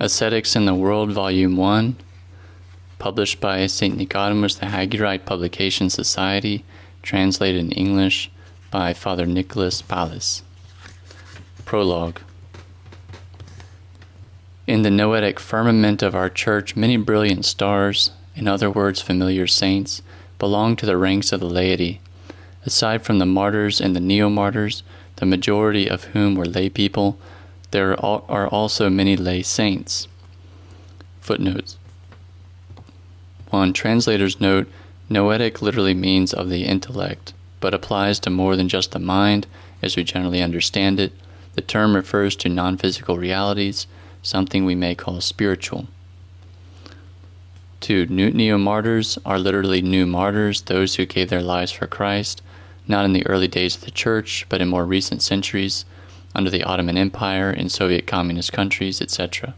Ascetics in the World, Volume 1, published by St. Nikodemos the Hagiorite Publication Society, translated in English by Father Nicholas Palis. Prologue. In the noetic firmament of our Church, many brilliant stars, in other words familiar saints, belong to the ranks of the laity. Aside from the martyrs and the neomartyrs, the majority of whom were lay people, there are also many lay saints. Footnotes. 1. Translators note, noetic literally means of the intellect, but applies to more than just the mind, as we generally understand it. The term refers to non-physical realities, something we may call spiritual. 2. Neomartyrs are literally new martyrs, those who gave their lives for Christ, not in the early days of the Church, but in more recent centuries, under the Ottoman Empire, in Soviet communist countries, etc.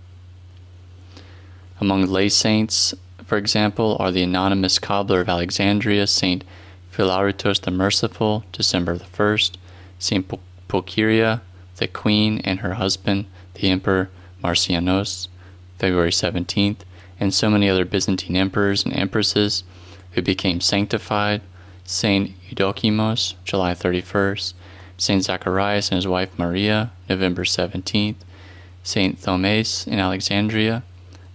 Among lay saints, for example, are the anonymous cobbler of Alexandria, Saint Philaretus the Merciful, December the 1st, Saint Pulcheria, the Queen, and her husband, the Emperor Marcianos, February 17th, and so many other Byzantine emperors and empresses who became sanctified, Saint Eudokimos, July 31st, Saint Zacharias and his wife Maria, November 17th, Saint Thomas in Alexandria,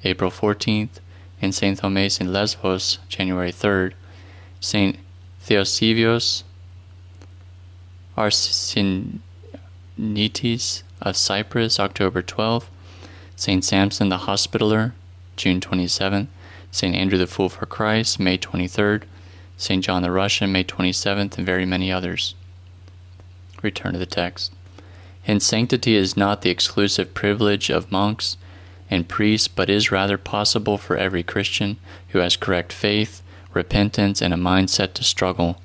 April 14th, and Saint Thomas in Lesbos, January 3rd, Saint Theosivios Arsenitis of Cyprus, October 12th, Saint Samson the Hospitaller, June 27th, Saint Andrew the Fool for Christ, May 23rd, Saint John the Russian, May 27th, and very many others. Return to the text. Hence, sanctity is not the exclusive privilege of monks and priests, but is rather possible for every Christian who has correct faith, repentance, and a mindset to struggle.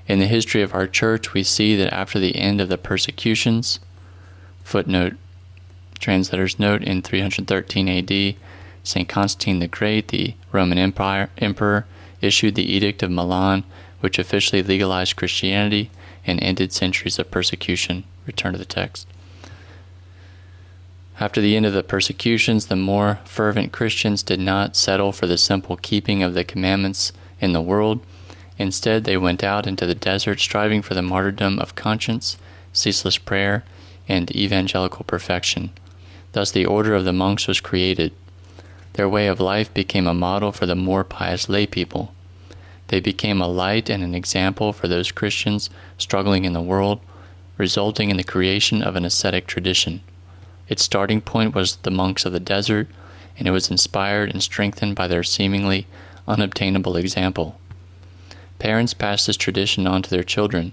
In the history of our Church, we see that after the end of the persecutions, footnote, translators note, in 313 AD, St. Constantine the Great, the Roman Emperor, issued the Edict of Milan, which officially legalized Christianity and ended centuries of persecution. Return to the text. After the end of the persecutions, the more fervent Christians did not settle for the simple keeping of the commandments in the world. Instead, they went out into the desert, striving for the martyrdom of conscience, ceaseless prayer, and evangelical perfection. Thus the order of the monks was created. Their way of life became a model for the more pious lay people. They became a light and an example for those Christians struggling in the world, resulting in the creation of an ascetic tradition. Its starting point was the monks of the desert, and it was inspired and strengthened by their seemingly unobtainable example. Parents passed this tradition on to their children.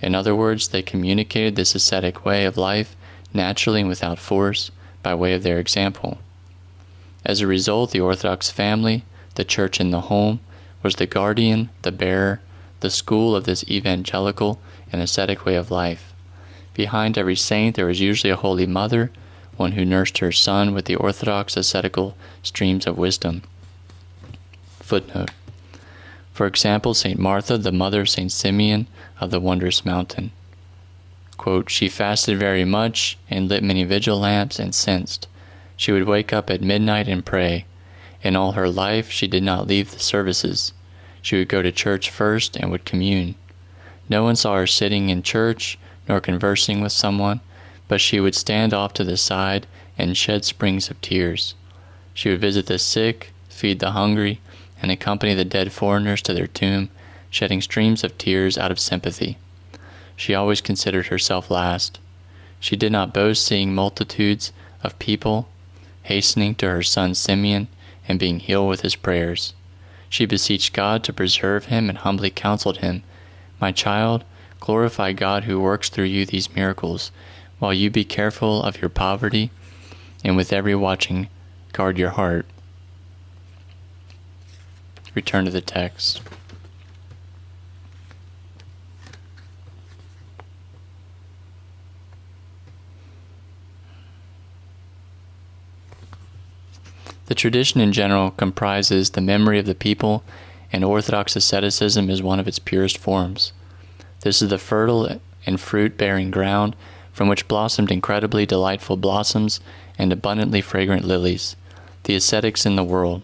In other words, they communicated this ascetic way of life naturally and without force by way of their example. As a result, the Orthodox family, the Church in the home, was the guardian, the bearer, the school of this evangelical and ascetic way of life. Behind every saint there was usually a holy mother, one who nursed her son with the orthodox ascetical streams of wisdom. Footnote. For example, St. Martha, the mother of St. Simeon of the Wondrous Mountain. Quote, she fasted very much and lit many vigil lamps and censed. She would wake up at midnight and pray. In all her life she did not leave the services. She would go to church first and would commune. No one saw her sitting in church nor conversing with someone, but she would stand off to the side and shed springs of tears. She would visit the sick, feed the hungry, and accompany the dead foreigners to their tomb, shedding streams of tears out of sympathy. She always considered herself last. She did not boast seeing multitudes of people hastening to her son Simeon and being healed with his prayers. She beseeched God to preserve him and humbly counseled him, my child, glorify God who works through you these miracles, while you be careful of your poverty, and with every watching, guard your heart. Return to the text. The tradition in general comprises the memory of the people, and Orthodox asceticism is one of its purest forms. This is the fertile and fruit-bearing ground from which blossomed incredibly delightful blossoms and abundantly fragrant lilies, the ascetics in the world.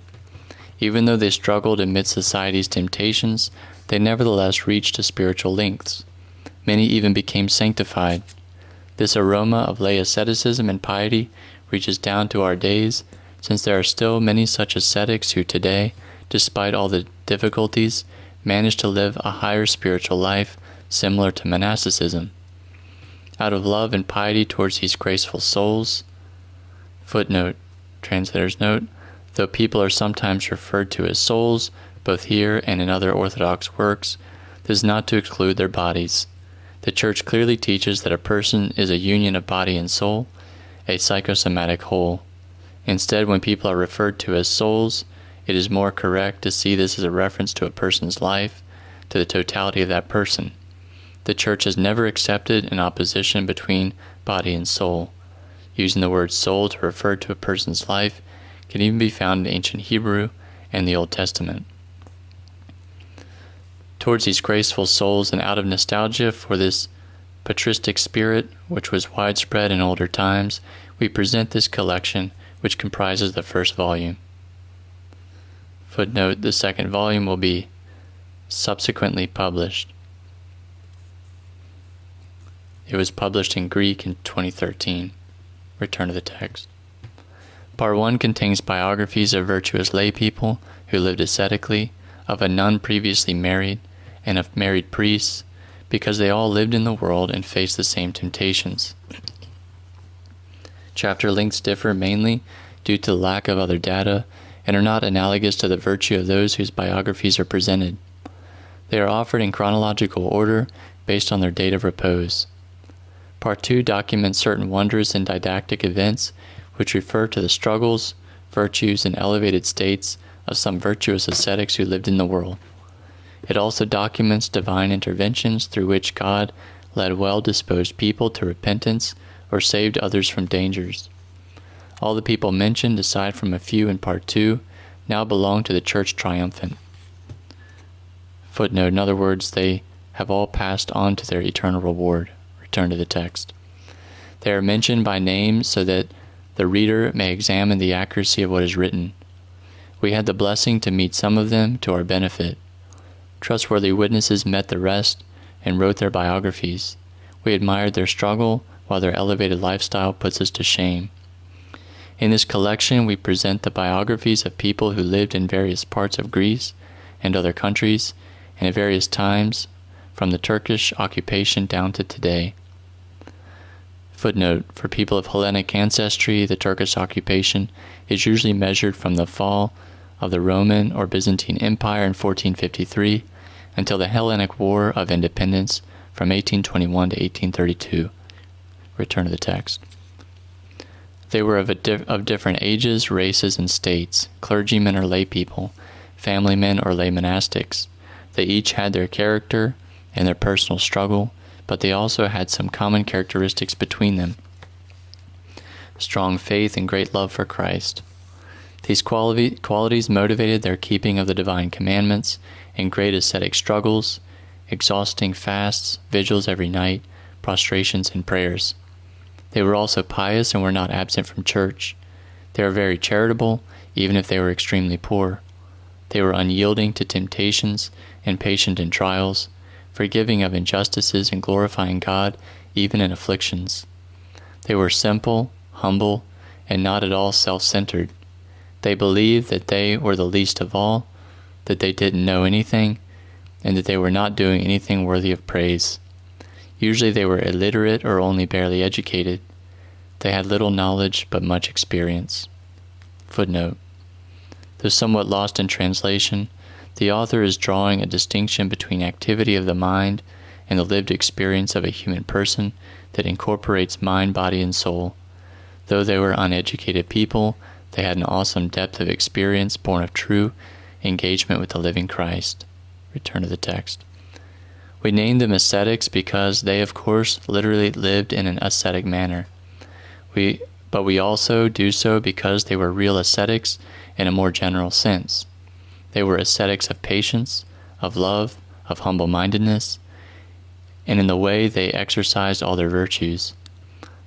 Even though they struggled amidst society's temptations, they nevertheless reached to spiritual lengths. Many even became sanctified. This aroma of lay asceticism and piety reaches down to our days, since there are still many such ascetics who today, despite all the difficulties, manage to live a higher spiritual life similar to monasticism. Out of love and piety towards these graceful souls, footnote, translator's note, though people are sometimes referred to as souls, both here and in other Orthodox works, this is not to exclude their bodies. The Church clearly teaches that a person is a union of body and soul, a psychosomatic whole. Instead, when people are referred to as souls, it is more correct to see this as a reference to a person's life, to the totality of that person. The Church has never accepted an opposition between body and soul. Using the word soul to refer to a person's life can even be found in ancient Hebrew and the Old Testament. Towards these graceful souls and out of nostalgia for this patristic spirit, which was widespread in older times, we present this collection, which comprises the first volume. Footnote, the second volume will be subsequently published. It was published in Greek in 2013. Return to the text. Part 1 contains biographies of virtuous lay people who lived ascetically, of a nun previously married, and of married priests, because they all lived in the world and faced the same temptations. Chapter lengths differ mainly due to the lack of other data and are not analogous to the virtue of those whose biographies are presented. They are offered in chronological order based on their date of repose. Part 2 documents certain wondrous and didactic events which refer to the struggles, virtues, and elevated states of some virtuous ascetics who lived in the world. It also documents divine interventions through which God led well-disposed people to repentance or saved others from dangers. All the people mentioned, aside from a few in Part 2, now belong to the Church Triumphant. Footnote, in other words, they have all passed on to their eternal reward. Return to the text. They are mentioned by name so that the reader may examine the accuracy of what is written. We had the blessing to meet some of them to our benefit. Trustworthy witnesses met the rest and wrote their biographies. We admired their struggle, while their elevated lifestyle puts us to shame. In this collection, we present the biographies of people who lived in various parts of Greece and other countries, and at various times, from the Turkish occupation down to today. Footnote, for people of Hellenic ancestry, the Turkish occupation is usually measured from the fall of the Roman or Byzantine Empire in 1453 until the Hellenic War of Independence from 1821 to 1832. Return to the text. They were of different ages, races, and states, clergymen or lay people, family men or lay monastics. They each had their character and their personal struggle, but they also had some common characteristics between them. Strong faith and great love for Christ. These qualities motivated their keeping of the divine commandments and great ascetic struggles, exhausting fasts, vigils every night, prostrations, and prayers. They were also pious and were not absent from church. They were very charitable, even if they were extremely poor. They were unyielding to temptations and patient in trials, forgiving of injustices and glorifying God even in afflictions. They were simple, humble, and not at all self-centered. They believed that they were the least of all, that they didn't know anything, and that they were not doing anything worthy of praise. Usually they were illiterate or only barely educated. They had little knowledge but much experience. Footnote. Though somewhat lost in translation, the author is drawing a distinction between activity of the mind and the lived experience of a human person that incorporates mind, body, and soul. Though they were uneducated people, they had an awesome depth of experience born of true engagement with the living Christ. Return to the text. We named them ascetics because they, of course, literally lived in an ascetic manner. But we also do so because they were real ascetics in a more general sense. They were ascetics of patience, of love, of humble-mindedness, and in the way they exercised all their virtues.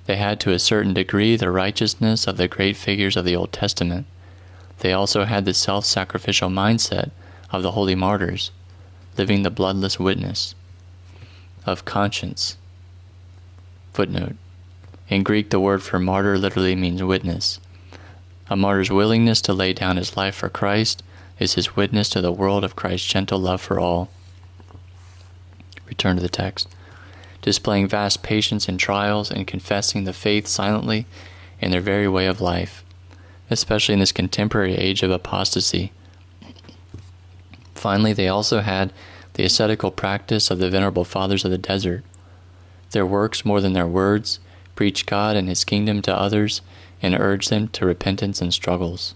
They had to a certain degree the righteousness of the great figures of the Old Testament. They also had the self-sacrificial mindset of the holy martyrs, living the bloodless witness of conscience. Footnote. In Greek, the word for martyr literally means witness. A martyr's willingness to lay down his life for Christ is his witness to the world of Christ's gentle love for all. Return to the text. Displaying vast patience in trials and confessing the faith silently in their very way of life, especially in this contemporary age of apostasy. Finally, they also had the ascetical practice of the venerable fathers of the desert. Their works, more than their words, preach God and His kingdom to others and urge them to repentance and struggles.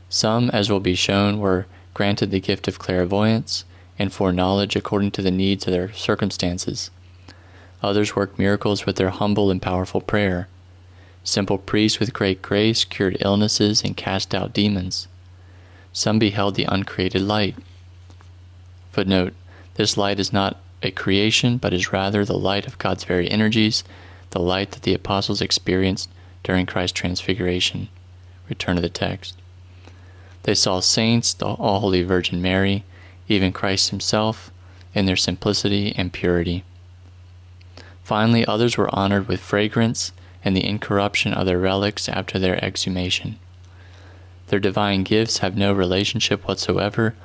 Some, as will be shown, were granted the gift of clairvoyance and foreknowledge according to the needs of their circumstances. Others worked miracles with their humble and powerful prayer. Simple priests with great grace cured illnesses and cast out demons. Some beheld the uncreated light. Footnote. This light is not a creation, but is rather the light of God's very energies, the light that the apostles experienced during Christ's transfiguration. Return to the text. They saw saints, the all-holy Virgin Mary, even Christ Himself, in their simplicity and purity. Finally, others were honored with fragrance and the incorruption of their relics after their exhumation. Their divine gifts have no relationship whatsoever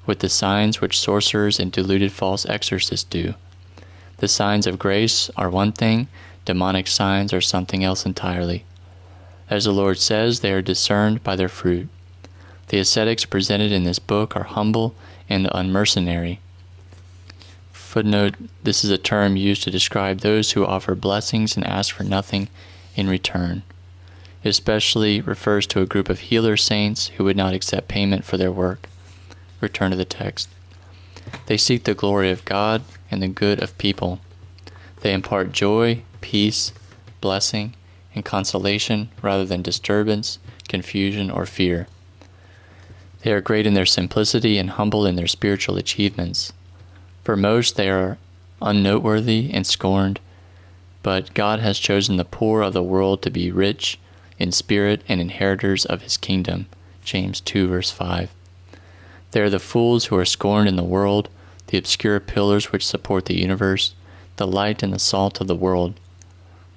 with the signs which sorcerers and deluded false exorcists do. The signs of grace are one thing, demonic signs are something else entirely. As the Lord says, they are discerned by their fruit. The ascetics presented in this book are humble and unmercenary. Footnote, this is a term used to describe those who offer blessings and ask for nothing in return. It especially refers to a group of healer saints who would not accept payment for their work. Return to the text. They seek the glory of God and the good of people. They impart joy, peace, blessing, and consolation rather than disturbance, confusion, or fear. They are great in their simplicity and humble in their spiritual achievements. For most, they are unnoteworthy and scorned, but God has chosen the poor of the world to be rich in spirit and inheritors of His kingdom. James 2, verse 5. They are the fools who are scorned in the world, the obscure pillars which support the universe, the light and the salt of the world.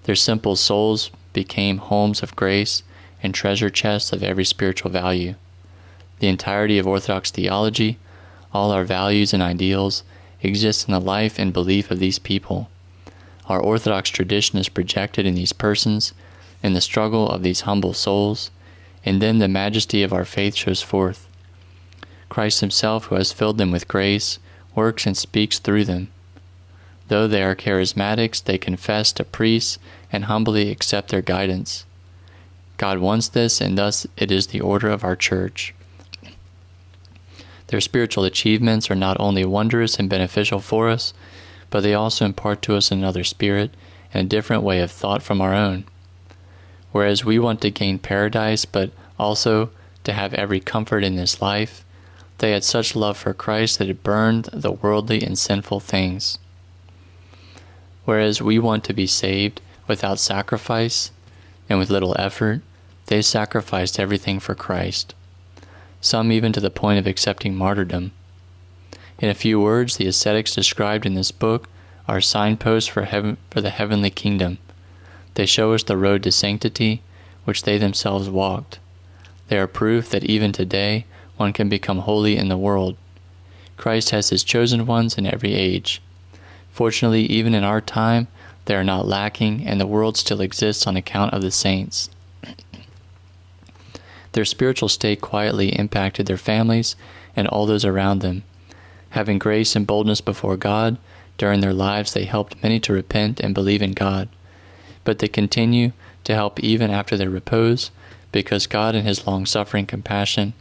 Their simple souls became homes of grace and treasure chests of every spiritual value. The entirety of Orthodox theology, all our values and ideals, exist in the life and belief of these people. Our Orthodox tradition is projected in these persons, in the struggle of these humble souls, and then the majesty of our faith shows forth. Christ Himself, who has filled them with grace, works and speaks through them. Though they are charismatics, they confess to priests and humbly accept their guidance. God wants this, and thus it is the order of our Church. Their spiritual achievements are not only wondrous and beneficial for us, but they also impart to us another spirit and a different way of thought from our own. Whereas we want to gain paradise, but also to have every comfort in this life, they had such love for Christ that it burned the worldly and sinful things. Whereas we want to be saved without sacrifice and with little effort, they sacrificed everything for Christ, some even to the point of accepting martyrdom. In a few words, the ascetics described in this book are signposts for the heavenly kingdom. They show us the road to sanctity, which they themselves walked. They are proof that even today one can become holy in the world. Christ has His chosen ones in every age. Fortunately, even in our time, they are not lacking, and the world still exists on account of the saints. Their spiritual state quietly impacted their families and all those around them. Having grace and boldness before God, during their lives they helped many to repent and believe in God. But they continue to help even after their repose, because God in His long-suffering compassion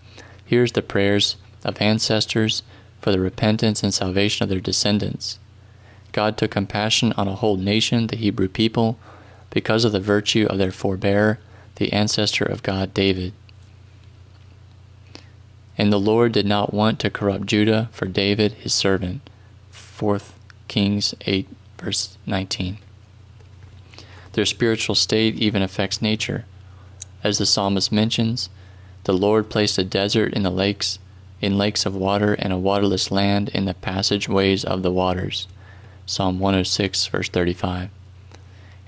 hears the prayers of ancestors for the repentance and salvation of their descendants. God took compassion on a whole nation, the Hebrew people, because of the virtue of their forebearer, the ancestor of God, David. And the Lord did not want to corrupt Judah for David, His servant. 4 Kings 8, verse 19. Their spiritual state even affects nature. As the psalmist mentions, the Lord placed a desert in lakes of water, and a waterless land in the passageways of the waters. Psalm 106, verse 35.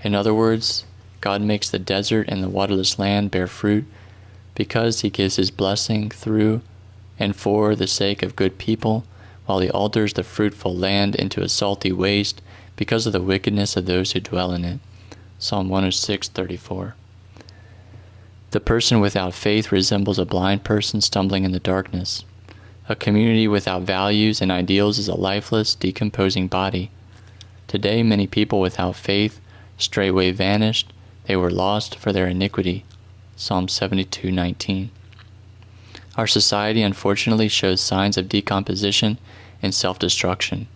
In other words, God makes the desert and the waterless land bear fruit because he gives his blessing through and for the sake of good people, while he alters the fruitful land into a salty waste because of the wickedness of those who dwell in it. Psalm 106:34. The person without faith resembles a blind person stumbling in the darkness. A community without values and ideals is a lifeless, decomposing body. Today, many people without faith straightway vanished. They were lost for their iniquity. Psalm 72:19. Our society unfortunately shows signs of decomposition and self-destruction.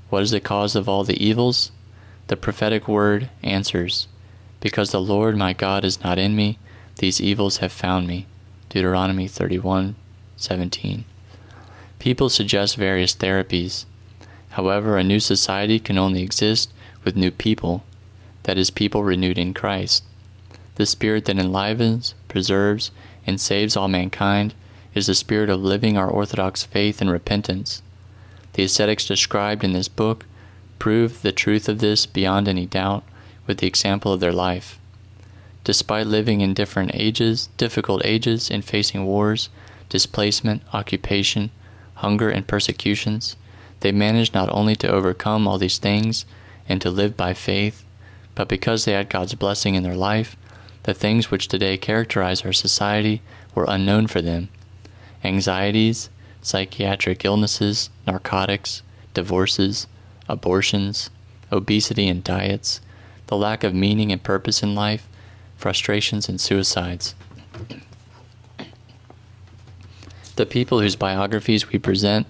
What is the cause of all the evils? The prophetic word answers, "Because the Lord my God is not in me, these evils have found me." Deuteronomy 31:17. People suggest various therapies. However, a new society can only exist with new people, that is, people renewed in Christ. The spirit that enlivens, preserves, and saves all mankind is the spirit of living our orthodox faith and repentance. The ascetics described in this book prove the truth of this beyond any doubt with the example of their life. Despite living in different ages, difficult ages, and facing wars, displacement, occupation, hunger, and persecutions, they managed not only to overcome all these things and to live by faith, but because they had God's blessing in their life, the things which today characterize our society were unknown for them. Anxieties, psychiatric illnesses, narcotics, divorces, abortions, obesity and diets, the lack of meaning and purpose in life, frustrations and suicides. The people whose biographies we present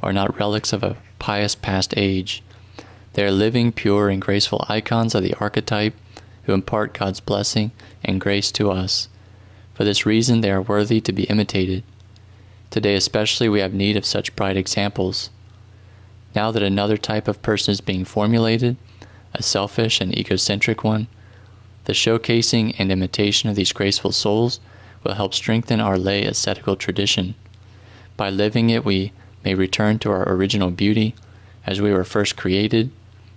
are not relics of a pious past age. They are living, pure, and graceful icons of the archetype who impart God's blessing and grace to us. For this reason, they are worthy to be imitated. Today especially, we have need of such bright examples. Now that another type of person is being formulated, a selfish and egocentric one, the showcasing and imitation of these graceful souls will help strengthen our lay ascetical tradition. By living it, we may return to our original beauty, as we were first created,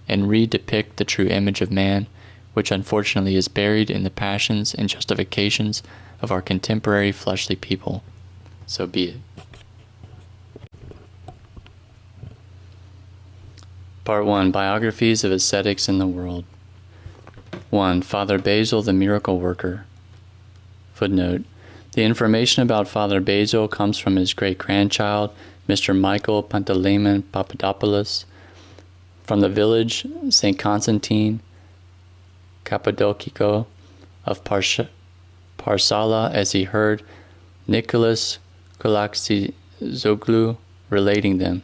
and re-depict the true image of man, which unfortunately is buried in the passions and justifications of our contemporary fleshly people. So be it. Part 1. Biographies of Ascetics in the World. 1. Father Basil, the Miracle Worker. Footnote. The information about Father Basil comes from his great-grandchild, Mr. Michael Panteleimon Papadopoulos, from the village St. Constantine, Cappadocia of Parsala, as he heard Nicholas Chalcidice relating them.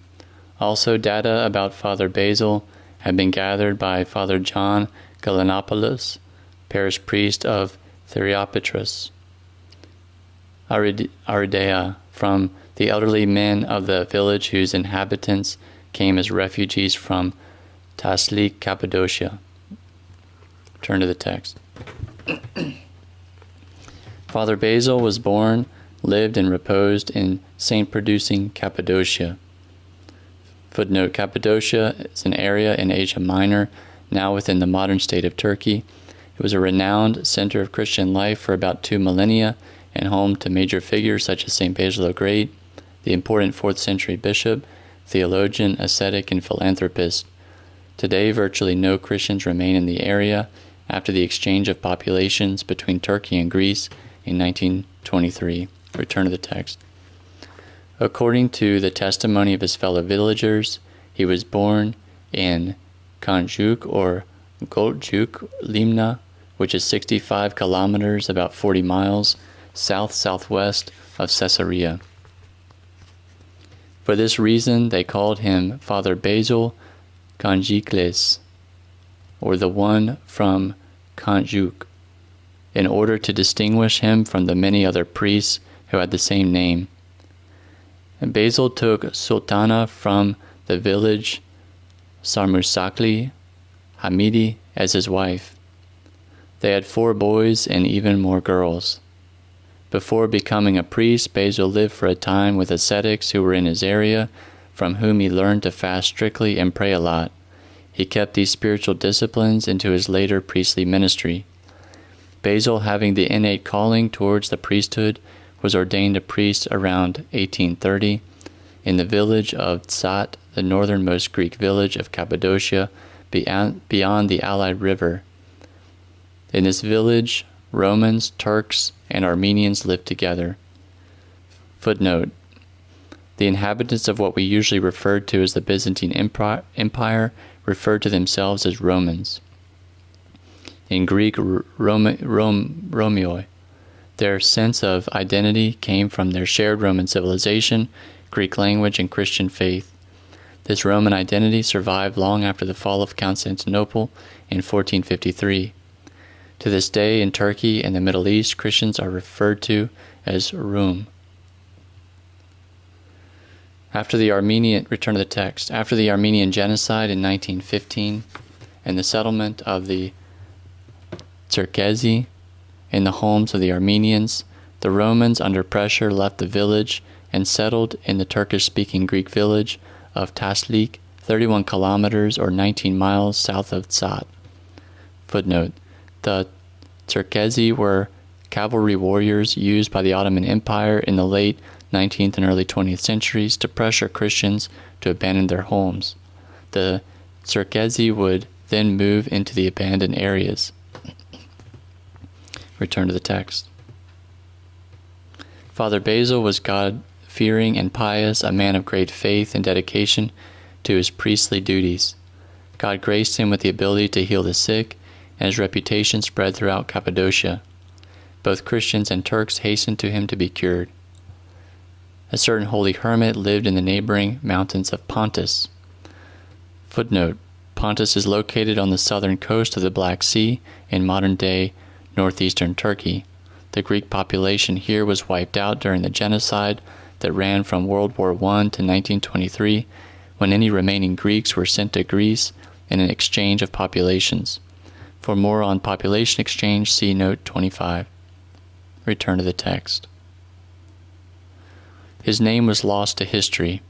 Also, data about Father Basil have been gathered by Father John Galanopoulos, parish priest of Theopetros, Aridea, from the elderly men of the village whose inhabitants came as refugees from Taslik, Cappadocia. Turn to the text. Father Basil was born, lived, and reposed in saint-producing Cappadocia. Footnote: Cappadocia is an area in Asia Minor, now within the modern state of Turkey. It was a renowned center of Christian life for about 2 millennia and home to major figures such as St. Basil the Great, the important 4th century bishop, theologian, ascetic, and philanthropist. Today, virtually no Christians remain in the area after the exchange of populations between Turkey and Greece in 1923. Return to the text. According to the testimony of his fellow villagers, he was born in Kanjuk or Goljuk Limna, which is 65 kilometers, about 40 miles, south-southwest of Caesarea. For this reason, they called him Father Basil Kanjikles, or the one from Kanjuk, in order to distinguish him from the many other priests who had the same name. And Basil took Sultana from the village Sarmusakli Hamidi as his wife. They had 4 boys and even more girls. Before becoming a priest, Basil lived for a time with ascetics who were in his area, from whom he learned to fast strictly and pray a lot. He kept these spiritual disciplines into his later priestly ministry. Basil, having the innate calling towards the priesthood, was ordained a priest around 1830 in the village of Tsat, the northernmost Greek village of Cappadocia, beyond the Allied River. In this village, Romans, Turks, and Armenians lived together. Footnote: the inhabitants of what we usually refer to as the Byzantine Empire referred to themselves as Romans. In Greek, Romioi. Their sense of identity came from their shared Roman civilization, Greek language, and Christian faith. This Roman identity survived long after the fall of Constantinople in 1453. To this day, in Turkey and the Middle East, Christians are referred to as Rum. After the Armenian genocide in 1915 and the settlement of the Cherkessi in the homes of the Armenians, the Romans, under pressure, left the village and settled in the Turkish-speaking Greek village of Taslik, 31 kilometers or 19 miles south of Tsat. Footnote: the Cherkessi were cavalry warriors used by the Ottoman Empire in the late 19th and early 20th centuries to pressure Christians to abandon their homes. The Cherkessi would then move into the abandoned areas. Return to the text. Father Basil was God-fearing and pious, a man of great faith and dedication to his priestly duties. God graced him with the ability to heal the sick, and his reputation spread throughout Cappadocia. Both Christians and Turks hastened to him to be cured. A certain holy hermit lived in the neighboring mountains of Pontus. Footnote: Pontus is located on the southern coast of the Black Sea in modern-day northeastern Turkey. The Greek population here was wiped out during the genocide that ran from World War I to 1923, when any remaining Greeks were sent to Greece in an exchange of populations. For more on population exchange, see note 25. Return to the text. His name was lost to history.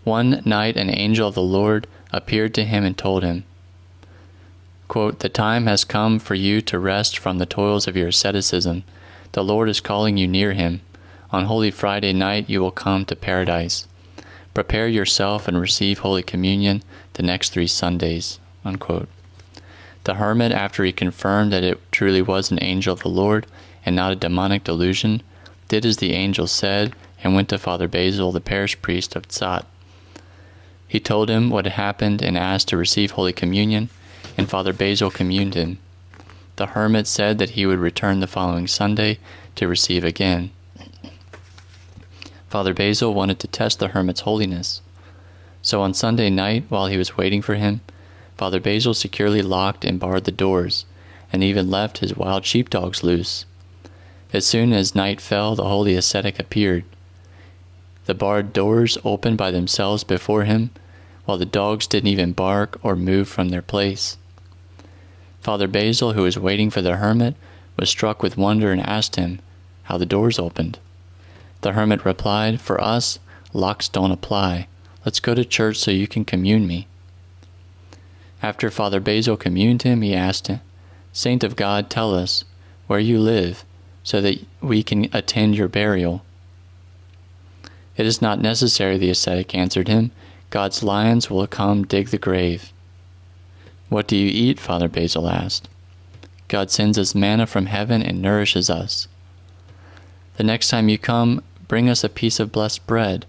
One night an angel of the Lord appeared to him and told him, quote, "The time has come for you to rest from the toils of your asceticism. The Lord is calling you near him. On Holy Friday night you will come to paradise. Prepare yourself and receive Holy Communion the next 3 Sundays." Unquote. The hermit, after he confirmed that it truly was an angel of the Lord and not a demonic delusion, did as the angel said and went to Father Basil, the parish priest of Tsat. He told him what had happened and asked to receive Holy Communion, and Father Basil communed him. The hermit said that he would return the following Sunday to receive again. Father Basil wanted to test the hermit's holiness. So on Sunday night, while he was waiting for him, Father Basil securely locked and barred the doors, and even left his wild sheepdogs loose. As soon as night fell, the holy ascetic appeared. The barred doors opened by themselves before him, while the dogs didn't even bark or move from their place. Father Basil, who was waiting for the hermit, was struck with wonder and asked him how the doors opened. The hermit replied, "For us, locks don't apply. Let's go to church so you can commune me." After Father Basil communed him, he asked him, "Saint of God, tell us where you live, so that we can attend your burial." "It is not necessary," the ascetic answered him. "God's lions will come dig the grave." "What do you eat?" Father Basil asked. "God sends us manna from heaven and nourishes us." "The next time you come, bring us a piece of blessed bread,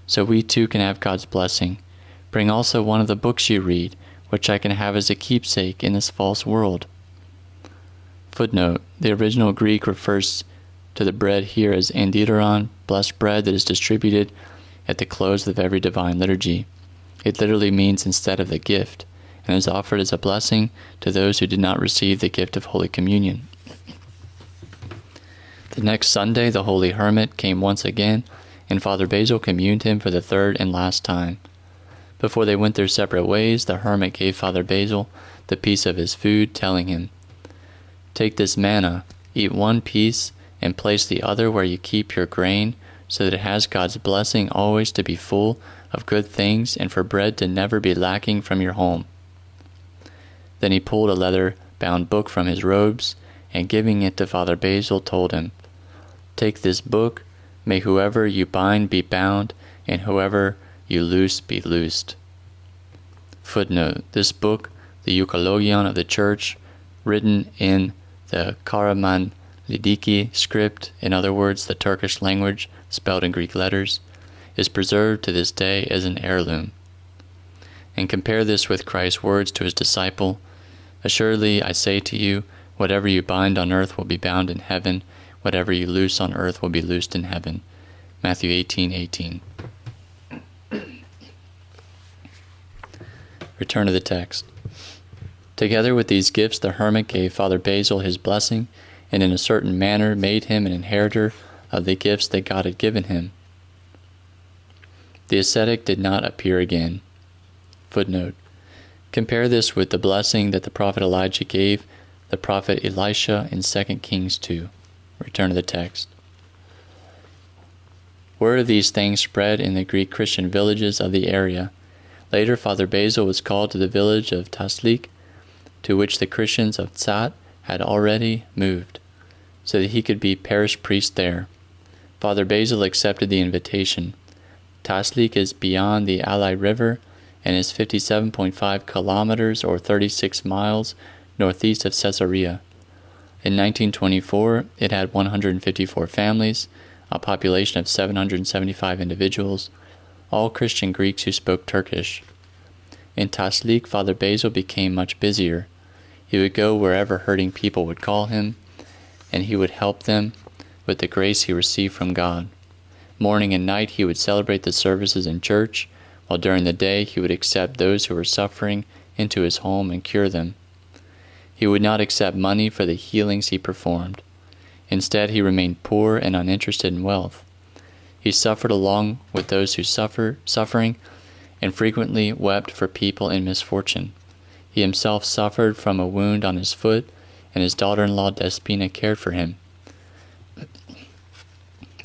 so we too can have God's blessing. Bring also one of the books you read, which I can have as a keepsake in this false world." Footnote: the original Greek refers to the bread here as andideron, blessed bread that is distributed at the close of every divine liturgy. It literally means instead of the gift, and is offered as a blessing to those who did not receive the gift of Holy Communion. The next Sunday the holy hermit came once again, and Father Basil communed him for the 3rd and last time. Before they went their separate ways, the hermit gave Father Basil the piece of his food, telling him, Take this manna, eat one piece, and place the other where you keep your grain, so that it has God's blessing always to be full of good things and for bread to never be lacking from your home." Then he pulled a leather-bound book from his robes, and giving it to Father Basil, told him, "Take this book, may whoever you bind be bound, and whoever you loose be loosed." Footnote: this book, the Euchologion of the Church, written in the Karaman Lidiki script, in other words, the Turkish language spelled in Greek letters, is preserved to this day as an heirloom. And compare this with Christ's words to his disciple, "Assuredly I say to you, whatever you bind on earth will be bound in heaven, whatever you loose on earth will be loosed in heaven." Matthew 18:18. Return to the text. Together with these gifts, the hermit gave Father Basil his blessing, and in a certain manner made him an inheritor of the gifts that God had given him. The ascetic did not appear again. Footnote: compare this with the blessing that the prophet Elijah gave the prophet Elisha in 2 Kings 2. Return to the text. Word of these things spread in the Greek Christian villages of the area. Later, Father Basil was called to the village of Taslik, to which the Christians of Tsat had already moved, so that he could be parish priest there. Father Basil accepted the invitation. Taslik is beyond the Alai River and is 57.5 kilometers or 36 miles northeast of Caesarea. In 1924, it had 154 families, a population of 775 individuals, all Christian Greeks who spoke Turkish. In Taslik, Father Basil became much busier. He would go wherever hurting people would call him, and he would help them with the grace he received from God. Morning and night he would celebrate the services in church, while during the day he would accept those who were suffering into his home and cure them. He would not accept money for the healings he performed. Instead, he remained poor and uninterested in wealth. He suffered along with those who suffering, and frequently wept for people in misfortune. He himself suffered from a wound on his foot, and his daughter-in-law Despina cared for him.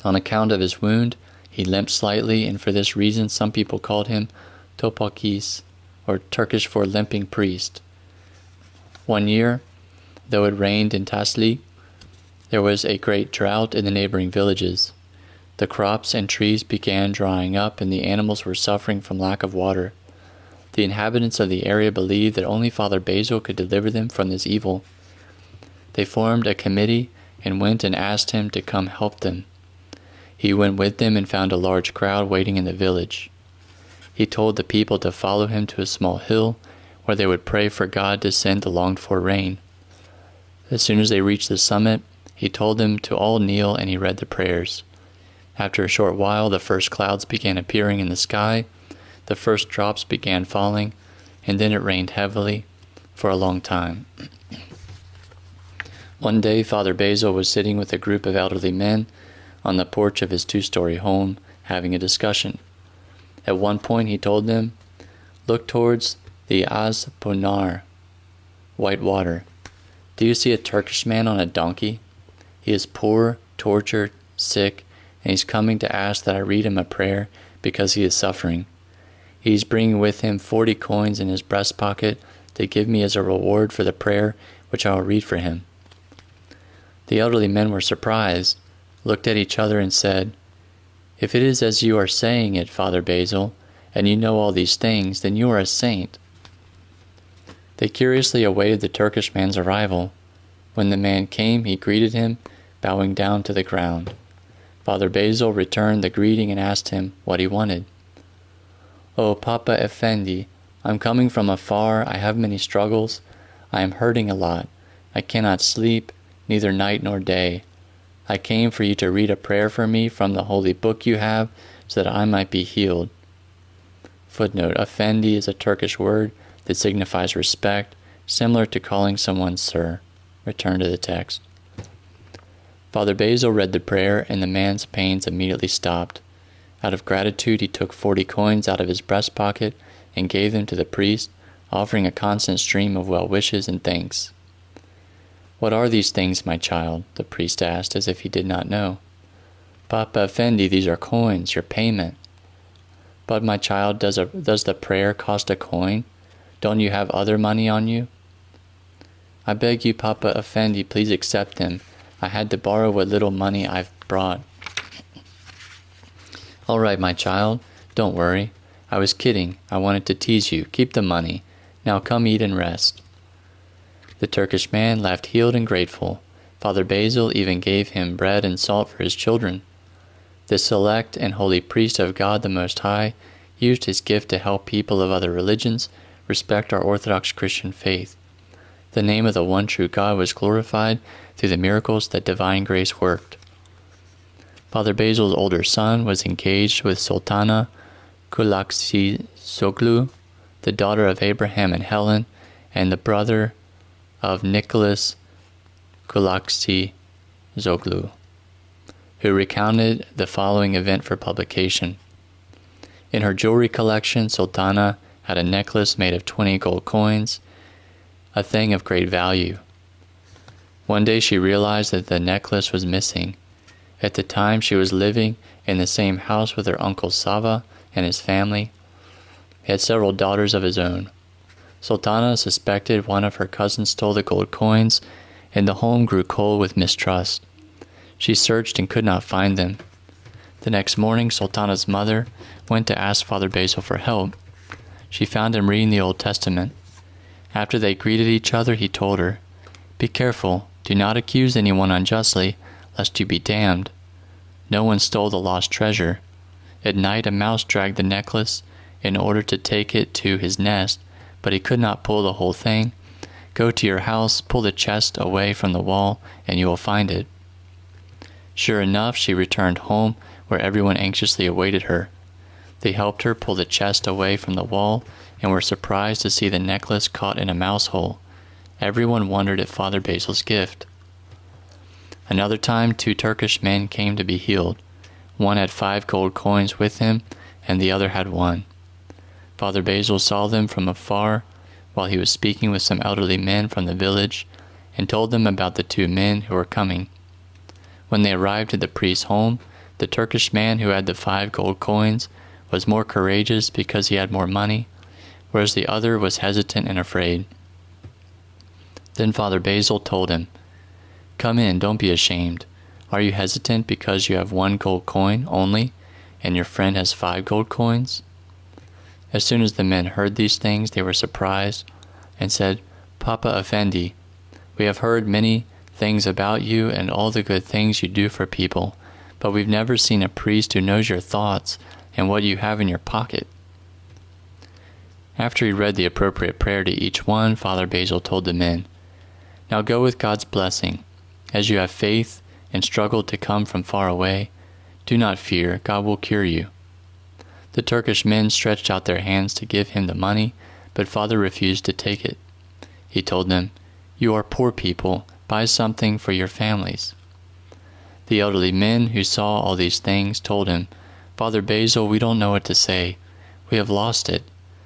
On account of his wound, he limped slightly, and for this reason some people called him Topakis, or Turkish for limping priest. One year, though it rained in Taslik, there was a great drought in the neighboring villages. The crops and trees began drying up, and the animals were suffering from lack of water. The inhabitants of the area believed that only Father Basil could deliver them from this evil. They formed a committee and went and asked him to come help them. He went with them and found a large crowd waiting in the village. He told the people to follow him to a small hill, where they would pray for God to send the longed-for rain. As soon as they reached the summit, he told them to all kneel, and he read the prayers. After a short while, the first clouds began appearing in the sky, the first drops began falling, and then it rained heavily for a long time. One day, Father Basil was sitting with a group of elderly men on the porch of his 2-story home, having a discussion. At one point, he told them, "Look towards the Az Ponar, white water. Do you see a Turkish man on a donkey? He is poor, tortured, sick, and he's coming to ask that I read him a prayer because he is suffering. He's bringing with him 40 coins in his breast pocket to give me as a reward for the prayer which I will read for him." The elderly men were surprised, looked at each other and said, "If it is as you are saying it, Father Basil, and you know all these things, then you are a saint." They curiously awaited the Turkish man's arrival. When the man came, he greeted him, bowing down to the ground. Father Basil returned the greeting and asked him what he wanted. "Oh, Papa Effendi, I'm coming from afar, I have many struggles, I am hurting a lot, I cannot sleep, neither night nor day. I came for you to read a prayer for me from the holy book you have, so that I might be healed." Footnote: Effendi is a Turkish word that signifies respect, similar to calling someone sir. Return to the text. Father Basil read the prayer, and the man's pains immediately stopped. Out of gratitude, he took 40 coins out of his breast pocket and gave them to the priest, offering a constant stream of well wishes and thanks. "What are these things, my child?" the priest asked, as if he did not know. "Papa Effendi, these are coins, your payment." "But, my child, does the prayer cost a coin? Don't you have other money on you?" "I beg you, Papa Effendi, please accept them. I had to borrow what little money I've brought." "All right, my child, don't worry. I was kidding. I wanted to tease you. Keep the money. Now come eat and rest." The Turkish man laughed, healed and grateful. Father Basil even gave him bread and salt for his children. The select and holy priest of God the Most High used his gift to help people of other religions respect our Orthodox Christian faith. The name of the one true God was glorified through the miracles that divine grace worked. Father Basil's older son was engaged with Sultana Chalcidice, the daughter of Abraham and Helen, and the brother of Nicholas Chalcidice, who recounted the following event for publication. In her jewelry collection, Sultana had a necklace made of 20 gold coins, a thing of great value. One day she realized that the necklace was missing. At the time, she was living in the same house with her uncle Sava and his family. He had several daughters of his own. Sultana suspected one of her cousins stole the gold coins, and the home grew cold with mistrust. She searched and could not find them. The next morning, Sultana's mother went to ask Father Basil for help. She found him reading the Old Testament. After they greeted each other, he told her, "Be careful, do not accuse anyone unjustly, lest you be damned. No one stole the lost treasure. At night a mouse dragged the necklace in order to take it to his nest, but he could not pull the whole thing. Go to your house, pull the chest away from the wall, and you will find it." Sure enough, she returned home, where everyone anxiously awaited her. They helped her pull the chest away from the wall, and were surprised to see the necklace caught in a mouse hole. Everyone wondered at Father Basil's gift. Another time, 2 Turkish men came to be healed. One had 5 gold coins with him, and the other had 1. Father Basil saw them from afar while he was speaking with some elderly men from the village, and told them about the 2 men who were coming. When they arrived at the priest's home, the Turkish man who had the 5 gold coins was more courageous because he had more money, whereas the other was hesitant and afraid. Then Father Basil told him, "Come in, don't be ashamed. Are you hesitant because you have 1 gold coin only, and your friend has 5 gold coins?" As soon as the men heard these things, they were surprised, and said, "Papa Effendi, we have heard many things about you and all the good things you do for people, but we've never seen a priest who knows your thoughts and what you have in your pocket." After he read the appropriate prayer to each one, Father Basil told the men, "Now go with God's blessing. As you have faith and struggled to come from far away, do not fear, God will cure you." The Turkish men stretched out their hands to give him the money, but Father refused to take it. He told them, "You are poor people, buy something for your families." The elderly men who saw all these things told him, "Father Basil, we don't know what to say. We have lost it.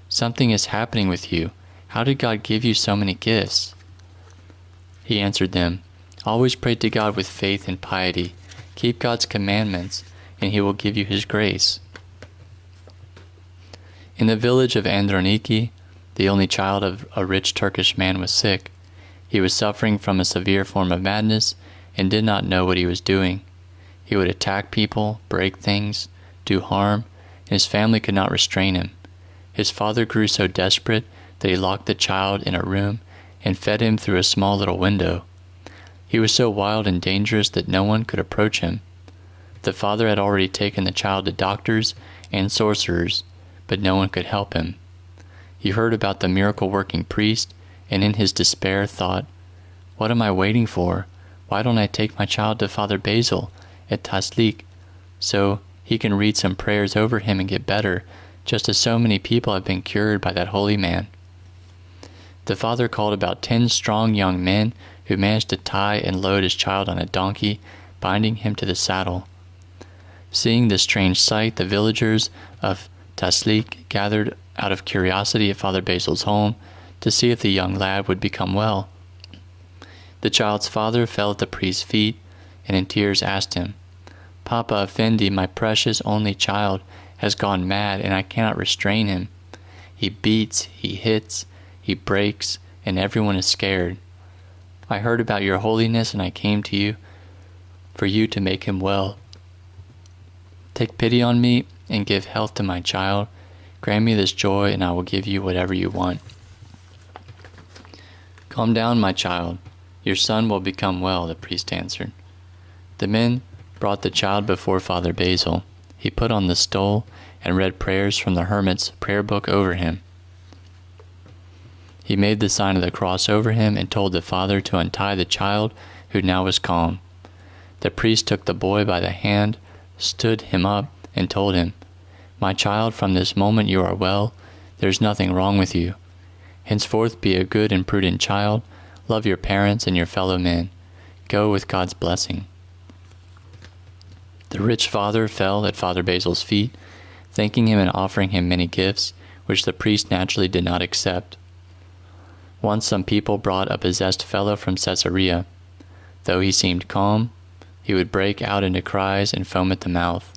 Something is happening with you. How did God give you so many gifts?" He answered them, "Always pray to God with faith and piety. Keep God's commandments, and He will give you His grace." In the village of Androniki, the only child of a rich Turkish man was sick. He was suffering from a severe form of madness and did not know what he was doing. He would attack people, break things, do harm, and his family could not restrain him. His father grew so desperate that he locked the child in a room and fed him through a small little window. He was so wild and dangerous that no one could approach him. The father had already taken the child to doctors and sorcerers, but no one could help him. He heard about the miracle-working priest, and in his despair thought, "What am I waiting for? Why don't I take my child to Father Basil at Taslik, so he can read some prayers over him and get better, just as so many people have been cured by that holy man?" The father called about 10 strong young men who managed to tie and load his child on a donkey, binding him to the saddle. Seeing this strange sight, the villagers of Taslik gathered out of curiosity at Father Basil's home to see if the young lad would become well. The child's father fell at the priest's feet and in tears asked him, "Papa Effendi, my precious only child has gone mad and I cannot restrain him. He beats, he hits, he breaks, and everyone is scared. I heard about your holiness and I came to you for you to make him well. Take pity on me and give health to my child. Grant me this joy and I will give you whatever you want." "Calm down, my child. Your son will become well," the priest answered. The men brought the child before Father Basil. He put on the stole and read prayers from the hermit's prayer book over him. He made the sign of the cross over him and told the father to untie the child, who now was calm. The priest took the boy by the hand, stood him up, and told him, "My child, from this moment you are well. There is nothing wrong with you. Henceforth be a good and prudent child. Love your parents and your fellow men. Go with God's blessing." The rich father fell at Father Basil's feet, thanking him and offering him many gifts, which the priest naturally did not accept. Once some people brought a possessed fellow from Caesarea. Though he seemed calm, he would break out into cries and foam at the mouth.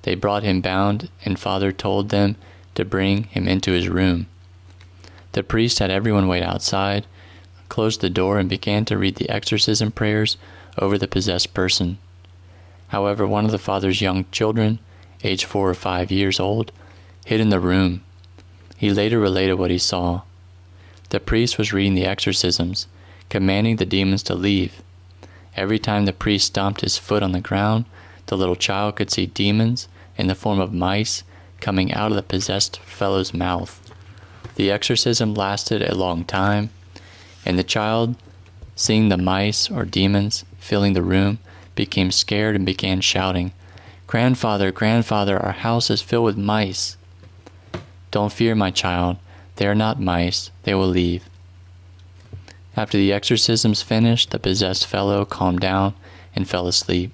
They brought him bound, and Father told them to bring him into his room. The priest had everyone wait outside, closed the door, and began to read the exorcism prayers over the possessed person. However, one of the father's young children, aged 4 or 5 years old, hid in the room. He later related what he saw. The priest was reading the exorcisms, commanding the demons to leave. Every time the priest stomped his foot on the ground, the little child could see demons in the form of mice coming out of the possessed fellow's mouth. The exorcism lasted a long time, and the child, seeing the mice or demons filling the room, became scared and began shouting, "Grandfather, grandfather, our house is filled with mice." "Don't fear, my child. They are not mice. They will leave." After the exorcisms finished, the possessed fellow calmed down and fell asleep.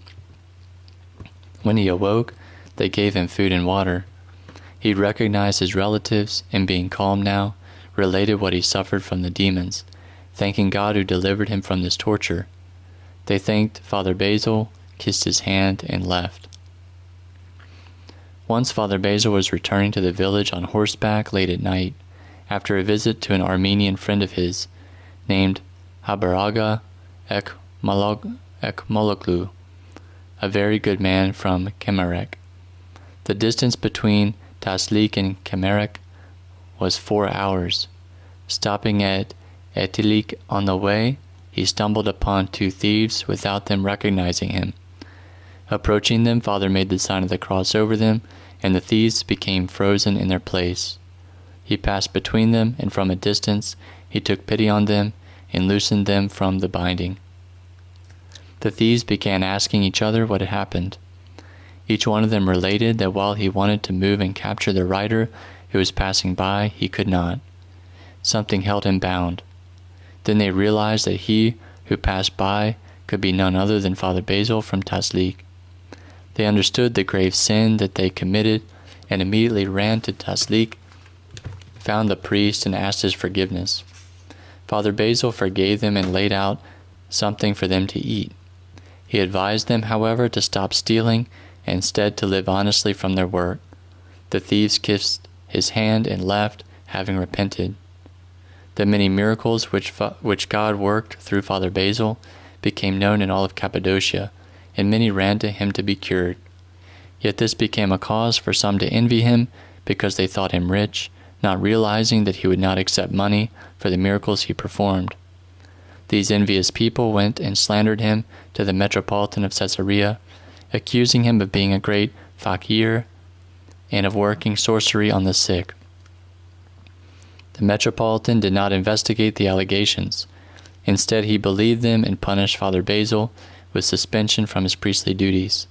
When he awoke, they gave him food and water. He recognized his relatives and, being calm now, related what he suffered from the demons, thanking God who delivered him from this torture. They thanked Father Basil, kissed his hand, and left. Once Father Basil was returning to the village on horseback late at night, after a visit to an Armenian friend of his, named Habaraga ek Moloklu, a very good man from Kemerek. The distance between Taslik and Kemerek was 4 hours. Stopping at Etilik on the way, he stumbled upon 2 thieves without them recognizing him. Approaching them, Father made the sign of the cross over them, and the thieves became frozen in their place. He passed between them, and from a distance he took pity on them and loosened them from the binding. The thieves began asking each other what had happened. Each one of them related that while he wanted to move and capture the rider who was passing by, he could not. Something held him bound. Then they realized that he who passed by could be none other than Father Basil from Taslik. They understood the grave sin that they committed and immediately ran to Taslik, found the priest, and asked his forgiveness. Father Basil forgave them and laid out something for them to eat. He advised them, however, to stop stealing and instead to live honestly from their work. The thieves kissed his hand and left, having repented. The many miracles which God worked through Father Basil became known in all of Cappadocia, and many ran to him to be cured. Yet this became a cause for some to envy him, because they thought him rich, not realizing that he would not accept money for the miracles he performed. These envious people went and slandered him to the Metropolitan of Caesarea, accusing him of being a great fakir and of working sorcery on the sick. The Metropolitan did not investigate the allegations. Instead, he believed them and punished Father Basil with suspension from his priestly duties.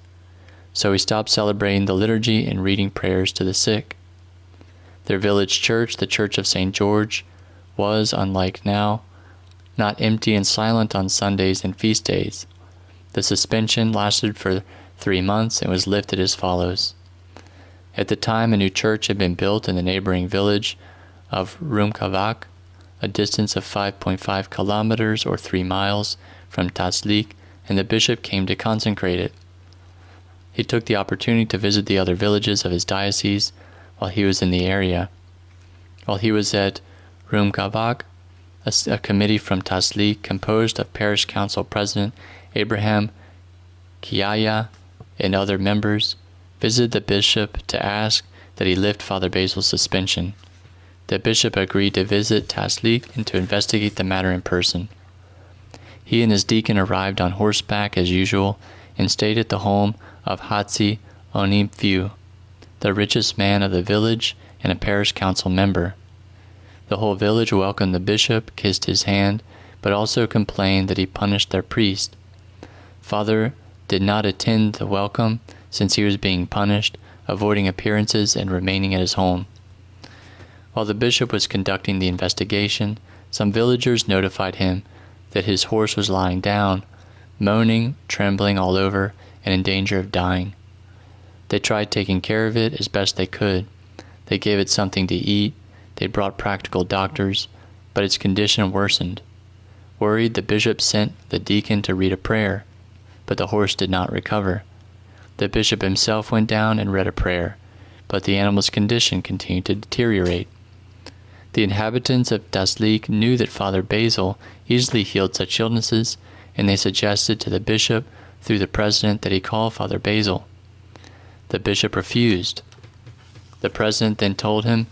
So he stopped celebrating the liturgy and reading prayers to the sick. Their village church, the Church of St. George, was, unlike now, not empty and silent on Sundays and feast days. The suspension lasted for 3 months and was lifted as follows. At the time, a new church had been built in the neighboring village of Rumkavak, a distance of 5.5 kilometers or 3 miles from Taslik, and the bishop came to consecrate it. He took the opportunity to visit the other villages of his diocese while he was in the area. While he was at Rumkabak, a committee from Taslik composed of parish council president Abraham Kyriaki and other members visited the bishop to ask that he lift Father Basil's suspension. The bishop agreed to visit Taslik and to investigate the matter in person. He and his deacon arrived on horseback as usual and stayed at the home of Hatzi Onimfiu, the richest man of the village and a parish council member. The whole village welcomed the bishop, kissed his hand, but also complained that he punished their priest. Father did not attend the welcome since he was being punished, avoiding appearances and remaining at his home. While the bishop was conducting the investigation, some villagers notified him that his horse was lying down, moaning, trembling all over, and in danger of dying. They tried taking care of it as best they could. They gave it something to eat. They brought practical doctors, but its condition worsened. Worried, the bishop sent the deacon to read a prayer, but the horse did not recover. The bishop himself went down and read a prayer, but the animal's condition continued to deteriorate. The inhabitants of Taslik knew that Father Basil easily healed such illnesses, and they suggested to the bishop through the president that he call Father Basil. The bishop refused. The president then told him,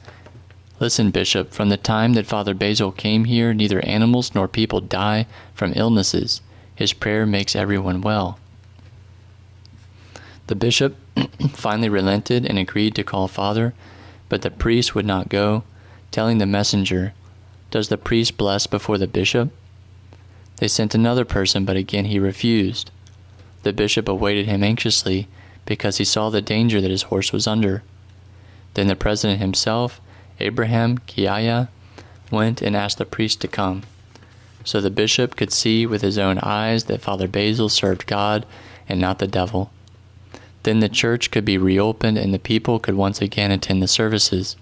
"Listen, bishop, from the time that Father Basil came here, neither animals nor people die from illnesses. His prayer makes everyone well." The bishop finally relented and agreed to call Father, but the priest would not go, telling the messenger, "Does the priest bless before the bishop?" They sent another person, but again he refused. The bishop awaited him anxiously because he saw the danger that his horse was under. Then the president himself, Abraham Kyriaki, went and asked the priest to come, so the bishop could see with his own eyes that Father Basil served God and not the devil. Then the church could be reopened and the people could once again attend the services.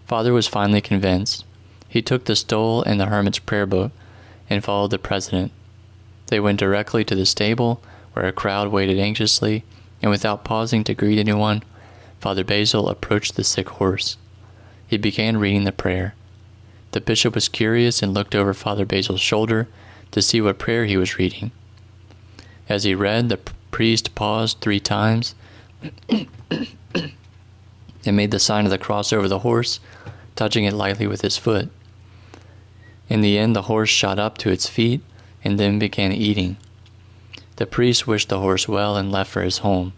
Father was finally convinced. He took the stole and the hermit's prayer book and followed the president. They went directly to the stable, where a crowd waited anxiously, and without pausing to greet anyone, Father Basil approached the sick horse. He began reading the prayer. The bishop was curious and looked over Father Basil's shoulder to see what prayer he was reading. As he read, the priest paused 3 times and made the sign of the cross over the horse, touching it lightly with his foot. In the end, the horse shot up to its feet and then began eating. The priest wished the horse well and left for his home.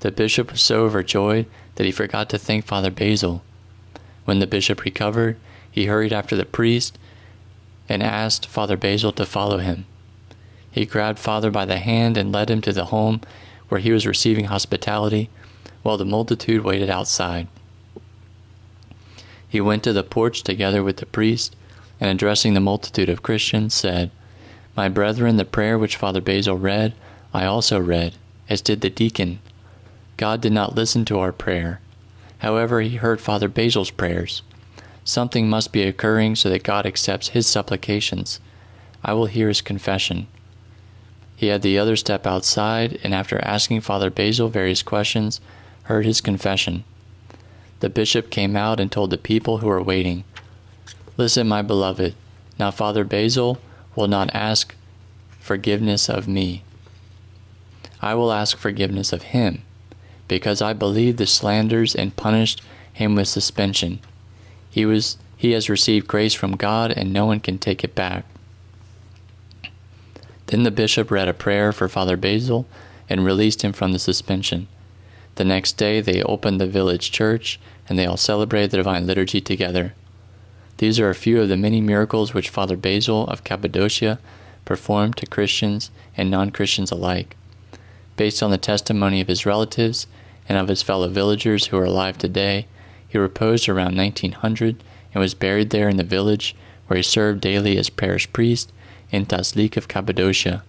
The bishop was so overjoyed that he forgot to thank Father Basil. When the bishop recovered, he hurried after the priest and asked Father Basil to follow him. He grabbed Father by the hand and led him to the home where he was receiving hospitality, while the multitude waited outside. He went to the porch together with the priest, and addressing the multitude of Christians, said, "My brethren, the prayer which Father Basil read, I also read, as did the deacon. God did not listen to our prayer. However, he heard Father Basil's prayers. Something must be occurring so that God accepts his supplications. I will hear his confession." He had the other step outside, and after asking Father Basil various questions, heard his confession. The bishop came out and told the people who were waiting, "Listen, my beloved, now Father Basil will not ask forgiveness of me. I will ask forgiveness of him, because I believe the slanders and punished him with suspension. He has received grace from God, and no one can take it back." Then the bishop read a prayer for Father Basil and released him from the suspension. The next day they opened the village church, and they all celebrated the Divine Liturgy together. These are a few of the many miracles which Father Basil of Cappadocia performed to Christians and non-Christians alike. Based on the testimony of his relatives and of his fellow villagers who are alive today, he reposed around 1900 and was buried there in the village, where he served daily as parish priest in Taslik of Cappadocia.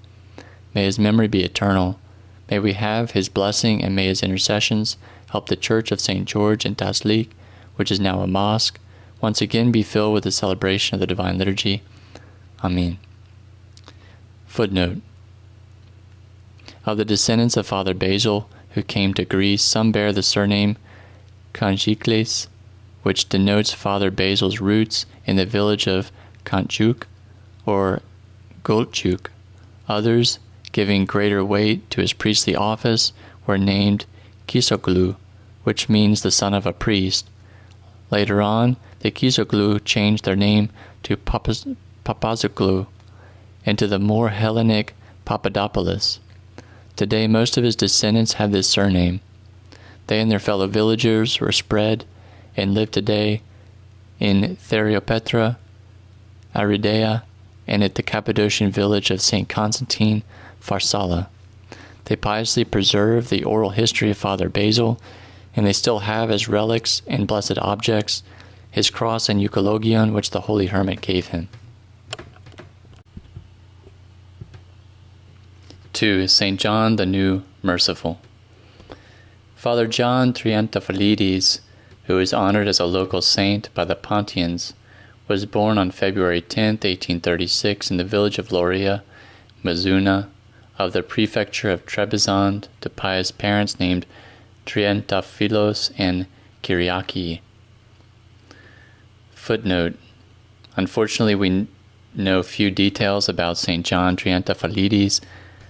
May his memory be eternal. May we have his blessing, and may his intercessions help the Church of St. George in Taslik, which is now a mosque, once again be filled with the celebration of the Divine Liturgy. Amen. Footnote. Of the descendants of Father Basil who came to Greece, some bear the surname Kanjikles, which denotes Father Basil's roots in the village of Kantjuk or Golchuk. Others, giving greater weight to his priestly office, were named Kisoglu, which means the son of a priest. Later on, the Kisoglu changed their name to Papazoglu and to the more Hellenic Papadopoulos. Today, most of his descendants have this surname. They and their fellow villagers were spread and live today in Theriopetra, Aridea, and at the Cappadocian village of St. Constantine, Pharsala. They piously preserve the oral history of Father Basil, and they still have as relics and blessed objects his cross and euchologion which the holy hermit gave him. 2. St. John the New Merciful. Father John Triantafilides, who is honored as a local saint by the Pontians, was born on February 10, 1836, in the village of Lauria, Mazuna, of the prefecture of Trebizond, to pious parents named Triantaphilos and Kyriaki. Footnote. Unfortunately, we know few details about St. John Triantafilides,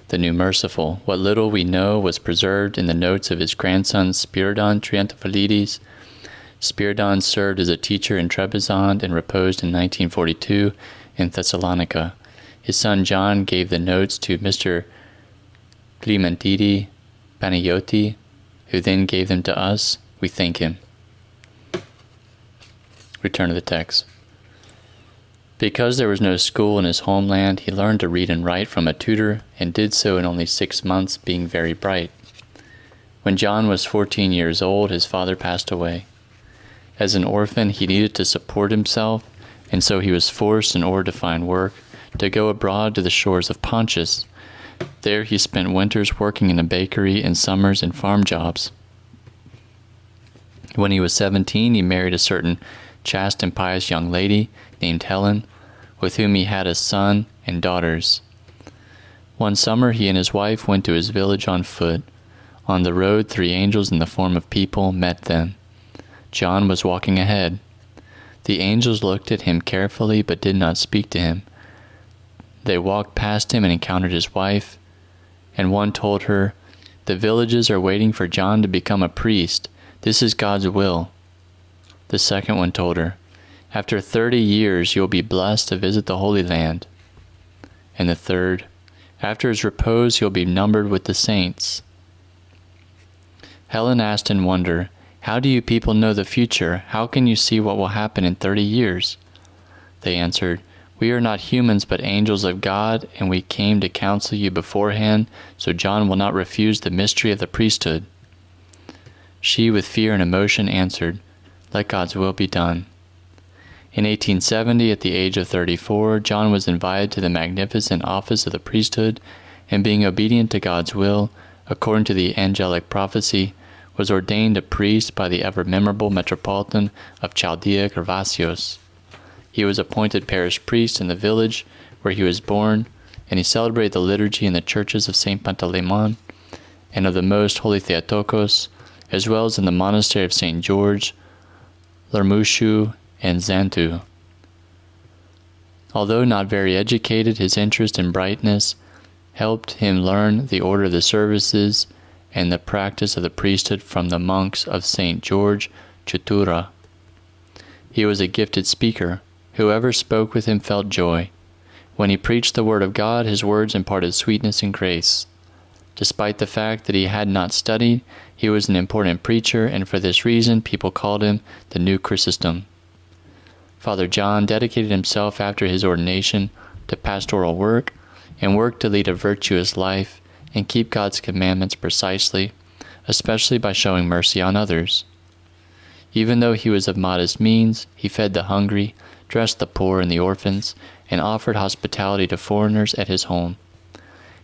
the New Merciful. What little we know was preserved in the notes of his grandson Spiridon Triantafilides. Spiridon served as a teacher in Trebizond and reposed in 1942 in Thessalonica. His son John gave the notes to Mr. Clementidi Panayoti, who then gave them to us. We thank him. Return to the text. Because there was no school in his homeland, he learned to read and write from a tutor, and did so in only 6 months, being very bright. When John was 14 years old, his father passed away. As an orphan, he needed to support himself, and so he was forced, in order to find work, to go abroad to the shores of Pontus. There he spent winters working in a bakery and summers in farm jobs. When he was 17, he married a certain chaste and pious young lady named Helen, with whom he had a son and daughters. One summer he and his wife went to his village on foot. On the road, 3 angels in the form of people met them. John was walking ahead. The angels looked at him carefully but did not speak to him. They walked past him and encountered his wife, and one told her, "The villages are waiting for John to become a priest. This is God's will." The second one told her, "After 30 years you will be blessed to visit the Holy Land." And the third, "After his repose he will be numbered with the saints." Helen asked in wonder, "How do you people know the future? How can you see what will happen in 30 years? They answered, "We are not humans but angels of God, and we came to counsel you beforehand, so John will not refuse the mystery of the priesthood." She, with fear and emotion, answered, "Let God's will be done." In 1870, at the age of 34, John was invited to the magnificent office of the priesthood, and being obedient to God's will, according to the angelic prophecy, was ordained a priest by the ever-memorable Metropolitan of Chaldea, Gervasios. He was appointed parish priest in the village where he was born, and he celebrated the liturgy in the churches of St. Pantaleimon and of the Most Holy Theotokos, as well as in the monastery of St. George, Lermushu, and Xantu. Although not very educated, his interest and brightness helped him learn the order of the services and the practice of the priesthood from the monks of St. George Chutura. He was a gifted speaker. Whoever spoke with him felt joy. When he preached the word of God, his words imparted sweetness and grace. Despite the fact that he had not studied, he was an important preacher, and for this reason people called him the New Chrysostom. Father John dedicated himself after his ordination to pastoral work, and worked to lead a virtuous life and keep God's commandments precisely, especially by showing mercy on others. Even though he was of modest means, he fed the hungry, dressed the poor and the orphans, and offered hospitality to foreigners at his home.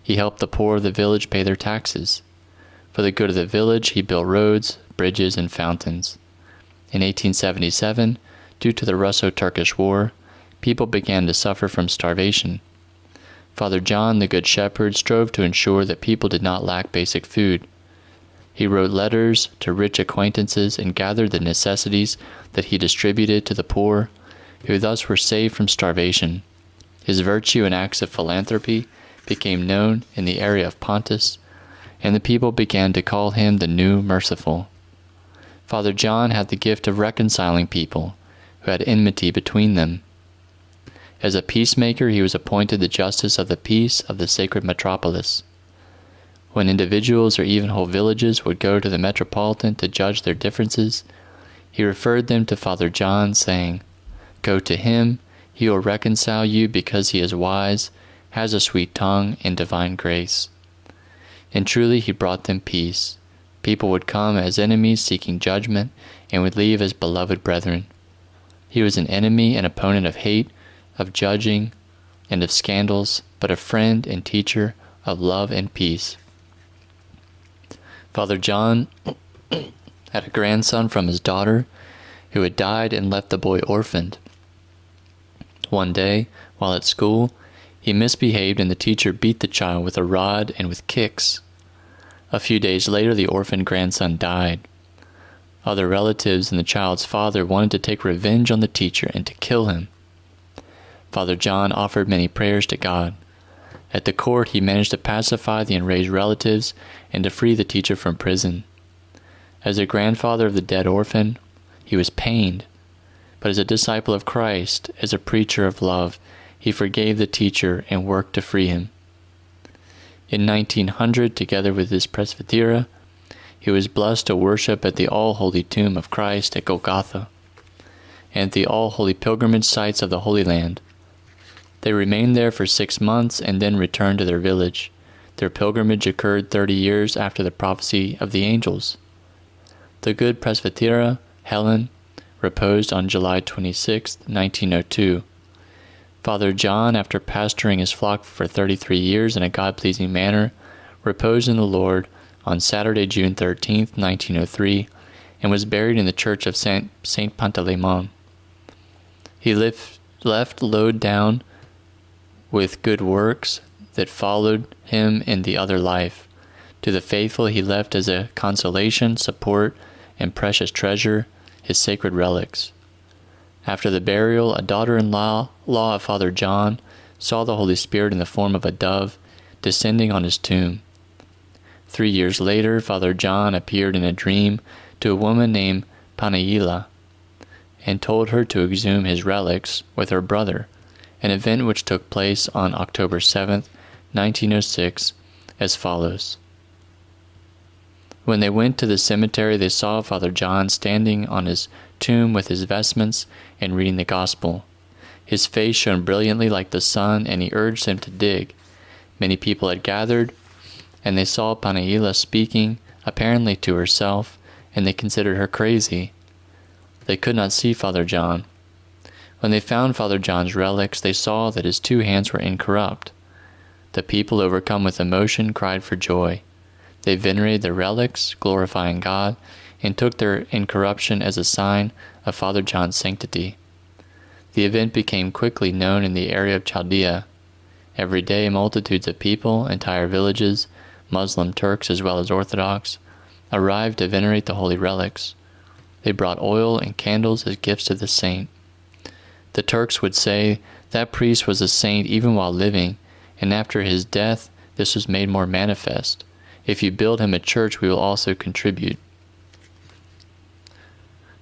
He helped the poor of the village pay their taxes. For the good of the village, he built roads, bridges, and fountains. In 1877, due to the Russo-Turkish War, people began to suffer from starvation. Father John, the Good Shepherd, strove to ensure that people did not lack basic food. He wrote letters to rich acquaintances and gathered the necessities that he distributed to the poor, who thus were saved from starvation. His virtue and acts of philanthropy became known in the area of Pontus, and the people began to call him the new Merciful. Father John had the gift of reconciling people who had enmity between them. As a peacemaker, he was appointed the justice of the peace of the sacred metropolis. When individuals or even whole villages would go to the metropolitan to judge their differences, he referred them to Father John, saying, "Go to him, he will reconcile you because he is wise, has a sweet tongue, and divine grace." And truly he brought them peace. People would come as enemies seeking judgment, and would leave as beloved brethren. He was an enemy and opponent of hate, of judging, and of scandals, but a friend and teacher of love and peace. Father John had a grandson from his daughter, who had died and left the boy orphaned. One day, while at school, he misbehaved and the teacher beat the child with a rod and with kicks. A few days later, the orphaned grandson died. Other relatives and the child's father wanted to take revenge on the teacher and to kill him. Father John offered many prayers to God. At the court, he managed to pacify the enraged relatives and to free the teacher from prison. As a grandfather of the dead orphan, he was pained, but as a disciple of Christ, as a preacher of love, he forgave the teacher and worked to free him. In 1900, together with his Presvytera, he was blessed to worship at the all-holy tomb of Christ at Golgotha, and at the all-holy pilgrimage sites of the Holy Land. They remained there for 6 months and then returned to their village. Their pilgrimage occurred 30 years after the prophecy of the angels. The good Presvytera, Helen, reposed on July 26, 1902. Father John, after pastoring his flock for 33 years in a God-pleasing manner, reposed in the Lord on Saturday, June 13, 1903, and was buried in the church of Saint Pantaleimon. He left load down with good works that followed him in the other life. To the faithful he left as a consolation, support, and precious treasure his sacred relics. After the burial, a daughter-in-law of Father John saw the Holy Spirit in the form of a dove descending on his tomb. 3 years later, Father John appeared in a dream to a woman named Panaila and told her to exhume his relics with her brother, an event which took place on October 7, 1906, as follows. When they went to the cemetery, they saw Father John standing on his tomb with his vestments and reading the Gospel. His face shone brilliantly like the sun, and he urged them to dig. Many people had gathered, and they saw Panaila speaking, apparently to herself, and they considered her crazy. They could not see Father John. When they found Father John's relics, they saw that his 2 hands were incorrupt. The people, overcome with emotion, cried for joy. They venerated the relics, glorifying God, and took their incorruption as a sign of Father John's sanctity. The event became quickly known in the area of Chaldea. Every day, multitudes of people, entire villages, Muslim Turks as well as Orthodox, arrived to venerate the holy relics. They brought oil and candles as gifts to the saint. The Turks would say that priest was a saint even while living, and after his death this was made more manifest. If you build him a church, we will also contribute.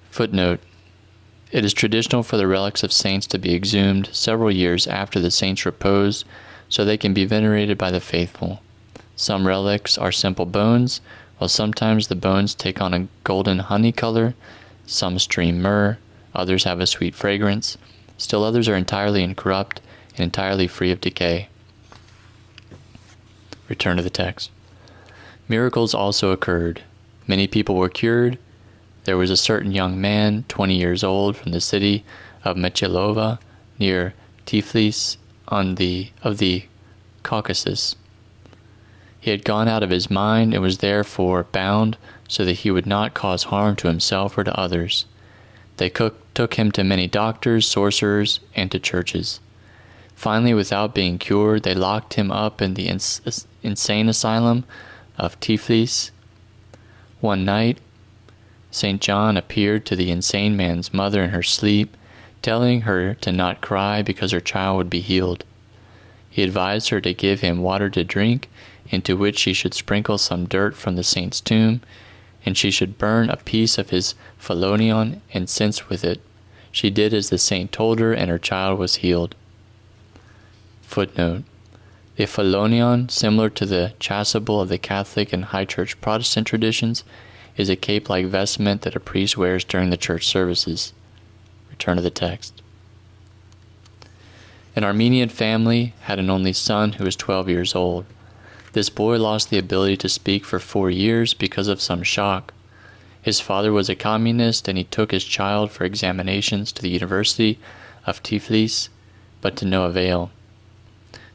Footnote: it is traditional for the relics of saints to be exhumed several years after the saint's repose, so they can be venerated by the faithful. Some relics are simple bones, while sometimes the bones take on a golden honey color, some stream myrrh, others have a sweet fragrance, still others are entirely incorrupt and entirely free of decay. Return to the text. Miracles also occurred. Many people were cured. There was a certain young man, 20 years old, from the city of Mechilova, near Tiflis, of the Caucasus. He had gone out of his mind and was therefore bound so that he would not cause harm to himself or to others. They took him to many doctors, sorcerers, and to churches. Finally, without being cured, they locked him up in the insane asylum of Tiflis. One night, St. John appeared to the insane man's mother in her sleep, telling her to not cry because her child would be healed. He advised her to give him water to drink, into which she should sprinkle some dirt from the saint's tomb, and she should burn a piece of his phalonion and incense with it. She did as the saint told her, and her child was healed. Footnote: the phalonion, similar to the chasuble of the Catholic and High Church Protestant traditions, is a cape-like vestment that a priest wears during the church services. Return to the text. An Armenian family had an only son who was 12 years old. This boy lost the ability to speak for 4 years because of some shock. His father was a communist, and he took his child for examinations to the University of Tiflis, but to no avail.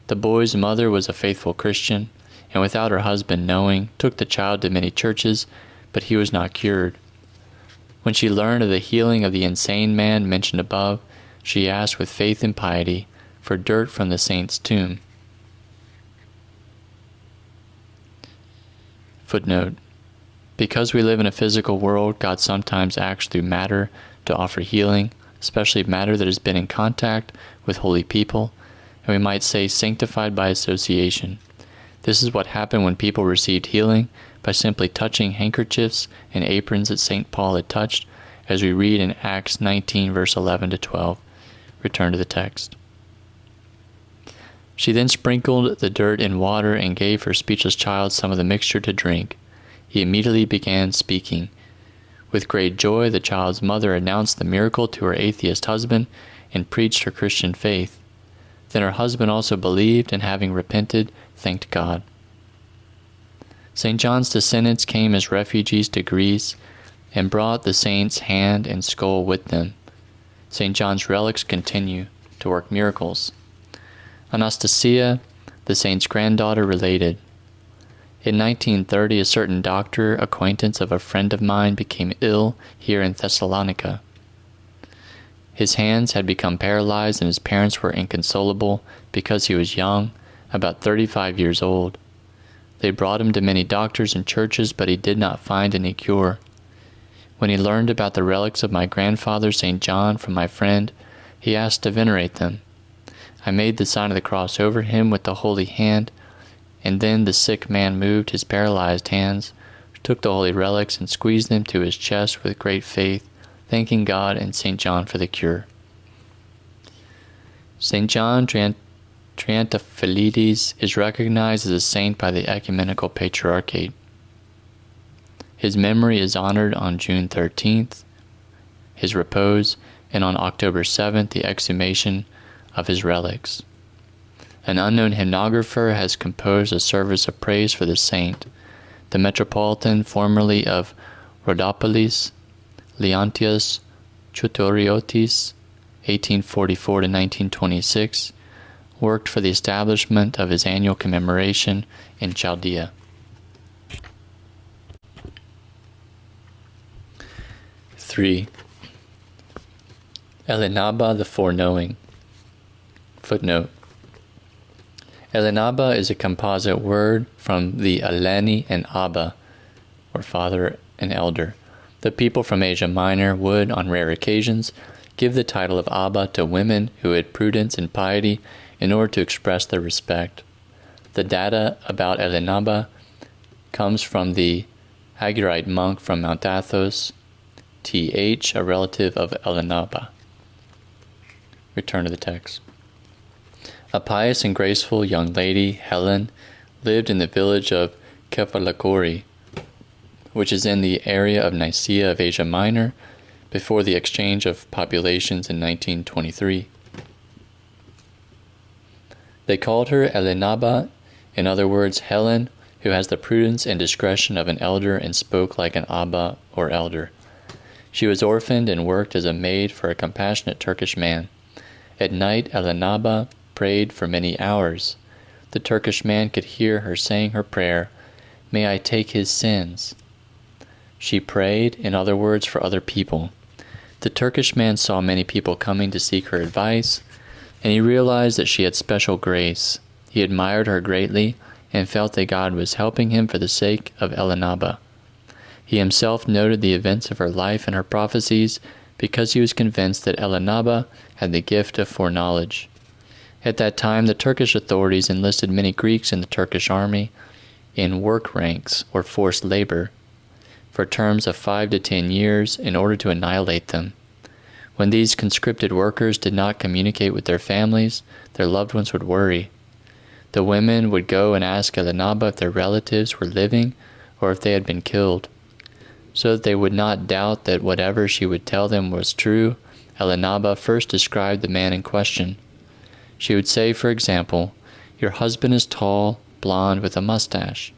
The boy's mother was a faithful Christian, and without her husband knowing, took the child to many churches, but he was not cured. When she learned of the healing of the insane man mentioned above, she asked with faith and piety for dirt from the saint's tomb. Footnote: because we live in a physical world, God sometimes acts through matter to offer healing, especially matter that has been in contact with holy people, and we might say sanctified by association. This is what happened when people received healing by simply touching handkerchiefs and aprons that St. Paul had touched, as we read in Acts 19, verse 11 to 12. Return to the text. She then sprinkled the dirt in water and gave her speechless child some of the mixture to drink. He immediately began speaking. With great joy, the child's mother announced the miracle to her atheist husband and preached her Christian faith. Then her husband also believed, and having repented, thanked God. St. John's descendants came as refugees to Greece and brought the saint's hand and skull with them. St. John's relics continue to work miracles. Anastasia, the saint's granddaughter, related, in 1930, a certain doctor, acquaintance of a friend of mine, became ill here in Thessalonica. His hands had become paralyzed, and his parents were inconsolable because he was young, about 35 years old. They brought him to many doctors and churches, but he did not find any cure. When he learned about the relics of my grandfather, St. John, from my friend, he asked to venerate them. I made the sign of the cross over him with the holy hand, and then the sick man moved his paralyzed hands, took the holy relics, and squeezed them to his chest with great faith, thanking God and St. John for the cure. St. John Triantafilides is recognized as a saint by the Ecumenical Patriarchate. His memory is honored on June 13th, his repose, and on October 7th, the exhumation of his relics. An unknown hymnographer has composed a service of praise for the saint. The Metropolitan, formerly of Rhodopolis, Leontius Chutoriotis, 1844 to 1926, worked for the establishment of his annual commemoration in Chaldea. (3) Elenaba the Forknowing. Footnote: Elenaba is a composite word from the Eleni and Abba, or father and elder. The people from Asia Minor would, on rare occasions, give the title of Abba to women who had prudence and piety in order to express their respect. The data about Elenaba comes from the Hagiorite monk from Mount Athos, Th, a relative of Elenaba. Return to the text. A pious and graceful young lady, Helen, lived in the village of Kefalakori, which is in the area of Nicaea of Asia Minor, before the exchange of populations in 1923. They called her Elenaba, in other words, Helen, who has the prudence and discretion of an elder and spoke like an Abba or elder. She was orphaned and worked as a maid for a compassionate Turkish man. At night, Elenaba prayed for many hours. The Turkish man could hear her saying her prayer, "May I take his sins?" She prayed, in other words, for other people. The Turkish man saw many people coming to seek her advice, and he realized that she had special grace. He admired her greatly and felt that God was helping him for the sake of Elenaba. He himself noted the events of her life and her prophecies because he was convinced that Elenaba had the gift of foreknowledge. At that time, the Turkish authorities enlisted many Greeks in the Turkish army in work ranks or forced labor for terms of 5 to 10 years in order to annihilate them. When these conscripted workers did not communicate with their families, their loved ones would worry. The women would go and ask Elenaba if their relatives were living or if they had been killed. So that they would not doubt that whatever she would tell them was true, Elenaba first described the man in question. She would say, for example, "Your husband is tall, blond, with a mustache."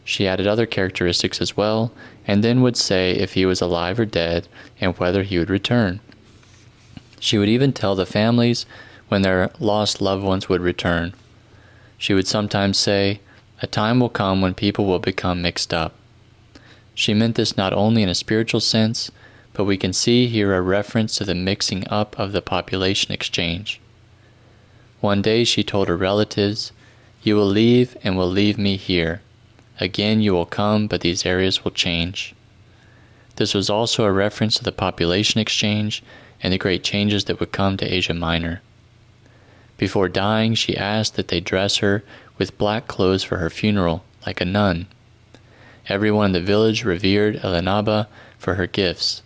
She added other characteristics as well, and then would say if he was alive or dead, and whether he would return. She would even tell the families when their lost loved ones would return. She would sometimes say, "A time will come when people will become mixed up." She meant this not only in a spiritual sense, but we can see here a reference to the mixing up of the population exchange. One day she told her relatives, "You will leave and will leave me here. Again you will come, but these areas will change." This was also a reference to the population exchange and the great changes that would come to Asia Minor. Before dying, she asked that they dress her with black clothes for her funeral, like a nun. Everyone in the village revered Elenaba for her gifts.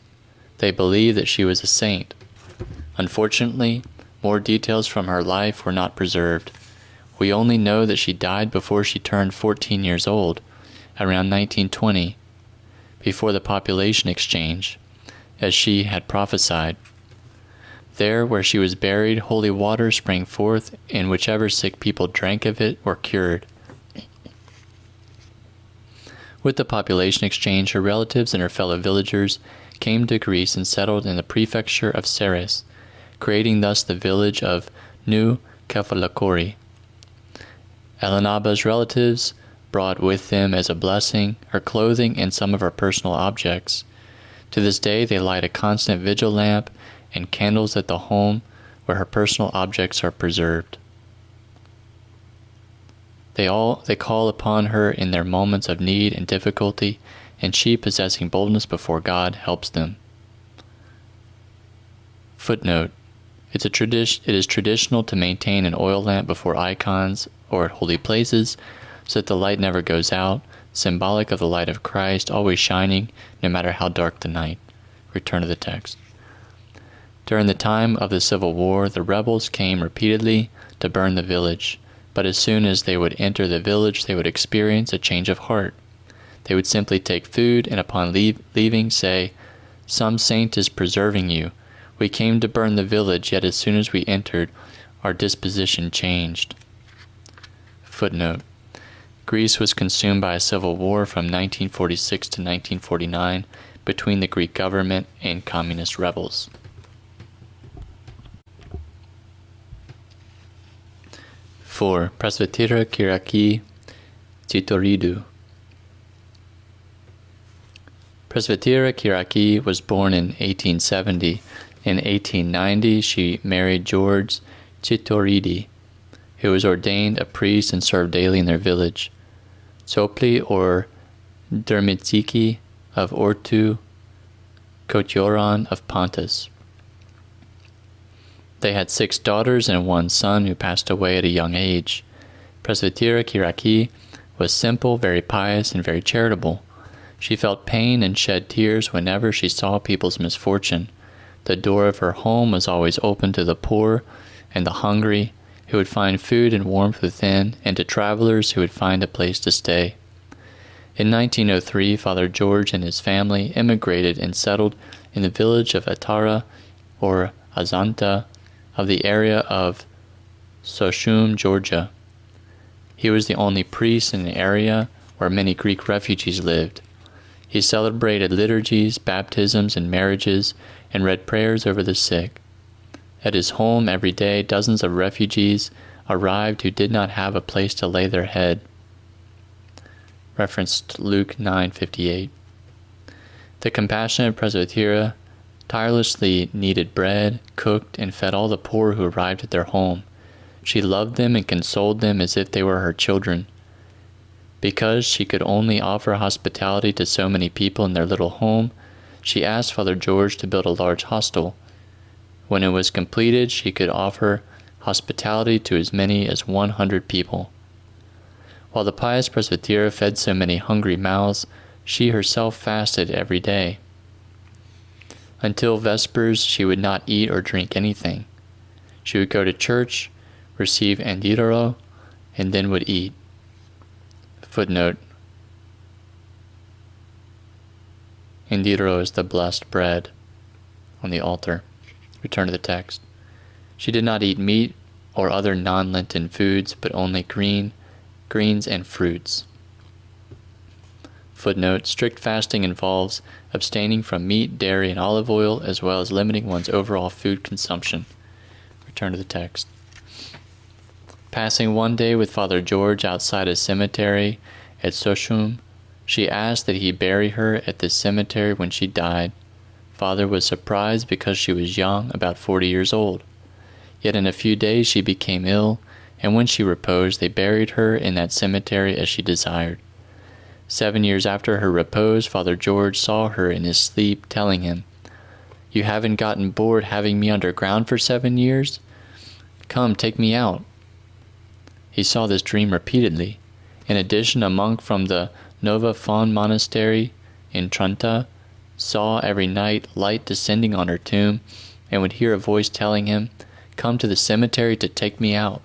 They believed that she was a saint. Unfortunately, more details from her life were not preserved. We only know that she died before she turned 14 years old, around 1920, before the population exchange, as she had prophesied. There, where she was buried, holy water sprang forth, and whichever sick people drank of it were cured. With the population exchange, her relatives and her fellow villagers came to Greece and settled in the prefecture of Ceres, creating thus the village of New Kephalakori. Elenaba's relatives brought with them as a blessing her clothing and some of her personal objects. To this day they light a constant vigil lamp and candles at the home where her personal objects are preserved. They call upon her in their moments of need and difficulty, and she, possessing boldness before God, helps them. Footnote: It is traditional to maintain an oil lamp before icons or at holy places, so that the light never goes out, symbolic of the light of Christ always shining, no matter how dark the night. Return to the text. During the time of the Civil War, the rebels came repeatedly to burn the village, but as soon as they would enter the village, they would experience a change of heart. They would simply take food, and upon leaving say, "Some saint is preserving you. We came to burn the village, yet as soon as we entered, our disposition changed." Footnote: Greece was consumed by a civil war from 1946 to 1949 between the Greek government and communist rebels. For Presvytera Kyriaki Titoridou. Presvytera Kyriaki was born in 1870. In 1890, she married George Titoridi, who was ordained a priest and served daily in their village. Tsopli or Dermitiki of Ortu, Kotioron of Pontus. They had 6 daughters and 1 son who passed away at a young age. Presvytera Kyriaki was simple, very pious, and very charitable. She felt pain and shed tears whenever she saw people's misfortune. The door of her home was always open to the poor and the hungry, who would find food and warmth within, and to travelers who would find a place to stay. In 1903, Father George and his family immigrated and settled in the village of Atara, or Azanta, of the area of Soshum, Georgia. He was the only priest in the area where many Greek refugees lived. He celebrated liturgies, baptisms, and marriages, and read prayers over the sick. At his home every day, dozens of refugees arrived who did not have a place to lay their head. Referenced Luke 9:58. The compassionate Presvytera tirelessly kneaded bread, cooked, and fed all the poor who arrived at their home. She loved them and consoled them as if they were her children. Because she could only offer hospitality to so many people in their little home, she asked Father George to build a large hostel. When it was completed, she could offer hospitality to as many as 100 people. While the pious Presbytera fed so many hungry mouths, she herself fasted every day. Until Vespers, she would not eat or drink anything. She would go to church, receive andidoro, and then would eat. Footnote: andidoro is the blessed bread on the altar. Return to the text. She did not eat meat or other non-Lenten foods, but only greens and fruits. Footnote: strict fasting involves abstaining from meat, dairy, and olive oil, as well as limiting one's overall food consumption. Return to the text. Passing one day with Father George outside a cemetery at Sochum, she asked that he bury her at this cemetery when she died. Father was surprised because she was young, about 40 years old. Yet in a few days she became ill, and when she reposed, they buried her in that cemetery as she desired. 7 years after her repose, Father George saw her in his sleep, telling him, "You haven't gotten bored having me underground for 7 years? Come, take me out." He saw this dream repeatedly. In addition, a monk from the Nova Fon monastery in Trenta saw every night light descending on her tomb and would hear a voice telling him, "Come to the cemetery to take me out."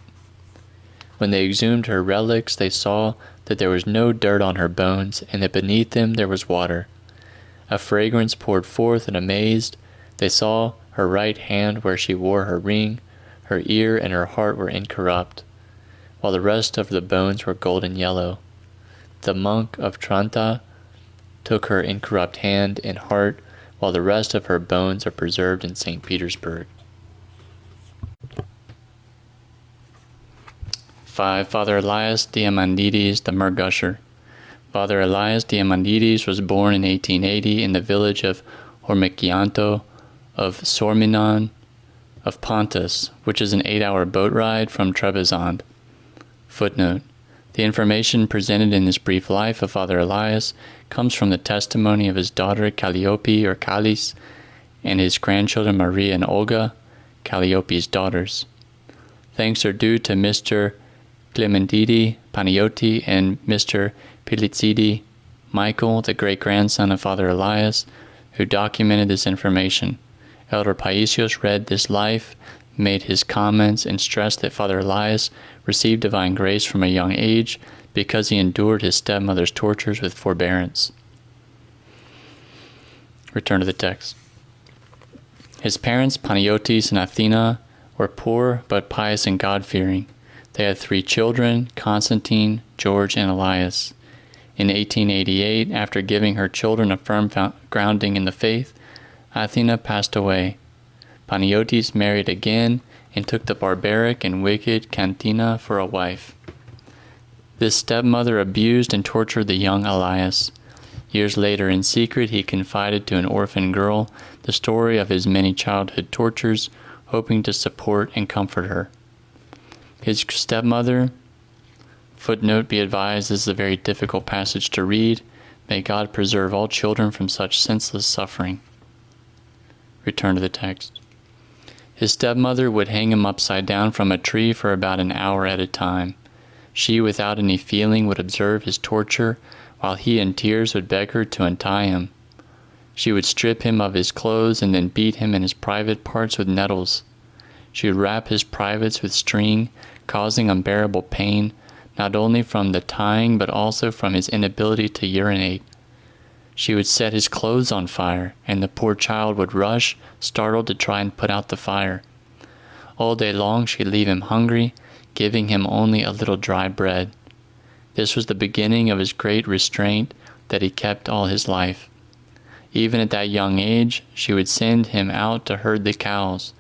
When they exhumed her relics, they saw that there was no dirt on her bones, and that beneath them there was water. A fragrance poured forth, and amazed, they saw her right hand where she wore her ring, her ear and her heart were incorrupt, while the rest of the bones were golden yellow. The monk of Tranta took her incorrupt hand and heart, while the rest of her bones are preserved in St. Petersburg. 5. Father Elias Diamandidis, the Mergusher. Father Elias Diamandidis was born in 1880 in the village of Hormikianto of Sorminon of Pontus, which is an 8-hour boat ride from Trebizond. Footnote: the information presented in this brief life of Father Elias comes from the testimony of his daughter Calliope or Palis and his grandchildren Maria and Olga, Calliope's daughters. Thanks are due to Mr. Clementidi Paniotti and Mr. Pilicidi Michael, the great-grandson of Father Elias, who documented this information. Elder Paisios read this life, made his comments, and stressed that Father Elias received divine grace from a young age because he endured his stepmother's tortures with forbearance. Return to the text. His parents, Paniotis and Athena, were poor but pious and God-fearing. They had 3 children, Constantine, George, and Elias. In 1888, after giving her children a firm grounding in the faith, Athena passed away. Paniotis married again and took the barbaric and wicked Cantina for a wife. This stepmother abused and tortured the young Elias. Years later, in secret, he confided to an orphan girl the story of his many childhood tortures, hoping to support and comfort her. His stepmother, footnote be advised, this is a very difficult passage to read. May God preserve all children from such senseless suffering. Return to the text. His stepmother would hang him upside down from a tree for about an hour at a time. She, without any feeling, would observe his torture, while he in tears would beg her to untie him. She would strip him of his clothes and then beat him in his private parts with nettles. She would wrap his privates with string, causing unbearable pain, not only from the tying but also from his inability to urinate. She would set his clothes on fire, and the poor child would rush, startled, to try and put out the fire. All day long she'd leave him hungry, giving him only a little dry bread. This was the beginning of his great restraint that he kept all his life. Even at that young age, she would send him out to herd the cows.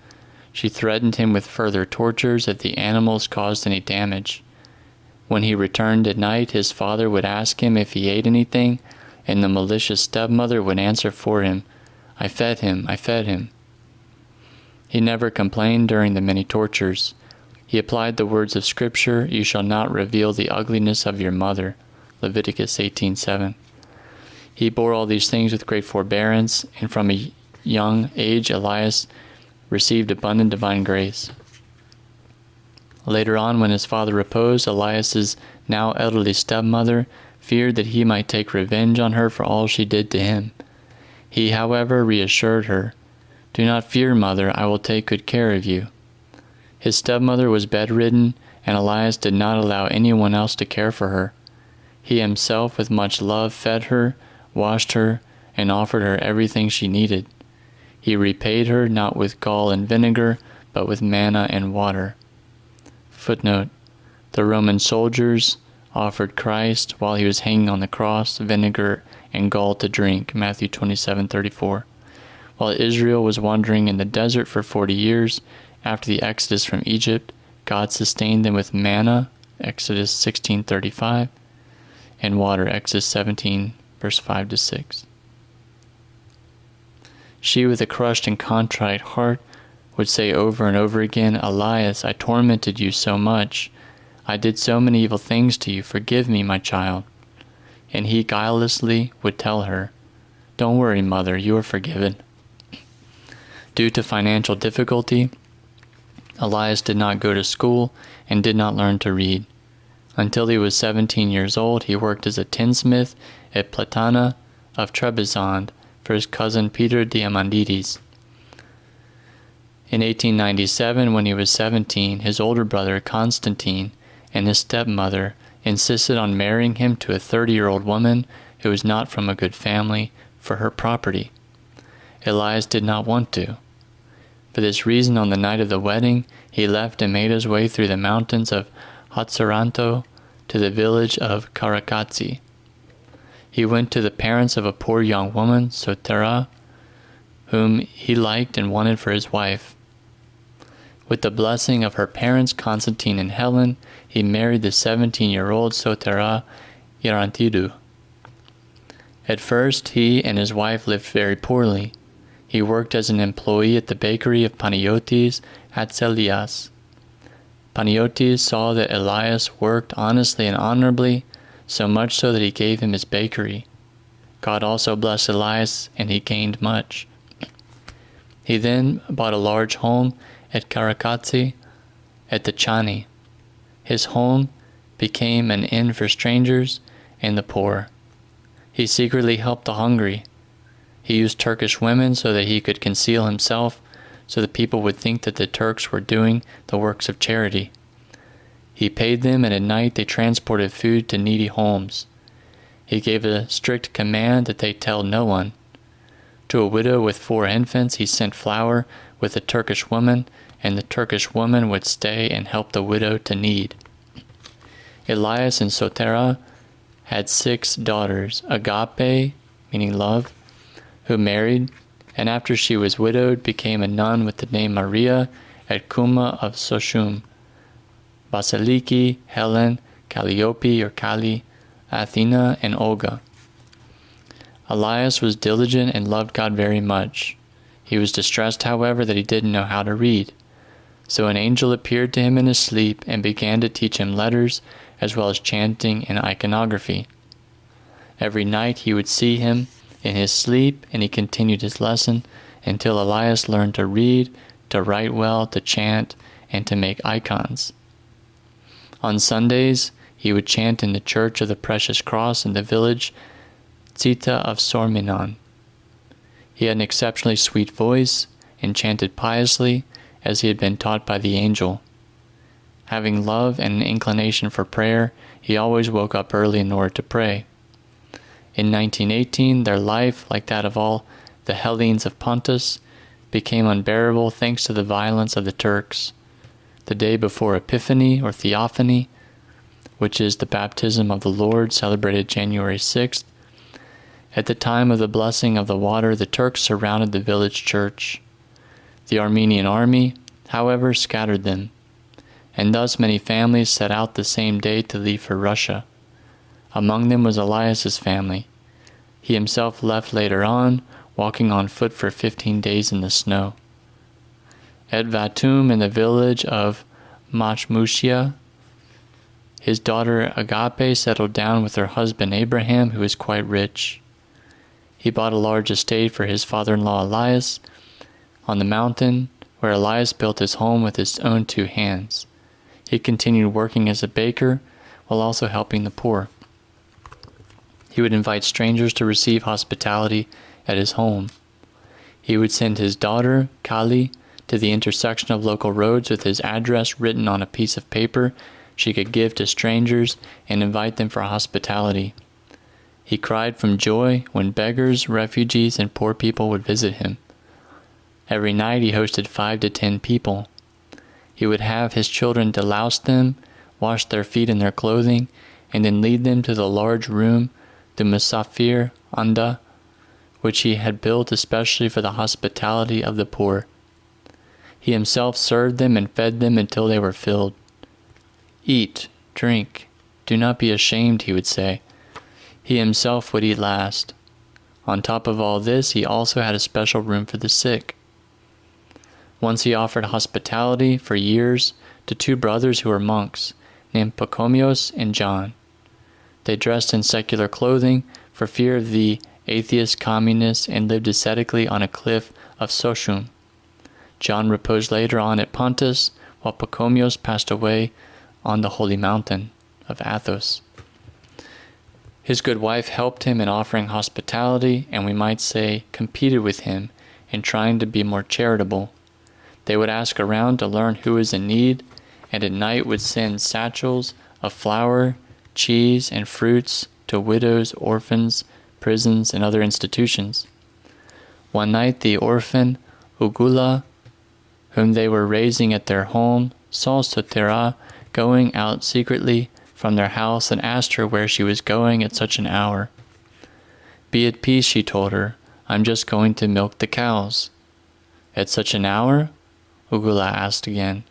She threatened him with further tortures if the animals caused any damage. When he returned at night, his father would ask him if he ate anything, and the malicious stepmother would answer for him, I fed him, I fed him. He never complained during the many tortures. He applied the words of Scripture, "You shall not reveal the ugliness of your mother," Leviticus 18:7. He bore all these things with great forbearance, and from a young age Elias received abundant divine grace. Later on, when his father reposed, Elias's now elderly stepmother feared that he might take revenge on her for all she did to him. He, however, reassured her, "Do not fear, mother, I will take good care of you." His stepmother was bedridden, and Elias did not allow anyone else to care for her. He himself, with much love, fed her, washed her, and offered her everything she needed. He repaid her not with gall and vinegar, but with manna and water. Footnote: the Roman soldiers offered Christ, while he was hanging on the cross, vinegar and gall to drink, Matthew 27:34. While Israel was wandering in the desert for 40 years, after the exodus from Egypt, God sustained them with manna, Exodus 16:35, and water, Exodus 17, verse 5-6. She, with a crushed and contrite heart, would say over and over again, "Elias, I tormented you so much. I did so many evil things to you. Forgive me, my child." And he guilelessly would tell her, "Don't worry, mother, you are forgiven." Due to financial difficulty, Elias did not go to school and did not learn to read. Until he was 17 years old, he worked as a tinsmith at Platana of Trebizond for his cousin Peter Diamandidis. In 1897, when he was 17, his older brother Constantine and his stepmother insisted on marrying him to a 30-year-old woman who was not from a good family for her property. Elias did not want to. For this reason, on the night of the wedding, he left and made his way through the mountains of Hatzaranto to the village of Kyriaki. He went to the parents of a poor young woman, Soteru, whom he liked and wanted for his wife. With the blessing of her parents, Constantine and Helen, he married the 17-year-old Sophia Samra. At first, he and his wife lived very poorly. He worked as an employee at the bakery of Panagiotis at Elias. Panagiotis saw that Elias worked honestly and honorably, so much so that he gave him his bakery. God also blessed Elias, and he gained much. He then bought a large home at Kyriaki at the Chani. His home became an inn for strangers and the poor. He secretly helped the hungry. He used Turkish women so that he could conceal himself, so that people would think that the Turks were doing the works of charity. He paid them, and at night they transported food to needy homes. He gave a strict command that they tell no one. To a widow with 4 infants, he sent flour with a Turkish woman, and the Turkish woman would stay and help the widow to knead. Elias and Soteru had 6 daughters, Agape, meaning love, who married, and after she was widowed, became a nun with the name Maria at Cuma of Soshum, Basiliki, Helen, Calliope or Kali, Athena, and Olga. Elias was diligent and loved God very much. He was distressed, however, that he didn't know how to read. So an angel appeared to him in his sleep and began to teach him letters as well as chanting and iconography. Every night he would see him in his sleep, and he continued his lesson until Elias learned to read, to write well, to chant, and to make icons. On Sundays, he would chant in the Church of the Precious Cross in the village Zita of Sorminon. He had an exceptionally sweet voice and chanted piously as he had been taught by the angel. Having love and an inclination for prayer, he always woke up early in order to pray. In 1918, their life, like that of all the Hellenes of Pontus, became unbearable thanks to the violence of the Turks. The day before Epiphany or Theophany, which is the baptism of the Lord celebrated January 6th, at the time of the blessing of the water, the Turks surrounded the village church. The Armenian army, however, scattered them, and thus many families set out the same day to leave for Russia. Among them was Elias's family. He himself left later on, walking on foot for 15 days in the snow. At Vatum, in the village of Machmusia, his daughter Agape settled down with her husband Abraham, who is quite rich. He bought a large estate for his father-in-law Elias on the mountain, where Elias built his home with his own 2 hands. He continued working as a baker while also helping the poor. He would invite strangers to receive hospitality at his home. He would send his daughter, Kali, to the intersection of local roads with his address written on a piece of paper she could give to strangers and invite them for hospitality. He cried from joy when beggars, refugees, and poor people would visit him. Every night he hosted 5 to 10 people. He would have his children delouse them, wash their feet and their clothing, and then lead them to the large room, the Musafir Anda, which he had built especially for the hospitality of the poor. He himself served them and fed them until they were filled. "Eat, drink, do not be ashamed," he would say. He himself would eat last. On top of all this, he also had a special room for the sick. Once he offered hospitality for years to 2 brothers who were monks, named Pachomios and John. They dressed in secular clothing for fear of the atheist communists and lived ascetically on a cliff of Soshum. John reposed later on at Pontus, while Pachomios passed away on the holy mountain of Athos. His good wife helped him in offering hospitality, and we might say competed with him in trying to be more charitable. They would ask around to learn who is in need, and at night would send satchels of flour, cheese, and fruits to widows, orphans, prisons, and other institutions. One night the orphan Ugula, whom they were raising at their home, saw Soteru going out secretly from their house and asked her where she was going at such an hour. "Be at peace," she told her. "I'm just going to milk the cows." "At such an hour?" Ugula asked again.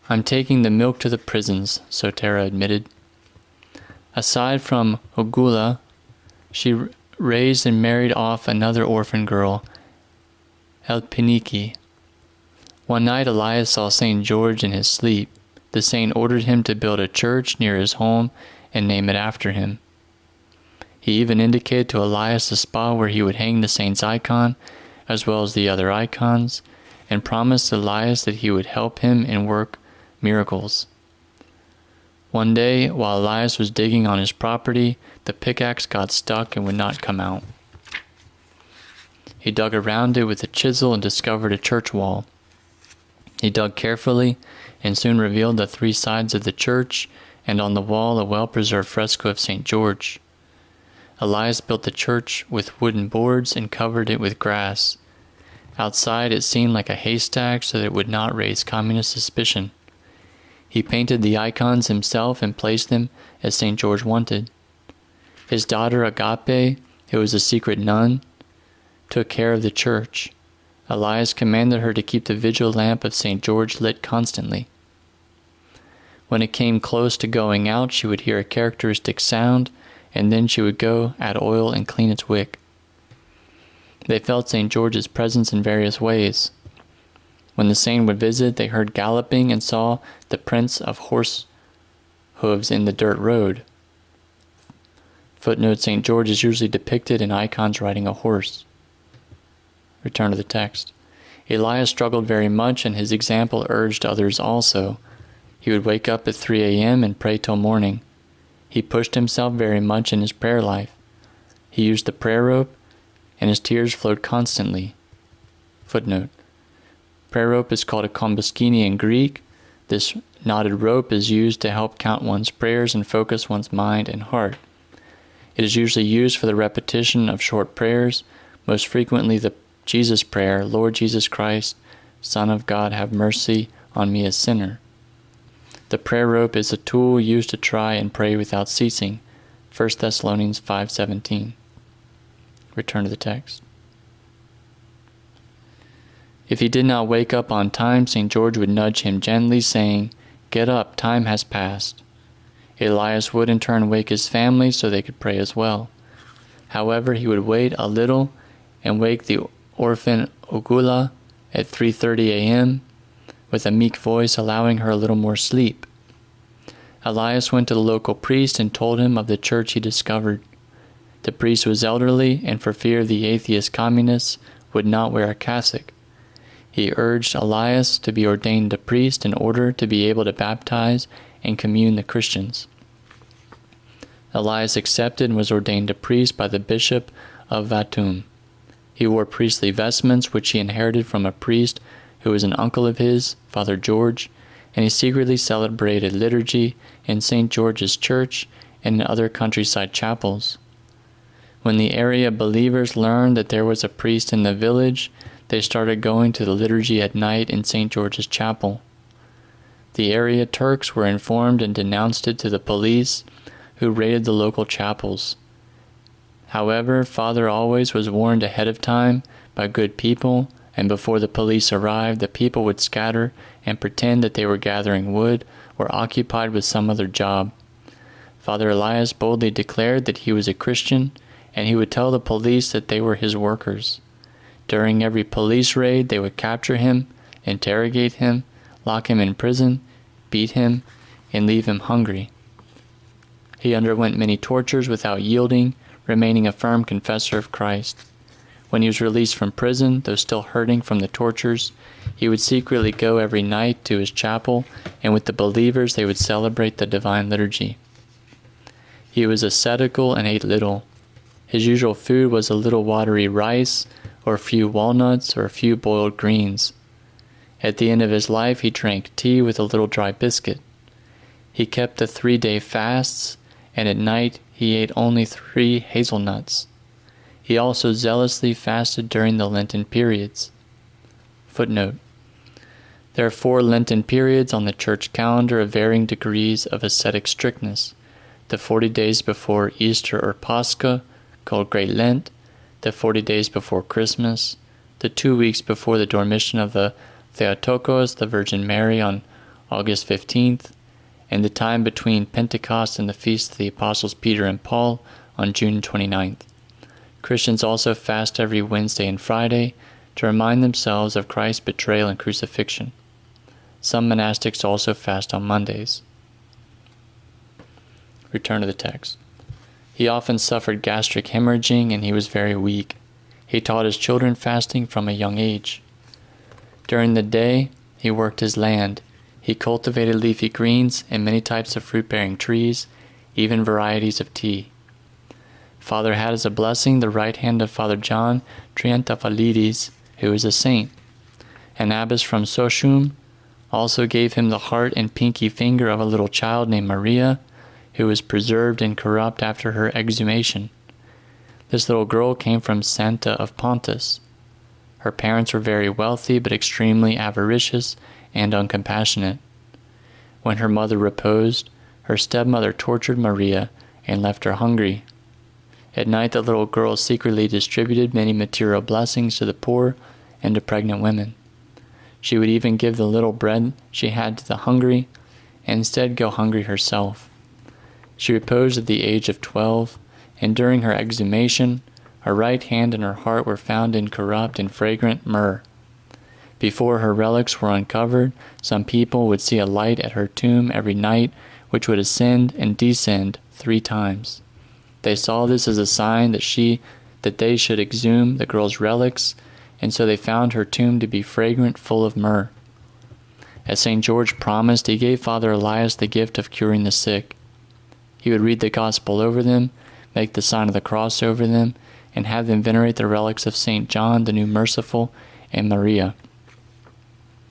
"I'm taking the milk to the prisons," Soteru admitted. Aside from Ugula, she raised and married off another orphan girl, Elpiniki. One night Elias saw St. George in his sleep. The saint ordered him to build a church near his home and name it after him. He even indicated to Elias the spot where he would hang the saint's icon, as well as the other icons, and promised Elias that he would help him and work miracles. One day, while Elias was digging on his property, the pickaxe got stuck and would not come out. He dug around it with a chisel and discovered a church wall. He dug carefully and soon revealed the 3 sides of the church, and on the wall a well-preserved fresco of St. George. Elias built the church with wooden boards and covered it with grass. Outside it seemed like a haystack so that it would not raise communist suspicion. He painted the icons himself and placed them as St. George wanted. His daughter Agape, who was a secret nun, took care of the church. Elias commanded her to keep the vigil lamp of St. George lit constantly. When it came close to going out, she would hear a characteristic sound, and then she would go, add oil, and clean its wick. They felt St. George's presence in various ways. When the saint would visit, they heard galloping and saw the prints of horse hooves in the dirt road. Footnote: St. George is usually depicted in icons riding a horse. Return to the text. Elias struggled very much, and his example urged others also. He would wake up at 3 a.m. and pray till morning. He pushed himself very much in his prayer life. He used the prayer rope, and his tears flowed constantly. Footnote: prayer rope is called a kombuskini in Greek. This knotted rope is used to help count one's prayers and focus one's mind and heart. It is usually used for the repetition of short prayers, most frequently the Jesus prayer, "Lord Jesus Christ, Son of God, have mercy on me a sinner." The prayer rope is a tool used to try and pray without ceasing. 1 Thessalonians 5:17. Return to the text. If he did not wake up on time, St. George would nudge him gently, saying, "Get up, time has passed." Elias would in turn wake his family so they could pray as well. However, he would wait a little and wake the orphan Ogula at 3:30 a.m. with a meek voice, allowing her a little more sleep. Elias went to the local priest and told him of the church he discovered. The priest was elderly, and for fear of the atheist communists, would not wear a cassock. He urged Elias to be ordained a priest in order to be able to baptize and commune the Christians. Elias accepted and was ordained a priest by the bishop of Vatum. He wore priestly vestments which he inherited from a priest who was an uncle of his, Father George, and he secretly celebrated liturgy in St. George's Church and in other countryside chapels. When the area believers learned that there was a priest in the village, they started going to the liturgy at night in St. George's Chapel. The area Turks were informed and denounced it to the police, who raided the local chapels. However, Father always was warned ahead of time by good people, and before the police arrived, the people would scatter and pretend that they were gathering wood or occupied with some other job. Father Elias boldly declared that he was a Christian, and he would tell the police that they were his workers. During every police raid, they would capture him, interrogate him, lock him in prison, beat him, and leave him hungry. He underwent many tortures without yielding, remaining a firm confessor of Christ. When he was released from prison, though still hurting from the tortures, he would secretly go every night to his chapel, and with the believers they would celebrate the divine liturgy. He was ascetical and ate little. His usual food was a little watery rice, or a few walnuts, or a few boiled greens. At the end of his life, he drank tea with a little dry biscuit. He kept the 3-day fasts, and at night he ate only 3 hazelnuts. He also zealously fasted during the Lenten periods. Footnote: there are 4 Lenten periods on the church calendar of varying degrees of ascetic strictness: the 40 days before Easter or Pascha, called Great Lent, the 40 days before Christmas, the 2 weeks before the Dormition of the Theotokos, the Virgin Mary, on August 15th, and the time between Pentecost and the feast of the Apostles Peter and Paul on June 29th. Christians also fast every Wednesday and Friday to remind themselves of Christ's betrayal and crucifixion. Some monastics also fast on Mondays. Return to the text. He often suffered gastric hemorrhaging, and he was very weak. He taught his children fasting from a young age. During the day, he worked his land. He cultivated leafy greens and many types of fruit-bearing trees, even varieties of tea. Father had as a blessing the right hand of Father John Triantafilides, who is a saint. An abbess from Sochum also gave him the heart and pinky finger of a little child named Maria, who was preserved incorrupt after her exhumation. This little girl came from Santa of Pontus. Her parents were very wealthy but extremely avaricious and uncompassionate. When her mother reposed, her stepmother tortured Maria and left her hungry. At night the little girl secretly distributed many material blessings to the poor and to pregnant women. She would even give the little bread she had to the hungry, and instead go hungry herself. She reposed at the age of 12, and during her exhumation, her right hand and her heart were found incorrupt and fragrant myrrh. Before her relics were uncovered, some people would see a light at her tomb every night, which would ascend and descend 3 times. They saw this as a sign that they should exhume the girl's relics, and so they found her tomb to be fragrant, full of myrrh. As St. George promised, he gave Father Elias the gift of curing the sick. He would read the Gospel over them, make the sign of the cross over them, and have them venerate the relics of St. John, the new Merciful, and Maria.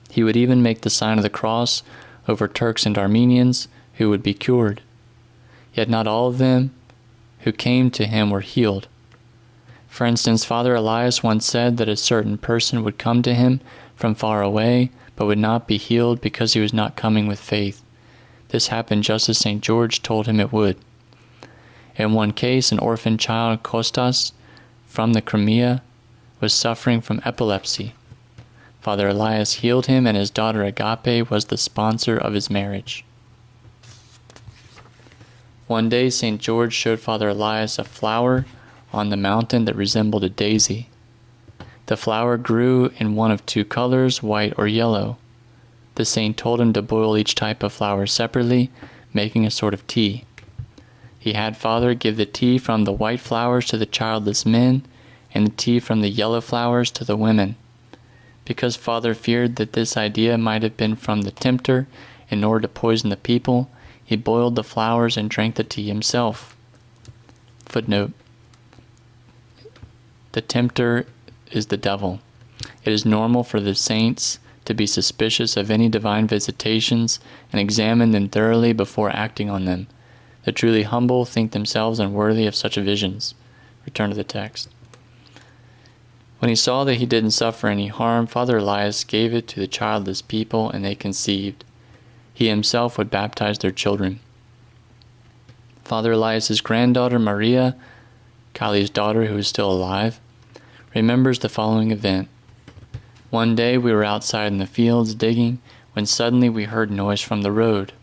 He would even make the sign of the cross over Turks and Armenians who would be cured. Yet not all of them who came to him were healed. For instance, Father Elias once said that a certain person would come to him from far away, but would not be healed because he was not coming with faith. This happened just as St. George told him it would. In one case, an orphan child, Kostas, from the Crimea, was suffering from epilepsy. Father Elias healed him, and his daughter Agape was the sponsor of his marriage. One day, St. George showed Father Elias a flower on the mountain that resembled a daisy. The flower grew in one of two colors, white or yellow. The saint told him to boil each type of flower separately, making a sort of tea. He had Father give the tea from the white flowers to the childless men, and the tea from the yellow flowers to the women. Because Father feared that this idea might have been from the tempter in order to poison the people, he boiled the flowers and drank the tea himself. Footnote: the tempter is the devil. It is normal for the saints to be suspicious of any divine visitations and examine them thoroughly before acting on them. The truly humble think themselves unworthy of such visions. Return to the text. When he saw that he didn't suffer any harm, Father Elias gave it to the childless people, and they conceived. He himself would baptize their children. Father Elias's granddaughter, Maria, Kali's daughter who is still alive, remembers the following event. One day we were outside in the fields digging when suddenly we heard noise from the road.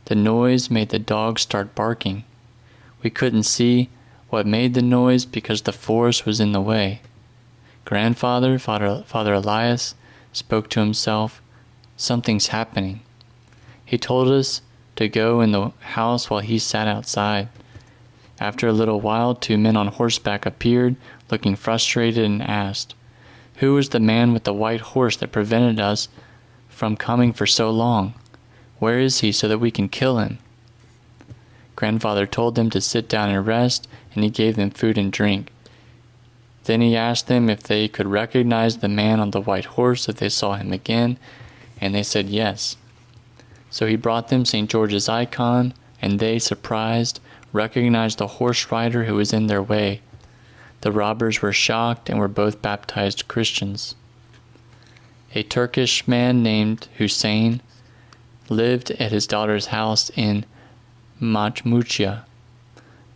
The noise made the dogs start barking. We couldn't see what made the noise because the forest was in the way. Grandfather, Father Elias, spoke to himself, "Something's happening." He told us to go in the house while he sat outside. After a little while, two men on horseback appeared, looking frustrated, and asked, "Who is the man with the white horse that prevented us from coming for so long? Where is he so that we can kill him?" Grandfather told them to sit down and rest, and he gave them food and drink. Then he asked them if they could recognize the man on the white horse if they saw him again, and they said yes. So he brought them St. George's icon, and they, surprised, recognized the horse rider who was in their way. The robbers were shocked and were both baptized Christians. A Turkish man named Hussein lived at his daughter's house in Matmucia.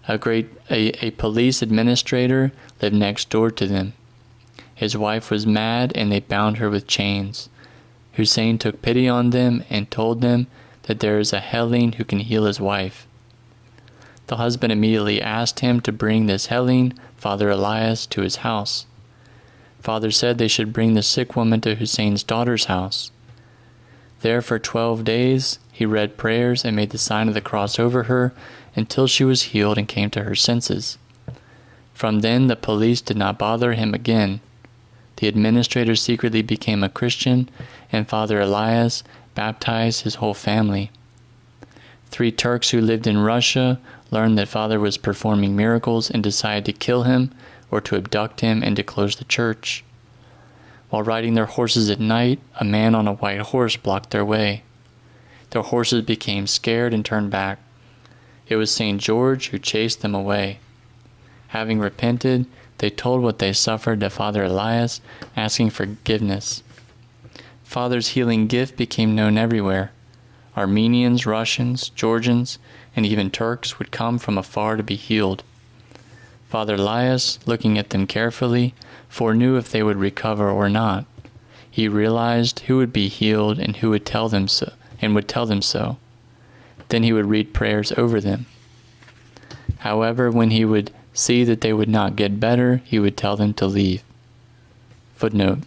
A police administrator lived next door to them. His wife was mad, and they bound her with chains. Hussein took pity on them and told them that there is a Hellene who can heal his wife. The husband immediately asked him to bring this Hellene, Father Elias, to his house. Father said they should bring the sick woman to Hussein's daughter's house. There for 12 days he read prayers and made the sign of the cross over her until she was healed and came to her senses. From then the police did not bother him again. The administrator secretly became a Christian, and Father Elias baptized his whole family. 3 Turks who lived in Russia learned that Father was performing miracles and decided to kill him or to abduct him and to close the church. While riding their horses at night, a man on a white horse blocked their way. Their horses became scared and turned back. It was St. George who chased them away. Having repented, they told what they suffered to Father Elias, asking forgiveness. Father's healing gift became known everywhere. Armenians, Russians, Georgians, and even Turks would come from afar to be healed. Father Elias, looking at them carefully, foreknew if they would recover or not. He realized who would be healed and who would tell them so, and would tell them so. Then he would read prayers over them. However, when he would see that they would not get better, he would tell them to leave. Footnote: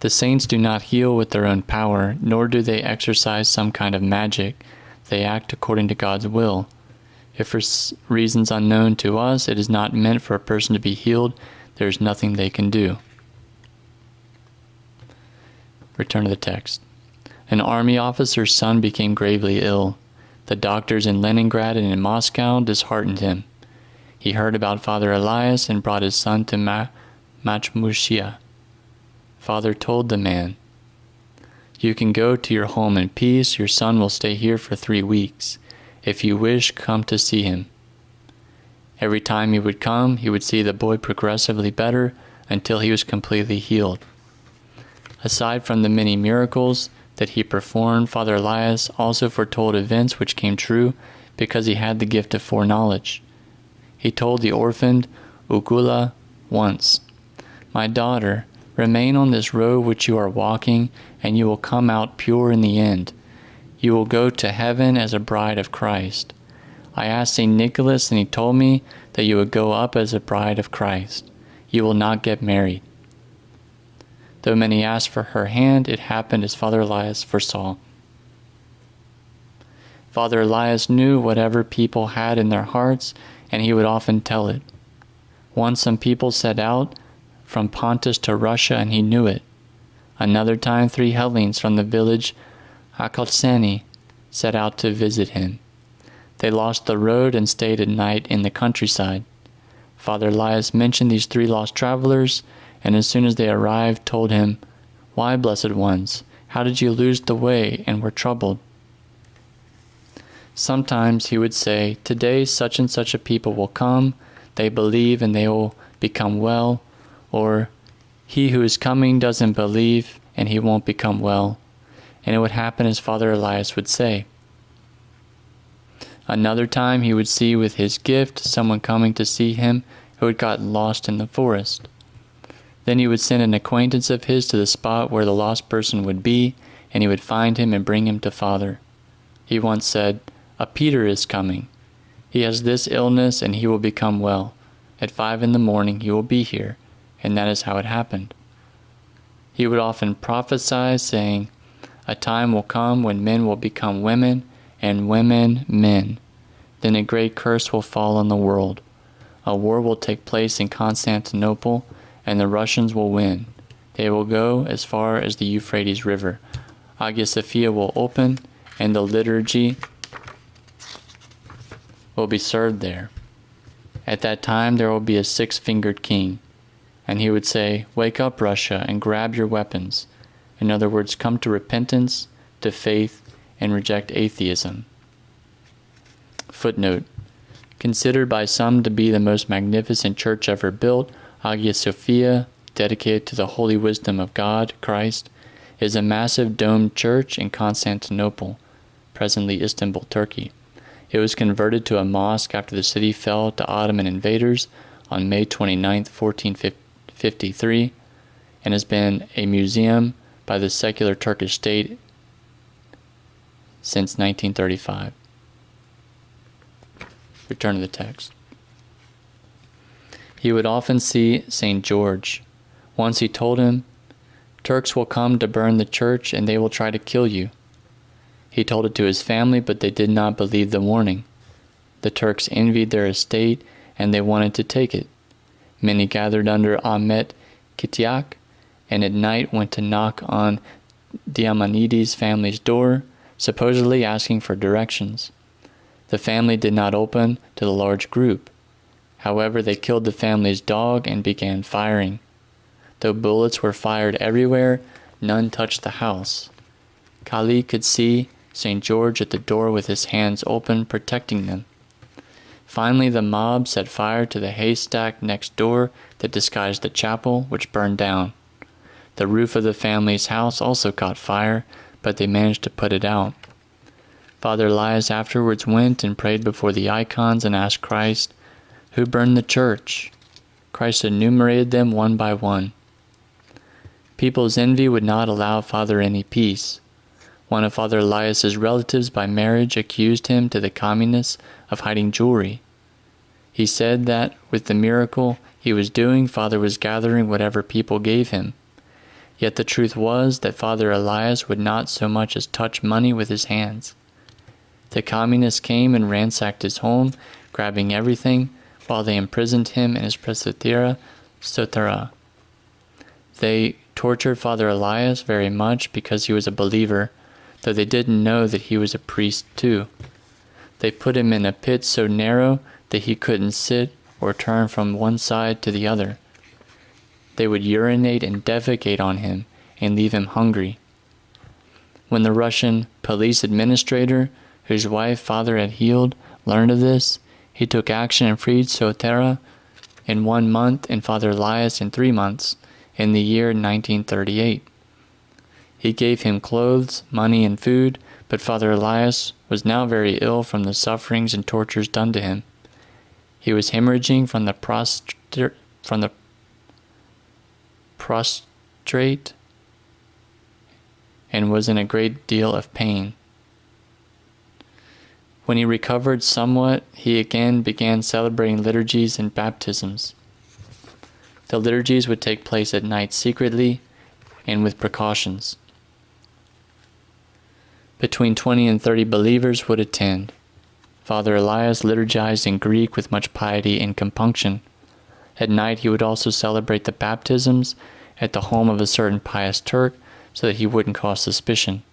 the saints do not heal with their own power, nor do they exercise some kind of magic. They act according to God's will. If for reasons unknown to us it is not meant for a person to be healed, there is nothing they can do. Return to the text. An army officer's son became gravely ill. The doctors in Leningrad and in Moscow disheartened him. He heard about Father Elias and brought his son to Matmucia. Father told the man, "You can go to your home in peace. Your son will stay here for 3 weeks. If you wish, come to see him." Every time he would come, he would see the boy progressively better until he was completely healed. Aside from the many miracles that he performed, Father Elias also foretold events which came true because he had the gift of foreknowledge. He told the orphaned Ugula once, "My daughter, remain on this road which you are walking, and you will come out pure in the end. You will go to heaven as a bride of Christ. I asked St. Nicholas, and he told me that you would go up as a bride of Christ. You will not get married." Though many asked for her hand, it happened as Father Elias foresaw. Father Elias knew whatever people had in their hearts, and he would often tell it. Once some people set out from Pontus to Russia, and he knew it. Another time 3 Hellenes from the village Akalseni set out to visit him. They lost the road and stayed at night in the countryside. Father Elias mentioned these 3 lost travelers, and as soon as they arrived, told him, "Why, blessed ones, how did you lose the way and were troubled?" Sometimes he would say, "Today such and such a people will come, they believe and they will become well," or "He who is coming doesn't believe and he won't become well," and it would happen as Father Elias would say. Another time he would see with his gift someone coming to see him who had gotten lost in the forest. Then he would send an acquaintance of his to the spot where the lost person would be, and he would find him and bring him to Father. He once said, "A Peter is coming. He has this illness and he will become well. At 5 a.m. he will be here," and that is how it happened. He would often prophesy, saying, "A time will come when men will become women, and women men. Then a great curse will fall on the world. A war will take place in Constantinople, and the Russians will win. They will go as far as the Euphrates River. Hagia Sophia will open, and the liturgy will be served there. At that time there will be a 6-fingered king." And he would say, "Wake up, Russia, and grab your weapons." In other words, come to repentance, to faith, and reject atheism. Footnote: considered by some to be the most magnificent church ever built, Hagia Sophia, dedicated to the holy wisdom of God, Christ, is a massive domed church in Constantinople, presently Istanbul, Turkey. It was converted to a mosque after the city fell to Ottoman invaders on May 29, 1453, and has been a museum by the secular Turkish state since 1935. Return to the text. He would often see St. George. Once he told him, "Turks will come to burn the church and they will try to kill you." He told it to his family, but they did not believe the warning. The Turks envied their estate, and they wanted to take it. Many gathered under Ahmet Kitiak, and at night went to knock on Diamanides' family's door, supposedly asking for directions. The family did not open to the large group. However, they killed the family's dog and began firing. Though bullets were fired everywhere, none touched the house. Kali could see St. George at the door with his hands open, protecting them. Finally, the mob set fire to the haystack next door that disguised the chapel, which burned down. The roof of the family's house also caught fire, but they managed to put it out. Father Elias afterwards went and prayed before the icons and asked Christ, "Who burned the church?" Christ enumerated them one by one. People's envy would not allow Father any peace. One of Father Elias's relatives by marriage accused him to the communists of hiding jewelry. He said that with the miracle he was doing, Father was gathering whatever people gave him. Yet the truth was that Father Elias would not so much as touch money with his hands. The communists came and ransacked his home, grabbing everything, while they imprisoned him in his Presvytera Soteru. They tortured Father Elias very much because he was a believer, though they didn't know that he was a priest too. They put him in a pit so narrow that he couldn't sit or turn from one side to the other. They would urinate and defecate on him and leave him hungry. When the Russian police administrator, whose wife Father had healed, learned of this, he took action and freed Soteru in 1 month and Father Elias in 3 months in the year 1938. He gave him clothes, money, and food, but Father Elias was now very ill from the sufferings and tortures done to him. He was hemorrhaging from the prostrate and was in a great deal of pain. When he recovered somewhat, he again began celebrating liturgies and baptisms. The liturgies would take place at night secretly and with precautions. Between 20 and 30 believers would attend. Father Elias liturgized in Greek with much piety and compunction. At night he would also celebrate the baptisms at the home of a certain pious Turk so that he wouldn't cause suspicion.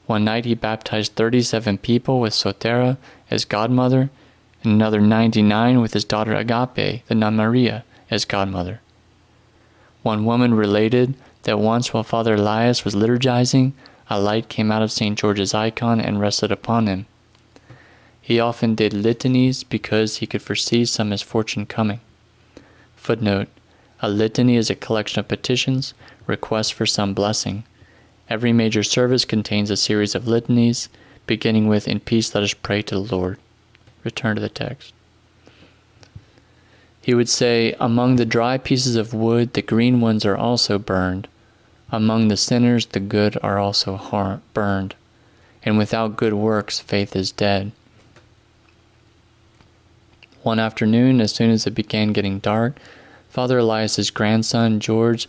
One night he baptized 37 people with Soteru as godmother, and another 99 with his daughter Agape, the nun Maria, as godmother. One woman related that once while Father Elias was liturgizing, a light came out of St. George's icon and rested upon him. He often did litanies because he could foresee some misfortune coming. Footnote: a litany is a collection of petitions, requests for some blessing. Every major service contains a series of litanies, beginning with, "In peace let us pray to the Lord." Return to the text. He would say, "Among the dry pieces of wood, the green ones are also burned. Among the sinners, the good are also burned. And without good works, faith is dead." One afternoon, as soon as it began getting dark, Father Elias's grandson, George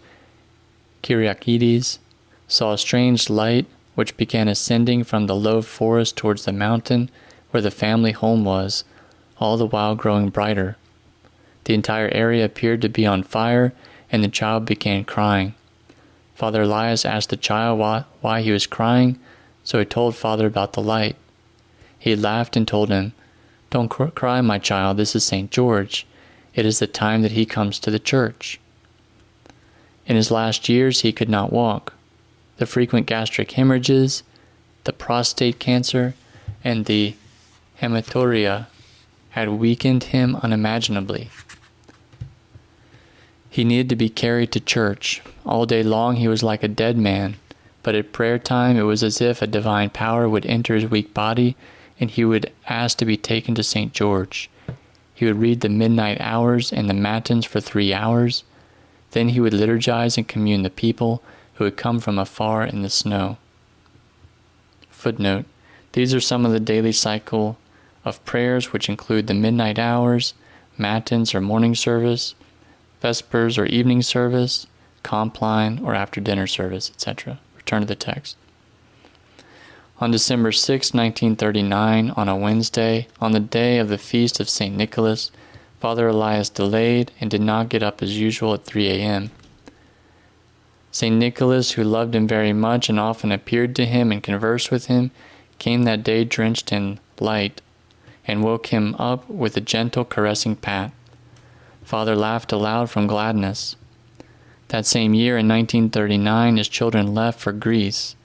Kyriakides, saw a strange light which began ascending from the low forest towards the mountain where the family home was, all the while growing brighter. The entire area appeared to be on fire, and the child began crying. Father Elias asked the child why he was crying, so he told Father about the light. He laughed and told him, "Don't cry, my child, this is St. George. It is the time that he comes to the church." In his last years he could not walk. The frequent gastric hemorrhages, the prostate cancer, and the hematuria had weakened him unimaginably. He needed to be carried to church. All day long he was like a dead man, but at prayer time it was as if a divine power would enter his weak body and he would ask to be taken to St. George. He would read the midnight hours and the matins for 3 hours. Then he would liturgize and commune the people who had come from afar in the snow. Footnote: these are some of the daily cycle of prayers, which include the midnight hours, matins or morning service, vespers or evening service, compline or after dinner service, etc. Return to the text. On December 6, 1939, on a Wednesday, on the day of the feast of St. Nicholas, Father Elias delayed and did not get up as usual at 3 a.m. St. Nicholas, who loved him very much and often appeared to him and conversed with him, came that day drenched in light, and woke him up with a gentle caressing pat. Father laughed aloud from gladness. That same year, in 1939, his children left for Greece.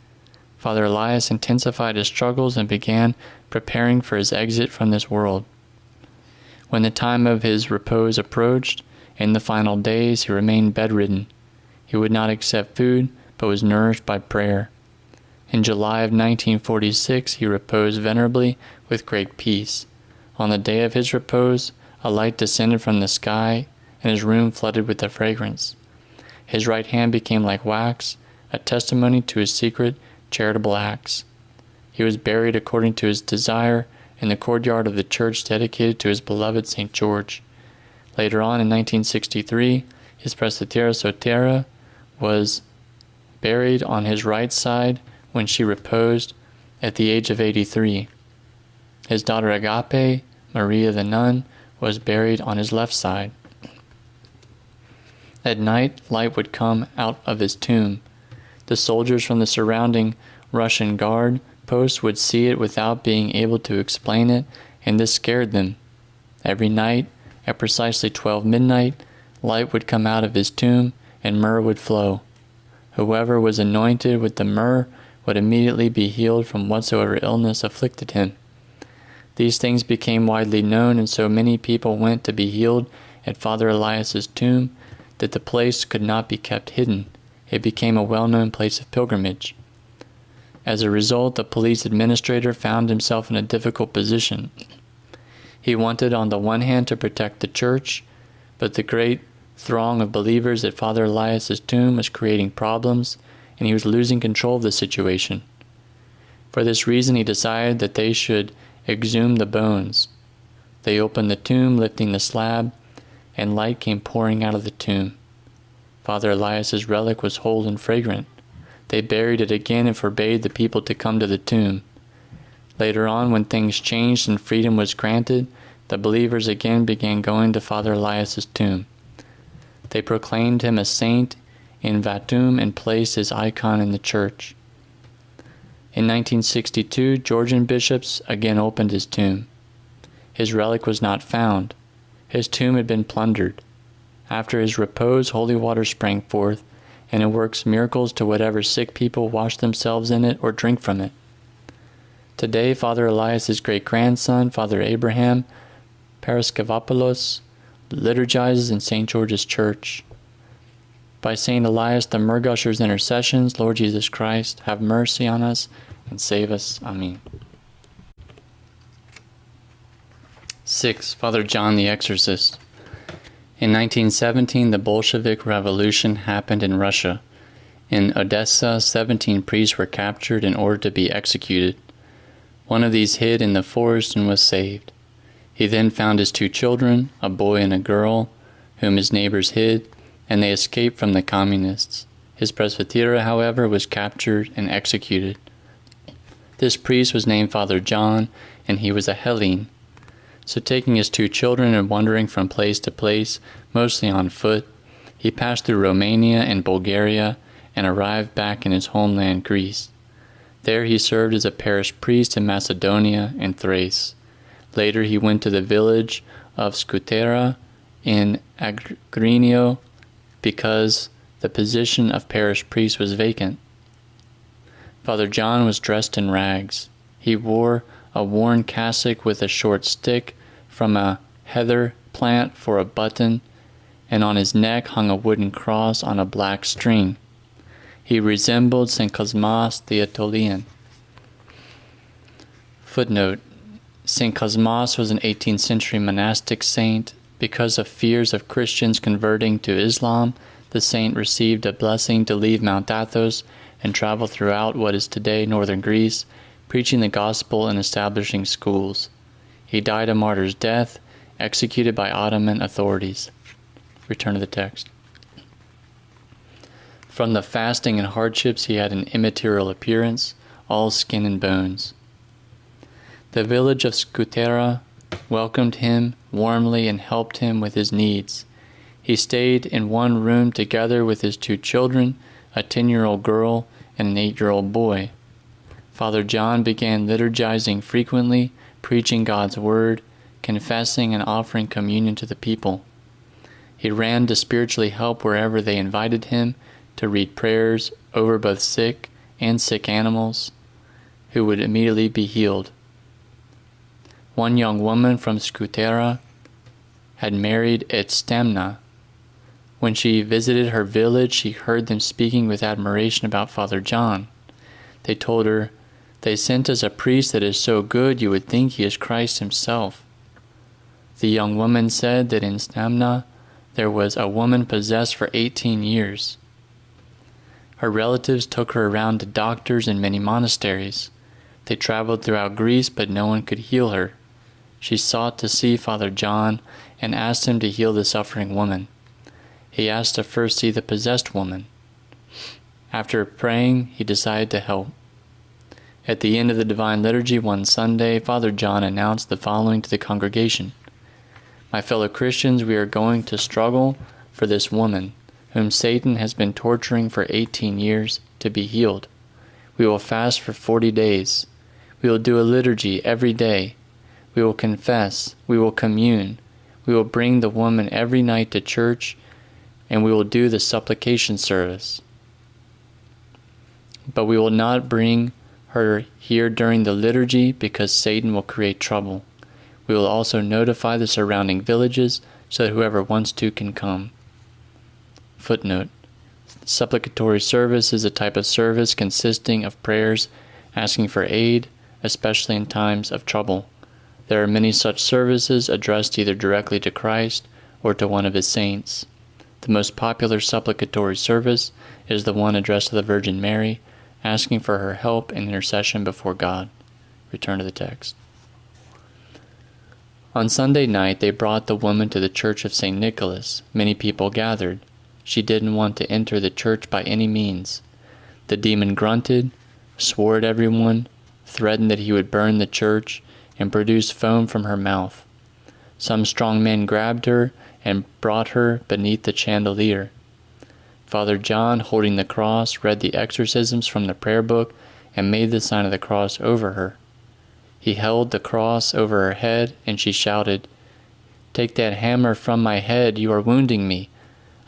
Father Elias intensified his struggles and began preparing for his exit from this world. When the time of his repose approached, in the final days he remained bedridden. He would not accept food, but was nourished by prayer. In July of 1946 he reposed venerably with great peace. On the day of his repose, a light descended from the sky, and his room flooded with the fragrance. His right hand became like wax, a testimony to his secret, charitable acts. He was buried according to his desire in the courtyard of the church dedicated to his beloved St. George. Later on, in 1963, his Presvytera Soteru was buried on his right side when she reposed at the age of 83. His daughter Agape, Maria the nun, was buried on his left side. At night, light would come out of his tomb. The soldiers from the surrounding Russian guard posts would see it without being able to explain it, and this scared them. Every night, at precisely 12 midnight, light would come out of his tomb, and myrrh would flow. Whoever was anointed with the myrrh would immediately be healed from whatsoever illness afflicted him. These things became widely known, and so many people went to be healed at Father Elias's tomb that the place could not be kept hidden. It became a well-known place of pilgrimage. As a result, the police administrator found himself in a difficult position. He wanted on the one hand to protect the church, but the great throng of believers at Father Elias's tomb was creating problems, and he was losing control of the situation. For this reason, he decided that they should exhumed the bones. They opened the tomb, lifting the slab, and light came pouring out of the tomb. Father Elias's relic was whole and fragrant. They buried it again and forbade the people to come to the tomb. Later on, when things changed and freedom was granted, the believers again began going to Father Elias's tomb. They proclaimed him a saint in Vatum and placed his icon in the church. In 1962, Georgian bishops again opened his tomb. His relic was not found. His tomb had been plundered. After his repose, holy water sprang forth, and it works miracles to whatever sick people wash themselves in it or drink from it. Today, Father Elias's great-grandson, Father Abraham Paraskevopoulos, liturgizes in St. George's Church. By St. Elias, the Murgusher's intercessions, Lord Jesus Christ, have mercy on us and save us. Amen. 6. Father John the Exorcist. In 1917, the Bolshevik Revolution happened in Russia. In Odessa, 17 priests were captured in order to be executed. One of these hid in the forest and was saved. He then found his 2 children, a boy and a girl, whom his neighbors hid, and they escaped from the communists. His presbytera, however, was captured and executed. This priest was named Father John, and he was a Hellene. So taking his 2 children and wandering from place to place, mostly on foot, he passed through Romania and Bulgaria and arrived back in his homeland Greece. There he served as a parish priest in Macedonia and Thrace. Later he went to the village of Scutera in Agrinio because the position of parish priest was vacant. Father John was dressed in rags. He wore a worn cassock with a short stick from a heather plant for a button, and on his neck hung a wooden cross on a black string. He resembled St. Cosmas the Aetolian. Footnote: St. Cosmas was an 18th century monastic saint. Because of fears of Christians converting to Islam, the saint received a blessing to leave Mount Athos and travel throughout what is today northern Greece, preaching the gospel and establishing schools. He died a martyr's death, executed by Ottoman authorities. Return to the text. From the fasting and hardships he had an immaterial appearance, all skin and bones. The village of Scutera welcomed him warmly and helped him with his needs. He stayed in one room together with his 2 children, a 10-year-old girl and an 8-year-old boy. Father John began liturgizing frequently, preaching God's word, confessing and offering communion to the people. He ran to spiritually help wherever they invited him, to read prayers over both sick and sick animals, who would immediately be healed. One young woman from Scutera had married at Stamna. When she visited her village, she heard them speaking with admiration about Father John. They told her, "They sent us a priest that is so good you would think he is Christ himself." The young woman said that in Stamna there was a woman possessed for 18 years. Her relatives took her around to doctors in many monasteries. They traveled throughout Greece, but no one could heal her. She sought to see Father John and asked him to heal the suffering woman. He asked to first see the possessed woman. After praying, he decided to help. At the end of the Divine Liturgy one Sunday, Father John announced the following to the congregation: "My fellow Christians, we are going to struggle for this woman, whom Satan has been torturing for 18 years, to be healed. We will fast for 40 days. We will do a liturgy every day. We will confess. We will commune. We will bring the woman every night to church, and we will do the supplication service. But we will not bring her here during the liturgy because Satan will create trouble. We will also notify the surrounding villages so that whoever wants to can come." Footnote: Supplicatory service is a type of service consisting of prayers asking for aid, especially in times of trouble. There are many such services addressed either directly to Christ or to one of his saints. The most popular supplicatory service is the one addressed to the Virgin Mary, asking for her help and intercession before God. Return to the text. On Sunday night they brought the woman to the church of St. Nicholas. Many people gathered. She didn't want to enter the church by any means. The demon grunted, swore at everyone, threatened that he would burn the church, and produced foam from her mouth. Some strong men grabbed her and brought her beneath the chandelier. Father John, holding the cross, read the exorcisms from the prayer book and made the sign of the cross over her. He held the cross over her head, and she shouted, "Take that hammer from my head, you are wounding me.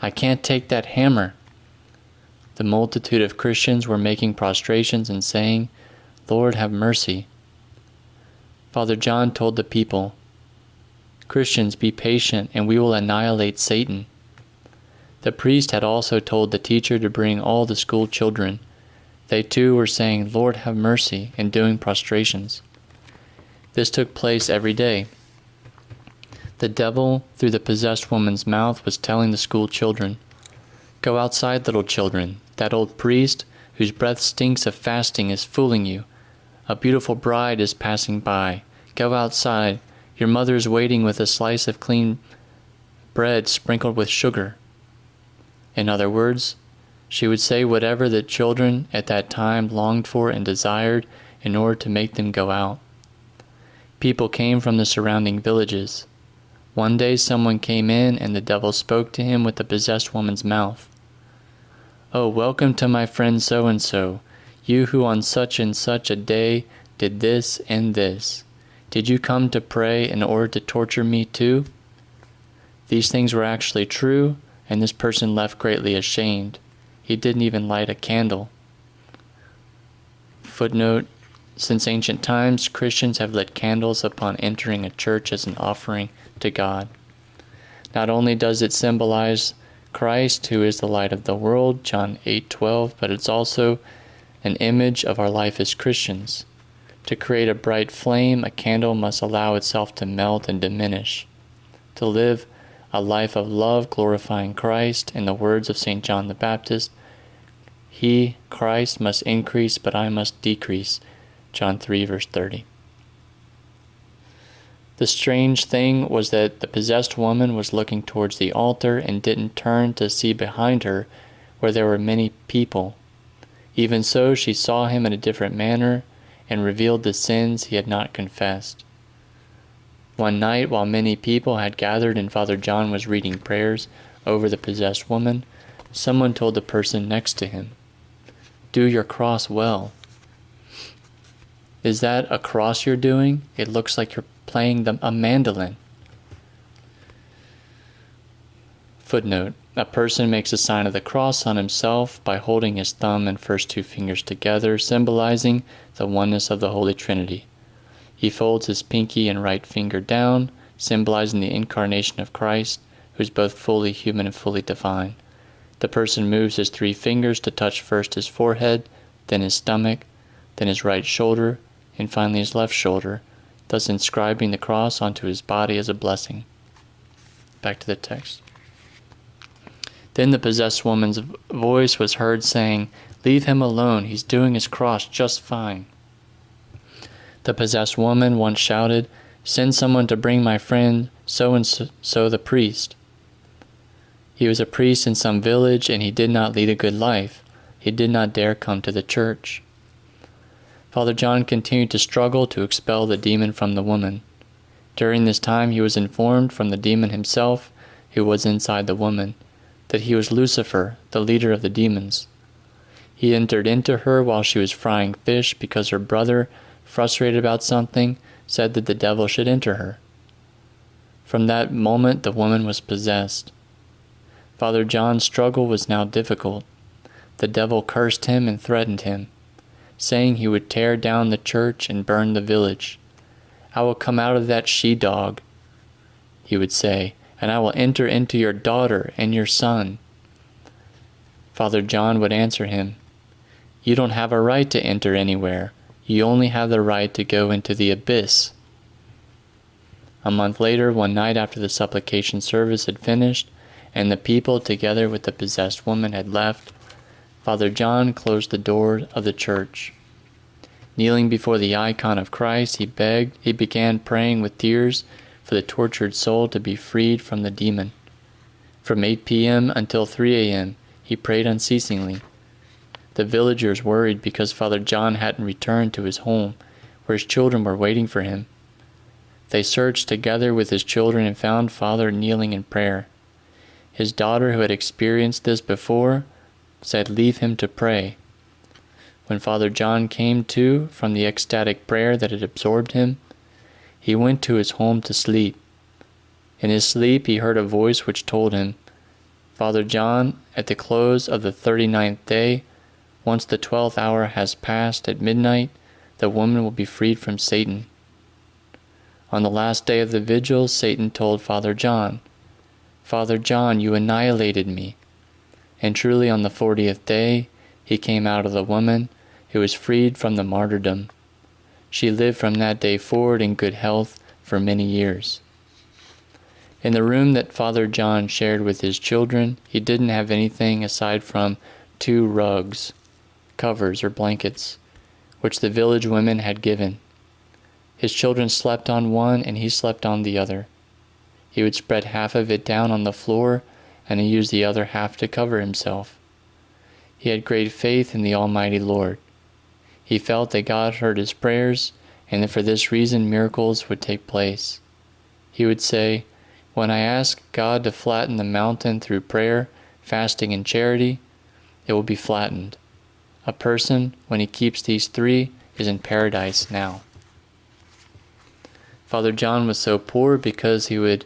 I can't take that hammer." The multitude of Christians were making prostrations and saying, "Lord, have mercy." Father John told the people, "Christians, be patient, and we will annihilate Satan." The priest had also told the teacher to bring all the school children. They too were saying, "Lord, have mercy," and doing prostrations. This took place every day. The devil, through the possessed woman's mouth, was telling the school children, "Go outside, little children. That old priest, whose breath stinks of fasting, is fooling you. A beautiful bride is passing by. Go outside. Your mother is waiting with a slice of clean bread sprinkled with sugar." In other words, she would say whatever the children at that time longed for and desired in order to make them go out. People came from the surrounding villages. One day someone came in, and the devil spoke to him with the possessed woman's mouth. "Oh, welcome to my friend so-and-so, you who on such and such a day did this and this. Did you come to pray in order to torture me too?" These things were actually true, and this person left greatly ashamed. He didn't even light a candle. Footnote: since ancient times, Christians have lit candles upon entering a church as an offering to God. Not only does it symbolize Christ, who is the light of the world, John 8:12, but it's also an image of our life as Christians. To create a bright flame, a candle must allow itself to melt and diminish. To live a life of love, glorifying Christ, in the words of St. John the Baptist, "He, Christ, must increase, but I must decrease," John 3, verse 30. The strange thing was that the possessed woman was looking towards the altar and didn't turn to see behind her where there were many people. Even so, she saw him in a different manner and revealed the sins he had not confessed. One night, while many people had gathered and Father John was reading prayers over the possessed woman, someone told the person next to him, "Do your cross well." "Is that a cross you're doing? It looks like you're playing a mandolin." Footnote: a person makes a sign of the cross on himself by holding his thumb and first two fingers together, symbolizing the oneness of the Holy Trinity. He folds his pinky and right finger down, symbolizing the incarnation of Christ, who is both fully human and fully divine. The person moves his three fingers to touch first his forehead, then his stomach, then his right shoulder, and finally his left shoulder, thus inscribing the cross onto his body as a blessing. Back to the text. Then the possessed woman's voice was heard saying, "Leave him alone, he's doing his cross just fine." The possessed woman once shouted, "Send someone to bring my friend so-and-so the priest." He was a priest in some village, and he did not lead a good life. He did not dare come to the church. Father John continued to struggle to expel the demon from the woman. During this time he was informed from the demon himself, who was inside the woman, that he was Lucifer, the leader of the demons. He entered into her while she was frying fish because her brother, frustrated about something, said that the devil should enter her. From that moment the woman was possessed. Father John's struggle was now difficult. The devil cursed him and threatened him, saying he would tear down the church and burn the village. "I will come out of that she-dog," he would say, "and I will enter into your daughter and your son." Father John would answer him, "You don't have a right to enter anywhere. You only have the right to go into the abyss." A month later, one night after the supplication service had finished, and the people, together with the possessed woman, had left, Father John closed the door of the church. Kneeling before the icon of Christ, he began praying with tears for the tortured soul to be freed from the demon. From 8 p.m. until 3 a.m., he prayed unceasingly. The villagers worried because Father John hadn't returned to his home, where his children were waiting for him. They searched together with his children and found Father kneeling in prayer. His daughter, who had experienced this before, said, "Leave him to pray." When Father John came to from the ecstatic prayer that had absorbed him, he went to his home to sleep. In his sleep he heard a voice which told him, "Father John, at the close of the 39th day, once the 12th hour has passed at midnight, the woman will be freed from Satan." On the last day of the vigil, Satan told Father John, "Father John, you annihilated me." And truly on the 40th day, he came out of the woman, who was freed from the martyrdom. She lived from that day forward in good health for many years. In the room that Father John shared with his children, he didn't have anything aside from 2 rugs, covers or blankets, which the village women had given. His children slept on one and he slept on the other. He would spread half of it down on the floor and he used the other half to cover himself. He had great faith in the Almighty Lord. He felt that God heard his prayers and that for this reason miracles would take place. He would say, "When I ask God to flatten the mountain through prayer, fasting, and charity, it will be flattened. A person, when he keeps these 3, is in paradise now." Father John was so poor because he would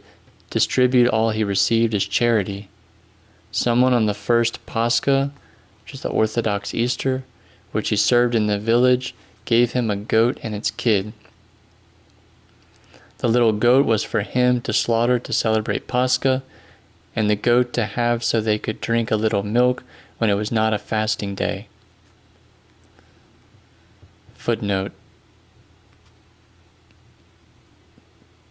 distribute all he received as charity. Someone on the first Pascha, which is the Orthodox Easter, which he served in the village, gave him a goat and its kid. The little goat was for him to slaughter to celebrate Pascha, and the goat to have so they could drink a little milk when it was not a fasting day. Footnote: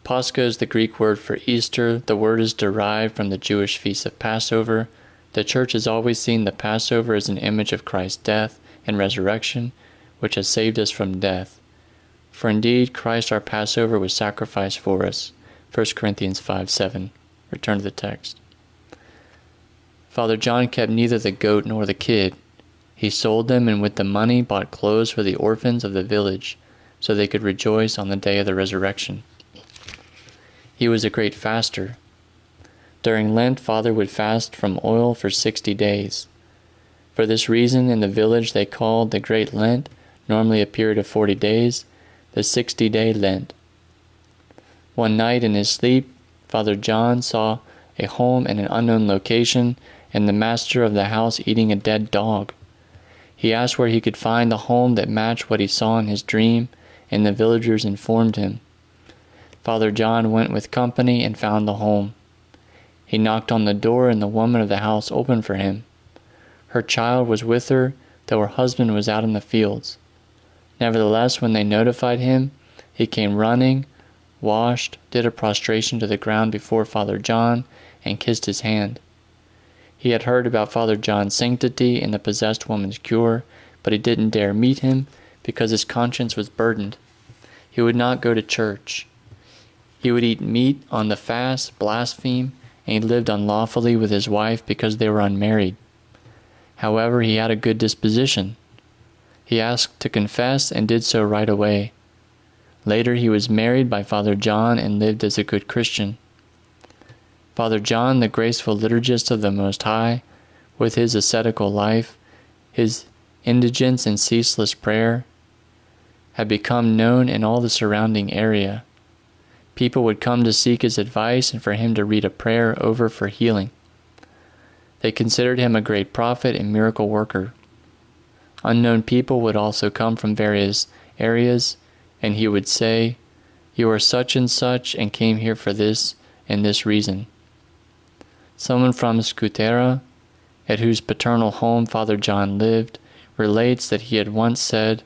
Pascha is the Greek word for Easter. The word is derived from the Jewish feast of Passover. The Church has always seen the Passover as an image of Christ's death and resurrection, which has saved us from death. For indeed, Christ our Passover was sacrificed for us. 1 Corinthians 5:7. Return to the text. Father John kept neither the goat nor the kid. He sold them and with the money bought clothes for the orphans of the village, so they could rejoice on the day of the resurrection. He was a great faster. During Lent, Father would fast from oil for 60 days. For this reason, in the village they called the Great Lent, normally a period of 40 days, the 60-day Lent. One night in his sleep, Father John saw a home in an unknown location and the master of the house eating a dead dog. He asked where he could find the home that matched what he saw in his dream, and the villagers informed him. Father John went with company and found the home. He knocked on the door and the woman of the house opened for him. Her child was with her, though her husband was out in the fields. Nevertheless, when they notified him, he came running, washed, did a prostration to the ground before Father John, and kissed his hand. He had heard about Father John's sanctity and the possessed woman's cure, but he didn't dare meet him because his conscience was burdened. He would not go to church. He would eat meat on the fast, blaspheme, and he lived unlawfully with his wife because they were unmarried. However, he had a good disposition. He asked to confess and did so right away. Later he was married by Father John and lived as a good Christian. Father John, the graceful liturgist of the Most High, with his ascetical life, his indigence and ceaseless prayer, had become known in all the surrounding area. People would come to seek his advice and for him to read a prayer over for healing. They considered him a great prophet and miracle worker. Unknown people would also come from various areas, and he would say, "You are such and such and came here for this and this reason." Someone from Scutera, at whose paternal home Father John lived, relates that he had once said,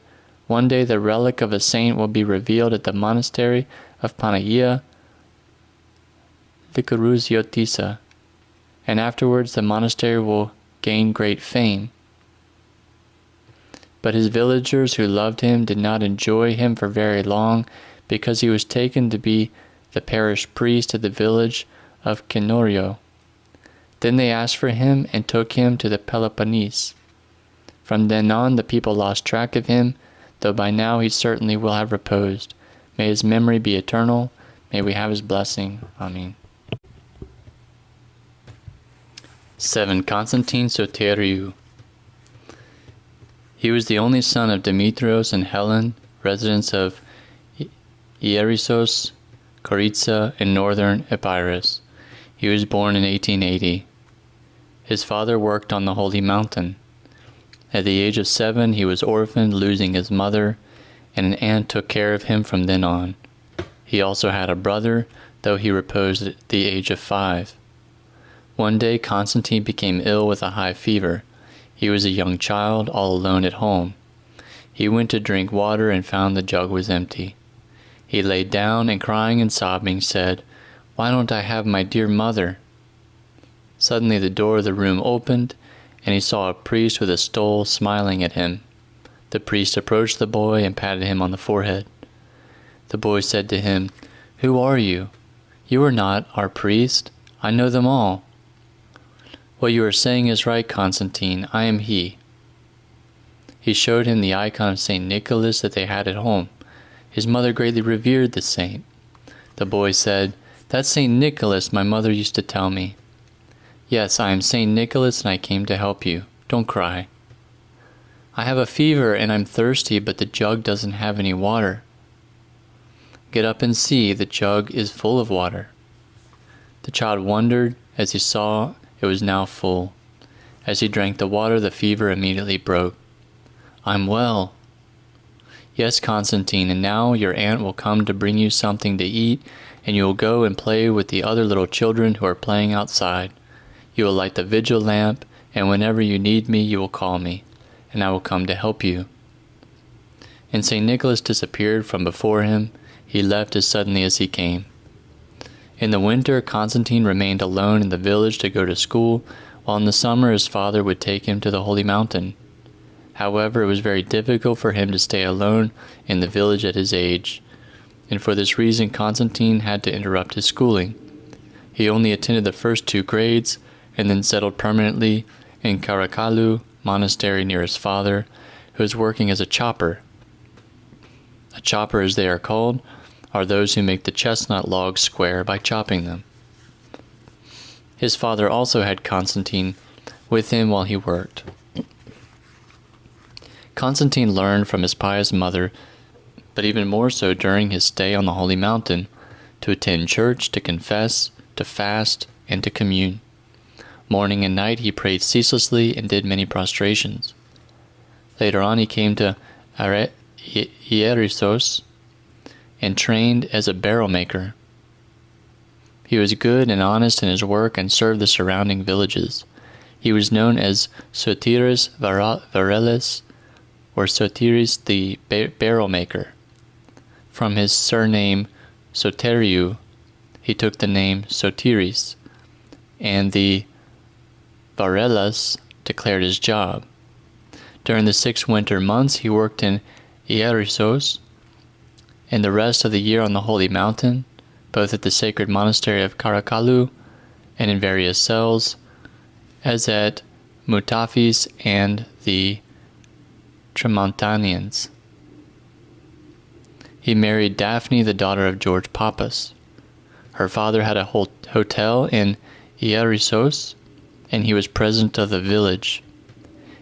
"One day the relic of a saint will be revealed at the monastery of Panagia Likuruziotisa, and afterwards the monastery will gain great fame." But his villagers who loved him did not enjoy him for very long, because he was taken to be the parish priest of the village of Kenorio. Then they asked for him and took him to the Peloponnese. From then on, the people lost track of him, though by now he certainly will have reposed. May his memory be eternal. May we have his blessing. Amen. 7. Constantine Soteru. He was the only son of Demetrios and Helen, residents of Ierissos, Koritsa, in northern Epirus. He was born in 1880. His father worked on the Holy Mountain. At the age of 7, he was orphaned, losing his mother, and an aunt took care of him from then on. He also had a brother, though he reposed at the age of 5. One day Constantine became ill with a high fever. He was a young child, all alone at home. He went to drink water and found the jug was empty. He lay down and, crying and sobbing, said, "Why don't I have my dear mother?" Suddenly the door of the room opened, and he saw a priest with a stole smiling at him. The priest approached the boy and patted him on the forehead. The boy said to him, "Who are you? You are not our priest. I know them all." "What you are saying is right, Constantine. I am he." He showed him the icon of St. Nicholas that they had at home. His mother greatly revered the saint. The boy said, "That's St. Nicholas my mother used to tell me." "Yes, I am St. Nicholas and I came to help you. Don't cry." "I have a fever and I'm thirsty, but the jug doesn't have any water." "Get up and see, the jug is full of water." The child wondered as he saw it was now full. As he drank the water, the fever immediately broke. "I'm well." "Yes, Constantine, and now your aunt will come to bring you something to eat, and you will go and play with the other little children who are playing outside. You will light the vigil lamp, and whenever you need me, you will call me, and I will come to help you." And St. Nicholas disappeared from before him. He left as suddenly as he came. In the winter, Constantine remained alone in the village to go to school, while in the summer his father would take him to the Holy Mountain. However, it was very difficult for him to stay alone in the village at his age, and for this reason Constantine had to interrupt his schooling. He only attended the first 2 grades, and then settled permanently in Karakalu monastery near his father, who was working as a chopper. A chopper, as they are called, are those who make the chestnut logs square by chopping them. His father also had Constantine with him while he worked. Constantine learned from his pious mother, but even more so during his stay on the Holy Mountain, to attend church, to confess, to fast, and to commune. Morning and night he prayed ceaselessly and did many prostrations. Later on he came to Ierissos and trained as a barrel maker. He was good and honest in his work and served the surrounding villages. He was known as Sotiris Varelis, or Sotiris the barrel maker. From his surname Soteru, he took the name Sotiris, and the Varelas declared his job. During the 6 winter months he worked in Ierissos, and the rest of the year on the Holy Mountain, both at the sacred monastery of Karakalu and in various cells, as at Mutafis and the Tremontanians. He married Daphne, the daughter of George Papas. Her father had a hotel in Ierissos, and he was president of the village.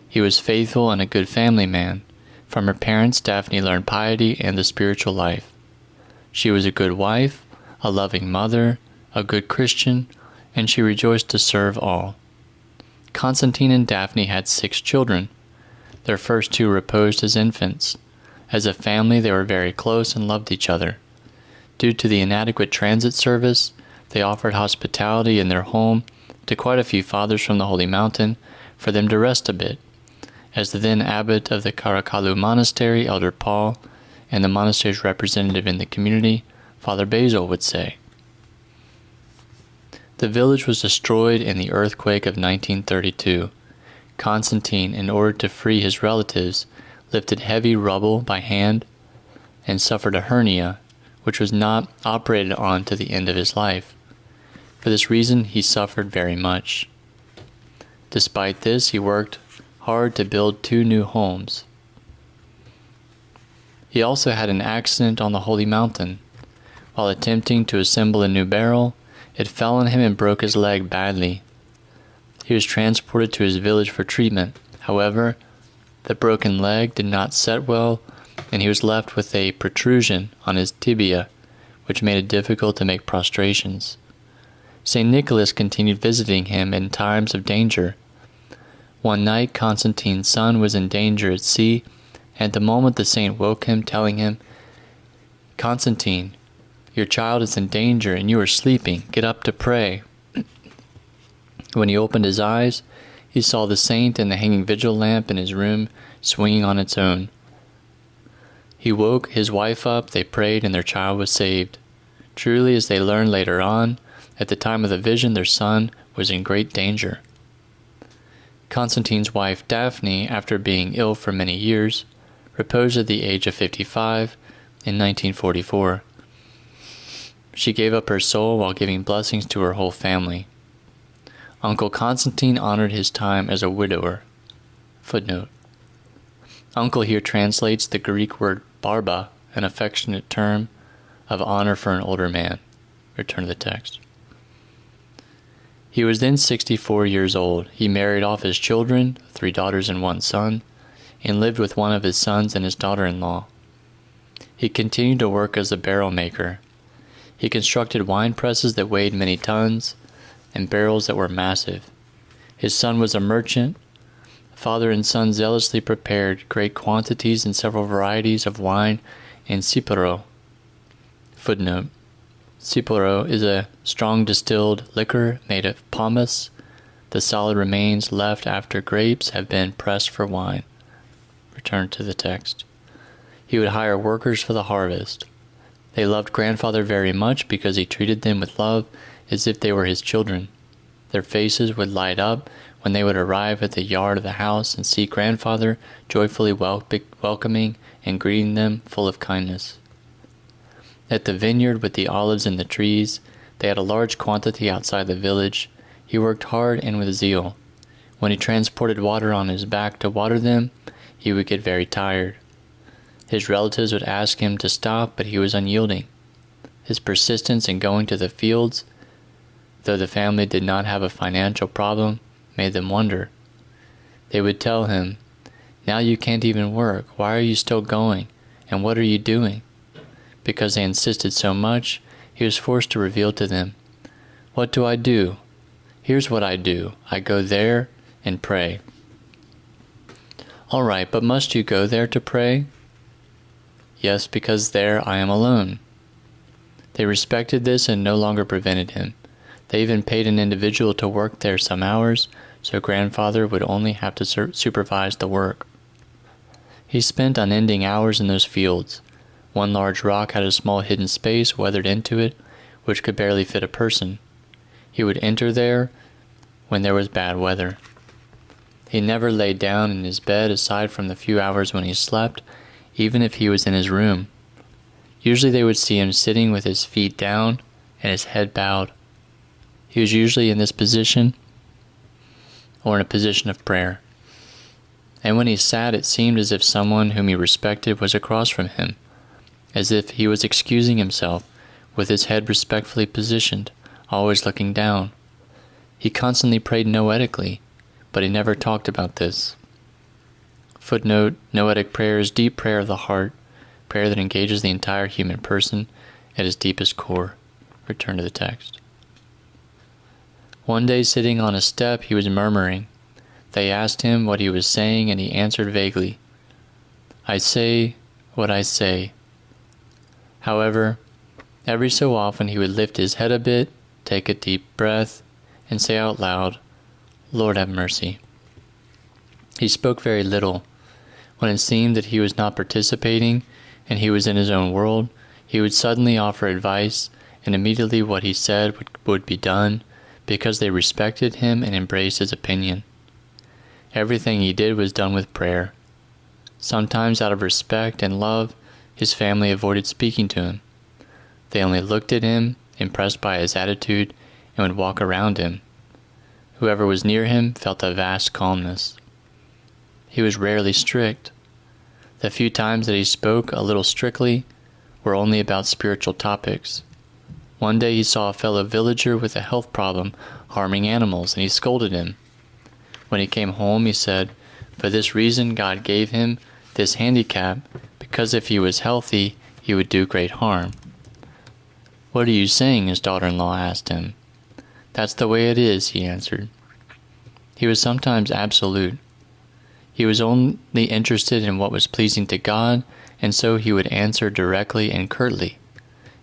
He was faithful and a good family man. From her parents, Daphne learned piety and the spiritual life. She was a good wife, a loving mother, a good Christian, and she rejoiced to serve all. Constantine and Daphne had 6 children. Their first 2 reposed as infants. As a family, they were very close and loved each other. Due to the inadequate transit service, they offered hospitality in their home to quite a few fathers from the Holy Mountain for them to rest a bit, as the then abbot of the Karakalu monastery, Elder Paul, and the monastery's representative in the community, Father Basil, would say. The village was destroyed in the earthquake of 1932. Constantine, in order to free his relatives, lifted heavy rubble by hand and suffered a hernia, which was not operated on to the end of his life. For this reason, he suffered very much. Despite this, he worked hard to build 2 new homes. He also had an accident on the Holy Mountain. While attempting to assemble a new barrel, it fell on him and broke his leg badly. He was transported to his village for treatment. However, the broken leg did not set well, and he was left with a protrusion on his tibia, which made it difficult to make prostrations. St. Nicholas continued visiting him in times of danger. One night, Constantine's son was in danger at sea, and at the moment the saint woke him, telling him, "Constantine, your child is in danger and you are sleeping. Get up to pray." When he opened his eyes, he saw the saint and the hanging vigil lamp in his room swinging on its own. He woke his wife up, they prayed, and their child was saved. Truly, as they learned later on, at the time of the vision, their son was in great danger. Constantine's wife Daphne, after being ill for many years, reposed at the age of 55 in 1944. She gave up her soul while giving blessings to her whole family. Uncle Constantine honored his time as a widower. Footnote. Uncle here translates the Greek word barba, an affectionate term of honor for an older man. Return to the text. He was then 64 years old. He married off his children, 3 daughters and 1 son, and lived with one of his sons and his daughter-in-law. He continued to work as a barrel maker. He constructed wine presses that weighed many tons and barrels that were massive. His son was a merchant. Father and son zealously prepared great quantities and several varieties of wine and siporo. Footnote. Siporo is a strong distilled liquor made of pomace, the solid remains left after grapes have been pressed for wine. Return to the text. He would hire workers for the harvest. They loved grandfather very much because he treated them with love as if they were his children. Their faces would light up when they would arrive at the yard of the house and see grandfather joyfully welcoming and greeting them full of kindness. At the vineyard with the olives and the trees, they had a large quantity outside the village. He worked hard and with zeal. When he transported water on his back to water them, he would get very tired. His relatives would ask him to stop, but he was unyielding. His persistence in going to the fields, though the family did not have a financial problem, made them wonder. They would tell him, "Now you can't even work. Why are you still going? And what are you doing?" Because they insisted so much, he was forced to reveal to them, "What do I do? Here's what I do. I go there and pray." "All right, but must you go there to pray?" "Yes, because there I am alone." They respected this and no longer prevented him. They even paid an individual to work there some hours, so grandfather would only have to supervise the work. He spent unending hours in those fields. One large rock had a small hidden space weathered into it, which could barely fit a person. He would enter there when there was bad weather. He never lay down in his bed aside from the few hours when he slept, even if he was in his room. Usually they would see him sitting with his feet down and his head bowed. He was usually in this position or in a position of prayer. And when he sat, it seemed as if someone whom he respected was across from him, as if he was excusing himself, with his head respectfully positioned, always looking down. He constantly prayed noetically, but he never talked about this. Footnote, noetic prayer is deep prayer of the heart, prayer that engages the entire human person at its deepest core. Return to the text. One day, sitting on a step, he was murmuring. They asked him what he was saying, and he answered vaguely, "I say what I say." However, every so often he would lift his head a bit, take a deep breath, and say out loud, "Lord have mercy." He spoke very little. When it seemed that he was not participating and he was in his own world, he would suddenly offer advice, and immediately what he said would be done, because they respected him and embraced his opinion. Everything he did was done with prayer. Sometimes out of respect and love, his family avoided speaking to him. They only looked at him, impressed by his attitude, and would walk around him. Whoever was near him felt a vast calmness. He was rarely strict. The few times that he spoke a little strictly were only about spiritual topics. One day he saw a fellow villager with a health problem harming animals, and he scolded him. When he came home, he said, for this reason God gave him this handicap, because if he was healthy, he would do great harm. What are you saying? His daughter-in-law asked him. That's the way it is, he answered. He was sometimes absolute. He was only interested in what was pleasing to God, and so he would answer directly and curtly.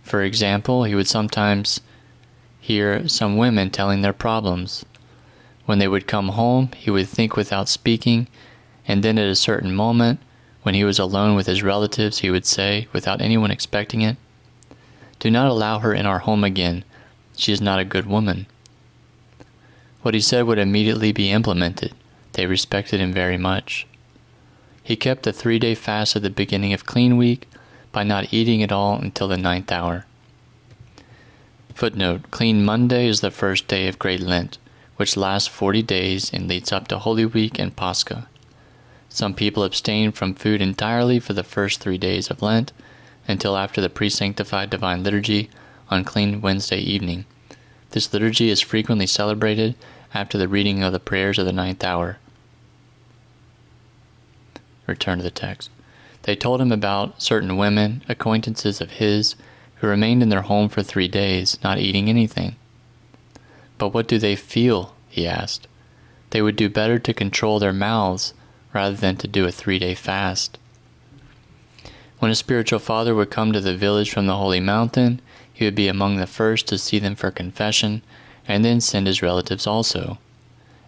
For example, he would sometimes hear some women telling their problems. When they would come home, he would think without speaking, and then at a certain moment, when he was alone with his relatives, he would say, without anyone expecting it, do not allow her in our home again. She is not a good woman. What he said would immediately be implemented. They respected him very much. He kept a 3-day fast at the beginning of Clean Week by not eating at all until the 9th hour. Footnote: Clean Monday is the first day of Great Lent, which lasts 40 days and leads up to Holy Week and Pascha. Some people abstain from food entirely for the first 3 days of Lent, until after the pre-sanctified Divine Liturgy on Clean Wednesday evening. This liturgy is frequently celebrated after the reading of the prayers of the 9th hour. Return to the text. They told him about certain women, acquaintances of his, who remained in their home for 3 days, not eating anything. But what do they feel? He asked. They would do better to control their mouths rather than to do a 3-day fast. When a spiritual father would come to the village from the holy mountain, he would be among the first to see them for confession, and then send his relatives also.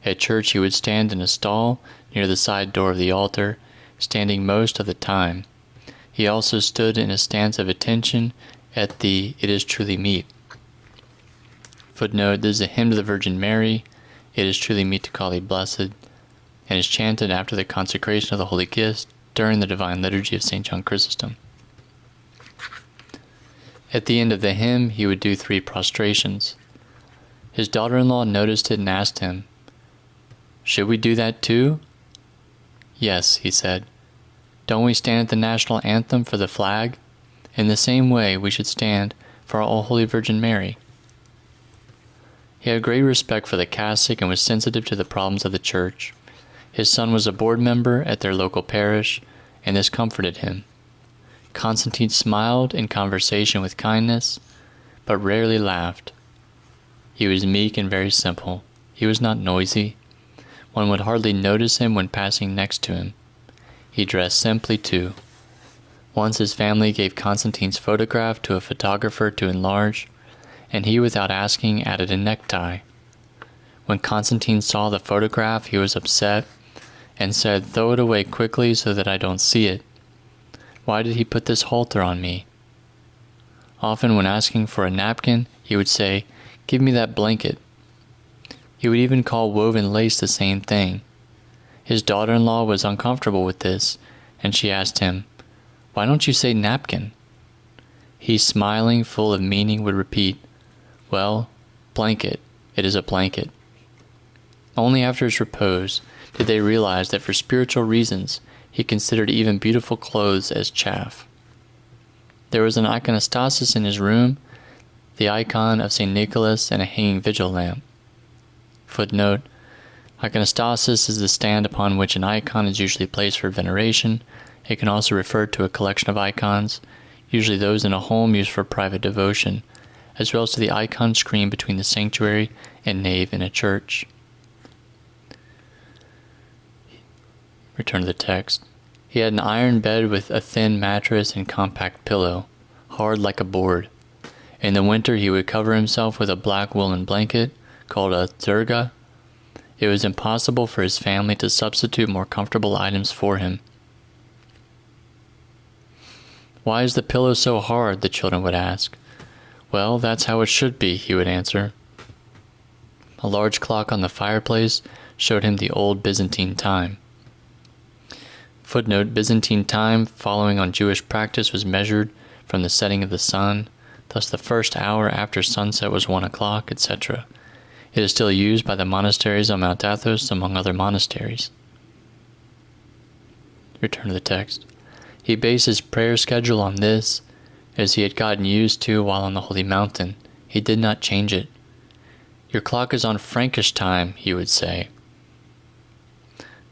At church he would stand in a stall near the side door of the altar, standing most of the time. He also stood in a stance of attention at the It is truly meet. Footnote: this is a hymn to the Virgin Mary, It is truly meet to call thee blessed, and is chanted after the consecration of the Holy Gifts during the Divine Liturgy of St. John Chrysostom. At the end of the hymn, he would do 3 prostrations. His daughter-in-law noticed it and asked him, should we do that too? Yes, he said. Don't we stand at the national anthem for the flag? In the same way, we should stand for our All-Holy Virgin Mary. He had great respect for the Catholic and was sensitive to the problems of the Church. His son was a board member at their local parish, and this comforted him. Constantine smiled in conversation with kindness, but rarely laughed. He was meek and very simple. He was not noisy. One would hardly notice him when passing next to him. He dressed simply, too. Once his family gave Constantine's photograph to a photographer to enlarge, and he, without asking, added a necktie. When Constantine saw the photograph, he was upset and said, throw it away quickly so that I don't see it. Why did he put this halter on me? Often when asking for a napkin, he would say, give me that blanket. He would even call woven lace the same thing. His daughter-in-law was uncomfortable with this, and she asked him, why don't you say napkin? He, smiling, full of meaning, would repeat, well, blanket, it is a blanket. Only after his repose did they realize that for spiritual reasons he considered even beautiful clothes as chaff. There was an iconostasis in his room, the icon of St. Nicholas and a hanging vigil lamp. Footnote: iconostasis is the stand upon which an icon is usually placed for veneration. It can also refer to a collection of icons, usually those in a home used for private devotion, as well as to the icon screen between the sanctuary and nave in a church. Return to the text. He had an iron bed with a thin mattress and compact pillow, hard like a board. In the winter he would cover himself with a black woolen blanket, called a zerga. It was impossible for his family to substitute more comfortable items for him. Why is the pillow so hard? The children would ask. Well, that's how it should be, he would answer. A large clock on the fireplace showed him the old Byzantine time. Footnote: Byzantine time, following on Jewish practice, was measured from the setting of the sun, Thus the first hour after sunset was 1 o'clock, etc. It is still used by the monasteries on Mount Athos, among other monasteries. Return to the text. He based his prayer schedule on this, as he had gotten used to while on the Holy Mountain. He did not change it. Your clock is on Frankish time, he would say.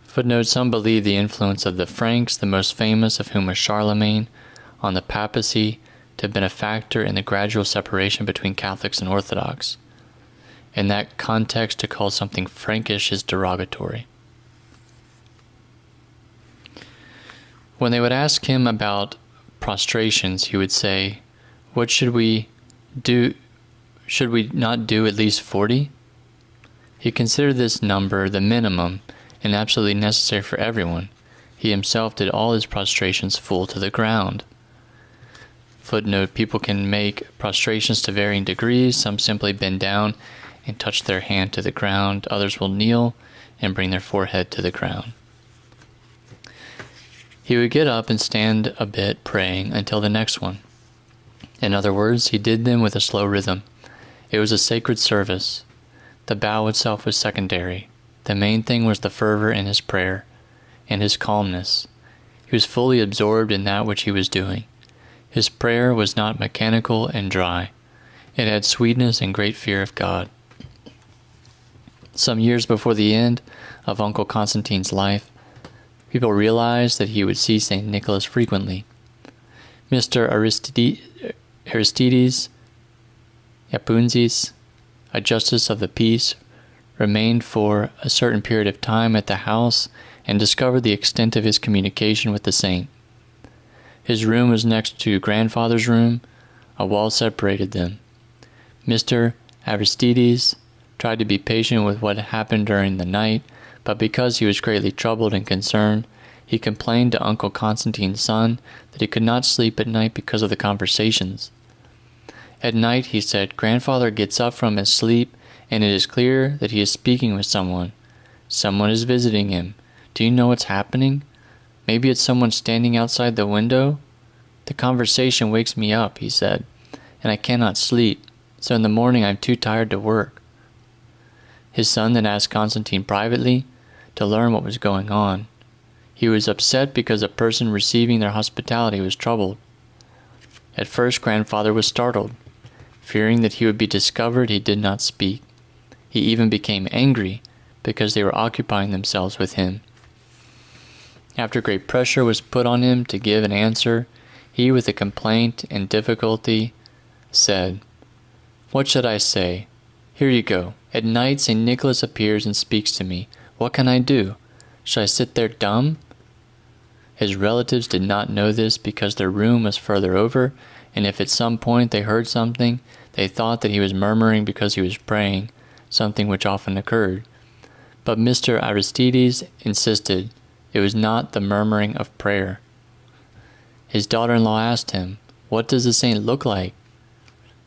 Footnote, some believe the influence of the Franks, the most famous of whom was Charlemagne, on the papacy to have been a factor in the gradual separation between Catholics and Orthodox. In that context, to call something Frankish is derogatory. When they would ask him about prostrations, he would say, "What should we do? Should we not do at least 40? He considered this number the minimum and absolutely necessary for everyone. He himself did all his prostrations full to the ground. Footnote, people can make prostrations to varying degrees. Some simply bend down and touch their hand to the ground. Others will kneel and bring their forehead to the ground. He would get up and stand a bit praying until the next one. In other words, he did them with a slow rhythm. It was a sacred service. The bow itself was secondary. The main thing was the fervor in his prayer and his calmness. He was fully absorbed in that which he was doing. His prayer was not mechanical and dry. It had sweetness and great fear of God. Some years before the end of Uncle Constantine's life, people realized that he would see St. Nicholas frequently. Mr. Aristides Yapunzis, a justice of the peace, remained for a certain period of time at the house and discovered the extent of his communication with the saint. His room was next to grandfather's room. A wall separated them. Mr. Aristides tried to be patient with what happened during the night, but because he was greatly troubled and concerned, he complained to Uncle Constantine's son that he could not sleep at night because of the conversations. At night, he said, Grandfather gets up from his sleep, and it is clear that he is speaking with someone. Someone is visiting him. Do you know what's happening? Maybe it's someone standing outside the window? The conversation wakes me up, he said, and I cannot sleep, so in the morning I'm too tired to work. His son then asked Constantine privately to learn what was going on. He was upset because a person receiving their hospitality was troubled. At first, Grandfather was startled. Fearing that he would be discovered, he did not speak. He even became angry because they were occupying themselves with him. After great pressure was put on him to give an answer, he, with a complaint and difficulty, said, What should I say? Here you go. At night, St. Nicholas appears and speaks to me. What can I do? Shall I sit there dumb? His relatives did not know this because their room was further over, and if at some point they heard something, they thought that he was murmuring because he was praying, something which often occurred. But Mr. Aristides insisted it was not the murmuring of prayer. His daughter-in-law asked him, What does the saint look like?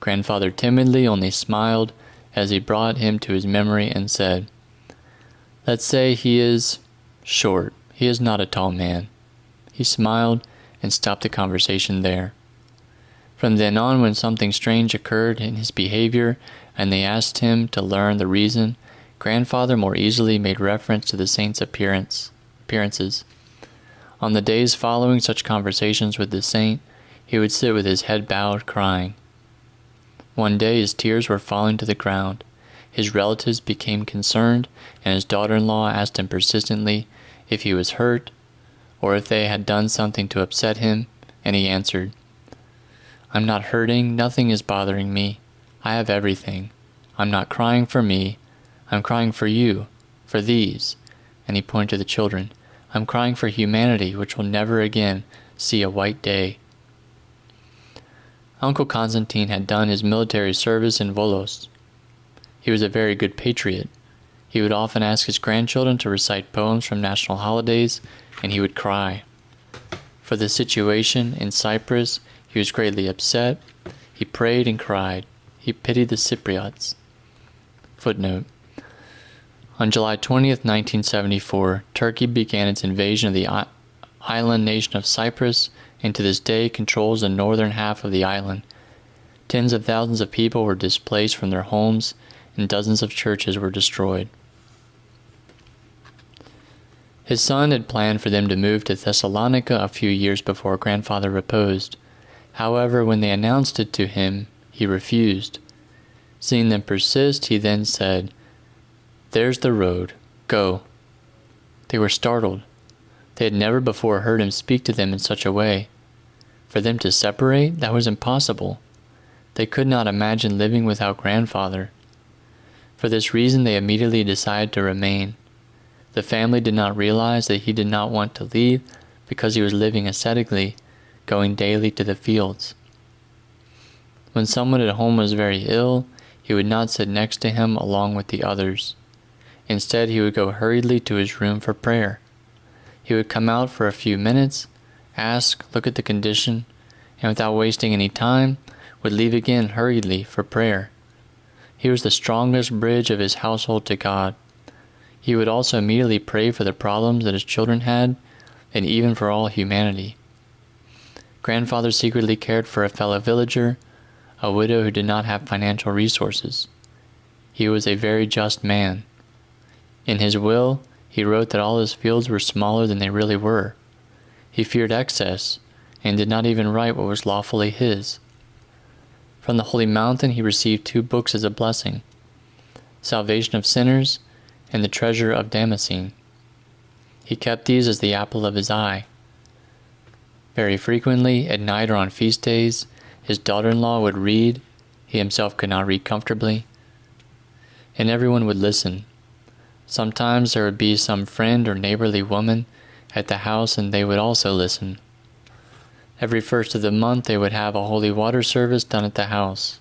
Grandfather timidly only smiled as he brought him to his memory and said, Let's say he is short. He is not a tall man. He smiled and stopped the conversation there. From then on, when something strange occurred in his behavior and they asked him to learn the reason, Grandfather more easily made reference to the saint's appearances. On the days following such conversations with the saint, he would sit with his head bowed, crying. One day his tears were falling to the ground. His relatives became concerned, and his daughter-in-law asked him persistently if he was hurt, or if they had done something to upset him, and he answered, I'm not hurting, nothing is bothering me. I have everything. I'm not crying for me, I'm crying for you, for these. And he pointed to the children. I'm crying for humanity, which will never again see a white day. Uncle Constantine had done his military service in Volos. He was a very good patriot. He would often ask his grandchildren to recite poems from national holidays, and he would cry. For the situation in Cyprus, he was greatly upset. He prayed and cried. He pitied the Cypriots. Footnote. On July 20th, 1974, Turkey began its invasion of the island nation of Cyprus, and to this day controls the northern half of the island. Tens of thousands of people were displaced from their homes, and dozens of churches were destroyed. His son had planned for them to move to Thessalonica a few years before grandfather reposed. However, when they announced it to him, he refused. Seeing them persist, he then said, "There's the road. Go." They were startled. They had never before heard him speak to them in such a way. For them to separate, that was impossible. They could not imagine living without grandfather. For this reason, they immediately decided to remain. The family did not realize that he did not want to leave because he was living ascetically, going daily to the fields. When someone at home was very ill, he would not sit next to him along with the others. Instead, he would go hurriedly to his room for prayer. He would come out for a few minutes, ask, look at the condition, and without wasting any time, would leave again hurriedly for prayer. He was the strongest bridge of his household to God. He would also immediately pray for the problems that his children had, and even for all humanity. Grandfather secretly cared for a fellow villager, a widow who did not have financial resources. He was a very just man. In his will, he wrote that all his fields were smaller than they really were. He feared excess, and did not even write what was lawfully his. From the holy mountain he received 2 books as a blessing, Salvation of Sinners and the Treasure of Damascene. He kept these as the apple of his eye. Very frequently, at night or on feast days, his daughter-in-law would read. He himself could not read comfortably, and everyone would listen. Sometimes there would be some friend or neighborly woman at the house, and they would also listen. Every first of the month they would have a holy water service done at the house.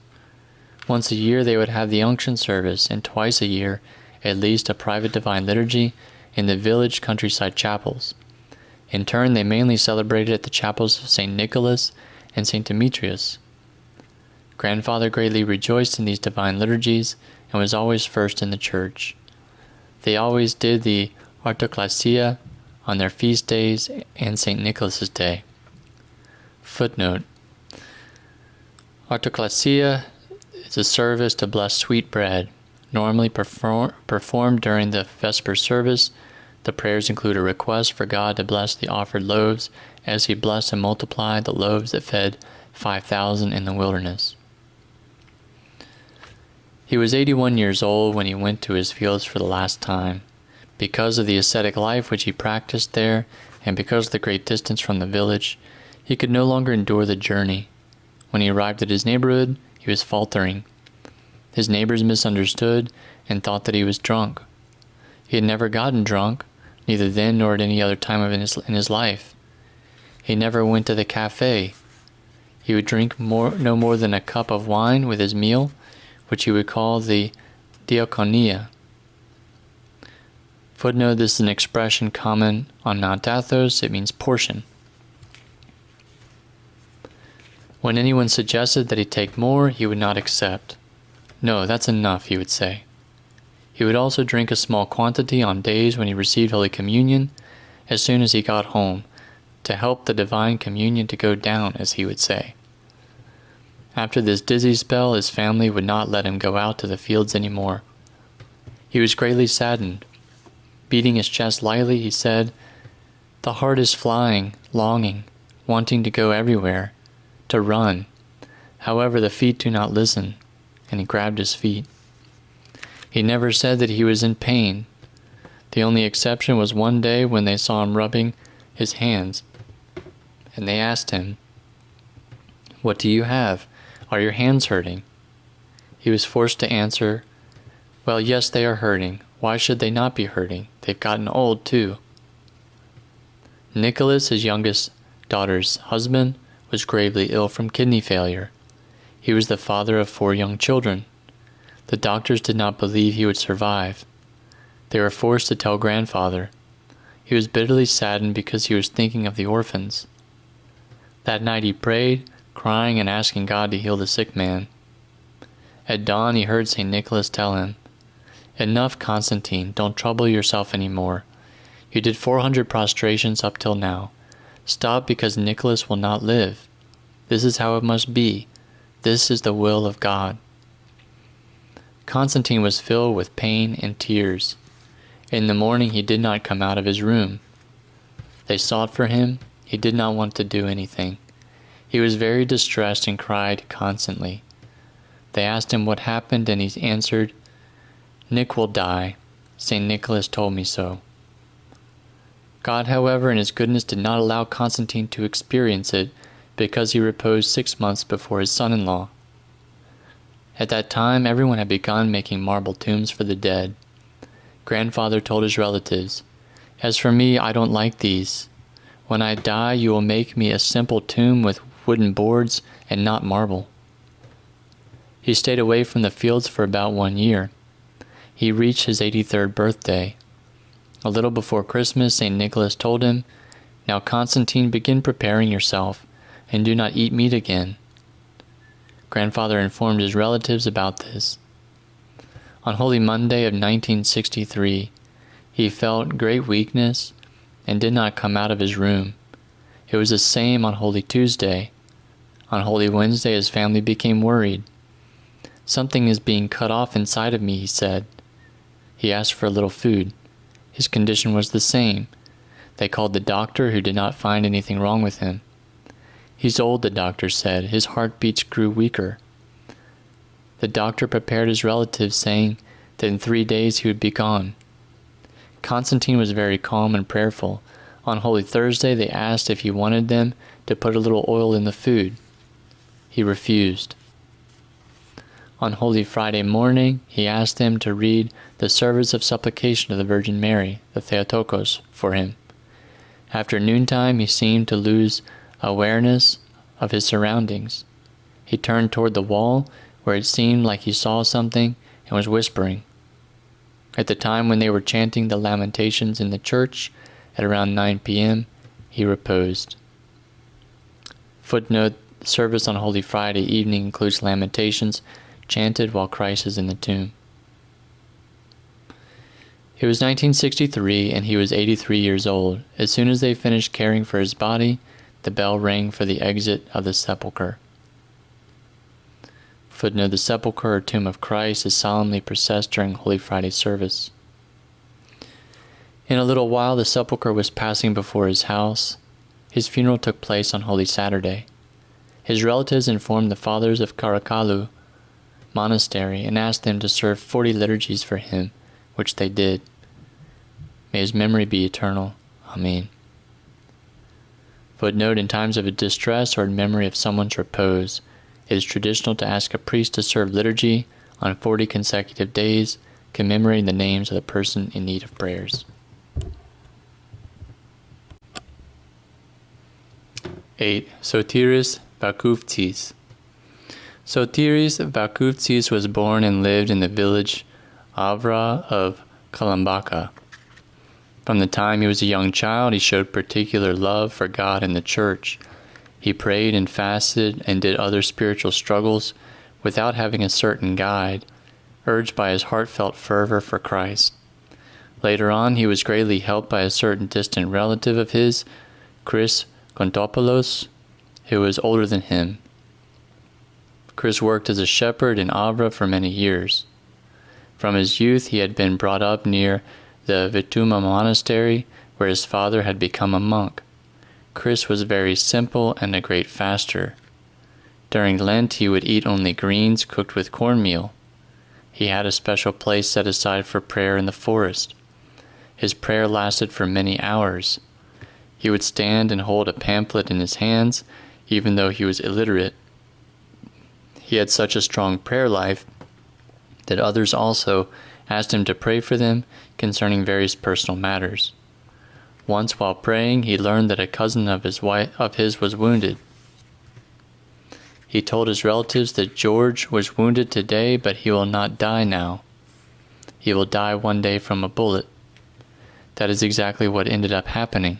Once a year they would have the unction service, and twice a year at least a private divine liturgy in the village countryside chapels. In turn, they mainly celebrated at the chapels of St. Nicholas and St. Demetrios. Grandfather greatly rejoiced in these divine liturgies and was always first in the church. They always did the Artoclasia on their feast days and St. Nicholas's Day. Footnote: Artoclasia is a service to bless sweet bread, normally performed during the Vesper service. The prayers include a request for God to bless the offered loaves as he blessed and multiplied the loaves that fed 5,000 in the wilderness. He was 81 years old when he went to his fields for the last time. Because of the ascetic life which he practiced there, and because of the great distance from the village, he could no longer endure the journey. When he arrived at his neighborhood, he was faltering. His neighbors misunderstood and thought that he was drunk. He had never gotten drunk, neither then nor at any other time in his life. He never went to the cafe. He would drink no more than a cup of wine with his meal, which he would call the diakonia. Footnote: this is an expression common on Mount Athos. It means portion. When anyone suggested that he take more, he would not accept. "No, that's enough," he would say. He would also drink a small quantity on days when he received Holy Communion as soon as he got home, to help the divine communion to go down, as he would say. After this dizzy spell, his family would not let him go out to the fields any more. He was greatly saddened. Beating his chest lightly, he said, "The heart is flying, longing, wanting to go everywhere, to run. However, the feet do not listen," and he grabbed his feet. He never said that he was in pain. The only exception was one day when they saw him rubbing his hands, and they asked him, "What do you have? Are your hands hurting?" He was forced to answer, "Well, yes, they are hurting. Why should they not be hurting? They've gotten old, too." Nicholas, his youngest daughter's husband, was gravely ill from kidney failure. He was the father of 4 young children. The doctors did not believe he would survive. They were forced to tell grandfather. He was bitterly saddened because he was thinking of the orphans. That night he prayed, crying and asking God to heal the sick man. At dawn he heard St. Nicholas tell him, "Enough, Constantine, don't trouble yourself any more. You did 400 prostrations up till now. Stop, because Nicholas will not live. This is how it must be. This is the will of God. Constantine was filled with pain and tears. In the morning he did not come out of his room. They sought for him. He did not want to do anything. He was very distressed and cried constantly. They asked him what happened, and he answered, "Nick will die. St. Nicholas told me so." God, however, in his goodness did not allow Constantine to experience it, because he reposed 6 months before his son-in-law. At that time, everyone had begun making marble tombs for the dead. Grandfather told his relatives, "As for me, I don't like these. When I die, you will make me a simple tomb with wooden boards and not marble." He stayed away from the fields for about 1 year. He reached his 83rd birthday. A little before Christmas, St. Nicholas told him, "Now, Constantine, begin preparing yourself, and do not eat meat again." Grandfather informed his relatives about this. On Holy Monday of 1963, he felt great weakness and did not come out of his room. It was the same on Holy Tuesday. On Holy Wednesday, his family became worried. "Something is being cut off inside of me," he said. He asked for a little food. His condition was the same. They called the doctor, who did not find anything wrong with him. "He's old," the doctor said. "His heartbeats grew weaker." The doctor prepared his relatives, saying that in 3 days he would be gone. Constantine was very calm and prayerful. On Holy Thursday, they asked if he wanted them to put a little oil in the food. He refused. On Holy Friday morning, he asked them to read the service of supplication to the Virgin Mary, the Theotokos, for him. After noontime, he seemed to lose awareness of his surroundings. He turned toward the wall, where it seemed like he saw something, and was whispering. At the time when they were chanting the Lamentations in the church, at around 9 p.m., he reposed. Footnote: the service on Holy Friday evening includes Lamentations chanted while Christ is in the tomb. It was 1963, and he was 83 years old. As soon as they finished caring for his body, the bell rang for the exit of the sepulchre. Footnote: the sepulchre or tomb of Christ is solemnly processed during Holy Friday service. In a little while, the sepulchre was passing before his house. His funeral took place on Holy Saturday. His relatives informed the fathers of Caracallu monastery and asked them to serve 40 liturgies for him, which they did. May his memory be eternal. Amen. Footnote: in times of distress or in memory of someone's repose, it is traditional to ask a priest to serve liturgy on 40 consecutive days, commemorating the names of the person in need of prayers. 8. Soteris Vakouftis. Soteris Vakouftis was born and lived in the village Avra of Kalambaka. From the time he was a young child, he showed particular love for God and the Church. He prayed and fasted and did other spiritual struggles without having a certain guide, urged by his heartfelt fervor for Christ. Later on, he was greatly helped by a certain distant relative of his, Chris Kontopoulos, who was older than him. Chris worked as a shepherd in Avra for many years. From his youth, he had been brought up near the Vituma monastery, where his father had become a monk. Chris was very simple and a great faster. During Lent, he would eat only greens cooked with cornmeal. He had a special place set aside for prayer in the forest. His prayer lasted for many hours. He would stand and hold a pamphlet in his hands, even though he was illiterate. He had such a strong prayer life that others also asked him to pray for them concerning various personal matters. Once while praying, he learned that a cousin of his was wounded. He told his relatives that George was wounded today, but he will not die now. He will die one day from a bullet. That is exactly what ended up happening.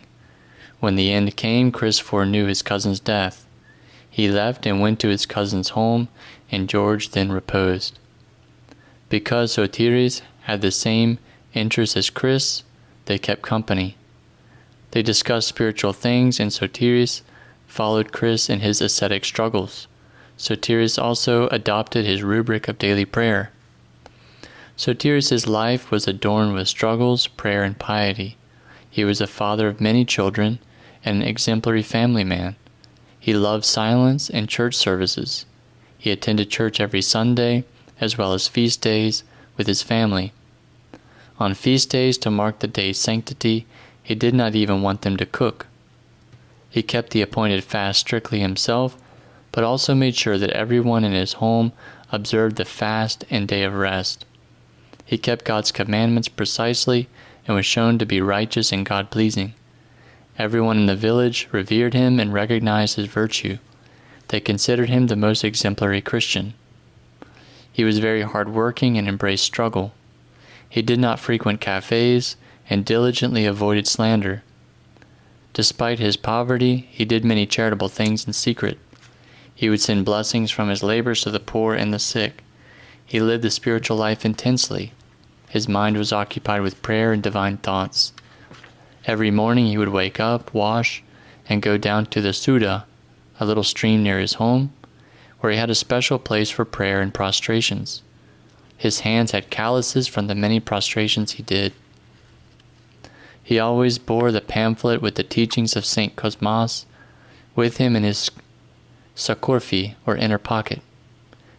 When the end came, Chris foreknew his cousin's death. He left and went to his cousin's home, and George then reposed. Because Soteris had the same interests as Chris, they kept company. They discussed spiritual things, and Soteris followed Chris in his ascetic struggles. Soterius also adopted his rubric of daily prayer. Soterius' life was adorned with struggles, prayer, and piety. He was a father of many children and an exemplary family man. He loved silence and church services. He attended church every Sunday, as well as feast days, with his family. On feast days, to mark the day's sanctity, he did not even want them to cook. He kept the appointed fast strictly himself, but also made sure that everyone in his home observed the fast and day of rest. He kept God's commandments precisely and was shown to be righteous and God-pleasing. Everyone in the village revered him and recognized his virtue. They considered him the most exemplary Christian. He was very hard-working and embraced struggle. He did not frequent cafes and diligently avoided slander. Despite his poverty, he did many charitable things in secret. He would send blessings from his labors to the poor and the sick. He lived the spiritual life intensely. His mind was occupied with prayer and divine thoughts. Every morning he would wake up, wash, and go down to the Suda, a little stream near his home, where he had a special place for prayer and prostrations. His hands had calluses from the many prostrations he did. He always bore the pamphlet with the teachings of St. Cosmas with him in his sakorfi, or inner pocket.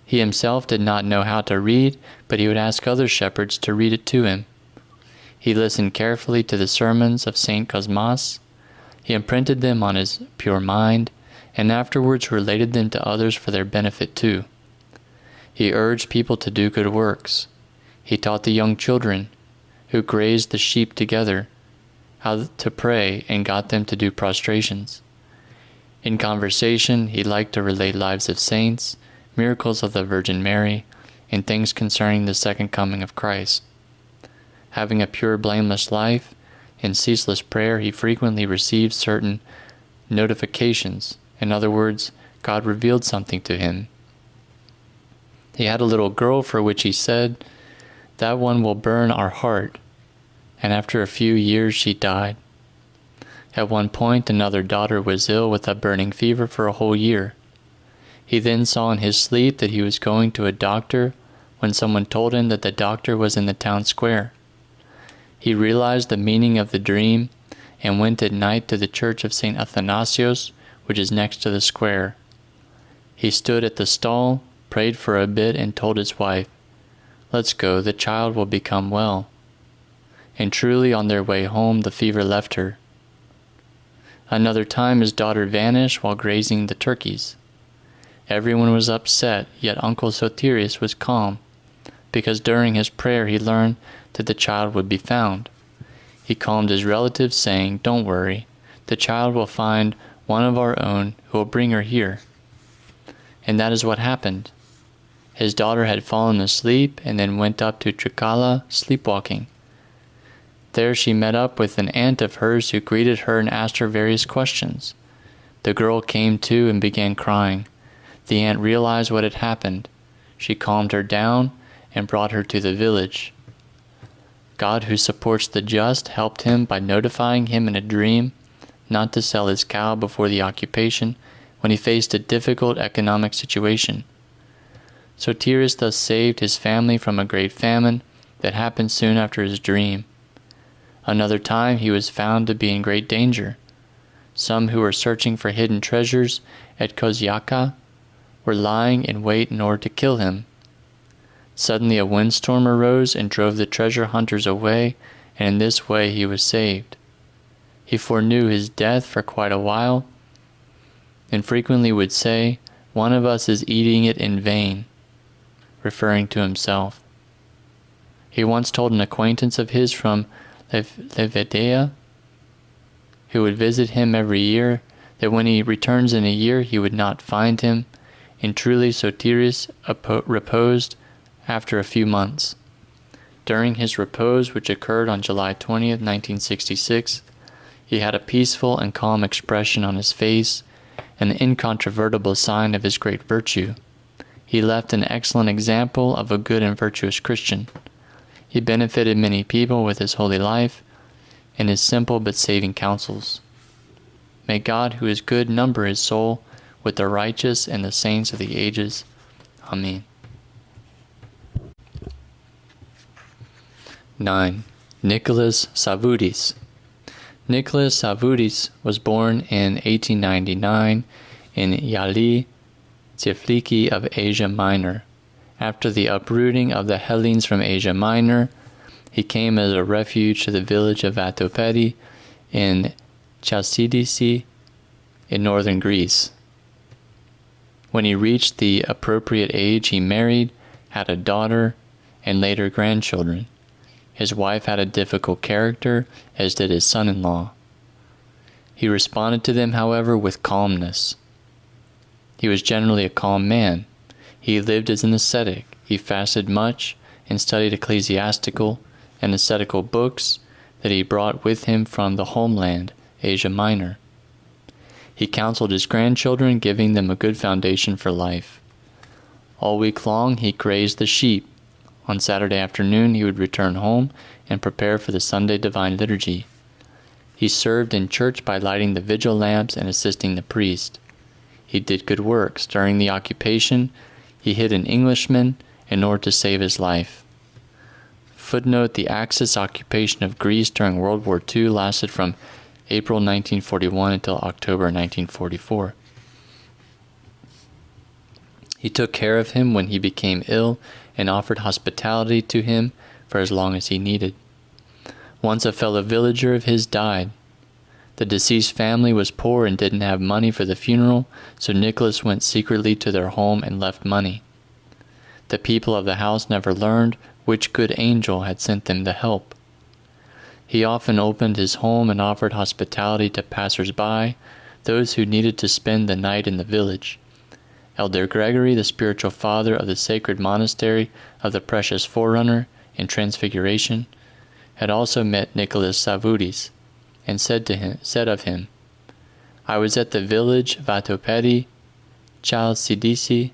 He himself did not know how to read, but he would ask other shepherds to read it to him. He listened carefully to the sermons of St. Cosmas. He imprinted them on his pure mind, and afterwards related them to others for their benefit too. He urged people to do good works. He taught the young children, who grazed the sheep together, how to pray and got them to do prostrations. In conversation, he liked to relate lives of saints, miracles of the Virgin Mary, and things concerning the second coming of Christ. Having a pure, blameless life, in ceaseless prayer, he frequently received certain notifications. In other words, God revealed something to him. He had a little girl for which he said, "That one will burn our heart," and after a few years she died. At one point, another daughter was ill with a burning fever for a whole year. He then saw in his sleep that he was going to a doctor when someone told him that the doctor was in the town square. He realized the meaning of the dream and went at night to the church of St. Athanasios, which is next to the square. He stood at the stall, prayed for a bit, and told his wife, "Let's go, the child will become well." And truly on their way home the fever left her. Another time his daughter vanished while grazing the turkeys. Everyone was upset, yet Uncle Soterius was calm, because during his prayer he learned that the child would be found. He calmed his relatives, saying, "Don't worry, the child will find one of our own who will bring her here." And that is what happened. His daughter had fallen asleep and then went up to Trikala sleepwalking. There she met up with an aunt of hers who greeted her and asked her various questions. The girl came to and began crying. The aunt realized what had happened. She calmed her down and brought her to the village. God, who supports the just, helped him by notifying him in a dream not to sell his cow before the occupation when he faced a difficult economic situation. Soterius thus saved his family from a great famine that happened soon after his dream. Another time he was found to be in great danger. Some who were searching for hidden treasures at Koziaka were lying in wait in order to kill him. Suddenly a windstorm arose and drove the treasure hunters away, and in this way he was saved. He foreknew his death for quite a while, and frequently would say, "One of us is eating it in vain," referring to himself. He once told an acquaintance of his from Levedea, who would visit him every year, that when he returns in a year he would not find him, and truly Soterius reposed after a few months. During his repose, which occurred on July 20th, 1966, he had a peaceful and calm expression on his face, an incontrovertible sign of his great virtue. He left an excellent example of a good and virtuous Christian. He benefited many people with his holy life and his simple but saving counsels. May God, who is good, number his soul with the righteous and the saints of the ages. Amen. 9. Nicholas Savvidu. Nicholas Savvidu was born in 1899 in Yali, Tifliki of Asia Minor. After the uprooting of the Hellenes from Asia Minor, he came as a refuge to the village of Vatopedi in Chalcidice in northern Greece. When he reached the appropriate age, he married, had a daughter, and later grandchildren. His wife had a difficult character, as did his son-in-law. He responded to them, however, with calmness. He was generally a calm man. He lived as an ascetic. He fasted much and studied ecclesiastical and ascetical books that he brought with him from the homeland, Asia Minor. He counseled his grandchildren, giving them a good foundation for life. All week long he grazed the sheep. On Saturday afternoon he would return home and prepare for the Sunday Divine Liturgy. He served in church by lighting the vigil lamps and assisting the priest. He did good works. During the occupation, he hid an Englishman in order to save his life. Footnote: the Axis occupation of Greece during World War II lasted from April 1941 until October 1944. He took care of him when he became ill and offered hospitality to him for as long as he needed. Once a fellow villager of his died. The deceased family was poor and didn't have money for the funeral, so Nicholas went secretly to their home and left money. The people of the house never learned which good angel had sent them the help. He often opened his home and offered hospitality to passers-by, those who needed to spend the night in the village. Elder Gregory, the spiritual father of the sacred monastery of the precious Forerunner in Transfiguration, had also met Nicholas Savvidu and said of him, "I was at the village Vatopedi, Chalcidice.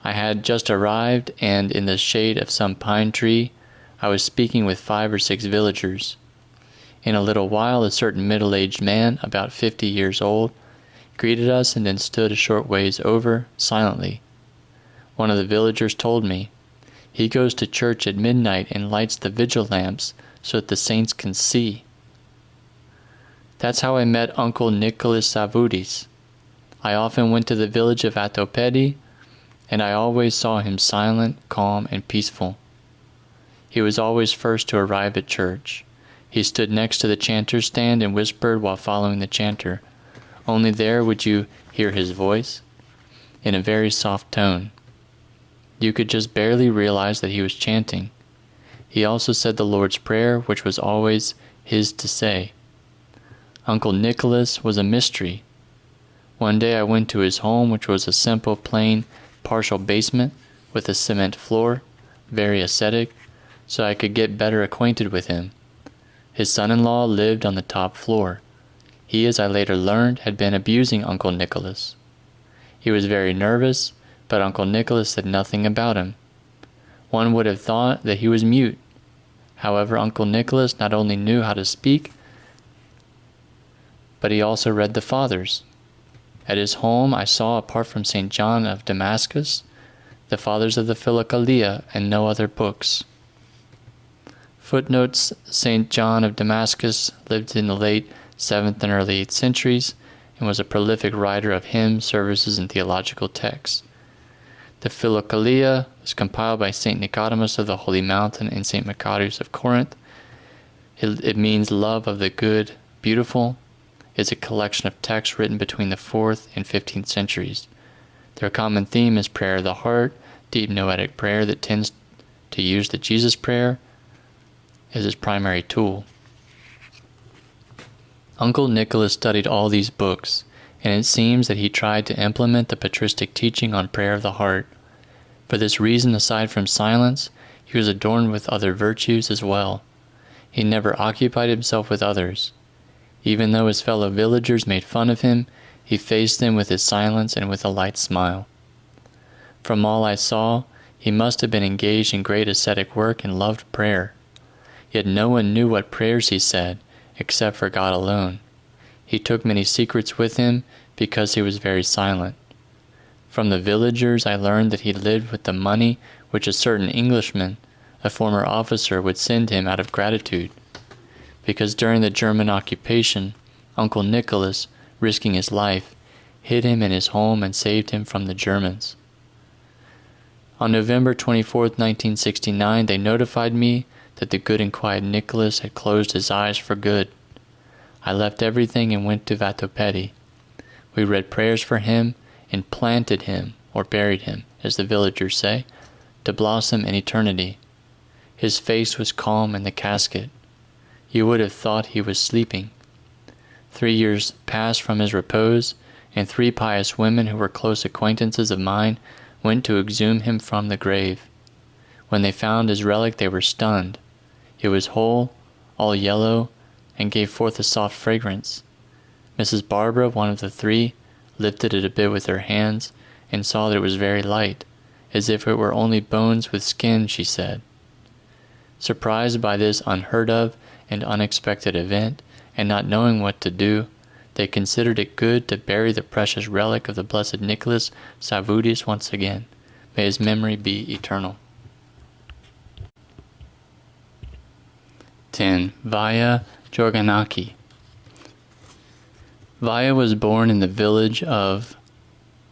I had just arrived, and in the shade of some pine tree I was speaking with 5 or 6 villagers. In a little while a certain middle-aged man, about 50 years old, greeted us and then stood a short ways over, silently. One of the villagers told me, 'He goes to church at midnight and lights the vigil lamps so that the saints can see.' That's how I met Uncle Nicholas Savvidu. I often went to the village of Vatopedi, and I always saw him silent, calm, and peaceful. He was always first to arrive at church. He stood next to the chanter's stand and whispered while following the chanter. Only there would you hear his voice, in a very soft tone. You could just barely realize that he was chanting. He also said the Lord's Prayer, which was always his to say. Uncle Nicholas was a mystery. One day I went to his home, which was a simple, plain, partial basement with a cement floor, very ascetic, so I could get better acquainted with him. His son-in-law lived on the top floor. He, as I later learned, had been abusing Uncle Nicholas. He was very nervous, but Uncle Nicholas said nothing about him. One would have thought that he was mute. However, Uncle Nicholas not only knew how to speak, but he also read the Fathers. At his home I saw, apart from St. John of Damascus, the Fathers of the Philokalia and no other books. Footnotes: St. John of Damascus lived in the late 7th and early 8th centuries and was a prolific writer of hymns, services, and theological texts. The Philokalia was compiled by St. Nikodemos of the Holy Mountain and St. Macarius of Corinth. It means love of the good, beautiful. It's a collection of texts written between the 4th and 15th centuries. Their common theme is prayer of the heart, deep noetic prayer that tends to use the Jesus prayer as its primary tool. Uncle Nicholas studied all these books, and it seems that he tried to implement the patristic teaching on prayer of the heart. For this reason, aside from silence, he was adorned with other virtues as well. He never occupied himself with others. Even though his fellow villagers made fun of him, he faced them with his silence and with a light smile. From all I saw, he must have been engaged in great ascetic work and loved prayer. Yet no one knew what prayers he said, except for God alone. He took many secrets with him, because he was very silent. From the villagers I learned that he lived with the money which a certain Englishman, a former officer, would send him out of gratitude, because during the German occupation, Uncle Nicholas, risking his life, hid him in his home and saved him from the Germans. On November 24, 1969, they notified me that the good and quiet Nicholas had closed his eyes for good. I left everything and went to Vatopedi. We read prayers for him and planted him, or buried him, as the villagers say, to blossom in eternity. His face was calm in the casket. You would have thought he was sleeping. 3 years passed from his repose, and 3 pious women who were close acquaintances of mine went to exhume him from the grave. When they found his relic, they were stunned. It was whole, all yellow, and gave forth a soft fragrance. Mrs. Barbara, one of the 3, lifted it a bit with her hands, and saw that it was very light, as if it were only bones with skin, she said. Surprised by this unheard of and unexpected event, and not knowing what to do, they considered it good to bury the precious relic of the blessed Nicholas Savvidu once again. May his memory be eternal. 10. Via Jorganaki. Via was born in the village of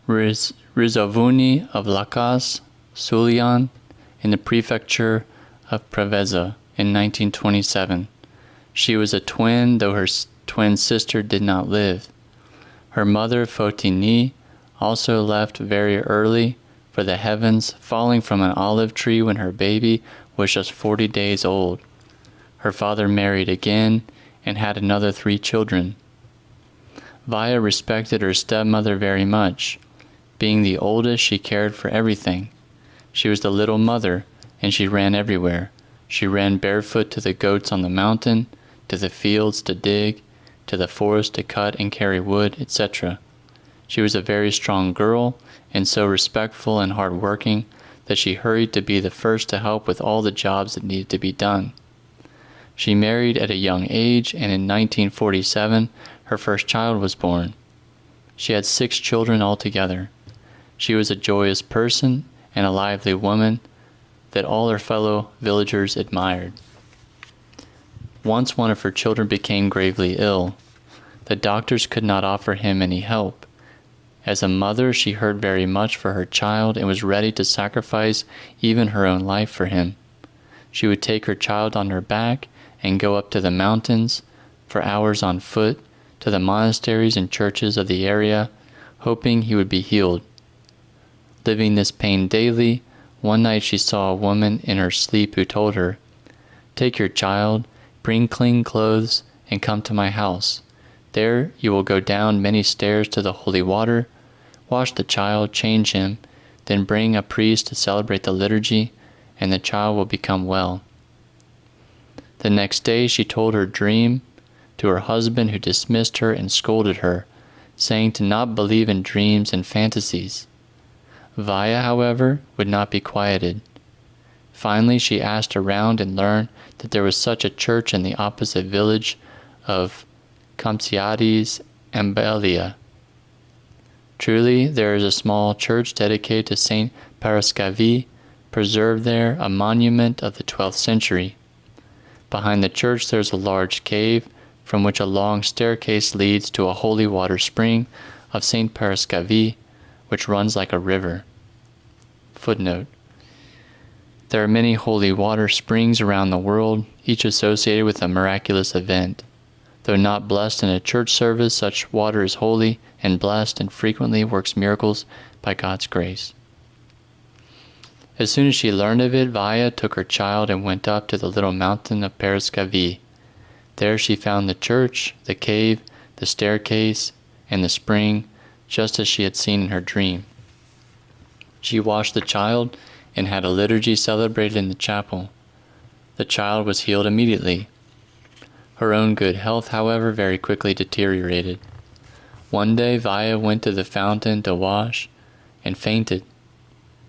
Rizovuni of Lakas, Sulian, in the prefecture of Preveza in 1927. She was a twin, though her twin sister did not live. Her mother, Fotini, also left very early for the heavens, falling from an olive tree when her baby was just 40 days old. Her father married again and had another 3 children. Via respected her stepmother very much. Being the oldest, she cared for everything. She was the little mother, and she ran everywhere. She ran barefoot to the goats on the mountain, to the fields to dig, to the forest to cut and carry wood, etc. She was a very strong girl, and so respectful and hard-working that she hurried to be the first to help with all the jobs that needed to be done. She married at a young age, and in 1947, her first child was born. She had 6 children altogether. She was a joyous person and a lively woman that all her fellow villagers admired. Once one of her children became gravely ill. The doctors could not offer him any help. As a mother, she heard very much for her child and was ready to sacrifice even her own life for him. She would take her child on her back and go up to the mountains for hours on foot, to the monasteries and churches of the area, hoping he would be healed. Living this pain daily, one night she saw a woman in her sleep who told her, "Take your child, bring clean clothes, and come to my house. There you will go down many stairs to the holy water, wash the child, change him, then bring a priest to celebrate the liturgy, and the child will become well." The next day she told her dream to her husband, who dismissed her and scolded her, saying to not believe in dreams and fantasies. Via, however, would not be quieted. Finally, she asked around and learned that there was such a church in the opposite village of Chalcidice and Belia. Truly, there is a small church dedicated to Saint Parascavi, preserved there, a monument of the 12th century. Behind the church there is a large cave, from which a long staircase leads to a holy water spring of Saint Parascavi, which runs like a river. Footnote: there are many holy water springs around the world, each associated with a miraculous event. Though not blessed in a church service, such water is holy and blessed and frequently works miracles by God's grace. As soon as she learned of it, Via took her child and went up to the little mountain of Parascavi. There she found the church, the cave, the staircase, and the spring, just as she had seen in her dream. She washed the child and had a liturgy celebrated in the chapel. The child was healed immediately. Her own good health, however, very quickly deteriorated. One day Via went to the fountain to wash and fainted.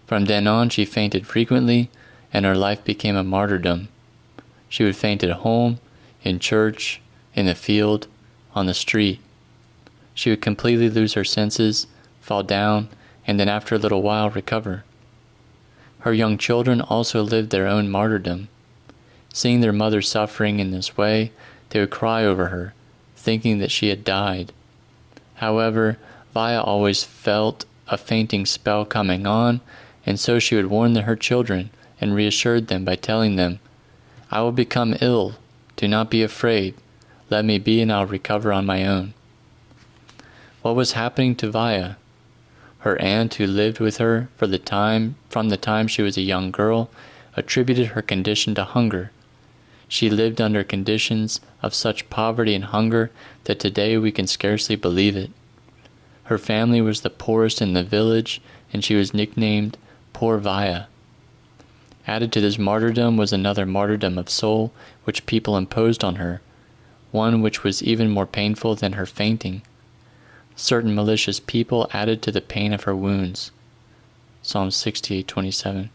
From then on she fainted frequently, and her life became a martyrdom. She would faint at home, in church, in the field, on the street. She would completely lose her senses, fall down, and then after a little while recover. Her young children also lived their own martyrdom. Seeing their mother suffering in this way, they would cry over her, thinking that she had died. However, Vaya always felt a fainting spell coming on, and so she would warn her children and reassured them by telling them, "I will become ill. Do not be afraid. Let me be and I'll recover on my own." What was happening to Vaya? Her aunt, who lived with her from the time she was a young girl, attributed her condition to hunger. She lived under conditions of such poverty and hunger that today we can scarcely believe it. Her family was the poorest in the village, and she was nicknamed Poor Vaya. Added to this martyrdom was another martyrdom of soul which people imposed on her, one which was even more painful than her fainting. Certain malicious people added to the pain of her wounds. Psalm 68:27.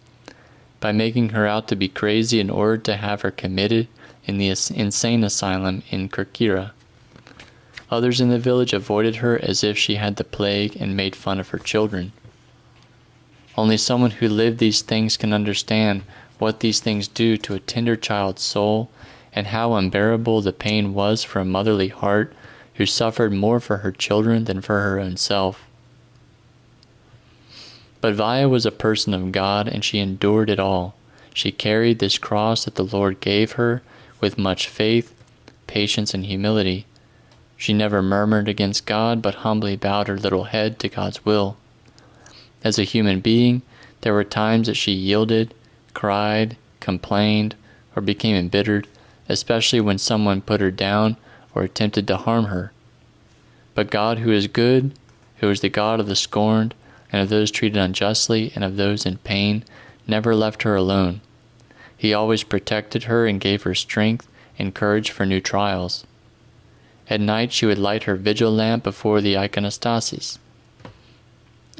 By making her out to be crazy in order to have her committed in the insane asylum in Kerkyra. Others in the village avoided her as if she had the plague and made fun of her children. Only someone who lived these things can understand what these things do to a tender child's soul and how unbearable the pain was for a motherly heart who suffered more for her children than for her own self. But Vaya was a person of God, and she endured it all. She carried this cross that the Lord gave her with much faith, patience, and humility. She never murmured against God, but humbly bowed her little head to God's will. As a human being, there were times that she yielded, cried, complained, or became embittered, especially when someone put her down or attempted to harm her. But God, who is good, who is the God of the scorned, and of those treated unjustly, and of those in pain, never left her alone. He always protected her and gave her strength and courage for new trials. At night she would light her vigil lamp before the iconostasis.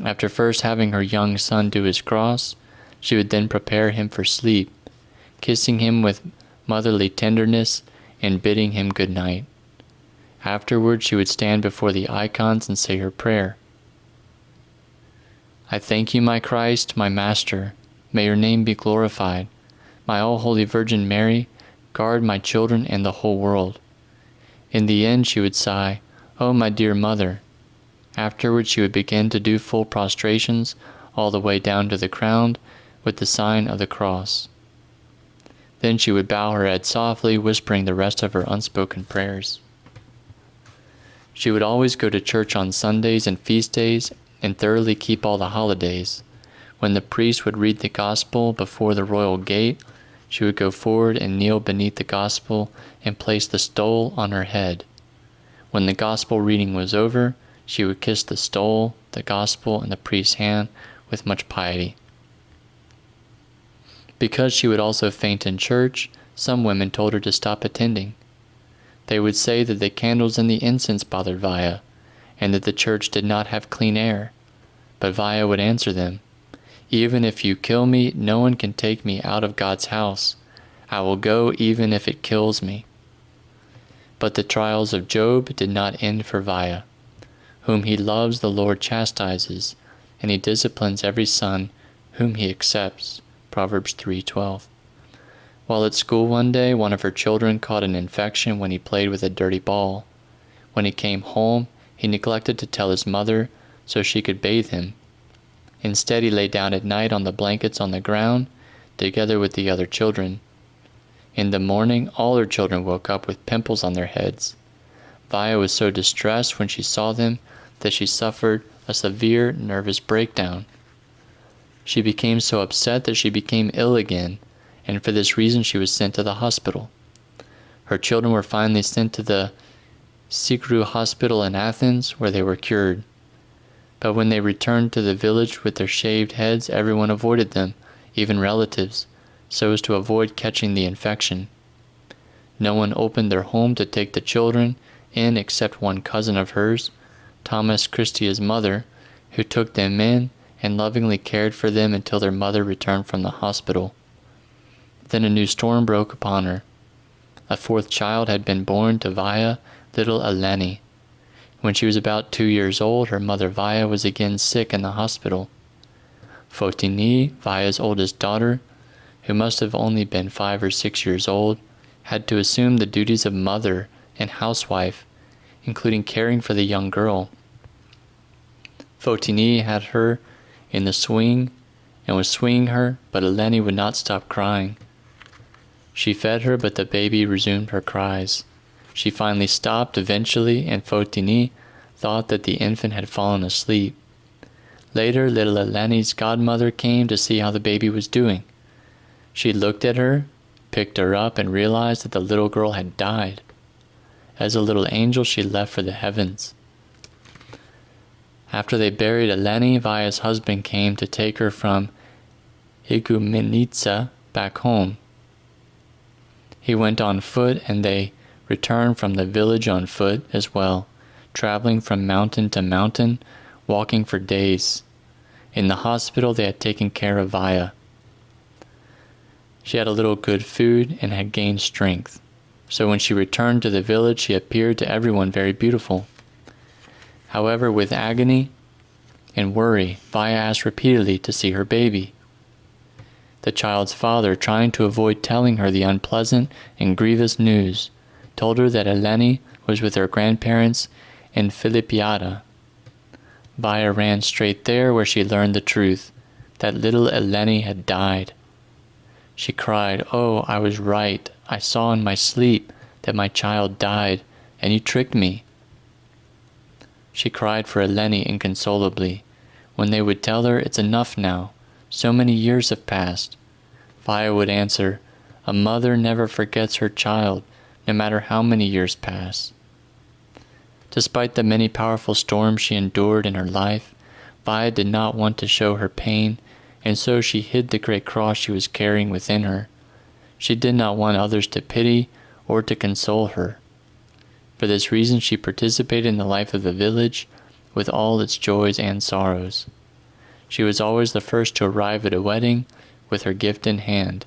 After first having her young son do his cross, she would then prepare him for sleep, kissing him with motherly tenderness and bidding him good night. Afterward she would stand before the icons and say her prayer. I thank you, my Christ, my Master. May your name be glorified. My all-holy Virgin Mary, guard my children and the whole world. In the end she would sigh, Oh, my dear mother. Afterward she would begin to do full prostrations all the way down to the ground with the sign of the cross. Then she would bow her head softly, whispering the rest of her unspoken prayers. She would always go to church on Sundays and feast days and thoroughly keep all the holidays. When the priest would read the gospel before the royal gate, she would go forward and kneel beneath the gospel and place the stole on her head. When the gospel reading was over, she would kiss the stole, the gospel, and the priest's hand with much piety. Because she would also faint in church, some women told her to stop attending. They would say that the candles and the incense bothered Vaya, and that the church did not have clean air. But Vaya would answer them, Even if you kill me, no one can take me out of God's house. I will go even if it kills me. But the trials of Job did not end for Vaya. Whom he loves, the Lord chastises, and he disciplines every son whom he accepts. Proverbs 3:12. While at school one day, one of her children caught an infection when he played with a dirty ball. When he came home, he neglected to tell his mother so she could bathe him. Instead, he lay down at night on the blankets on the ground, together with the other children. In the morning, all her children woke up with pimples on their heads. Vaya was so distressed when she saw them that she suffered a severe nervous breakdown. She became so upset that she became ill again, and for this reason she was sent to the hospital. Her children were finally sent to the Sikru hospital in Athens, where they were cured. But when they returned to the village with their shaved heads, everyone avoided them, even relatives, so as to avoid catching the infection. No one opened their home to take the children in except one cousin of hers, Thomas Christia's mother, who took them in and lovingly cared for them until their mother returned from the hospital. Then a new storm broke upon her. A fourth child had been born to Vaya, little Eleni. When she was about 2 years old, her mother Via was again sick in the hospital. Fotini, Via's oldest daughter, who must have only been 5 or 6 years old, had to assume the duties of mother and housewife, including caring for the young girl. Fotini had her in the swing and was swinging her, but Eleni would not stop crying. She fed her, but the baby resumed her cries. She finally stopped eventually, and Fotini thought that the infant had fallen asleep. Later, little Eleni's godmother came to see how the baby was doing. She looked at her, picked her up, and realized that the little girl had died. As a little angel, she left for the heavens. After they buried Eleni, Via's husband came to take her from Igoumenitsa back home. He went on foot, and they returned from the village on foot as well, traveling from mountain to mountain, walking for days. In the hospital, they had taken care of Via. She had a little good food and had gained strength. So when she returned to the village, she appeared to everyone very beautiful. However, with agony and worry, Via asked repeatedly to see her baby. The child's father, trying to avoid telling her the unpleasant and grievous news, told her that Eleni was with her grandparents in Philippiada. Via ran straight there, where she learned the truth, that little Eleni had died. She cried, "Oh, I was right. I saw in my sleep that my child died, and you tricked me." She cried for Eleni inconsolably. When they would tell her, "It's enough now. So many years have passed," Via would answer, "A mother never forgets her child, no matter how many years pass." Despite the many powerful storms she endured in her life, Via did not want to show her pain, and so she hid the great cross she was carrying within her. She did not want others to pity or to console her. For this reason, she participated in the life of the village with all its joys and sorrows. She was always the first to arrive at a wedding with her gift in hand.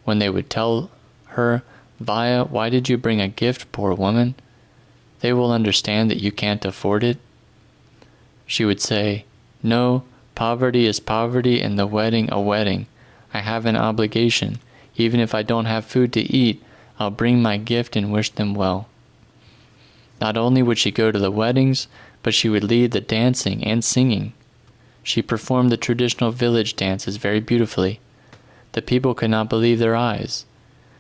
When they would tell her, "Via, why did you bring a gift, poor woman? They will understand that you can't afford it," she would say, "No, poverty is poverty and the wedding a wedding. I have an obligation. Even if I don't have food to eat, I'll bring my gift and wish them well." Not only would she go to the weddings, but she would lead the dancing and singing. She performed the traditional village dances very beautifully. The people could not believe their eyes.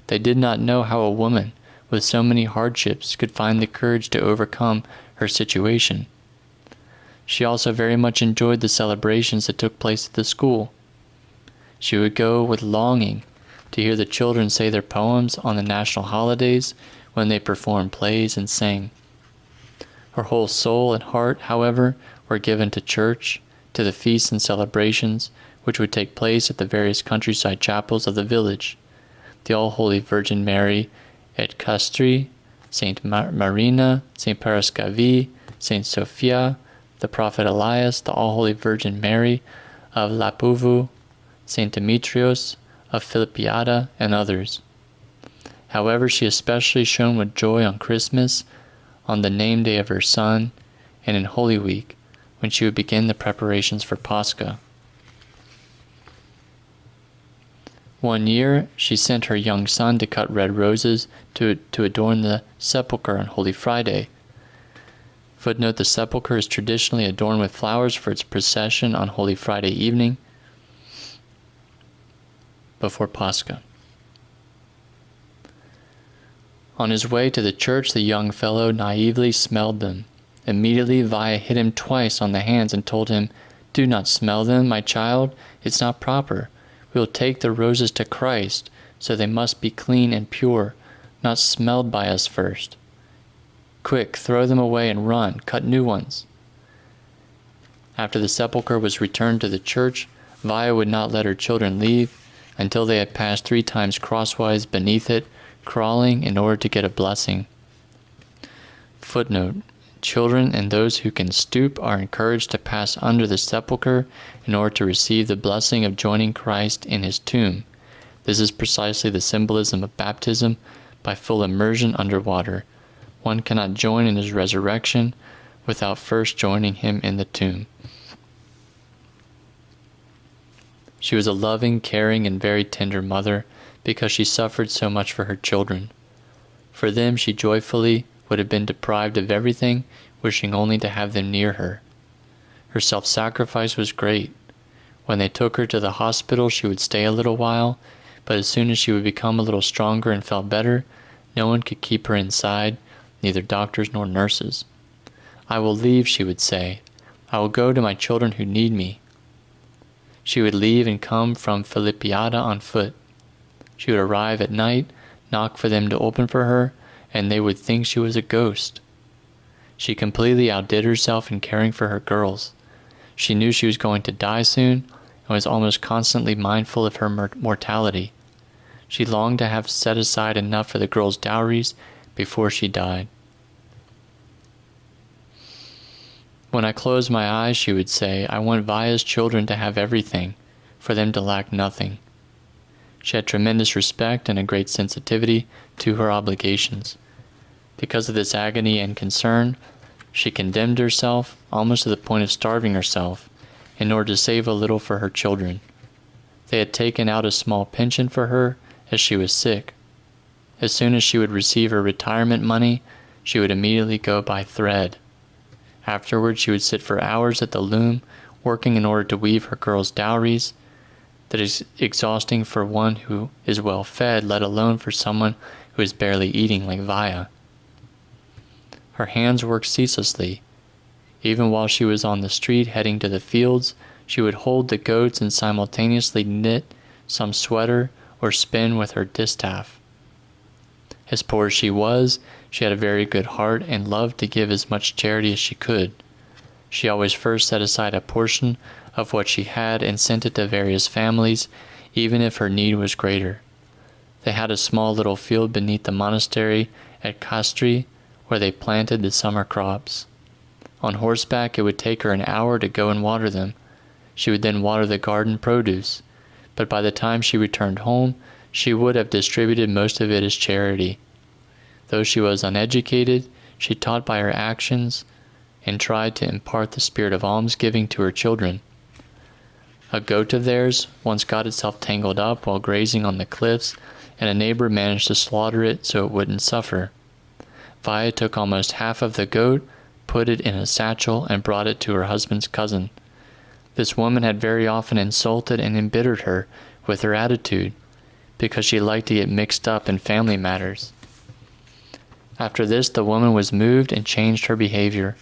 They did not know how a woman with so many hardships could find the courage to overcome her situation. She also very much enjoyed the celebrations that took place at the school. She would go with longing to hear the children say their poems on the national holidays when they performed plays and sang. Her whole soul and heart, however, were given to church, to the feasts and celebrations which would take place at the various countryside chapels of the village. The All-Holy Virgin Mary at Castri, Saint Marina, Saint Parascavi, Saint Sophia, the Prophet Elias, the All-Holy Virgin Mary of Lapuvu, Saint Demetrios of Philippiada, and others. However, she especially shone with joy on Christmas, on the name day of her son, and in Holy Week, when she would begin the preparations for Pascha. One year, she sent her young son to cut red roses to adorn the sepulchre on Holy Friday. Footnote: the sepulchre is traditionally adorned with flowers for its procession on Holy Friday evening before Pascha. On his way to the church, the young fellow naively smelled them. Immediately, Via hit him twice on the hands and told him, "Do not smell them, my child. It's not proper. We will take the roses to Christ, so they must be clean and pure, not smelled by us first. Quick, throw them away and run, cut new ones." After the sepulchre was returned to the church, Via would not let her children leave until they had passed 3 times crosswise beneath it, crawling in order to get a blessing. Footnote: children and those who can stoop are encouraged to pass under the sepulchre in order to receive the blessing of joining Christ in his tomb. This is precisely the symbolism of baptism by full immersion under water. One cannot join in his resurrection, without first joining him in the tomb. She was a loving, caring, and very tender mother because she suffered so much for her children. For them she joyfully would have been deprived of everything, wishing only to have them near her. Her self-sacrifice was great. When they took her to the hospital, she would stay a little while, but as soon as she would become a little stronger and felt better, no one could keep her inside, neither doctors nor nurses. "I will leave," she would say. "I will go to my children who need me." She would leave and come from Philippiada on foot. She would arrive at night, knock for them to open for her, and they would think she was a ghost. She completely outdid herself in caring for her girls. She knew she was going to die soon, and was almost constantly mindful of her mortality. She longed to have set aside enough for the girls' dowries before she died. "When I close my eyes," she would say, "I want Vaya's children to have everything, for them to lack nothing." She had tremendous respect and a great sensitivity to her obligations. Because of this agony and concern, she condemned herself almost to the point of starving herself in order to save a little for her children. They had taken out a small pension for her as she was sick. As soon as she would receive her retirement money, she would immediately go buy thread. Afterwards, she would sit for hours at the loom, working in order to weave her girls' dowries. That is exhausting for one who is well fed, let alone for someone who is barely eating like Vaya. Her hands worked ceaselessly. Even while she was on the street heading to the fields, she would hold the goats and simultaneously knit some sweater or spin with her distaff. As poor as she was, she had a very good heart and loved to give as much charity as she could. She always first set aside a portion of what she had and sent it to various families, even if her need was greater. They had a small little field beneath the monastery at Castri, where they planted the summer crops. On horseback, it would take her an hour to go and water them. She would then water the garden produce, but by the time she returned home, she would have distributed most of it as charity. Though she was uneducated, she taught by her actions and tried to impart the spirit of almsgiving to her children. A goat of theirs once got itself tangled up while grazing on the cliffs, and a neighbor managed to slaughter it so it wouldn't suffer. Vaya took almost half of the goat, put it in a satchel, and brought it to her husband's cousin. This woman had very often insulted and embittered her with her attitude, because she liked to get mixed up in family matters. After this, the woman was moved and changed her behavior.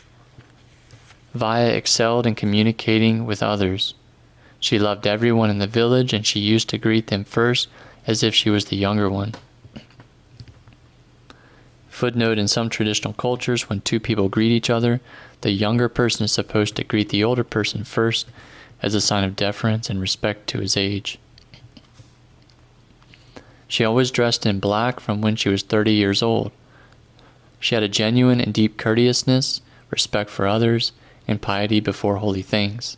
Vaya excelled in communicating with others. She loved everyone in the village, and she used to greet them first as if she was the younger one. Footnote: in some traditional cultures, when two people greet each other, the younger person is supposed to greet the older person first as a sign of deference and respect to his age. She always dressed in black from when she was 30 years old. She had a genuine and deep courteousness, respect for others, and piety before holy things.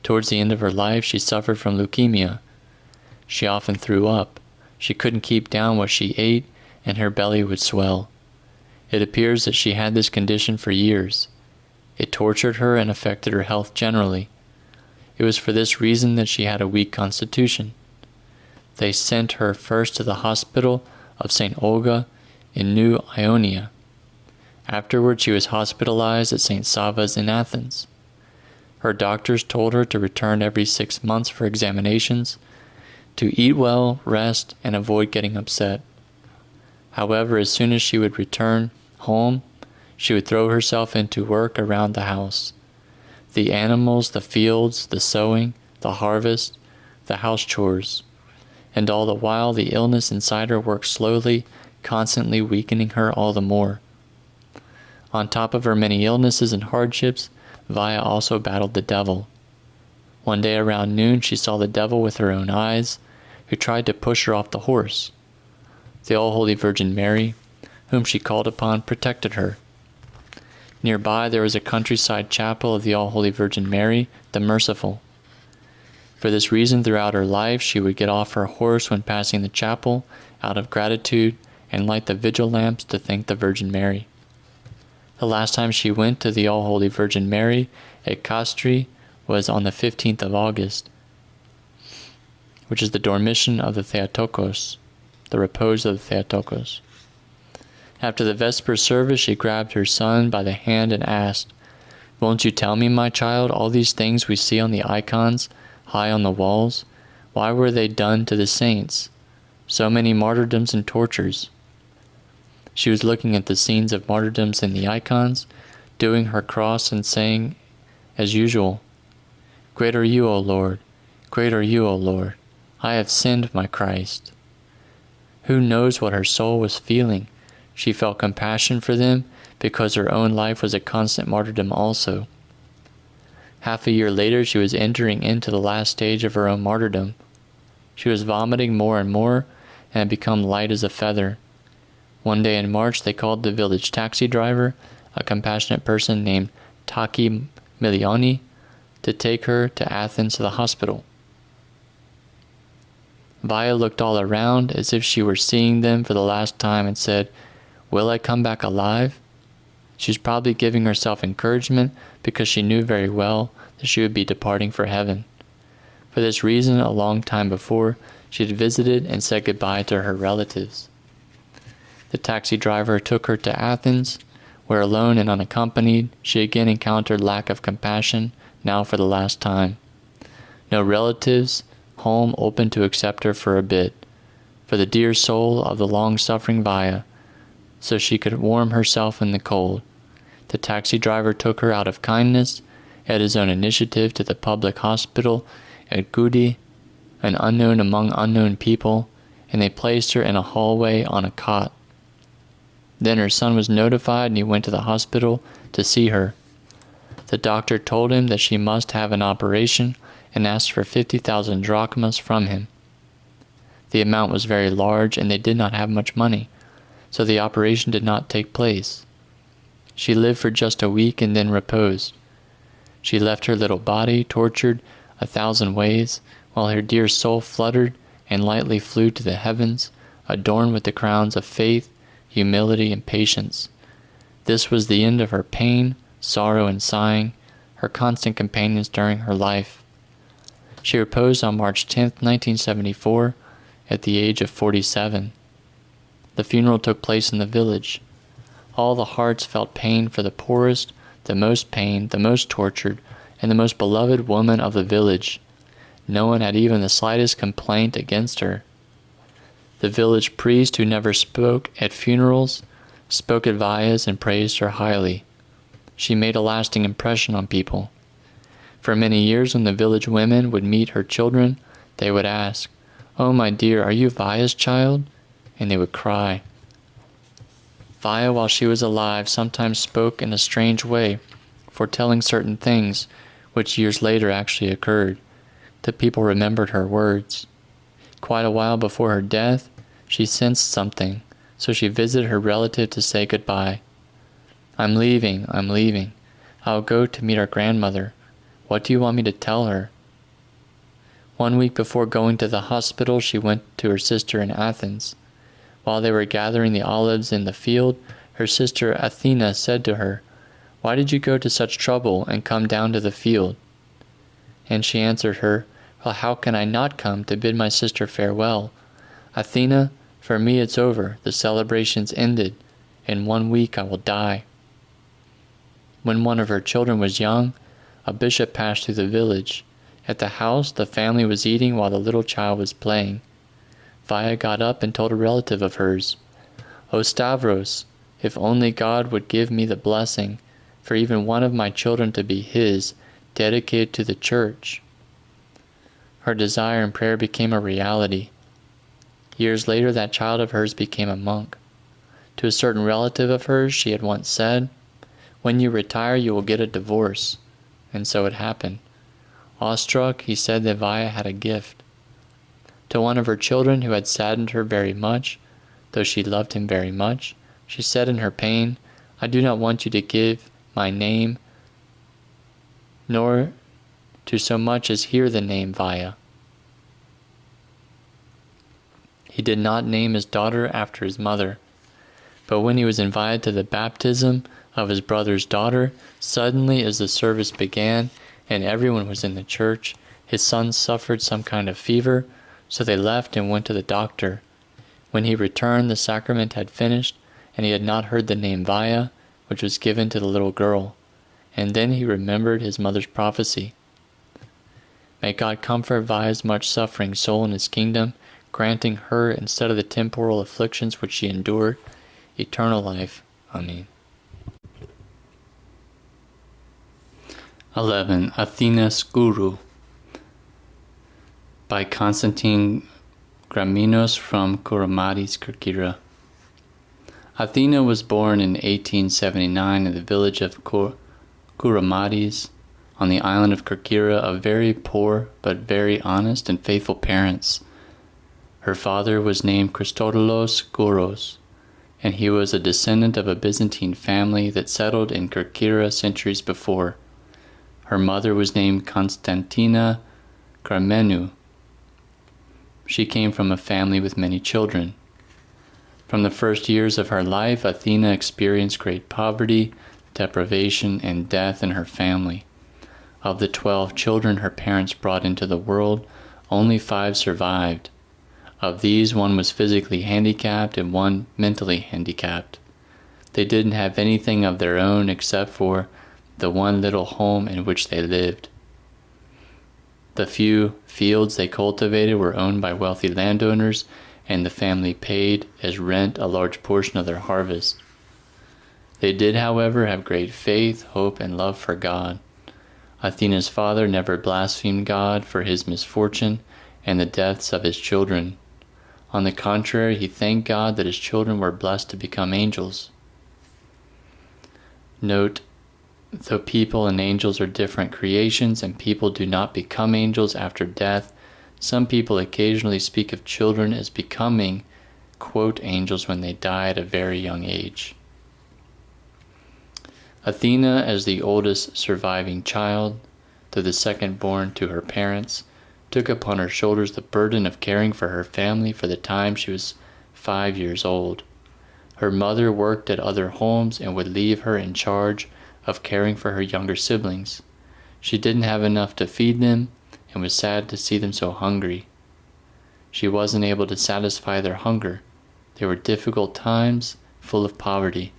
Towards the end of her life, she suffered from leukemia. She often threw up. She couldn't keep down what she ate, and her belly would swell. It appears that she had this condition for years. It tortured her and affected her health generally. It was for this reason that she had a weak constitution. They sent her first to the hospital of St. Olga in New Ionia. Afterwards, she was hospitalized at St. Sava's in Athens. Her doctors told her to return every 6 months for examinations, to eat well, rest, and avoid getting upset. However, as soon as she would return home, she would throw herself into work around the house. The animals, the fields, the sowing, the harvest, the house chores. And all the while, the illness inside her worked slowly, constantly weakening her all the more. On top of her many illnesses and hardships, Vaya also battled the devil. One day around noon, she saw the devil with her own eyes, who tried to push her off the horse. The All-Holy Virgin Mary, whom she called upon, protected her. Nearby there was a countryside chapel of the All-Holy Virgin Mary, the Merciful. For this reason, throughout her life, she would get off her horse when passing the chapel, out of gratitude, and light the vigil lamps to thank the Virgin Mary. The last time she went to the All-Holy Virgin Mary at Castri was on the 15th of August, which is the Dormition of the Theotokos, the repose of the Theotokos. After the Vesper service, she grabbed her son by the hand and asked, "Won't you tell me, my child, all these things we see on the icons, high on the walls? Why were they done to the saints? So many martyrdoms and tortures." She was looking at the scenes of martyrdoms in the icons, doing her cross and saying, as usual, "Great are you, O Lord, great are you, O Lord. I have sinned, my Christ." Who knows what her soul was feeling? She felt compassion for them because her own life was a constant martyrdom also. Half a year later, she was entering into the last stage of her own martyrdom. She was vomiting more and more and had become light as a feather. One day in March, they called the village taxi driver, a compassionate person named Taki Milioni, to take her to Athens to the hospital. Vaya looked all around as if she were seeing them for the last time and said, "Will I come back alive?" She was probably giving herself encouragement because she knew very well that she would be departing for heaven. For this reason, a long time before, she had visited and said goodbye to her relatives. The taxi driver took her to Athens, where alone and unaccompanied, she again encountered lack of compassion, now for the last time. No relatives, home open to accept her for a bit, for the dear soul of the long-suffering Vaya, so she could warm herself in the cold. The taxi driver took her out of kindness, at his own initiative, to the public hospital at Gudi, an unknown among unknown people, and they placed her in a hallway on a cot. Then her son was notified and he went to the hospital to see her. The doctor told him that she must have an operation and asked for 50,000 drachmas from him. The amount was very large and they did not have much money, so the operation did not take place. She lived for just a week and then reposed. She left her little body tortured 1,000 ways, while her dear soul fluttered and lightly flew to the heavens, adorned with the crowns of faith, humility, and patience. This was the end of her pain, sorrow, and sighing, her constant companions during her life. She reposed on March 10, 1974, at the age of 47. The funeral took place in the village. All the hearts felt pain for the poorest, the most pain, the most tortured, and the most beloved woman of the village. No one had even the slightest complaint against her. The village priest, who never spoke at funerals, spoke at Vaya's and praised her highly. She made a lasting impression on people. For many years, when the village women would meet her children, they would ask, "Oh, my dear, are you Vaya's child?" And they would cry. Vaya, while she was alive, sometimes spoke in a strange way, foretelling certain things, which years later actually occurred. The people remembered her words. Quite a while before her death, she sensed something, so she visited her relative to say goodbye. I'm leaving. I'll go to meet our grandmother. What do you want me to tell her?" 1 week before going to the hospital, she went to her sister in Athens. While they were gathering the olives in the field, her sister Athena said to her, "Why did you go to such trouble and come down to the field?" And she answered her, "Well, how can I not come to bid my sister farewell? Athena, for me it's over, the celebration's ended. In 1 week I will die." When one of her children was young, a bishop passed through the village. At the house, the family was eating while the little child was playing. Vaya got up and told a relative of hers, "O Stavros, if only God would give me the blessing for even one of my children to be his, dedicated to the church." Her desire and prayer became a reality. Years later, that child of hers became a monk. To a certain relative of hers, she had once said, "When you retire, you will get a divorce." And so it happened. Awestruck, he said that Vaya had a gift. To one of her children who had saddened her very much, though she loved him very much, she said in her pain, "I do not want you to give my name, nor to so much as hear the name Vaya." He did not name his daughter after his mother, but when he was invited to the baptism of his brother's daughter. Suddenly, as the service began and everyone was in the church, his son suffered some kind of fever, so they left and went to the doctor. When he returned, the sacrament had finished, and he had not heard the name Via, which was given to the little girl. And then he remembered his mother's prophecy. May God comfort Via's much suffering soul in his kingdom, granting her, instead of the temporal afflictions which she endured, eternal life. Amen. 11. Athena's Guru, by Constantine Graminos from Kouramatis, Kerkyra. Athena was born in 1879 in the village of Kouramatis on the island of Kerkyra of very poor but very honest and faithful parents. Her father was named Christodolos Gouros, and he was a descendant of a Byzantine family that settled in Kerkyra centuries before. Her mother was named Constantina Gramenou. She came from a family with many children. From the first years of her life, Athena experienced great poverty, deprivation, and death in her family. Of the 12 children her parents brought into the world, only 5 survived. Of these, 1 was physically handicapped and 1 mentally handicapped. They didn't have anything of their own except for the one little home in which they lived. The few fields they cultivated were owned by wealthy landowners, and the family paid as rent a large portion of their harvest. They did, however, have great faith, hope, and love for God. Athena's father never blasphemed God for his misfortune and the deaths of his children. On the contrary, he thanked God that his children were blessed to become angels. Note, though people and angels are different creations, and people do not become angels after death, some people occasionally speak of children as becoming, quote, angels when they die at a very young age. Athena, as the oldest surviving child, though the second born to her parents, took upon her shoulders the burden of caring for her family for the time she was 5 years old. Her mother worked at other homes and would leave her in charge of caring for her younger siblings. She didn't have enough to feed them and was sad to see them so hungry. She wasn't able to satisfy their hunger. They were difficult times, full of poverty.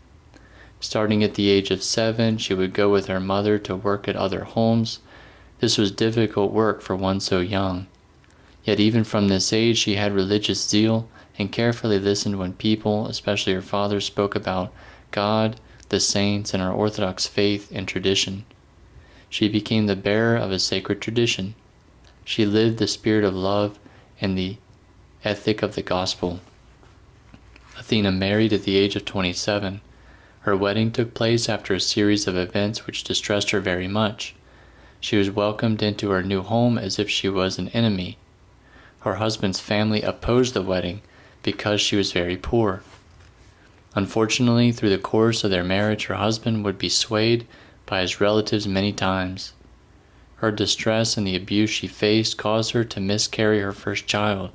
Starting at the age of 7, she would go with her mother to work at other homes. This was difficult work for one so young. Yet even from this age she had religious zeal and carefully listened when people, especially her father, spoke about God, the saints, and our Orthodox faith and tradition. She became the bearer of a sacred tradition. She lived the spirit of love and the ethic of the gospel. Athena married at the age of 27. Her wedding took place after a series of events which distressed her very much. She was welcomed into her new home as if she was an enemy. Her husband's family opposed the wedding because she was very poor. Unfortunately, through the course of their marriage, her husband would be swayed by his relatives many times. Her distress and the abuse she faced caused her to miscarry her first child.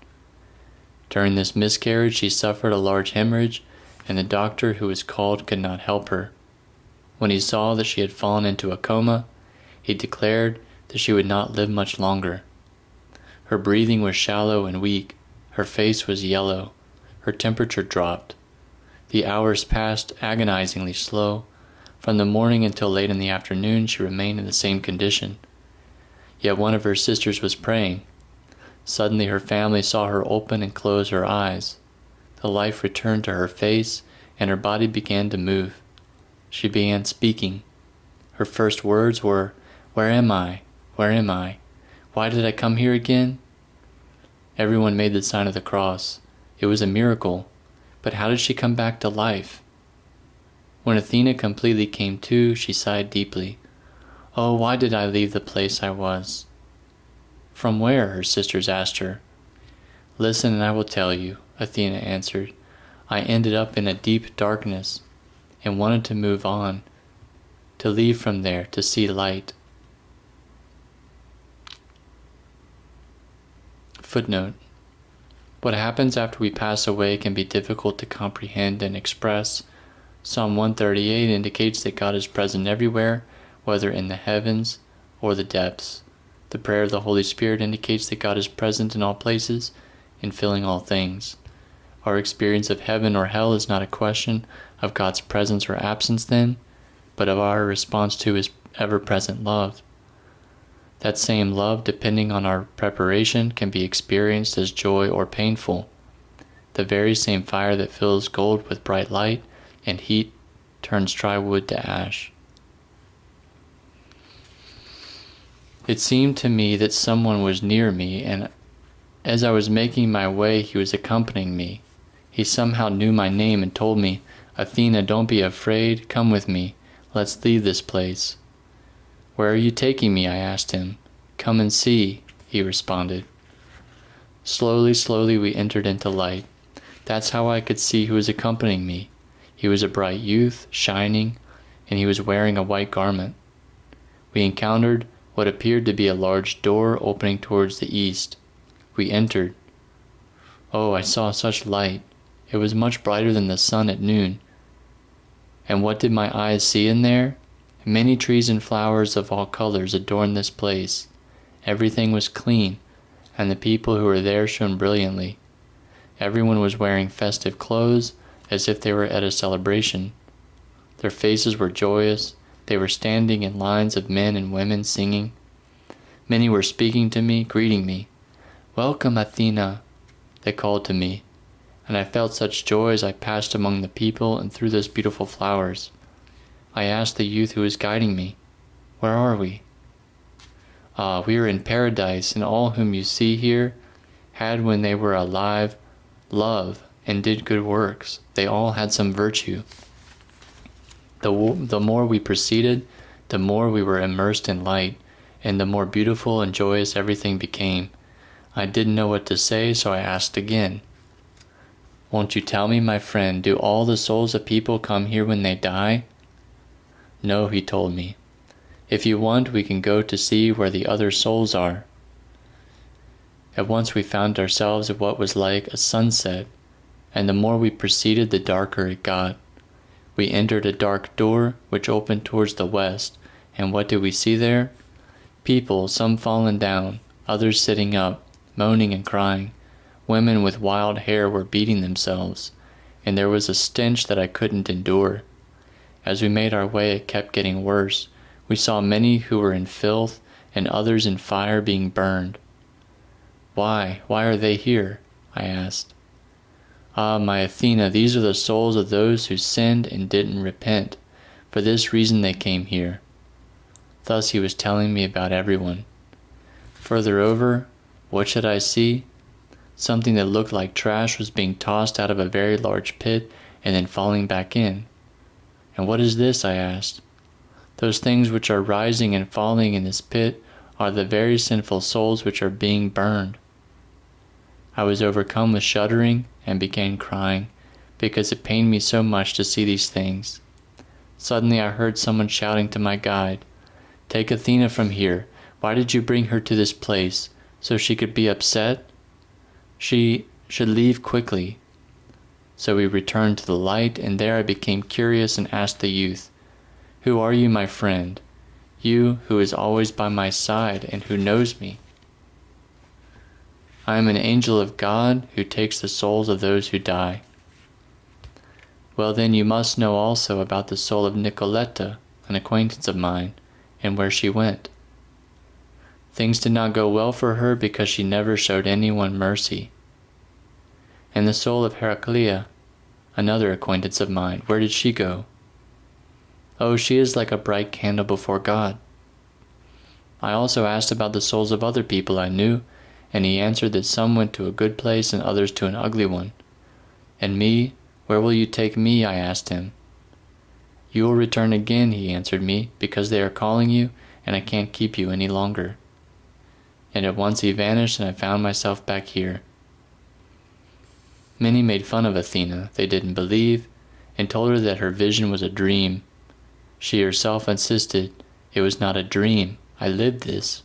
During this miscarriage, she suffered a large hemorrhage, and the doctor who was called could not help her. When he saw that she had fallen into a coma, he declared that she would not live much longer. Her breathing was shallow and weak, her face was yellow, her temperature dropped. The hours passed agonizingly slow. From the morning until late in the afternoon she remained in the same condition. Yet one of her sisters was praying. Suddenly her family saw her open and close her eyes. The life returned to her face, and her body began to move. She began speaking. Her first words were, "Where am I? Where am I? Why did I come here again?" Everyone made the sign of the cross. It was a miracle. But how did she come back to life? When Athena completely came to, she sighed deeply. "Oh, why did I leave the place I was?" "From where?" her sisters asked her. "Listen and I will tell you," Athena answered. "I ended up in a deep darkness and wanted to move on, to leave from there, to see light." Footnote: what happens after we pass away can be difficult to comprehend and express. Psalm 138 indicates that God is present everywhere, whether in the heavens or the depths. The prayer of the Holy Spirit indicates that God is present in all places and filling all things. Our experience of heaven or hell is not a question of God's presence or absence then, but of our response to His ever-present love. That same love, depending on our preparation, can be experienced as joy or painful. The very same fire that fills gold with bright light and heat turns dry wood to ash. It seemed to me that someone was near me, and as I was making my way, he was accompanying me. He somehow knew my name and told me, "Athena, don't be afraid, come with me. Let's leave this place." "Where are you taking me?" I asked him. "Come and see," he responded. Slowly we entered into light. That's how I could see who was accompanying me. He was a bright youth, shining, and he was wearing a white garment. We encountered what appeared to be a large door opening towards the east. We entered. Oh, I saw such light. It was much brighter than the sun at noon. And what did my eyes see in there? Many trees and flowers of all colors adorned this place. Everything was clean, and the people who were there shone brilliantly. Everyone was wearing festive clothes, as if they were at a celebration. Their faces were joyous. They were standing in lines of men and women singing. Many were speaking to me, greeting me. "Welcome, Athena," they called to me, and I felt such joy as I passed among the people and through those beautiful flowers. I asked the youth who was guiding me, "Where are we?" "Ah, we are in Paradise, and all whom you see here had when they were alive love and did good works. They all had some virtue." The more we proceeded, the more we were immersed in light, and the more beautiful and joyous everything became. I didn't know what to say, so I asked again. "Won't you tell me, my friend, do all the souls of people come here when they die?" "No," he told me. "If you want, we can go to see where the other souls are." At once we found ourselves at what was like a sunset, and the more we proceeded, the darker it got. We entered a dark door which opened towards the west, and what did we see there? People, some fallen down, others sitting up, moaning and crying. Women with wild hair were beating themselves, and there was a stench that I couldn't endure. As we made our way, it kept getting worse. We saw many who were in filth, and others in fire being burned. Why are they here?" I asked. "Ah, my Athena, these are the souls of those who sinned and didn't repent. For this reason they came here." Thus he was telling me about everyone. Further over, what should I see? Something that looked like trash was being tossed out of a very large pit and then falling back in. "And what is this?" I asked. "Those things which are rising and falling in this pit are the very sinful souls which are being burned." I was overcome with shuddering and began crying, because it pained me so much to see these things. Suddenly I heard someone shouting to my guide, "Take Athena from here. Why did you bring her to this place? So she could be upset? She should leave quickly." So we returned to the light, and there I became curious and asked the youth, "Who are you, my friend? You who is always by my side and who knows me?" "I am an angel of God who takes the souls of those who die." "Well, then you must know also about the soul of Nicoletta, an acquaintance of mine, and where she went." "Things did not go well for her because she never showed anyone mercy." "And the soul of Heraclea, another acquaintance of mine, where did she go?" "Oh, she is like a bright candle before God." I also asked about the souls of other people I knew, and he answered that some went to a good place and others to an ugly one. "And me, where will you take me?" I asked him. "You will return again," he answered me, "because they are calling you, and I can't keep you any longer." And at once he vanished, and I found myself back here. Many made fun of Athena. They didn't believe, and told her that her vision was a dream. She herself insisted, "It was not a dream. I lived this."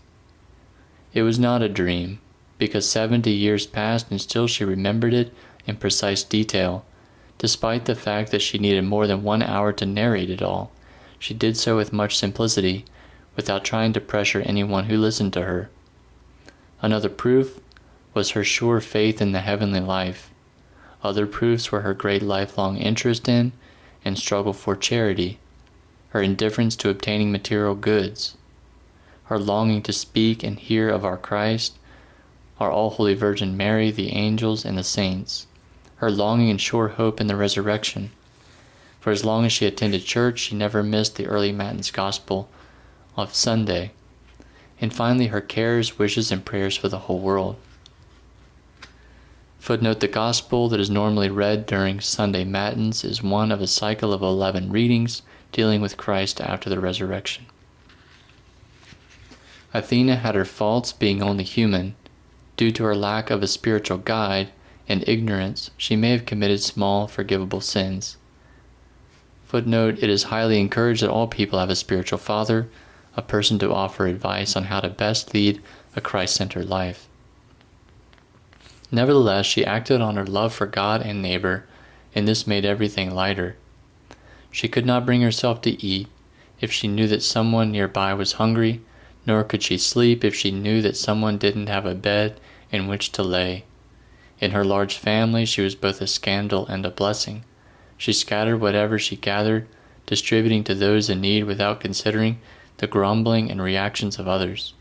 It was not a dream, because 70 years passed and still she remembered it in precise detail, Despite the fact that she needed more than 1 hour to narrate it all, she did so with much simplicity, without trying to pressure anyone who listened to her. Another proof was her sure faith in the heavenly life. Other proofs were her great lifelong interest in and struggle for charity, her indifference to obtaining material goods, her longing to speak and hear of our Christ, our all-holy Virgin Mary, the angels, and the saints, her longing and sure hope in the resurrection. For as long as she attended church, she never missed the early Matins Gospel of Sunday, and finally her cares, wishes, and prayers for the whole world. Footnote: the Gospel that is normally read during Sunday Matins is one of a cycle of 11 readings dealing with Christ after the resurrection. Athena had her faults, being only human. Due to her lack of a spiritual guide and ignorance, she may have committed small, forgivable sins. Footnote: it is highly encouraged that all people have a spiritual father, a person to offer advice on how to best lead a Christ-centered life. Nevertheless, she acted on her love for God and neighbor, and this made everything lighter. She could not bring herself to eat if she knew that someone nearby was hungry, nor could she sleep if she knew that someone didn't have a bed in which to lay. In her large family, she was both a scandal and a blessing. She scattered whatever she gathered, distributing to those in need without considering the grumbling and reactions of others.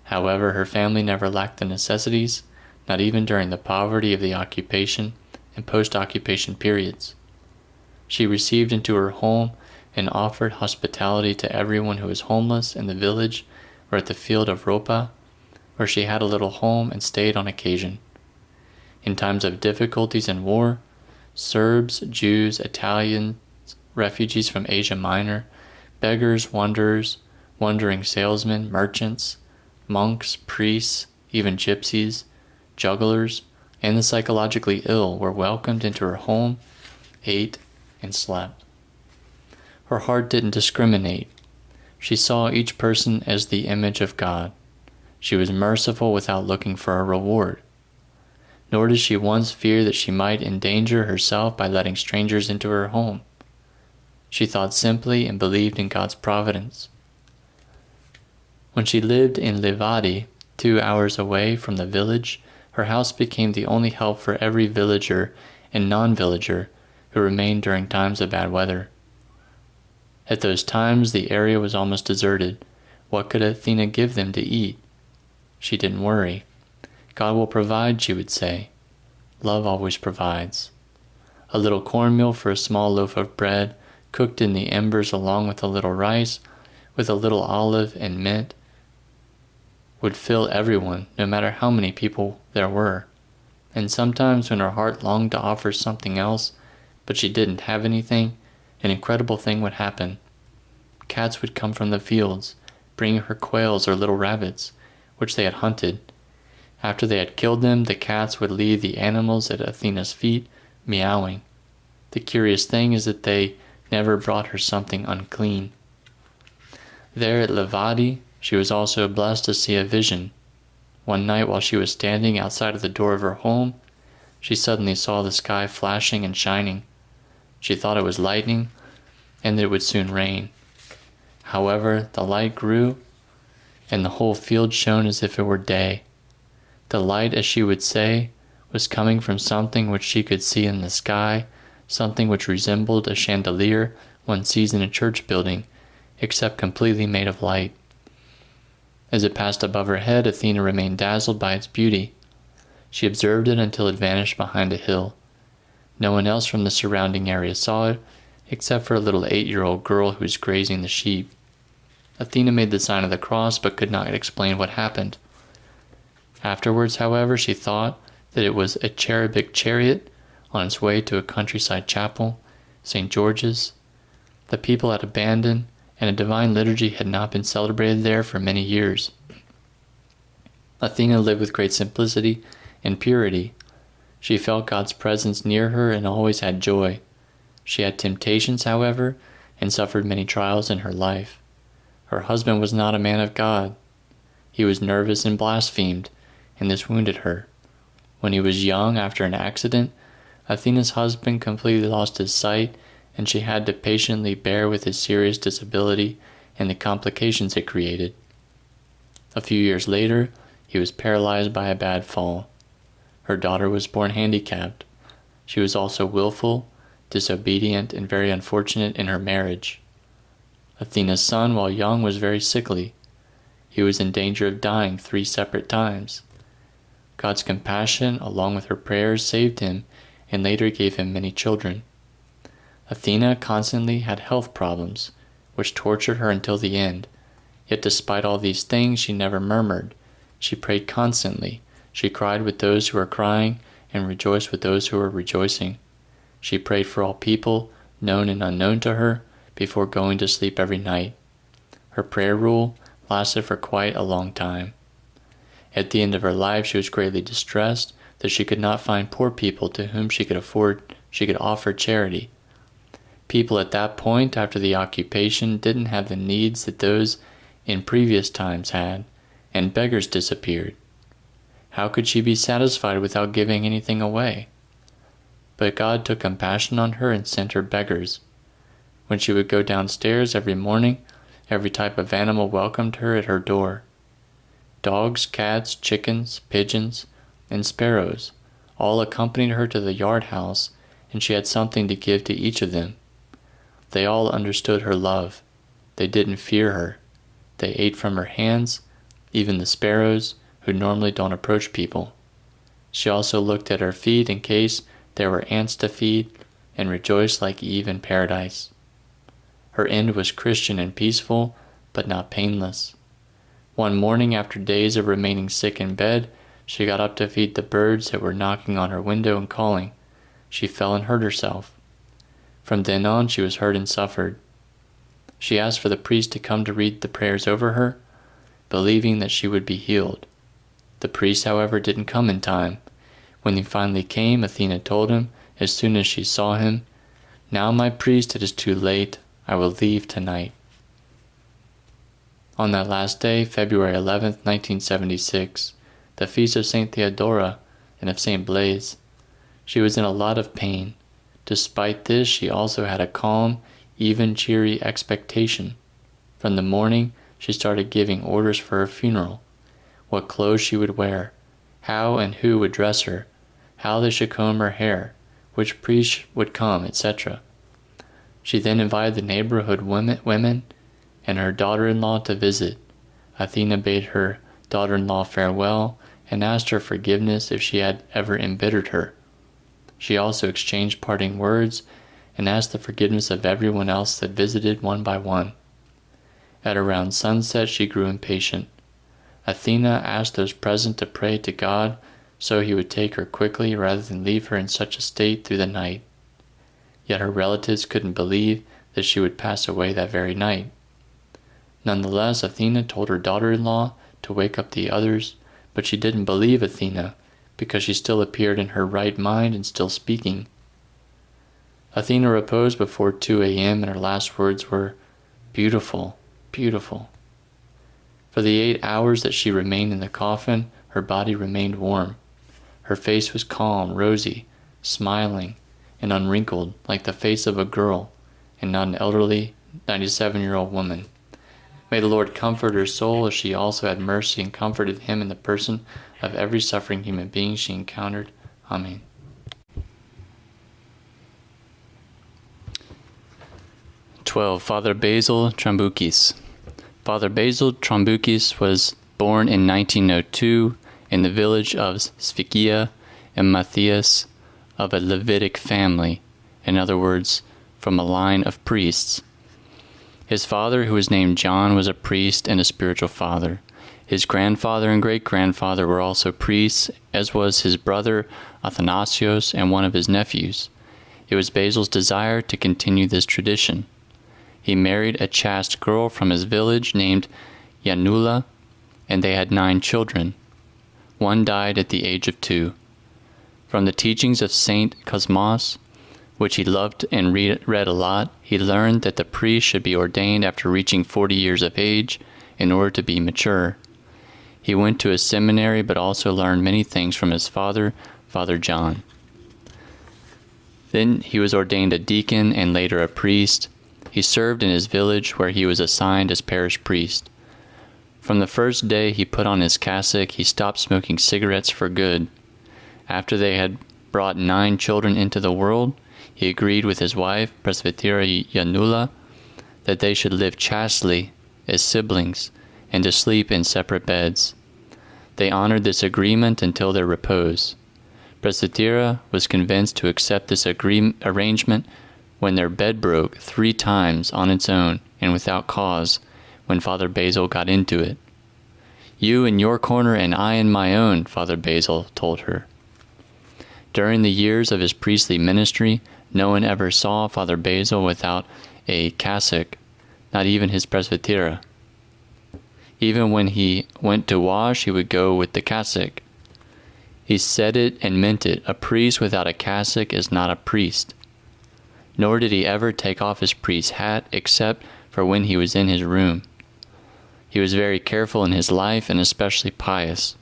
However, her family never lacked the necessities, not even during the poverty of the occupation and post-occupation periods. She received into her home and offered hospitality to everyone who was homeless in the village or at the field of Ropa, where she had a little home and stayed on occasion. In times of difficulties and war, Serbs, Jews, Italians, refugees from Asia Minor, beggars, wanderers, wandering salesmen, merchants, monks, priests, even gypsies, jugglers, and the psychologically ill were welcomed into her home, ate, and slept. Her heart didn't discriminate. She saw each person as the image of God. She was merciful without looking for a reward. Nor did she once fear that she might endanger herself by letting strangers into her home. She thought simply and believed in God's providence. When she lived in Livadi, 2 hours away from the village, her house became the only help for every villager and non-villager who remained during times of bad weather. At those times, the area was almost deserted. What could Athena give them to eat? She didn't worry. God will provide, she would say. Love always provides. A little cornmeal for a small loaf of bread, cooked in the embers along with a little rice, with a little olive and mint, would fill everyone, no matter how many people there were. And sometimes when her heart longed to offer something else, but she didn't have anything, an incredible thing would happen. Cats would come from the fields, bringing her quails or little rabbits, which they had hunted. After they had killed them, the cats would leave the animals at Athena's feet, meowing. The curious thing is that they never brought her something unclean. There at Livadi, she was also blessed to see a vision. One night while she was standing outside of the door of her home, she suddenly saw the sky flashing and shining. She thought it was lightning, and that it would soon rain. However, the light grew, and the whole field shone as if it were day. The light, as she would say, was coming from something which she could see in the sky, something which resembled a chandelier one sees in a church building, except completely made of light. As it passed above her head, Athena remained dazzled by its beauty. She observed it until it vanished behind a hill. No one else from the surrounding area saw it, except for a little 8-year-old girl who was grazing the sheep. Athena made the sign of the cross, but could not explain what happened. Afterwards, however, she thought that it was a cherubic chariot on its way to a countryside chapel, St. George's. The people had abandoned, and a divine liturgy had not been celebrated there for many years. Athena lived with great simplicity and purity. She felt God's presence near her and always had joy. She had temptations, however, and suffered many trials in her life. Her husband was not a man of God. He was nervous and blasphemed, and this wounded her. When he was young, after an accident, Athena's husband completely lost his sight, and she had to patiently bear with his serious disability and the complications it created. A few years later, he was paralyzed by a bad fall. Her daughter was born handicapped. She was also willful, disobedient, and very unfortunate in her marriage. Athena's son, while young, was very sickly. He was in danger of dying 3 separate times. God's compassion, along with her prayers, saved him and later gave him many children. Athena constantly had health problems, which tortured her until the end. Yet despite all these things, she never murmured. She prayed constantly. She cried with those who were crying and rejoiced with those who were rejoicing. She prayed for all people, known and unknown to her, before going to sleep every night. Her prayer rule lasted for quite a long time. At the end of her life, she was greatly distressed that she could not find poor people to whom she could offer charity. People at that point, after the occupation, didn't have the needs that those in previous times had, and beggars disappeared. How could she be satisfied without giving anything away? But God took compassion on her and sent her beggars. When she would go downstairs every morning, every type of animal welcomed her at her door. Dogs, cats, chickens, pigeons, and sparrows all accompanied her to the yard house, and she had something to give to each of them. They all understood her love. They didn't fear her. They ate from her hands, even the sparrows, who normally don't approach people. She also looked at her feet in case there were ants to feed, and rejoiced like Eve in paradise. Her end was Christian and peaceful, but not painless. One morning, after days of remaining sick in bed, she got up to feed the birds that were knocking on her window and calling. She fell and hurt herself. From then on, she was hurt and suffered. She asked for the priest to come to read the prayers over her, believing that she would be healed. The priest, however, didn't come in time. When he finally came, Athena told him, as soon as she saw him, "Now, my priest, it is too late. I will leave tonight." On that last day, February 11th, 1976, the feast of St. Theodora and of St. Blaise, she was in a lot of pain. Despite this, she also had a calm, even cheery expectation. From the morning, she started giving orders for her funeral, what clothes she would wear, how and who would dress her, how they should comb her hair, which priest would come, etc. She then invited the neighborhood women and her daughter-in-law to visit. Athena bade her daughter-in-law farewell and asked her forgiveness if she had ever embittered her. She also exchanged parting words and asked the forgiveness of everyone else that visited one by one. At around sunset, she grew impatient. Athena asked those present to pray to God so he would take her quickly rather than leave her in such a state through the night. Yet her relatives couldn't believe that she would pass away that very night. Nonetheless, Athena told her daughter-in-law to wake up the others, but she didn't believe Athena because she still appeared in her right mind and still speaking. Athena reposed before 2 a.m. and her last words were, "Beautiful, beautiful." For the 8 hours that she remained in the coffin, her body remained warm. Her face was calm, rosy, smiling, and unwrinkled like the face of a girl, and not an elderly 97-year-old woman. May the Lord comfort her soul as she also had mercy and comforted him in the person of every suffering human being she encountered. Amen. Father Basil Tramboukis. Father Basil Tramboukis was born in 1902 in the village of Sphikia and Matthias of a Levitic family, in other words, from a line of priests. His father, who was named John, was a priest and a spiritual father. His grandfather and great-grandfather were also priests, as was his brother Athanasios and one of his nephews. It was Basil's desire to continue this tradition. He married a chaste girl from his village named Yanula, and they had 9 children. One died at the age of 2. From the teachings of Saint Cosmas, which he loved and read a lot, he learned that the priest should be ordained after reaching 40 years of age in order to be mature. He went to a seminary but also learned many things from his father, Father John. Then he was ordained a deacon and later a priest. He served in his village where he was assigned as parish priest. From the first day he put on his cassock, he stopped smoking cigarettes for good. After they had brought 9 children into the world, he agreed with his wife, Presvytera Kyriaki, that they should live chastely as siblings and to sleep in separate beds. They honored this agreement until their repose. Presvytera was convinced to accept this arrangement when their bed broke 3 times on its own and without cause when Father Basil got into it. "You in your corner and I in my own," Father Basil told her. During the years of his priestly ministry, no one ever saw Father Basil without a cassock, not even his presbytera. Even when he went to wash, he would go with the cassock. He said it and meant it. A priest without a cassock is not a priest. Nor did he ever take off his priest's hat except for when he was in his room. He was very careful in his life and especially pious.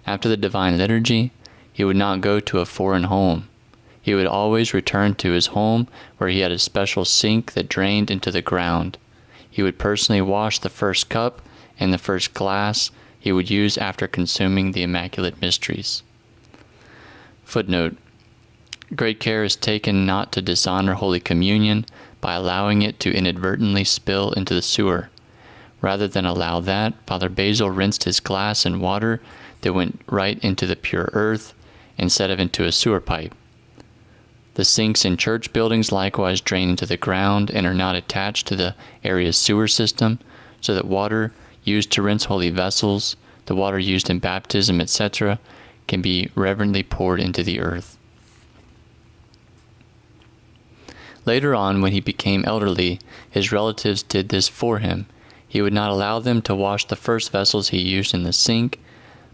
After the Divine Liturgy, he would not go to a foreign home. He would always return to his home where he had a special sink that drained into the ground. He would personally wash the first cup and the first glass he would use after consuming the Immaculate Mysteries. Footnote: Great care is taken not to dishonor Holy Communion by allowing it to inadvertently spill into the sewer. Rather than allow that, Father Basil rinsed his glass in water that went right into the pure earth instead of into a sewer pipe. The sinks in church buildings likewise drain into the ground and are not attached to the area's sewer system, so that water used to rinse holy vessels, the water used in baptism, etc., can be reverently poured into the earth. Later on, when he became elderly, his relatives did this for him. He would not allow them to wash the first vessels he used in the sink,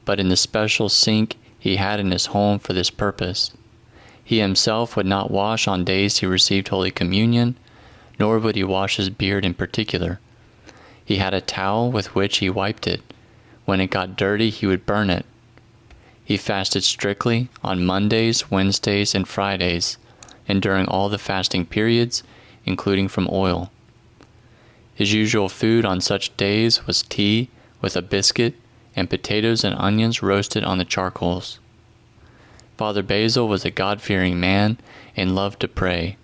but in the special sink he had in his home for this purpose. He himself would not wash on days he received Holy Communion, nor would he wash his beard in particular. He had a towel with which he wiped it. When it got dirty, he would burn it. He fasted strictly on Mondays, Wednesdays, and Fridays, and during all the fasting periods, including from oil. His usual food on such days was tea with a biscuit and potatoes and onions roasted on the charcoals. Father Basil was a God-fearing man and loved to pray.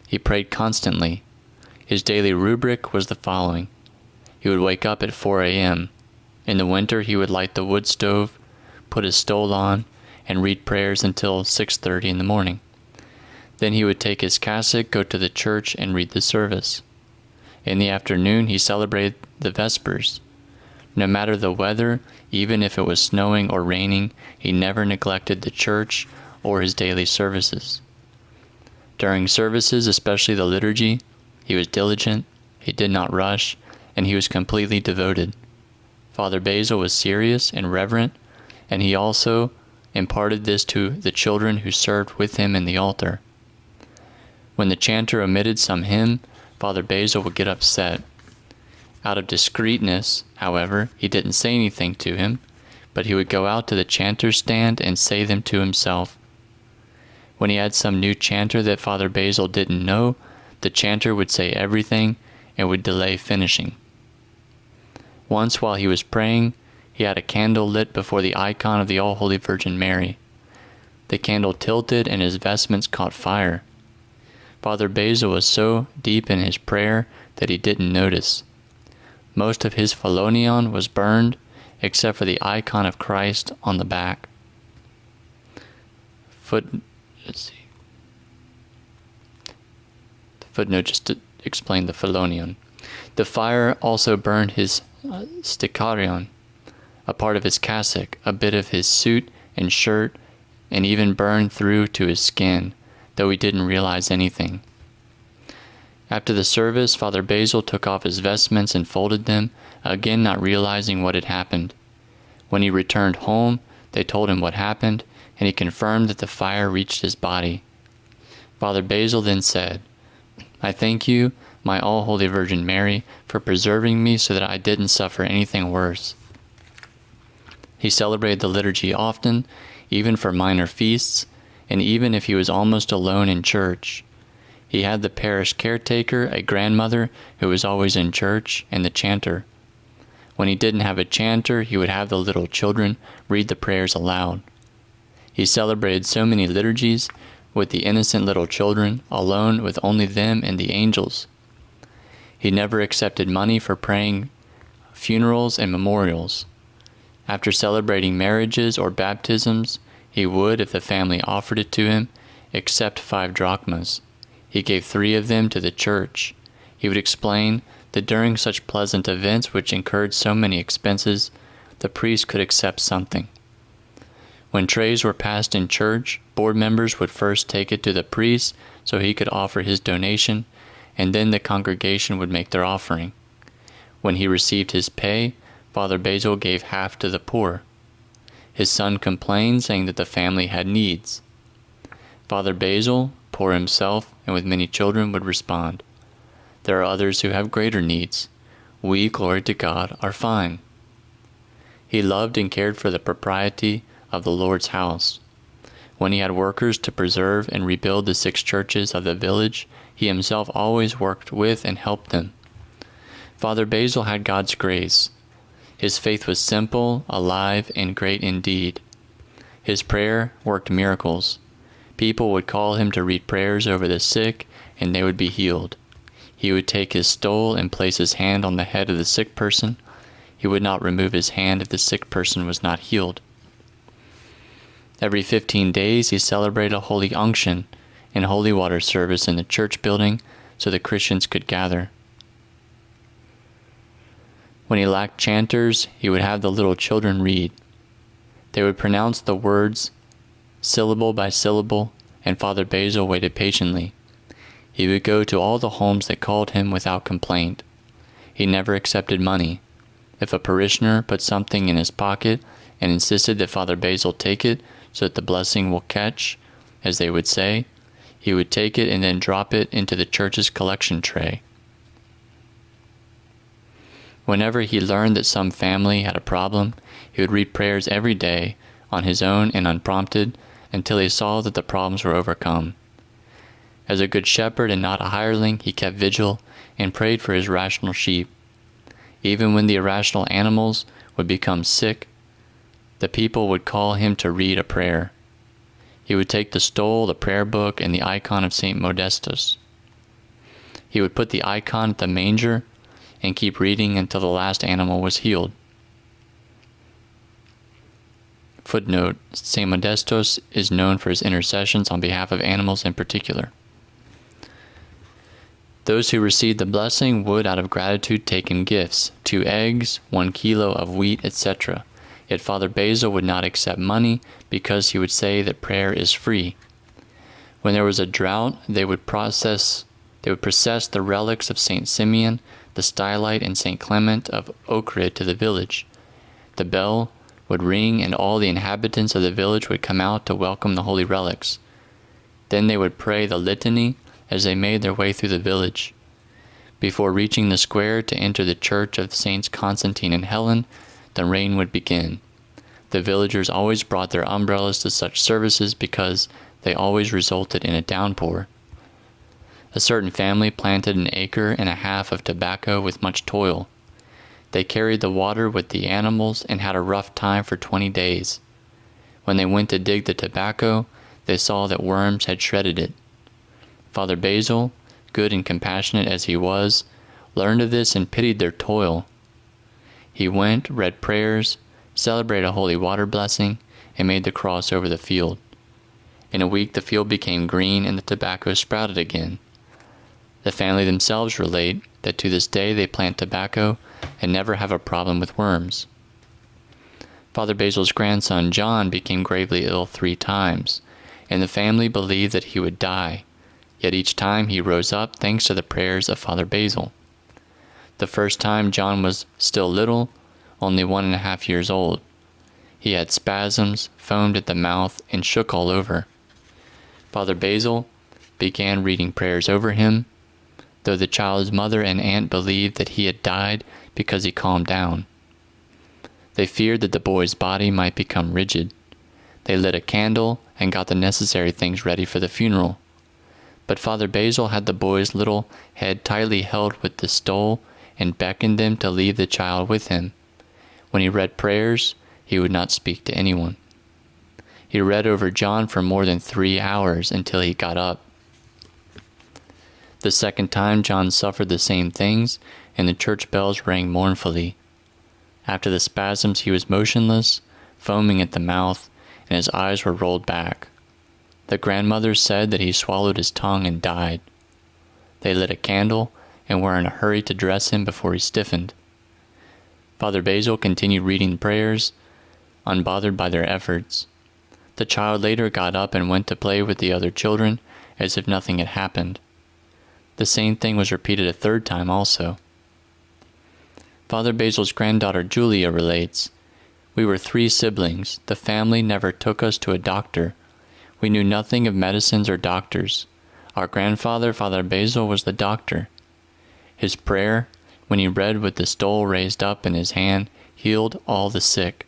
He prayed constantly. His daily rubric was the following. He would wake up at 4 a.m. In the winter, he would light the wood stove, put his stole on, and read prayers until 6:30 in the morning. Then he would take his cassock, go to the church, and read the service. In the afternoon, he celebrated the Vespers. No matter the weather, even if it was snowing or raining, he never neglected the church or his daily services. During services, especially the liturgy, he was diligent, he did not rush, and he was completely devoted. Father Basil was serious and reverent, and he also imparted this to the children who served with him in the altar. When the chanter omitted some hymn, Father Basil would get upset. Out of discreetness, however, he didn't say anything to him, but he would go out to the chanter's stand and say them to himself. When he had some new chanter that Father Basil didn't know, the chanter would say everything and would delay finishing. Once while he was praying, he had a candle lit before the icon of the All-Holy Virgin Mary. The candle tilted and his vestments caught fire. Father Basil was so deep in his prayer that he didn't notice. Most of his phalonion was burned, except for the icon of Christ on the back. The footnote just to explain the phalonion. The fire also burned his sticarion, a part of his cassock, a bit of his suit and shirt, and even burned through to his skin, though he didn't realize anything. After the service, Father Basil took off his vestments and folded them, again not realizing what had happened. When he returned home, they told him what happened, and he confirmed that the fire reached his body. Father Basil then said, "I thank you, my all-holy Virgin Mary, for preserving me so that I didn't suffer anything worse." He celebrated the liturgy often, even for minor feasts, and even if he was almost alone in church, he had the parish caretaker, a grandmother who was always in church, and the chanter. When he didn't have a chanter, he would have the little children read the prayers aloud. He celebrated so many liturgies with the innocent little children, alone with only them and the angels. He never accepted money for praying funerals and memorials. After celebrating marriages or baptisms, he would, if the family offered it to him, accept 5 drachmas. He gave 3 of them to the church. He would explain that during such pleasant events which incurred so many expenses, the priest could accept something. When trays were passed in church, board members would first take it to the priest so he could offer his donation, and then the congregation would make their offering. When he received his pay, Father Basil gave half to the poor. His son complained, saying that the family had needs. Father Basil, poor himself and with many children, would respond, "There are others who have greater needs. We, glory to God, are fine." He loved and cared for the propriety of the Lord's house. When he had workers to preserve and rebuild the 6 churches of the village, he himself always worked with and helped them. Father Basil had God's grace. His faith was simple, alive, and great indeed. His prayer worked miracles. People would call him to read prayers over the sick, and they would be healed. He would take his stole and place his hand on the head of the sick person. He would not remove his hand if the sick person was not healed. Every 15 days he celebrated a holy unction and holy water service in the church building so the Christians could gather. When he lacked chanters, he would have the little children read. They would pronounce the words syllable by syllable, and Father Basil waited patiently. He would go to all the homes that called him without complaint. He never accepted money. If a parishioner put something in his pocket and insisted that Father Basil take it so that the blessing will catch, as they would say, he would take it and then drop it into the church's collection tray. Whenever he learned that some family had a problem, he would read prayers every day, on his own and unprompted, until he saw that the problems were overcome. As a good shepherd and not a hireling, he kept vigil and prayed for his rational sheep. Even when the irrational animals would become sick, the people would call him to read a prayer. He would take the stole, the prayer book, and the icon of St. Modestus. He would put the icon at the manger and keep reading until the last animal was healed. Footnote: St. Modestus is known for his intercessions on behalf of animals in particular. Those who received the blessing would, out of gratitude, take him gifts, 2 eggs, 1 kilo of wheat, etc. Yet Father Basil would not accept money because he would say that prayer is free. When there was a drought, they would process the relics of St. Simeon, the Stylite, and St. Clement of Ohrid to the village. The bell would ring and all the inhabitants of the village would come out to welcome the holy relics. Then they would pray the litany as they made their way through the village. Before reaching the square to enter the church of Saints Constantine and Helen, the rain would begin. The villagers always brought their umbrellas to such services because they always resulted in a downpour. A certain family planted 1.5 acres of tobacco with much toil. They carried the water with the animals and had a rough time for 20 days. When they went to dig the tobacco, they saw that worms had shredded it. Father Basil, good and compassionate as he was, learned of this and pitied their toil. He went, read prayers, celebrated a holy water blessing, and made the cross over the field. In a week the field became green and the tobacco sprouted again. The family themselves relate that to this day they plant tobacco and never have a problem with worms. Father Basil's grandson John became gravely ill 3 times, and the family believed that he would die, yet each time he rose up thanks to the prayers of Father Basil. The first time John was still little, only 1.5 years old. He had spasms, foamed at the mouth, and shook all over. Father Basil began reading prayers over him, though the child's mother and aunt believed that he had died because he calmed down. They feared that the boy's body might become rigid. They lit a candle and got the necessary things ready for the funeral. But Father Basil had the boy's little head tightly held with the stole and beckoned them to leave the child with him. When he read prayers, he would not speak to anyone. He read over John for more than 3 hours until he got up. The second time John suffered the same things, and the church bells rang mournfully. After the spasms he was motionless, foaming at the mouth, and his eyes were rolled back. The grandmother said that he swallowed his tongue and died. They lit a candle and were in a hurry to dress him before he stiffened. Father Basil continued reading prayers, unbothered by their efforts. The child later got up and went to play with the other children as if nothing had happened. The same thing was repeated a third time also. Father Basil's granddaughter Julia relates, "We were 3 siblings. The family never took us to a doctor. We knew nothing of medicines or doctors. Our grandfather, Father Basil, was the doctor. His prayer, when he read with the stole raised up in his hand, healed all the sick.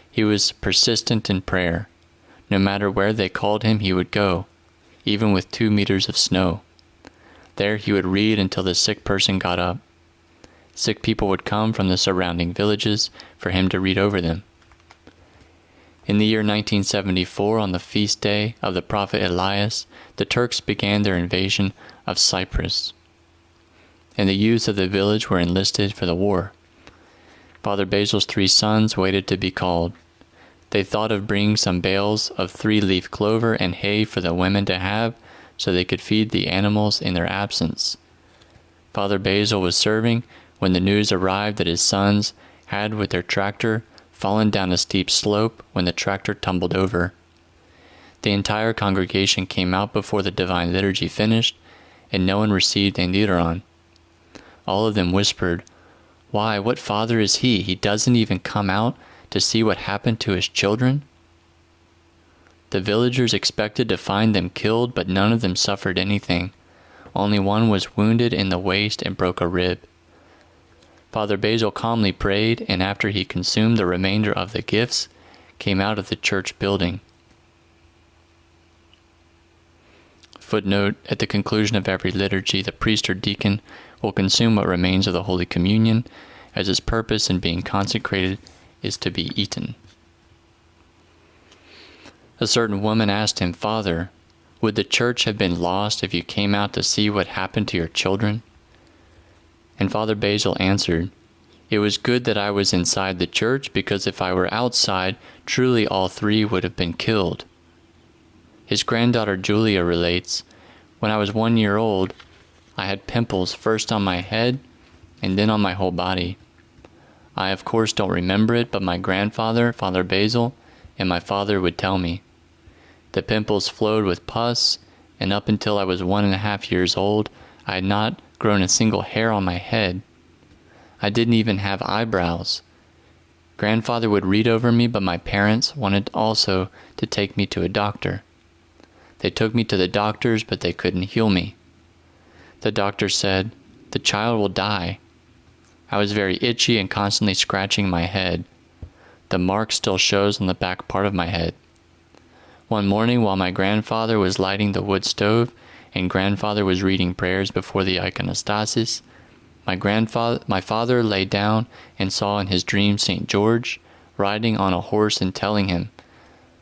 He was persistent in prayer. No matter where they called him, he would go, even with 2 meters of snow. There he would read until the sick person got up. Sick people would come from the surrounding villages for him to read over them. In the year 1974, on the feast day of the prophet Elias, the Turks began their invasion of Cyprus, and the youths of the village were enlisted for the war. Father Basil's 3 sons waited to be called. They thought of bringing some bales of 3-leaf clover and hay for the women to have, so they could feed the animals in their absence. Father Basil was serving when the news arrived that his sons had, with their tractor, fallen down a steep slope when the tractor tumbled over. The entire congregation came out before the Divine Liturgy finished, and no one received a liturn. All of them whispered, "Why, what father is he? He doesn't even come out to see what happened to his children?" The villagers expected to find them killed, but none of them suffered anything. Only one was wounded in the waist and broke a rib. Father Basil calmly prayed, and after he consumed the remainder of the gifts, came out of the church building. Footnote: at the conclusion of every liturgy, the priest or deacon will consume what remains of the Holy Communion, as its purpose in being consecrated is to be eaten. A certain woman asked him, "Father, would the church have been lost if you came out to see what happened to your children?" And Father Basil answered, "It was good that I was inside the church, because if I were outside, truly all 3 would have been killed." His granddaughter Julia relates, "When I was 1 year old, I had pimples first on my head and then on my whole body. I of course don't remember it, but my grandfather, Father Basil, and my father would tell me. The pimples flowed with pus, and up until I was 1.5 years old, I had not grown a single hair on my head. I didn't even have eyebrows. Grandfather would read over me, but my parents wanted also to take me to a doctor. They took me to the doctors, but they couldn't heal me. The doctor said, 'The child will die.' I was very itchy and constantly scratching my head. The mark still shows on the back part of my head. One morning, while my grandfather was lighting the wood stove, and grandfather was reading prayers before the iconostasis, my father lay down and saw in his dream St. George riding on a horse and telling him,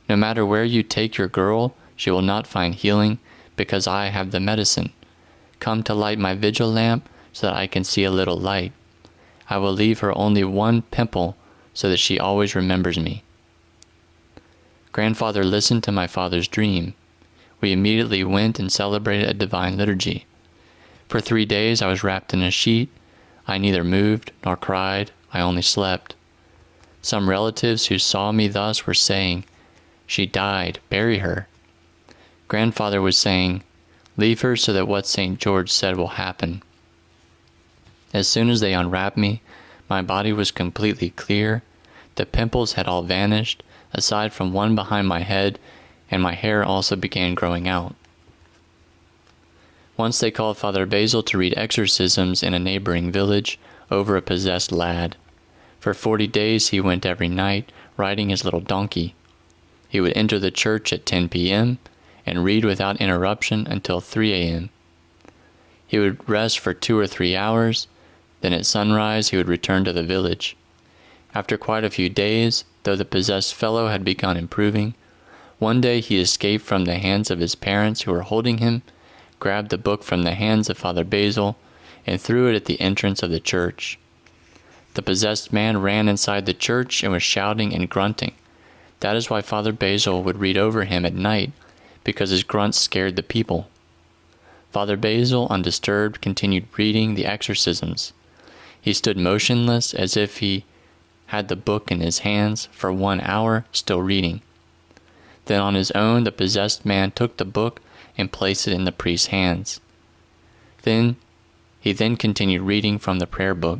'No matter where you take your girl, she will not find healing, because I have the medicine. Come to light my vigil lamp so that I can see a little light. I will leave her only 1 pimple so that she always remembers me.' Grandfather listened to my father's dream. We immediately went and celebrated a divine liturgy. For 3 days I was wrapped in a sheet. I neither moved nor cried, I only slept. Some relatives who saw me thus were saying, 'She died, bury her.' Grandfather was saying, 'Leave her so that what St. George said will happen.' As soon as they unwrapped me, my body was completely clear. The pimples had all vanished, aside from one behind my head, and my hair also began growing out. Once they called Father Basil to read exorcisms in a neighboring village over a possessed lad. For 40 days he went every night, riding his little donkey. He would enter the church at 10 p.m. and read without interruption until 3 a.m. He would rest for 2 or 3 hours, then at sunrise he would return to the village. After quite a few days, though the possessed fellow had begun improving, one day he escaped from the hands of his parents who were holding him, grabbed the book from the hands of Father Basil, and threw it at the entrance of the church. The possessed man ran inside the church and was shouting and grunting. That is why Father Basil would read over him at night, because his grunts scared the people. Father Basil, undisturbed, continued reading the exorcisms. He stood motionless as if he had the book in his hands for 1 hour, still reading. Then on his own, the possessed man took the book and placed it in the priest's hands. He then continued reading from the prayer book.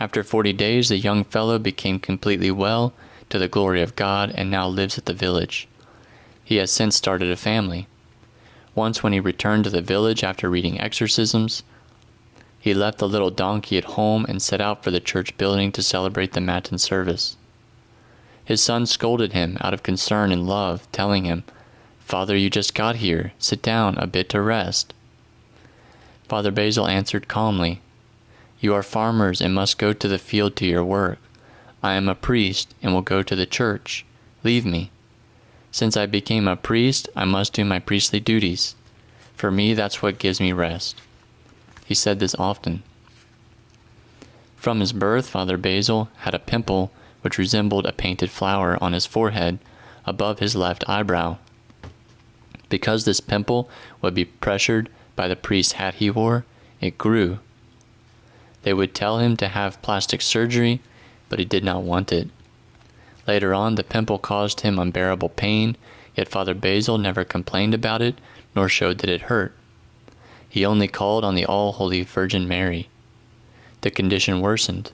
After 40 days, the young fellow became completely well, to the glory of God, and now lives at the village. He has since started a family. Once when he returned to the village after reading exorcisms, he left the little donkey at home and set out for the church building to celebrate the Matin service. His son scolded him out of concern and love, telling him, "Father, you just got here. Sit down a bit to rest." Father Basil answered calmly, "You are farmers and must go to the field to your work. I am a priest and will go to the church. Leave me. Since I became a priest, I must do my priestly duties. For me, that's what gives me rest." He said this often. From his birth, Father Basil had a pimple which resembled a painted flower on his forehead above his left eyebrow. Because this pimple would be pressured by the priest's hat he wore, it grew. They would tell him to have plastic surgery, but he did not want it. Later on, the pimple caused him unbearable pain, yet Father Basil never complained about it, nor showed that it hurt. He only called on the All-Holy Virgin Mary. The condition worsened.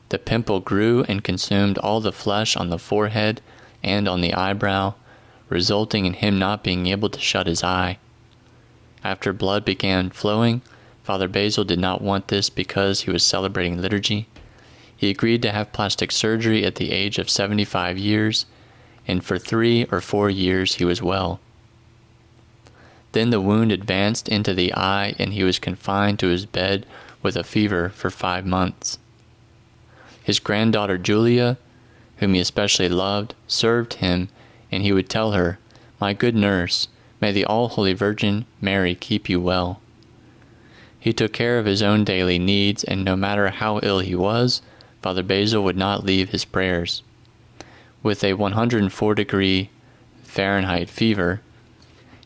The pimple grew and consumed all the flesh on the forehead and on the eyebrow, resulting in him not being able to shut his eye. After blood began flowing, Father Basil did not want this because he was celebrating liturgy. He agreed to have plastic surgery at the age of 75 years, and for 3 or 4 years he was well. Then the wound advanced into the eye, and he was confined to his bed with a fever for 5 months. His granddaughter Julia, whom he especially loved, served him, and he would tell her, "My good nurse, may the All-Holy Virgin Mary keep you well." He took care of his own daily needs, and no matter how ill he was, Father Basil would not leave his prayers. With a 104° Fahrenheit fever,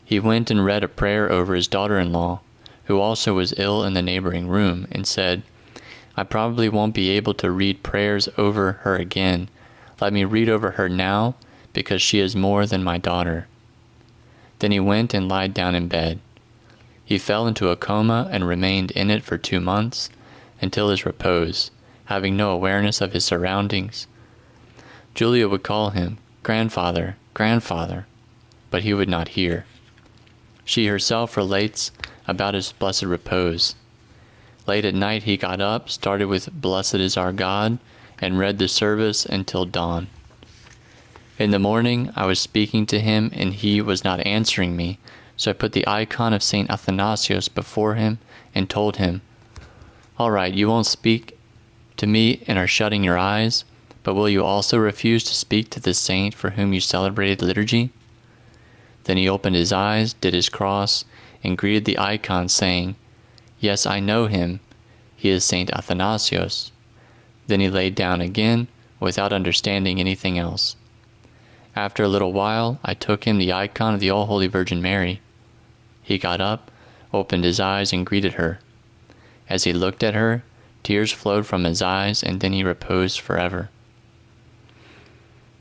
he went and read a prayer over his daughter-in-law, who also was ill in the neighboring room, and said, "I probably won't be able to read prayers over her again. Let me read over her now, because she is more than my daughter." Then he went and lied down in bed. He fell into a coma and remained in it for 2 months, until his repose, having no awareness of his surroundings. Julia would call him, "Grandfather, grandfather," but he would not hear. She herself relates about his blessed repose. Late at night he got up, started with "Blessed is our God," and read the service until dawn. In the morning I was speaking to him, and he was not answering me, so I put the icon of St. Athanasius before him and told him, "All right, you won't speak to me and are shutting your eyes, but will you also refuse to speak to the saint for whom you celebrated liturgy?" Then he opened his eyes, did his cross, and greeted the icon, saying, "Yes, I know him. He is St. Athanasius." Then he laid down again, without understanding anything else. After a little while, I took him the icon of the All-Holy Virgin Mary. He got up, opened his eyes, and greeted her. As he looked at her, tears flowed from his eyes, and then he reposed forever.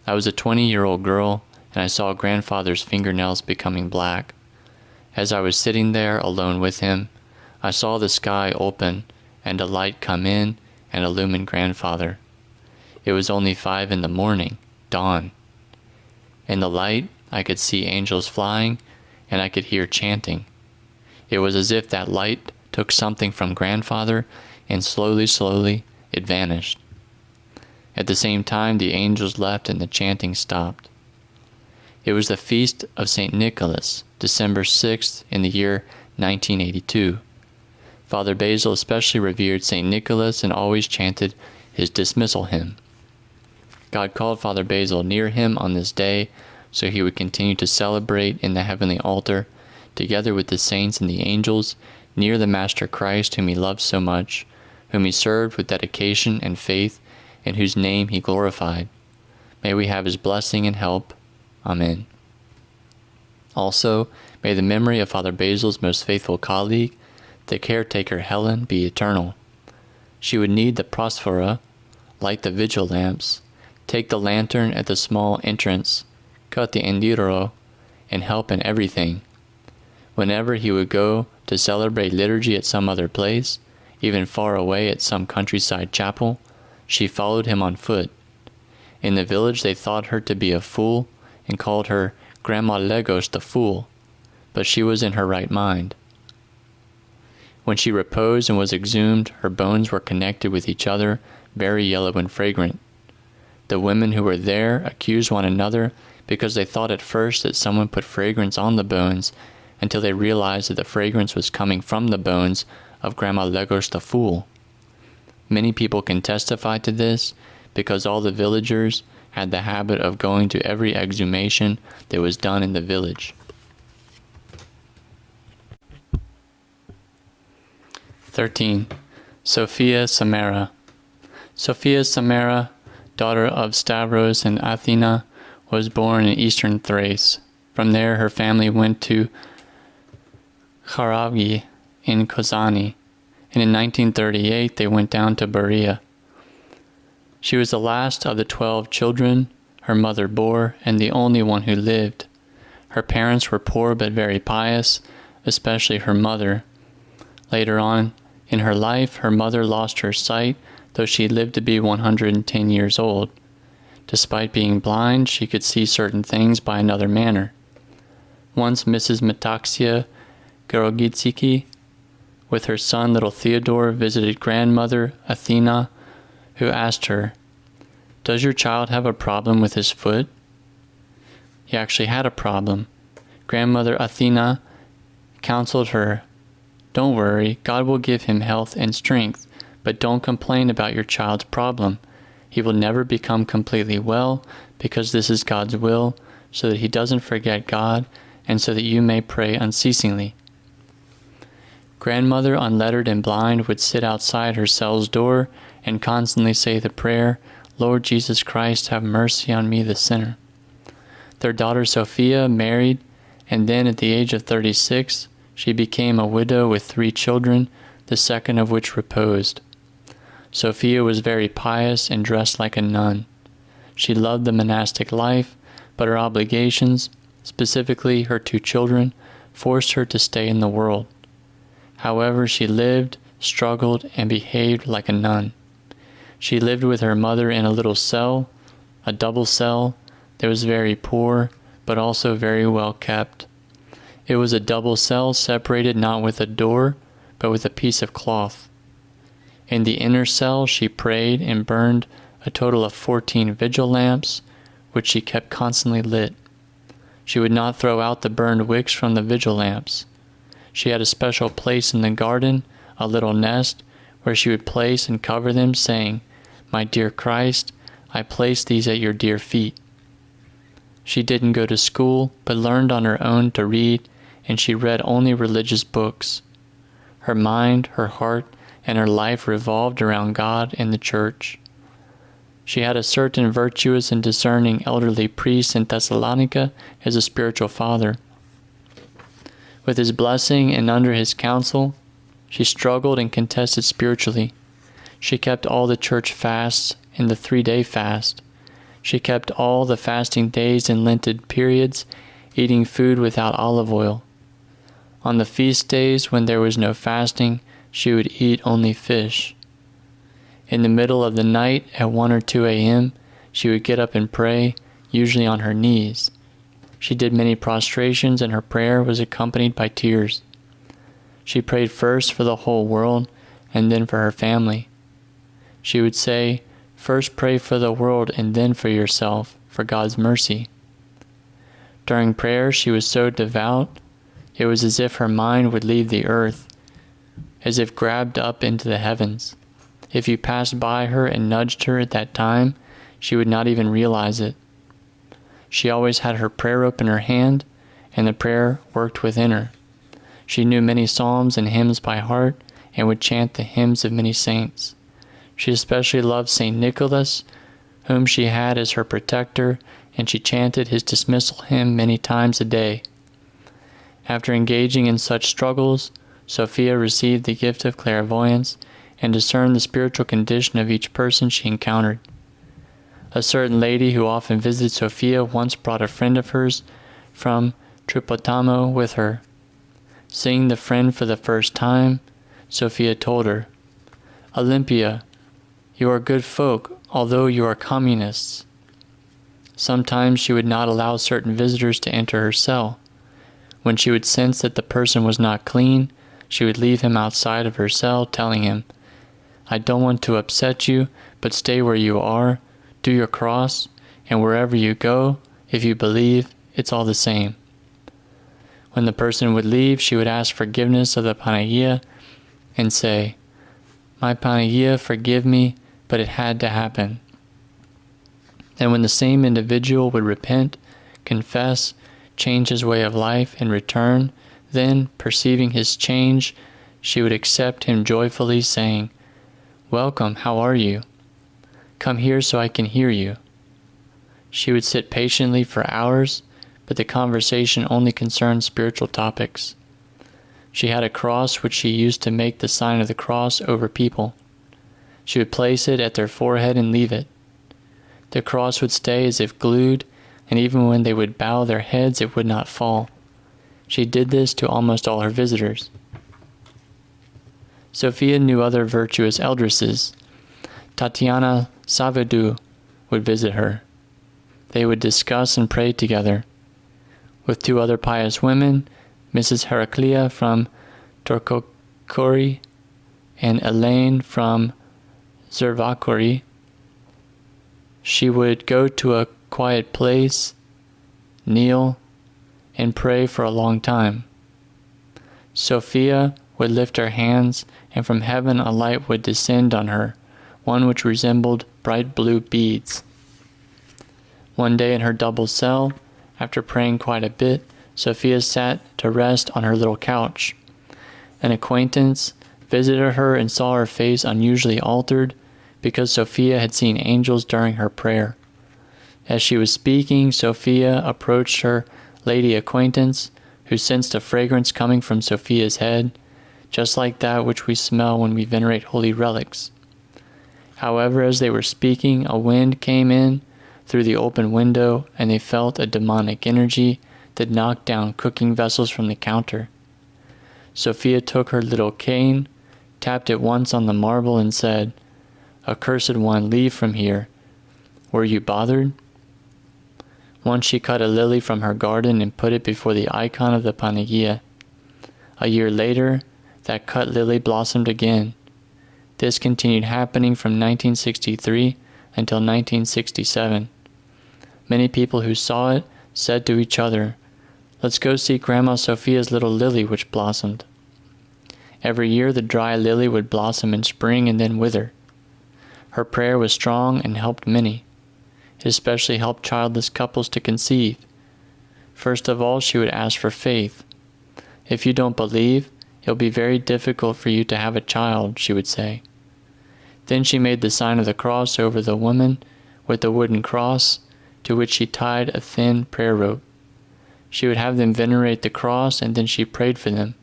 I was a 20-year-old girl, and I saw grandfather's fingernails becoming black. As I was sitting there alone with him, I saw the sky open, and a light come in and illumine grandfather. It was only 5 in the morning, dawn. In the light, I could see angels flying, and I could hear chanting. It was as if that light took something from grandfather, and slowly, it vanished. At the same time, the angels left and the chanting stopped. It was the feast of St. Nicholas, December 6th in the year 1982. Father Basil especially revered St. Nicholas and always chanted his dismissal hymn. God called Father Basil near him on this day, so he would continue to celebrate in the heavenly altar, together with the saints and the angels, near the Master Christ whom he loved so much, whom he served with dedication and faith, and whose name he glorified. May we have his blessing and help. Amen. Also, may the memory of Father Basil's most faithful colleague, the caretaker Helen, be eternal. She would knead the prosphora, light the vigil lamps, take the lantern at the small entrance, cut the endiro, and help in everything. Whenever he would go to celebrate liturgy at some other place, even far away at some countryside chapel, she followed him on foot. In the village they thought her to be a fool, and called her Grandma Legos the Fool, but she was in her right mind. When she reposed and was exhumed, her bones were connected with each other, very yellow and fragrant. The women who were there accused one another because they thought at first that someone put fragrance on the bones, until they realized that the fragrance was coming from the bones of Grandma Legos the Fool. Many people can testify to this, because all the villagers had the habit of going to every exhumation that was done in the village. 13. Sophia Samra. Sophia Samra, daughter of Stavros and Athena, was born in eastern Thrace. From there her family went to Hagiorite in Kozani, and in 1938 they went down to Berea. She was the last of the 12 children her mother bore, and the only one who lived. Her parents were poor but very pious, especially her mother. Later on in her life, her mother lost her sight, though she lived to be 110 years old. Despite being blind, she could see certain things by another manner. Once Mrs. Metaxia Gerogitsiki, with her son little Theodore, visited grandmother Athena, who asked her, "Does your child have a problem with his foot?" He actually had a problem. Grandmother Athena counseled her, "Don't worry, God will give him health and strength, but don't complain about your child's problem. He will never become completely well, because this is God's will, so that he doesn't forget God, and so that you may pray unceasingly." Grandmother, unlettered and blind, would sit outside her cell's door and constantly say the prayer, "Lord Jesus Christ, have mercy on me, the sinner." Their daughter Sophia married, and then at the age of 36, she became a widow with 3 children, the second of which reposed. Sophia was very pious and dressed like a nun. She loved the monastic life, but her obligations, specifically her 2 children, forced her to stay in the world. However, she lived, struggled, and behaved like a nun. She lived with her mother in a little cell, a double cell, that was very poor, but also very well kept. It was a double cell separated not with a door, but with a piece of cloth. In the inner cell she prayed and burned a total of 14 vigil lamps, which she kept constantly lit. She would not throw out the burned wicks from the vigil lamps. She had a special place in the garden, a little nest, where she would place and cover them, saying, "My dear Christ, I place these at your dear feet." She didn't go to school, but learned on her own to read, and she read only religious books. Her mind, her heart, and her life revolved around God and the Church. She had a certain virtuous and discerning elderly priest in Thessalonica as a spiritual father. With his blessing and under his counsel, she struggled and contested spiritually. She kept all the church fasts and the 3-day fast. She kept all the fasting days and Lenten periods, eating food without olive oil. On the feast days, when there was no fasting, she would eat only fish. In the middle of the night, at 1 or 2 a.m., she would get up and pray, usually on her knees. She did many prostrations, and her prayer was accompanied by tears. She prayed first for the whole world, and then for her family. She would say, "First pray for the world, and then for yourself, for God's mercy." During prayer, she was so devout, it was as if her mind would leave the earth, as if grabbed up into the heavens. If you passed by her and nudged her at that time, she would not even realize it. She always had her prayer rope in her hand, and the prayer worked within her. She knew many psalms and hymns by heart, and would chant the hymns of many saints. She especially loved Saint Nicholas, whom she had as her protector, and she chanted his dismissal hymn many times a day. After engaging in such struggles, Sophia received the gift of clairvoyance and discerned the spiritual condition of each person she encountered. A certain lady who often visited Sophia once brought a friend of hers from Tripotamo with her. Seeing the friend for the first time, Sophia told her, "Olympia, you are good folk, although you are communists." Sometimes she would not allow certain visitors to enter her cell. When she would sense that the person was not clean, she would leave him outside of her cell, telling him, "I don't want to upset you, but stay where you are, do your cross, and wherever you go, if you believe, it's all the same." When the person would leave, she would ask forgiveness of the Panagia and say, "My Panagia, forgive me, but it had to happen." And when the same individual would repent, confess, change his way of life, and return, then, perceiving his change, she would accept him joyfully, saying, "Welcome, how are you? Come here so I can hear you." She would sit patiently for hours, but the conversation only concerned spiritual topics. She had a cross which she used to make the sign of the cross over people. She would place it at their forehead and leave it. The cross would stay as if glued, and even when they would bow their heads, it would not fall. She did this to almost all her visitors. Sophia knew other virtuous eldresses. Tatiani Savvidu would visit her. They would discuss and pray together. With two other pious women, Mrs. Heraclea from Torkokori and Elaine from Zervakori, she would go to a quiet place, kneel, and pray for a long time. Sophia would lift her hands, and from heaven a light would descend on her, one which resembled bright blue beads. One day in her double cell, after praying quite a bit, Sophia sat to rest on her little couch. An acquaintance visited her and saw her face unusually altered, because Sophia had seen angels during her prayer. As she was speaking, Sophia approached her lady acquaintance, who sensed a fragrance coming from Sophia's head, just like that which we smell when we venerate holy relics. However, as they were speaking, a wind came in through the open window, and they felt a demonic energy that knocked down cooking vessels from the counter. Sophia took her little cane, tapped it once on the marble, and said, "Accursed one, leave from here. Were you bothered?" Once she cut a lily from her garden and put it before the icon of the Panagia. A year later, that cut lily blossomed again. This continued happening from 1963 until 1967. Many people who saw it said to each other, "Let's go see Grandma Sophia's little lily which blossomed." Every year the dry lily would blossom in spring and then wither. Her prayer was strong and helped many. It especially helped childless couples to conceive. First of all, she would ask for faith. "If you don't believe, it'll be very difficult for you to have a child," she would say. Then she made the sign of the cross over the woman with the wooden cross, to which she tied a thin prayer rope. She would have them venerate the cross, and then she prayed for them.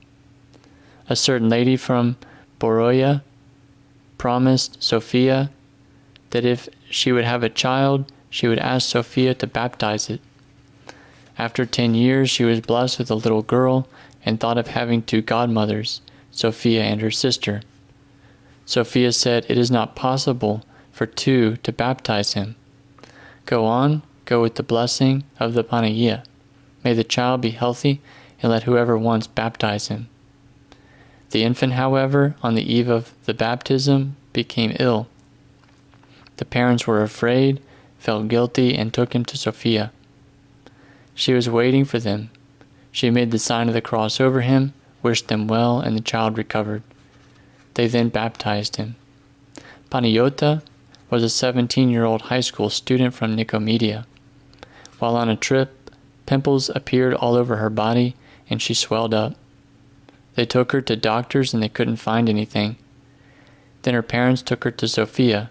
A certain lady from Boroya promised Sophia that if she would have a child, she would ask Sophia to baptize it. After 10 years, she was blessed with a little girl and thought of having 2 godmothers, Sophia and her sister. Sophia said, "It is not possible for 2 to baptize him. Go with the blessing of the Panagia. May the child be healthy, and let whoever wants baptize him." The infant, however, on the eve of the baptism, became ill. The parents were afraid, felt guilty, and took him to Sophia. She was waiting for them. She made the sign of the cross over him, wished them well, and the child recovered. They then baptized him. Panayota was a 17-year-old high school student from Nicomedia. While on a trip, pimples appeared all over her body, and she swelled up. They took her to doctors, and they couldn't find anything. Then her parents took her to Sophia.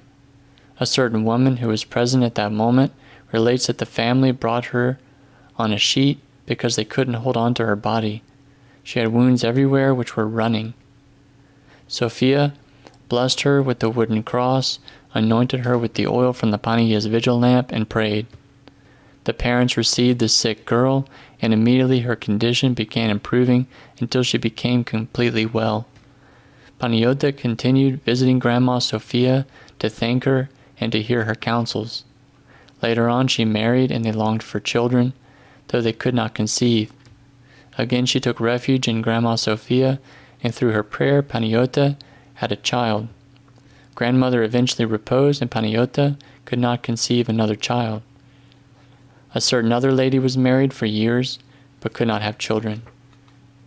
A certain woman who was present at that moment relates that the family brought her on a sheet because they couldn't hold on to her body. She had wounds everywhere which were running. Sophia blessed her with the wooden cross, anointed her with the oil from the Panaia's vigil lamp, and prayed. The parents received the sick girl, and immediately her condition began improving until she became completely well. Panayota continued visiting Grandma Sophia to thank her and to hear her counsels. Later on she married, and they longed for children, though they could not conceive. Again she took refuge in Grandma Sophia, and through her prayer Panayota had a child. Grandmother eventually reposed, and Panayota could not conceive another child. A certain other lady was married for years, but could not have children.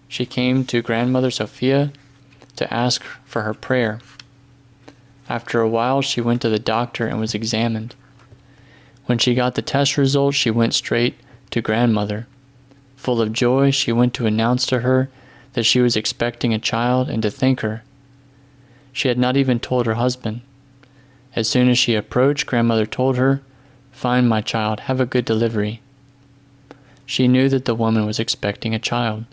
She came to Grandmother Sophia to ask for her prayer. After a while, she went to the doctor and was examined. When she got the test results, she went straight to Grandmother. Full of joy, she went to announce to her that she was expecting a child and to thank her. She had not even told her husband. As soon as she approached, Grandmother told her, "Fine, my child, have a good delivery." She knew that the woman was expecting a child.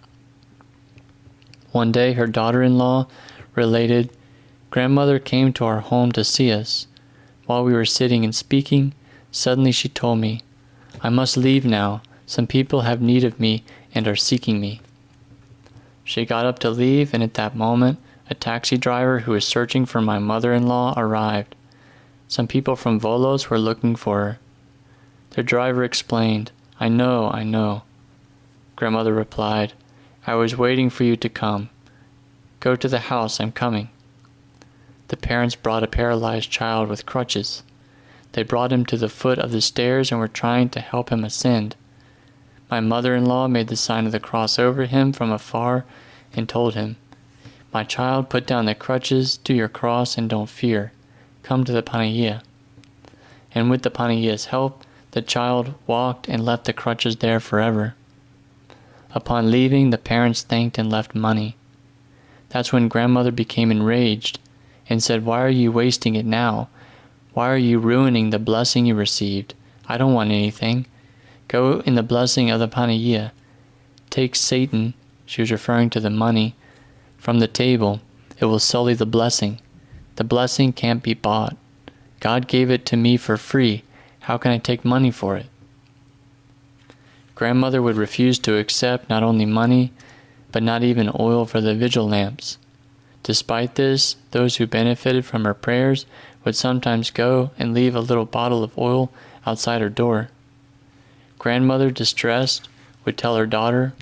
One day, her daughter-in-law related, "Grandmother came to our home to see us. While we were sitting and speaking, suddenly she told me, 'I must leave now. Some people have need of me and are seeking me.' She got up to leave, and at that moment, a taxi driver who was searching for my mother-in-law arrived. Some people from Volos were looking for her. The driver explained, 'I know.' Grandmother replied, 'I was waiting for you to come. Go to the house, I'm coming.' The parents brought a paralyzed child with crutches. They brought him to the foot of the stairs and were trying to help him ascend. My mother-in-law made the sign of the cross over him from afar and told him, 'My child, put down the crutches, do your cross, and don't fear. Come to the Panagia.' And with the Panagia's help, the child walked and left the crutches there forever. Upon leaving, the parents thanked and left money. That's when Grandmother became enraged and said, 'Why are you wasting it now? Why are you ruining the blessing you received? I don't want anything. Go in the blessing of the Panagia. Take Satan,' she was referring to the money, 'from the table. It will sully the blessing. The blessing can't be bought. God gave it to me for free. How can I take money for it?' Grandmother would refuse to accept not only money, but not even oil for the vigil lamps. Despite this, those who benefited from her prayers would sometimes go and leave a little bottle of oil outside her door. Grandmother, distressed, would tell her daughter,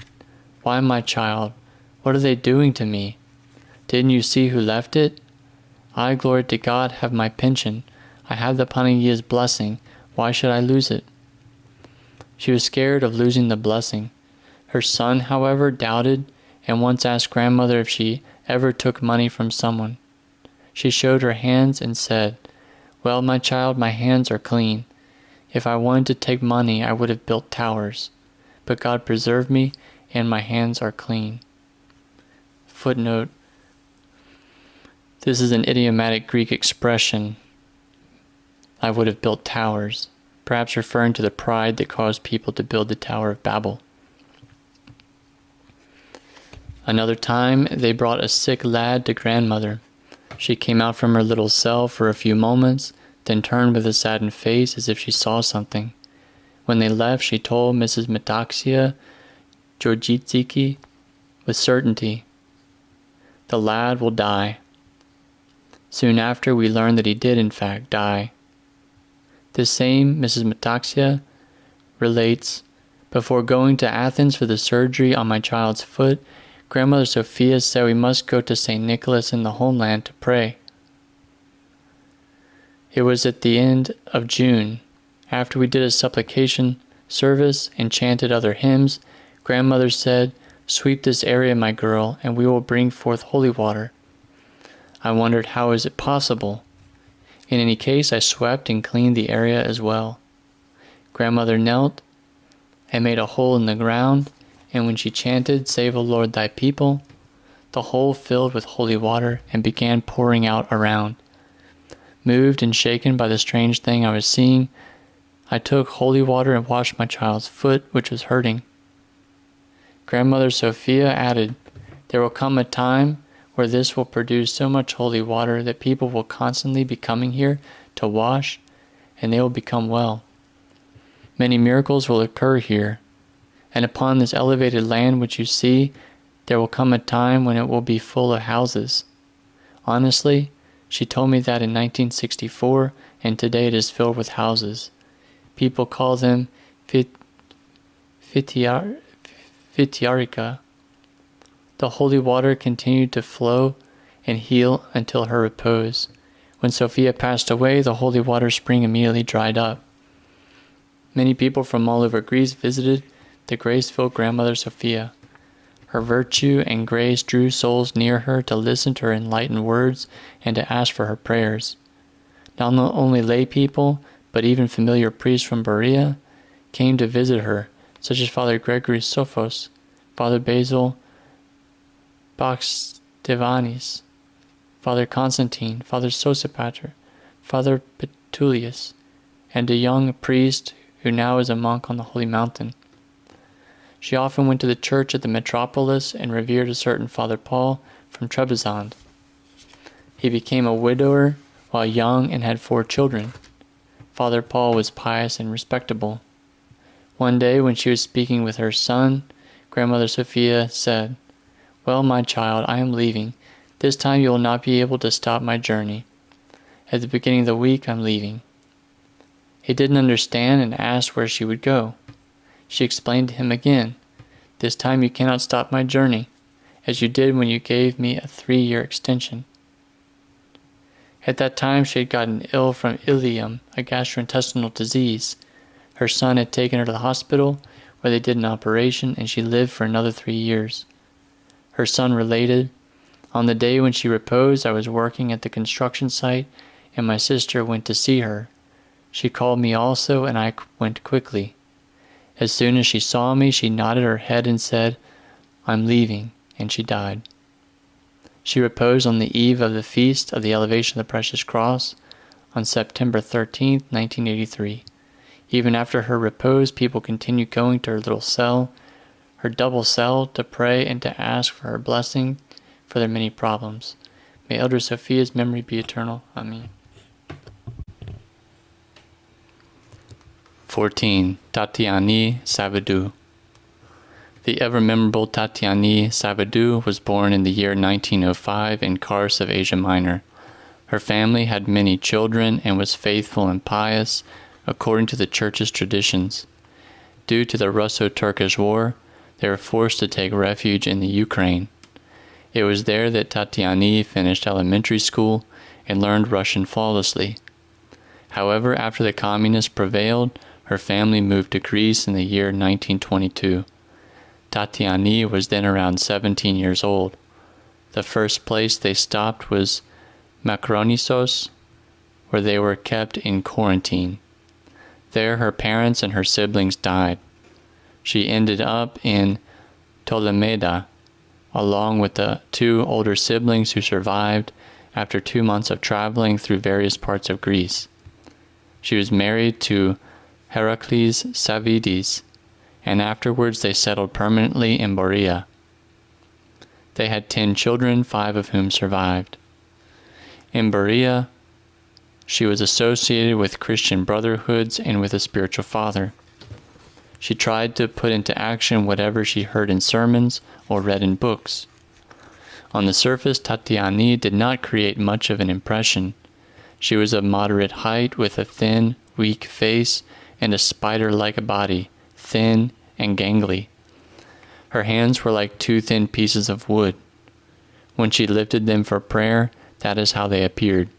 'Why, my child, what are they doing to me? Didn't you see who left it? I, glory to God, have my pension. I have the Panagia's blessing. Why should I lose it?' She was scared of losing the blessing. Her son, however, doubted and once asked Grandmother if she ever took money from someone. She showed her hands and said, 'Well, my child, my hands are clean. If I wanted to take money, I would have built towers. But God preserved me, and my hands are clean.'" Footnote: this is an idiomatic Greek expression, "I would have built towers," perhaps referring to the pride that caused people to build the Tower of Babel. Another time, they brought a sick lad to Grandmother. She came out from her little cell for a few moments, then turned with a saddened face as if she saw something. When they left, she told Mrs. Metaxia Georgitsiki with certainty, "The lad will die." Soon after, we learned that he did in fact die. This same Mrs. Metaxia relates, "Before going to Athens for the surgery on my child's foot, Grandmother Sophia said we must go to St. Nicholas in the homeland to pray. It was at the end of June. After we did a supplication service and chanted other hymns, grandmother said, "Sweep this area, my girl, and we will bring forth holy water." I wondered, how is it possible? In any case, I swept and cleaned the area as well. Grandmother knelt and made a hole in the ground, and when she chanted, "Save, O Lord, thy people," the hole filled with holy water and began pouring out around. Moved and shaken by the strange thing I was seeing, I took holy water and washed my child's foot, which was hurting. Grandmother Sophia added, "There will come a time where this will produce so much holy water that people will constantly be coming here to wash, and they will become well. Many miracles will occur here, and upon this elevated land which you see, there will come a time when it will be full of houses." Honestly, she told me that in 1964, and today it is filled with houses. People call them Presvytera. The holy water continued to flow and heal until her repose. When Sophia passed away, the holy water spring immediately dried up. Many people from all over Greece visited the grace-filled grandmother Sophia. Her virtue and grace drew souls near her to listen to her enlightened words and to ask for her prayers. Not only lay people, but even familiar priests from Berea came to visit her, such as Father Gregory Sophos, Father Basil Bakstevanis, Father Constantine, Father Sosipater, Father Petulius, and a young priest who now is a monk on the Holy Mountain. She often went to the church at the metropolis and revered a certain Father Paul from Trebizond. He became a widower while young and had 4 children. Father Paul was pious and respectable. One day when she was speaking with her son, Grandmother Sophia said, "Well, my child, I am leaving. This time you will not be able to stop my journey. At the beginning of the week, I'm leaving." He didn't understand and asked where she would go. She explained to him again, "This time you cannot stop my journey, as you did when you gave me a 3-year extension." At that time she had gotten ill from ileum, a gastrointestinal disease. Her son had taken her to the hospital, where they did an operation, and she lived for another 3 years. Her son related, "On the day when she reposed, I was working at the construction site, and my sister went to see her. She called me also, and I went quickly. As soon as she saw me, she nodded her head and said, 'I'm leaving,' and she died. She reposed on the eve of the feast of the Elevation of the Precious Cross on September 13th, 1983. Even after her repose, people continued going to her little cell, her double cell, to pray and to ask for her blessing for their many problems. May Elder Sophia's memory be eternal. Amen. 14. Tatiani Savvidu. The ever-memorable Tatiani Savvidu was born in the year 1905 in Kars of Asia Minor. Her family had many children and was faithful and pious according to the Church's traditions. Due to the Russo-Turkish War, they were forced to take refuge in the Ukraine. It was there that Tatiani finished elementary school and learned Russian flawlessly. However, after the communists prevailed, her family moved to Greece in the year 1922. Tatiani was then around 17 years old. The first place they stopped was Makronisos, where they were kept in quarantine. There her parents and her siblings died. She ended up in Ptolemeda, along with the 2 older siblings who survived after 2 months of traveling through various parts of Greece. She was married to Heracles Savvides, and afterwards they settled permanently in Berea. They had 10 children, 5 of whom survived. In Berea, she was associated with Christian brotherhoods and with a spiritual father. She tried to put into action whatever she heard in sermons or read in books. On the surface, Tatiani did not create much of an impression. She was of moderate height with a thin, weak face and a spider-like body, thin and gangly. Her hands were like 2 thin pieces of wood. When she lifted them for prayer, that is how they appeared.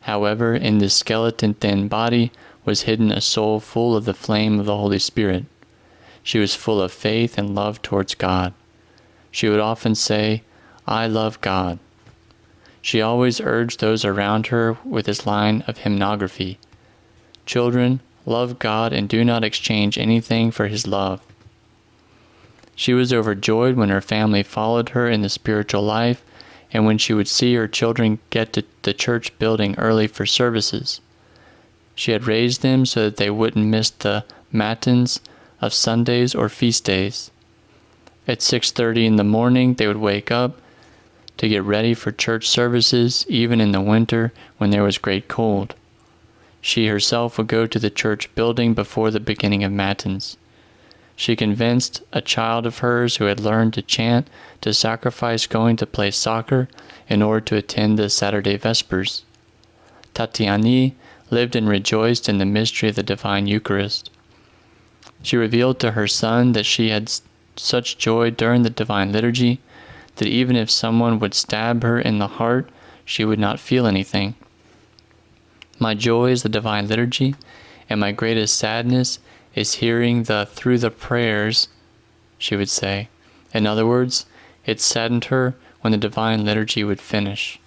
However, in this skeleton-thin body was hidden a soul full of the flame of the Holy Spirit. She was full of faith and love towards God. She would often say, "I love God." She always urged those around her with this line of hymnography: "Children, love God and do not exchange anything for His love." She was overjoyed when her family followed her in the spiritual life and when she would see her children get to the church building early for services. She had raised them so that they wouldn't miss the matins of Sundays or feast days. At 6:30 in the morning, they would wake up to get ready for church services, even in the winter when there was great cold. She herself would go to the church building before the beginning of matins. She convinced a child of hers who had learned to chant to sacrifice going to play soccer in order to attend the Saturday Vespers. Tatiani lived and rejoiced in the mystery of the Divine Eucharist. She revealed to her son that she had such joy during the Divine Liturgy that even if someone would stab her in the heart, she would not feel anything. "My joy is the Divine Liturgy, and my greatest sadness is hearing through the prayers," she would say. In other words, it saddened her when the Divine Liturgy would finish.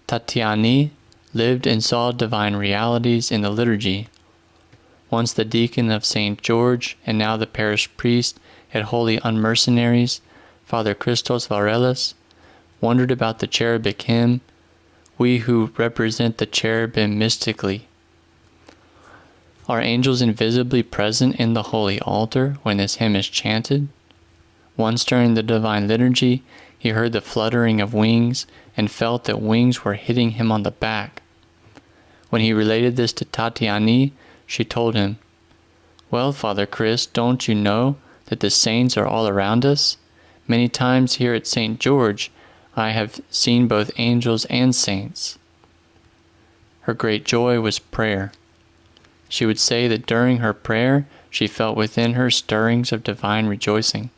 Tatiani lived and saw divine realities in the liturgy. Once the deacon of St. George and now the parish priest at Holy Unmercenaries, Father Christos Varelis, wondered about the cherubic hymn, "We who represent the cherubim mystically." Are angels invisibly present in the holy altar when this hymn is chanted? Once during the Divine Liturgy, he heard the fluttering of wings and felt that wings were hitting him on the back. When he related this to Tatiani, she told him, "Well, Father Chris, don't you know that the saints are all around us? Many times here at St. George, I have seen both angels and saints." Her great joy was prayer. She would say that during her prayer, she felt within her stirrings of divine rejoicing.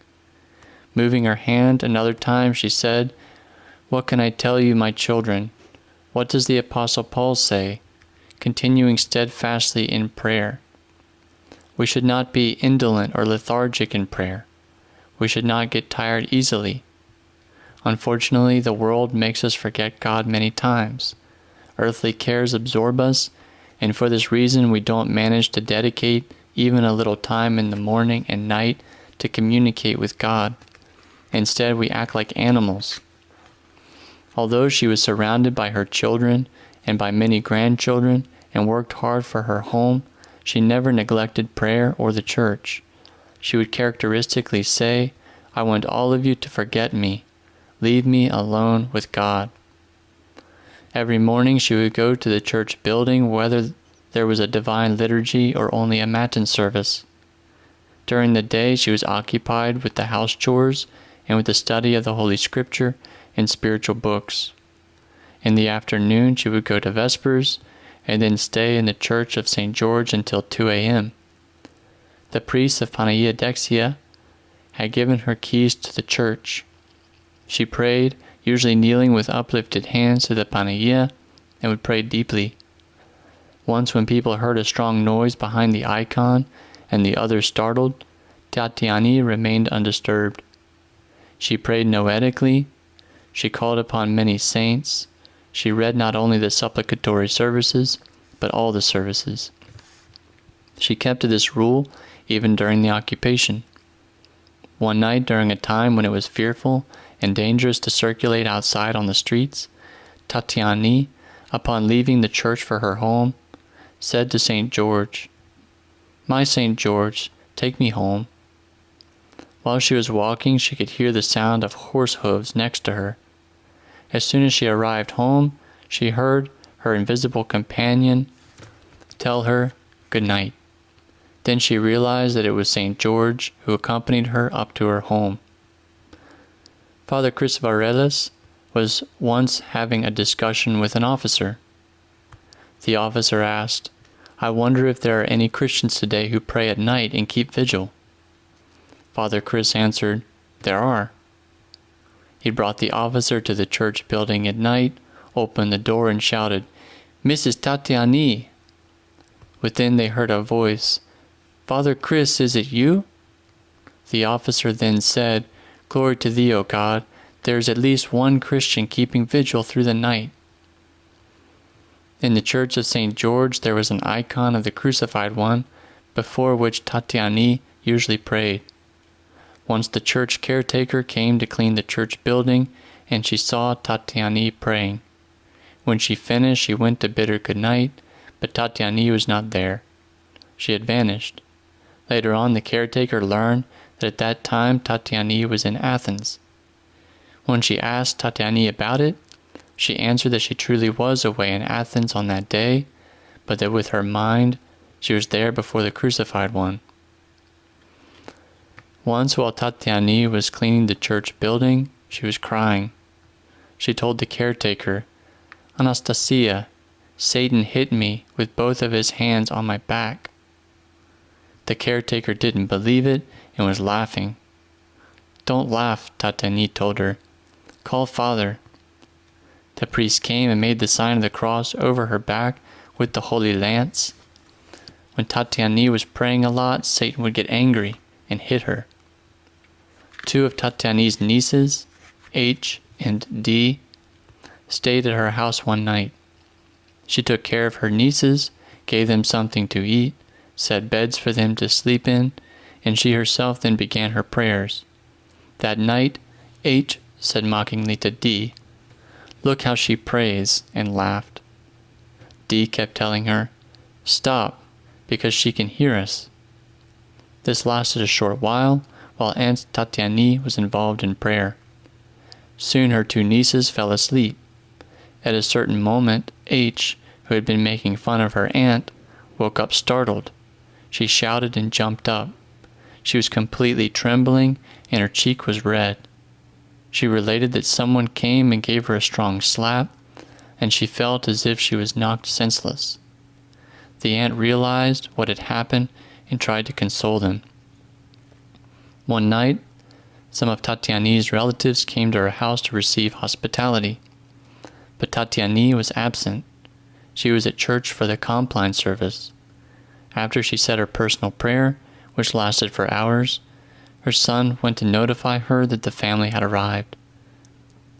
Moving her hand another time, she said, "What can I tell you, my children? What does the Apostle Paul say? Continuing steadfastly in prayer. We should not be indolent or lethargic in prayer. We should not get tired easily. Unfortunately, the world makes us forget God many times. Earthly cares absorb us, and for this reason we don't manage to dedicate even a little time in the morning and night to communicate with God. Instead, we act like animals." Although she was surrounded by her children and by many grandchildren and worked hard for her home, she never neglected prayer or the church. She would characteristically say, "I want all of you to forget me. Leave me alone with God." Every morning she would go to the church building whether there was a divine liturgy or only a matin service. During the day she was occupied with the house chores and with the study of the Holy Scripture and spiritual books. In the afternoon she would go to Vespers and then stay in the church of St. George until 2 a.m. The priest of Panagia Dexia had given her keys to the church. She prayed, usually kneeling with uplifted hands to the Panagia, and would pray deeply. Once when people heard a strong noise behind the icon and the others startled, Tatiani remained undisturbed. She prayed noetically, she called upon many saints, she read not only the supplicatory services, but all the services. She kept to this rule even during the occupation. One night, during a time when it was fearful and dangerous to circulate outside on the streets, Tatiani, upon leaving the church for her home, said to St. George, "My St. George, take me home." While she was walking, she could hear the sound of horse hooves next to her. As soon as she arrived home, she heard her invisible companion tell her good night. Then she realized that it was St. George who accompanied her up to her home. Father Chris Varelis was once having a discussion with an officer. The officer asked, "I wonder if there are any Christians today who pray at night and keep vigil?" Father Chris answered, "There are." He brought the officer to the church building at night, opened the door and shouted, "Mrs. Tatiani!" Within they heard a voice, "Father Chris, is it you?" The officer then said, "Glory to thee, O God, there is at least one Christian keeping vigil through the night." In the church of St. George there was an icon of the crucified one, before which Tatiani usually prayed. Once the church caretaker came to clean the church building, and she saw Tatiani praying. When she finished, she went to bid her good night, but Tatiani was not there. She had vanished. Later on, the caretaker learned that at that time Tatiani was in Athens. When she asked Tatiani about it, she answered that she truly was away in Athens on that day, but that with her mind she was there before the crucified one. Once while Tatiani was cleaning the church building, she was crying. She told the caretaker, "Anastasia, Satan hit me with both of his hands on my back." The caretaker didn't believe it and was laughing. "Don't laugh," Tatiani told her. "Call Father." The priest came and made the sign of the cross over her back with the holy lance. When Tatiani was praying a lot, Satan would get angry and hit her. Two of Tatiani's nieces, H and D, stayed at her house one night. She took care of her nieces, gave them something to eat, set beds for them to sleep in, and she herself then began her prayers. That night, H said mockingly to D, "Look how she prays," and laughed. D kept telling her, "Stop, because she can hear us." This lasted a short while Aunt Tatiani was involved in prayer. Soon her two nieces fell asleep. At a certain moment, H, who had been making fun of her aunt, woke up startled. She shouted and jumped up. She was completely trembling, and her cheek was red. She related that someone came and gave her a strong slap, and she felt as if she was knocked senseless. The aunt realized what had happened and tried to console them. One night, some of Tatiani's relatives came to her house to receive hospitality. But Tatiani was absent. She was at church for the Compline service. After she said her personal prayer, which lasted for hours, her son went to notify her that the family had arrived.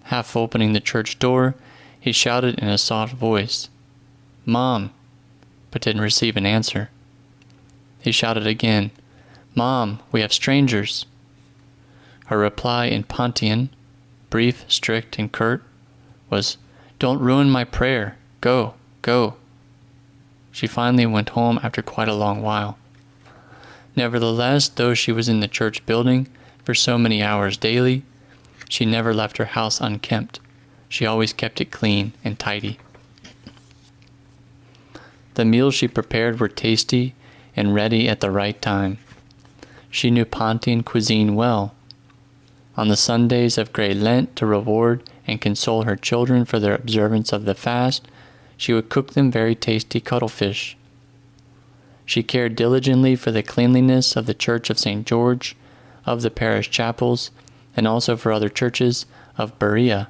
Half opening the church door, he shouted in a soft voice, "Mom," but didn't receive an answer. He shouted again, "Mom, we have strangers." Her reply in Pontian, brief, strict, and curt, was, "Don't ruin my prayer. Go, go." She finally went home after quite a long while. Nevertheless, though she was in the church building for so many hours daily, she never left her house unkempt. She always kept it clean and tidy. The meals she prepared were tasty and ready at the right time. She knew Pontian cuisine well. On the Sundays of Great Lent, to reward and console her children for their observance of the fast, she would cook them very tasty cuttlefish. She cared diligently for the cleanliness of the Church of St. George, of the parish chapels, and also for other churches of Berea.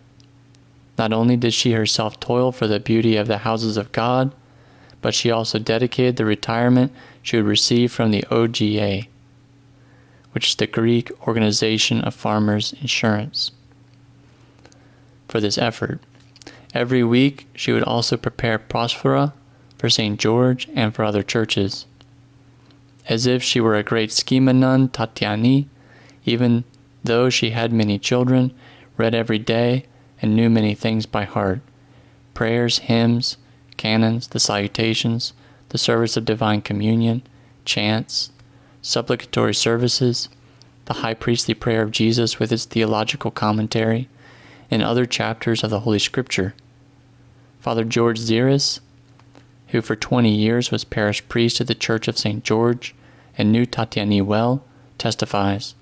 Not only did she herself toil for the beauty of the houses of God, but she also dedicated the retirement she would receive from the OGA, which is the Greek Organization of Farmers' Insurance, for this effort. Every week she would also prepare prosphora for St. George and for other churches. As if she were a great schema nun, Tatiani, even though she had many children, read every day and knew many things by heart: prayers, hymns, canons, the salutations, the service of divine communion, chants, supplicatory services, the high priestly prayer of Jesus with its theological commentary, and other chapters of the Holy Scripture. Father George Ziris, who for 20 years was parish priest at the Church of St. George and knew Tatiani well, testifies,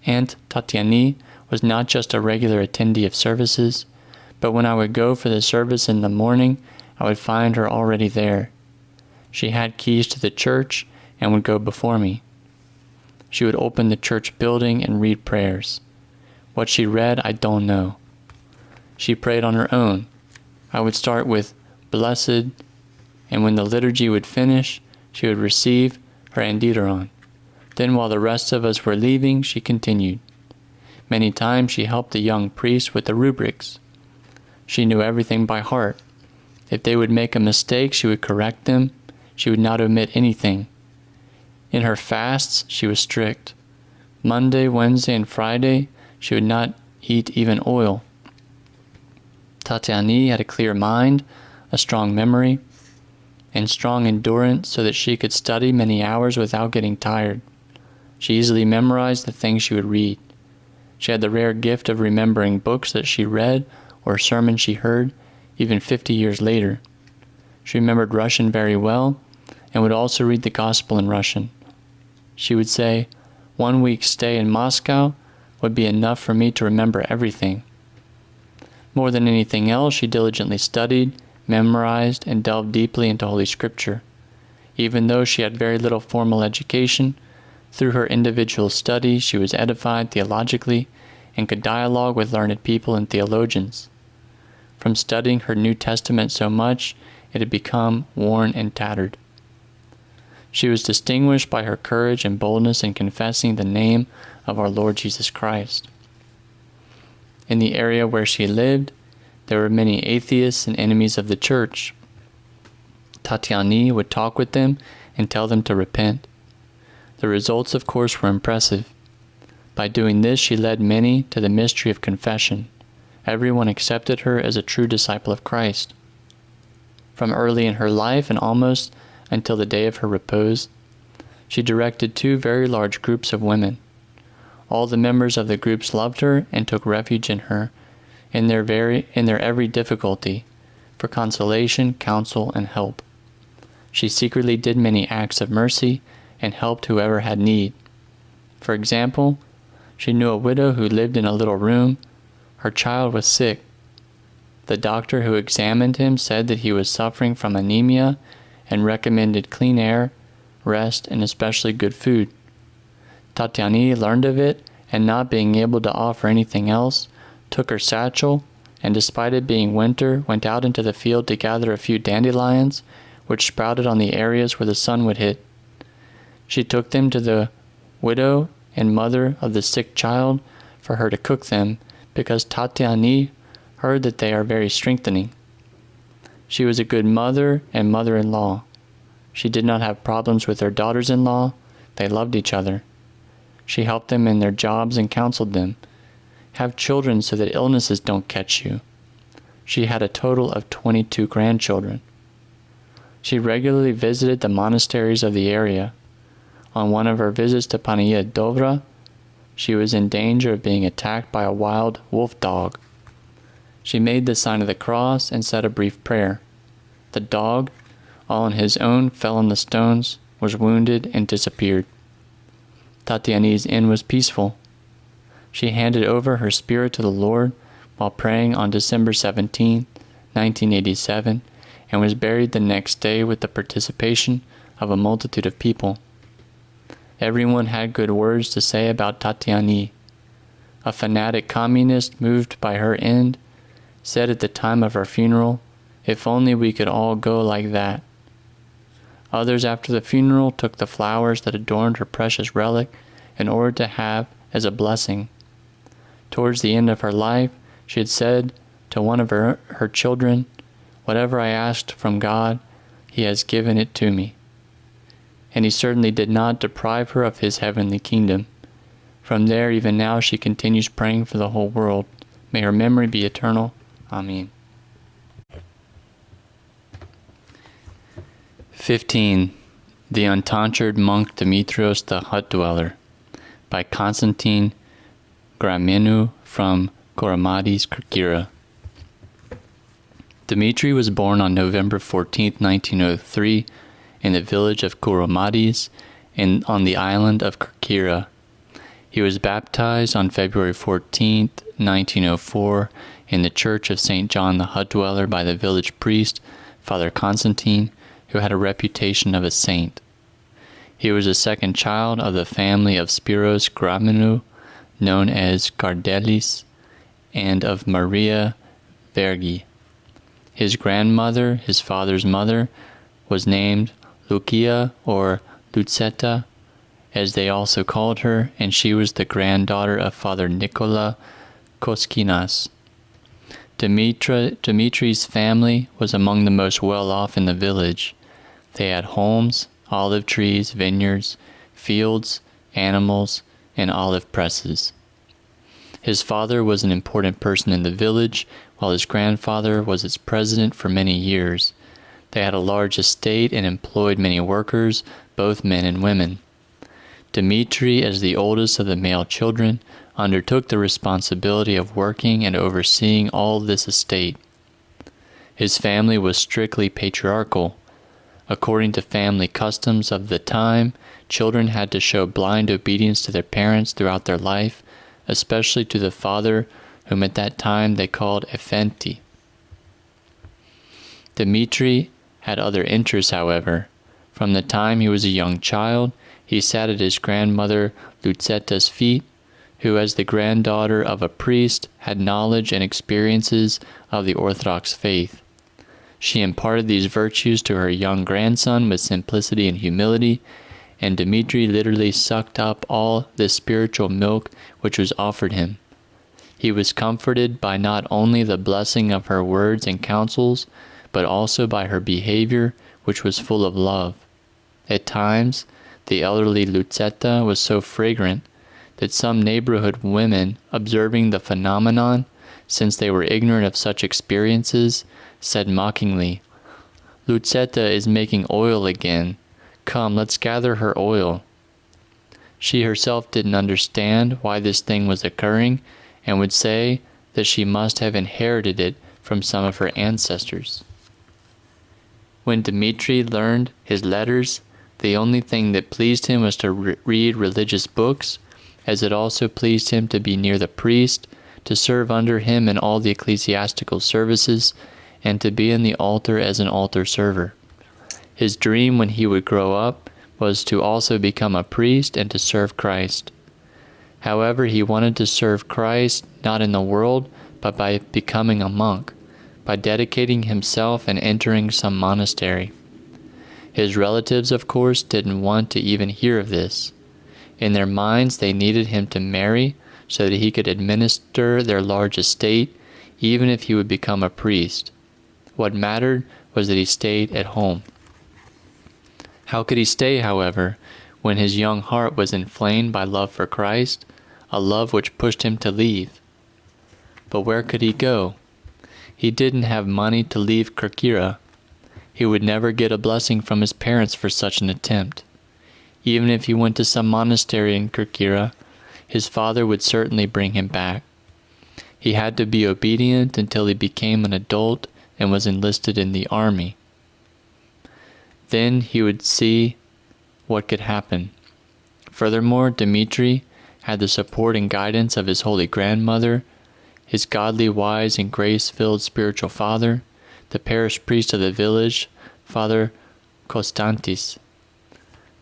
Aunt Tatiani was not just a regular attendee of services, but when I would go for the service in the morning, I would find her already there. She had keys to the church and would go before me. She would open the church building and read prayers. What she read, I don't know. She prayed on her own. I would start with "Blessed," and when the liturgy would finish, she would receive her andideron. Then while the rest of us were leaving, she continued. Many times she helped the young priests with the rubrics. She knew everything by heart. If they would make a mistake, she would correct them. She would not omit anything. In her fasts, she was strict. Monday, Wednesday, and Friday, she would not eat even oil. Tatiani had a clear mind, a strong memory, and strong endurance so that she could study many hours without getting tired. She easily memorized the things she would read. She had the rare gift of remembering books that she read or sermons she heard, even 50 years later. She remembered Russian very well and would also read the Gospel in Russian. She would say, 1 week's stay in Moscow would be enough for me to remember everything. More than anything else, she diligently studied, memorized, and delved deeply into Holy Scripture. Even though she had very little formal education, through her individual study she was edified theologically and could dialogue with learned people and theologians. From studying her New Testament so much, it had become worn and tattered. She was distinguished by her courage and boldness in confessing the name of our Lord Jesus Christ. In the area where she lived, there were many atheists and enemies of the church. Tatiani would talk with them and tell them to repent. The results, of course, were impressive. By doing this, she led many to the mystery of confession. Everyone accepted her as a true disciple of Christ. From early in her life and almost until the day of her repose, she directed 2 very large groups of women. All the members of the groups loved her and took refuge in her in their every difficulty, for consolation, counsel, and help. She secretly did many acts of mercy and helped whoever had need. For example, she knew a widow who lived in a little room. Her child was sick. The doctor who examined him said that he was suffering from anemia and recommended clean air, rest, and especially good food. Tatiani learned of it, and not being able to offer anything else, took her satchel, and despite it being winter, went out into the field to gather a few dandelions, which sprouted on the areas where the sun would hit. She took them to the widow and mother of the sick child for her to cook them, because Tatiani heard that they are very strengthening. She was a good mother and mother-in-law. She did not have problems with her daughters-in-law. They loved each other. She helped them in their jobs and counseled them. Have children so that illnesses don't catch you. She had a total of 22 grandchildren. She regularly visited the monasteries of the area. On one of her visits to Pania Dobra, she was in danger of being attacked by a wild wolf dog. She made the sign of the cross and said a brief prayer. The dog, all on his own, fell on the stones, was wounded, and disappeared. Tatiani's inn was peaceful. She handed over her spirit to the Lord while praying on December 17, 1987, and was buried the next day with the participation of a multitude of people. Everyone had good words to say about Tatiani. A fanatic communist, moved by her end, said at the time of her funeral, "If only we could all go like that." Others after the funeral took the flowers that adorned her precious relic in order to have as a blessing. Towards the end of her life, she had said to one of her children, "Whatever I asked from God, He has given it to me." And He certainly did not deprive her of His heavenly kingdom. From there, even now, she continues praying for the whole world. May her memory be eternal. Amen. 15. The Untonsured Monk Demetrios the Hut Dweller by Constantine Soteru from Kouramades, Kerkyra. Dmitri was born on November 14, 1903, in the village of Kouramades on the island of Kerkyra. He was baptized on February 14, 1904, in the church of St. John the Hut Dweller by the village priest, Father Constantine, who had a reputation of a saint. He was the second child of the family of Spiros Graminu, known as Gardelis, and of Maria Vergi. His grandmother, his father's mother, was named Lucia or Lucetta, as they also called her, and she was the granddaughter of Father Nicola Koskinas. Demetri's family was among the most well-off in the village. They had homes, olive trees, vineyards, fields, animals, and olive presses. His father was an important person in the village, while his grandfather was its president for many years. They had a large estate and employed many workers, both men and women. Demetri, as the oldest of the male children, undertook the responsibility of working and overseeing all this estate. His family was strictly patriarchal. According to family customs of the time, children had to show blind obedience to their parents throughout their life, especially to the father, whom at that time they called Effenti. Demetri had other interests, however. From the time he was a young child, he sat at his grandmother Lucetta's feet, who, as the granddaughter of a priest, had knowledge and experiences of the Orthodox faith. She imparted these virtues to her young grandson with simplicity and humility, and Demetri literally sucked up all this spiritual milk which was offered him. He was comforted by not only the blessing of her words and counsels, but also by her behavior, which was full of love. At times, the elderly Lucetta was so fragrant that some neighborhood women, observing the phenomenon, since they were ignorant of such experiences, said mockingly, "Lucetta is making oil again. Come, let's gather her oil." She herself didn't understand why this thing was occurring, and would say that she must have inherited it from some of her ancestors. When Demetri learned his letters, the only thing that pleased him was to read religious books, as it also pleased him to be near the priest, to serve under him in all the ecclesiastical services, and to be in the altar as an altar server. His dream when he would grow up was to also become a priest and to serve Christ. However, he wanted to serve Christ not in the world, but by becoming a monk, by dedicating himself and entering some monastery. His relatives, of course, didn't want to even hear of this. In their minds, they needed him to marry so that he could administer their large estate, even if he would become a priest. What mattered was that he stayed at home. How could he stay, however, when his young heart was inflamed by love for Christ, a love which pushed him to leave? But where could he go? He didn't have money to leave Kerkyra. He would never get a blessing from his parents for such an attempt. Even if he went to some monastery in Kerkyra, his father would certainly bring him back. He had to be obedient until he became an adult and was enlisted in the army. Then he would see what could happen. Furthermore, Demetri had the support and guidance of his holy grandmother, his godly, wise, and grace-filled spiritual father, the parish priest of the village, Father Constantis.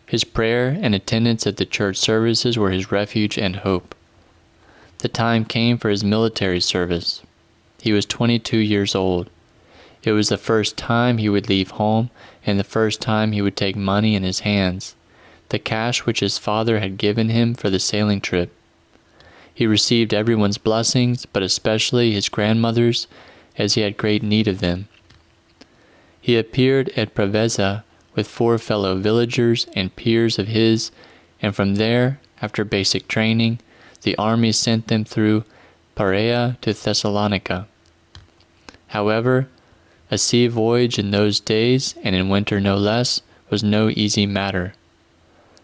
His prayer and attendance at the church services were his refuge and hope. The time came for his military service. He was 22 years old. It was the first time he would leave home, and the first time he would take money in his hands, the cash which his father had given him for the sailing trip. He received everyone's blessings, but especially his grandmother's, as he had great need of them. He appeared at Preveza with 4 fellow villagers and peers of his, and from there, after basic training, the army sent them through Perea to Thessalonica. However, a sea voyage in those days, and in winter no less, was no easy matter.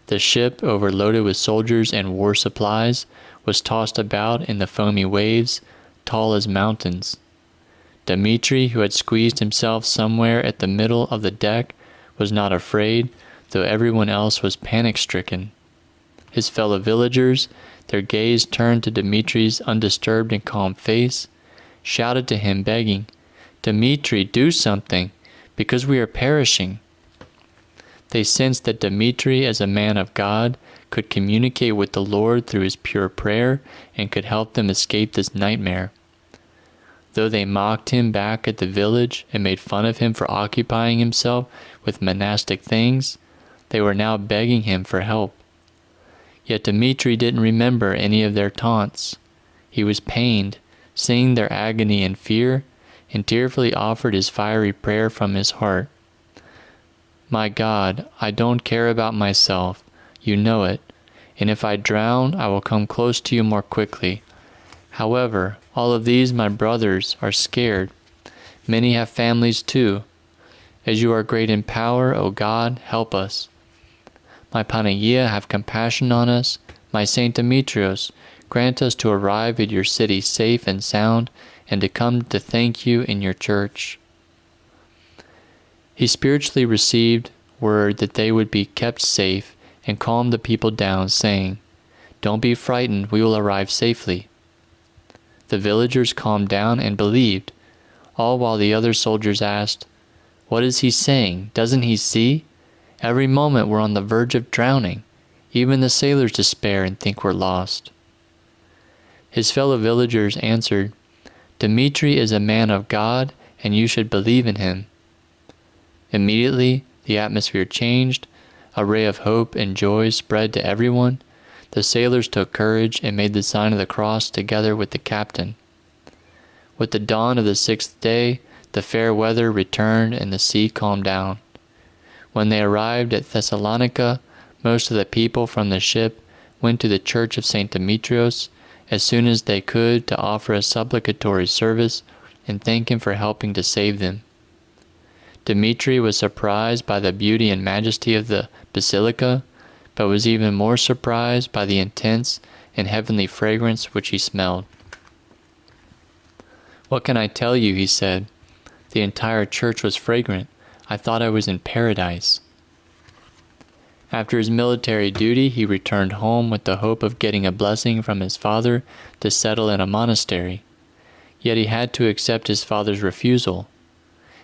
The ship, overloaded with soldiers and war supplies, was tossed about in the foamy waves, tall as mountains. Demetri, who had squeezed himself somewhere at the middle of the deck, was not afraid, though everyone else was panic-stricken. His fellow villagers, their gaze turned to Demetri's undisturbed and calm face, shouted to him, begging, "Demetri, do something, because we are perishing." They sensed that Demetri, as a man of God, could communicate with the Lord through his pure prayer and could help them escape this nightmare. Though they mocked him back at the village and made fun of him for occupying himself with monastic things, they were now begging him for help. Yet Demetri didn't remember any of their taunts. He was pained, seeing their agony and fear, and tearfully offered his fiery prayer from his heart. My God, I don't care about myself, you know it, and if I drown, I will come close to you more quickly. However, all of these my brothers are scared. Many have families too. As you are great in power, O God, help us. My Panagia, have compassion on us. My Saint Demetrios, grant us to arrive at your city safe and sound, and to come to thank you in your church. He spiritually received word that they would be kept safe, and calmed the people down, saying, Don't be frightened, we will arrive safely. The villagers calmed down and believed, all while the other soldiers asked, What is he saying? Doesn't he see? Every moment we're on the verge of drowning. Even the sailors despair and think we're lost. His fellow villagers answered, Demetri is a man of God, and you should believe in him. Immediately, the atmosphere changed, a ray of hope and joy spread to everyone. The sailors took courage and made the sign of the cross together with the captain. With the dawn of the 6th day, the fair weather returned and the sea calmed down. When they arrived at Thessalonica, most of the people from the ship went to the church of St. Demetrios as soon as they could to offer a supplicatory service and thank him for helping to save them. Demetri was surprised by the beauty and majesty of the basilica, but was even more surprised by the intense and heavenly fragrance which he smelled. What can I tell you, he said. The entire church was fragrant. I thought I was in paradise. After his military duty, he returned home with the hope of getting a blessing from his father to settle in a monastery. Yet he had to accept his father's refusal.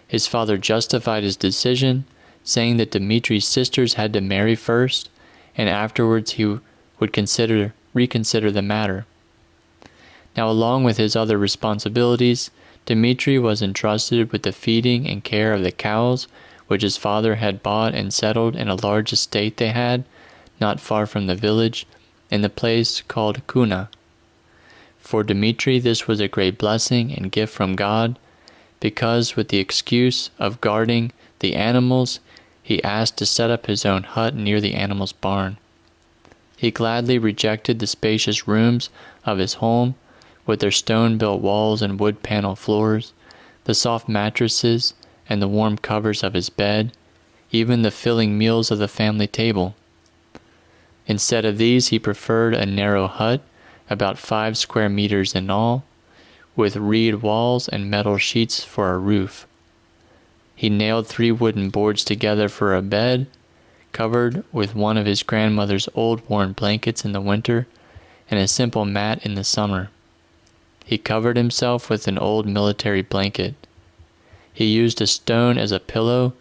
His father justified his decision, saying that Demetri's sisters had to marry first, and afterwards he would reconsider the matter. Now, along with his other responsibilities, Demetri was entrusted with the feeding and care of the cows, which his father had bought and settled in a large estate they had, not far from the village, in the place called Cuna. For Demetri this was a great blessing and gift from God, because with the excuse of guarding the animals, he asked to set up his own hut near the animals' barn. He gladly rejected the spacious rooms of his home, with their stone-built walls and wood-panel floors, the soft mattresses and the warm covers of his bed, even the filling meals of the family table. Instead of these, he preferred a narrow hut, about 5 square meters in all, with reed walls and metal sheets for a roof. He nailed 3 wooden boards together for a bed, covered with one of his grandmother's old worn blankets in the winter, and a simple mat in the summer. He covered himself with an old military blanket. He used a stone as a pillow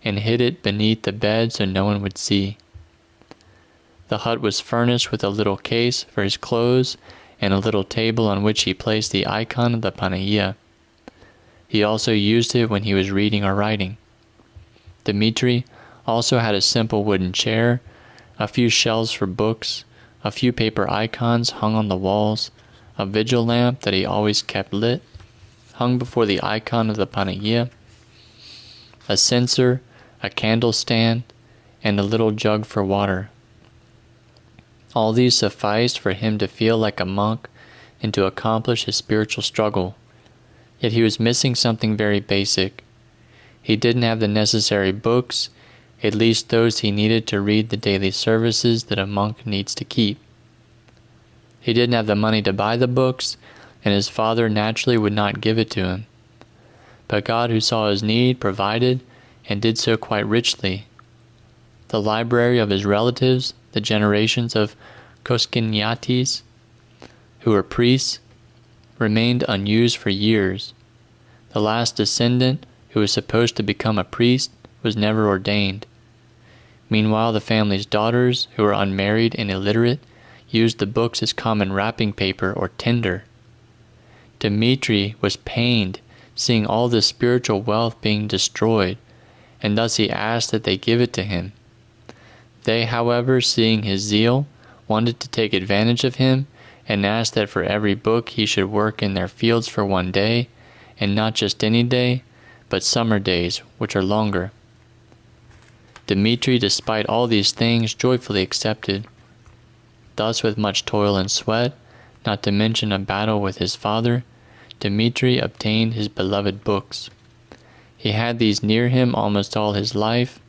and hid it beneath the bed so no one would see. The hut was furnished with a little case for his clothes and a little table on which he placed the icon of the Panagia. He also used it when he was reading or writing. Demetri also had a simple wooden chair, a few shelves for books, a few paper icons hung on the walls, a vigil lamp that he always kept lit, hung before the icon of the Panagia, a censer, a candle stand, and a little jug for water. All these sufficed for him to feel like a monk and to accomplish his spiritual struggle. Yet he was missing something very basic. He didn't have the necessary books, at least those he needed to read the daily services that a monk needs to keep. He didn't have the money to buy the books, and his father naturally would not give it to him. But God, who saw his need, provided, and did so quite richly. The library of his relatives, the generations of Koskiniates, who were priests, remained unused for years. The last descendant, who was supposed to become a priest, was never ordained. Meanwhile, the family's daughters, who were unmarried and illiterate, used the books as common wrapping paper or tinder. Dmitri was pained, seeing all the spiritual wealth being destroyed, and thus he asked that they give it to him. They, however, seeing his zeal, wanted to take advantage of him, and asked that for every book he should work in their fields for 1 day, and not just any day, but summer days, which are longer. Dmitri, despite all these things, joyfully accepted. Thus, with much toil and sweat, not to mention a battle with his father, Dmitri obtained his beloved books. He had these near him almost all his life,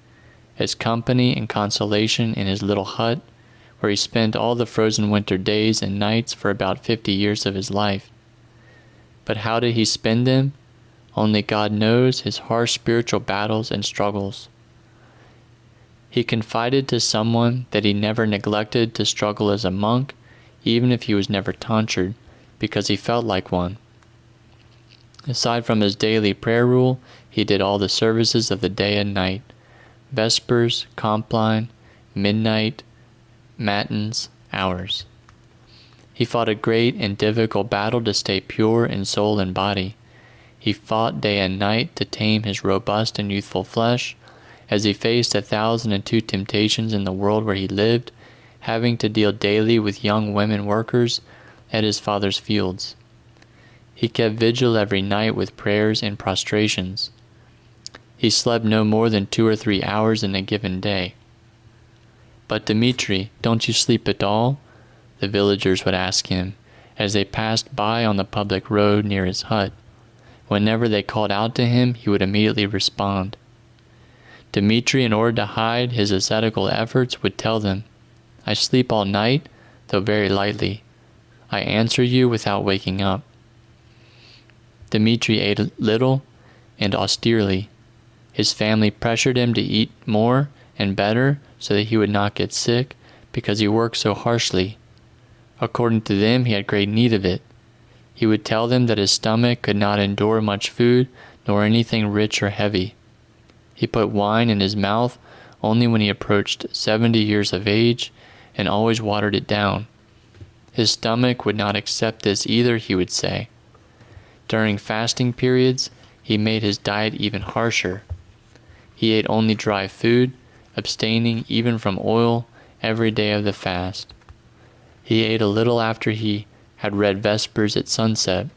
as company and consolation in his little hut, where he spent all the frozen winter days and nights for about 50 years of his life. But how did he spend them? Only God knows his harsh spiritual battles and struggles. He confided to someone that he never neglected to struggle as a monk, even if he was never tonsured, because he felt like one. Aside from his daily prayer rule, he did all the services of the day and night, vespers, compline, midnight, matins, hours. He fought a great and difficult battle to stay pure in soul and body. He fought day and night to tame his robust and youthful flesh, as he faced 1,002 temptations in the world where he lived, having to deal daily with young women workers at his father's fields. He kept vigil every night with prayers and prostrations. He slept no more than 2 or 3 hours in a given day. "But Dmitri, don't you sleep at all?" the villagers would ask him, as they passed by on the public road near his hut. Whenever they called out to him, he would immediately respond. Dmitri, in order to hide his ascetical efforts, would tell them, "I sleep all night, though very lightly. I answer you without waking up." Dmitri ate little and austerely. His family pressured him to eat more and better so that he would not get sick, because he worked so harshly. According to them, he had great need of it. He would tell them that his stomach could not endure much food, nor anything rich or heavy. He put wine in his mouth only when he approached 70 years of age, and always watered it down. His stomach would not accept this either, he would say. During fasting periods, he made his diet even harsher. He ate only dry food, abstaining even from oil every day of the fast. He ate a little after he had read Vespers at sunset.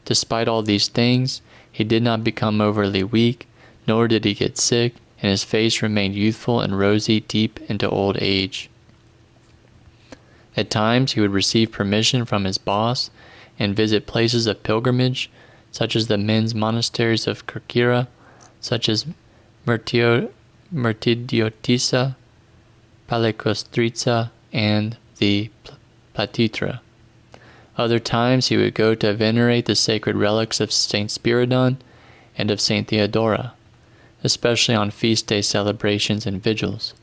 Despite all these things, he did not become overly weak, nor did he get sick, and his face remained youthful and rosy deep into old age. At times he would receive permission from his boss and visit places of pilgrimage, such as the men's monasteries of Kerkyra, such as Mertidiotisa, Palikostritsa, and the Platitra. Other times he would go to venerate the sacred relics of Saint Spiridon and of Saint Theodora, especially on feast day celebrations and vigils.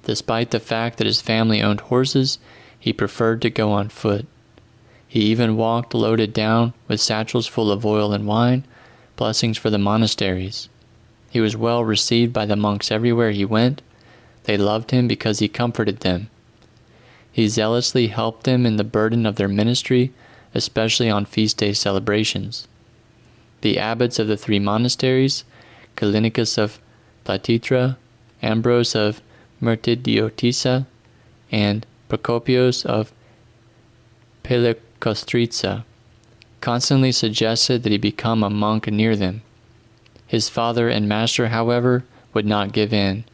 Despite the fact that his family owned horses, he preferred to go on foot. He even walked loaded down with satchels full of oil and wine, blessings for the monasteries. He was well received by the monks everywhere he went. They loved him because he comforted them. He zealously helped them in the burden of their ministry, especially on feast day celebrations. The abbots of the 3 monasteries, Callinicus of Platitra, Ambrose of Mertidiotisa, and Procopius of Palikostritsa, constantly suggested that he become a monk near them. His father and master, however, would not give in.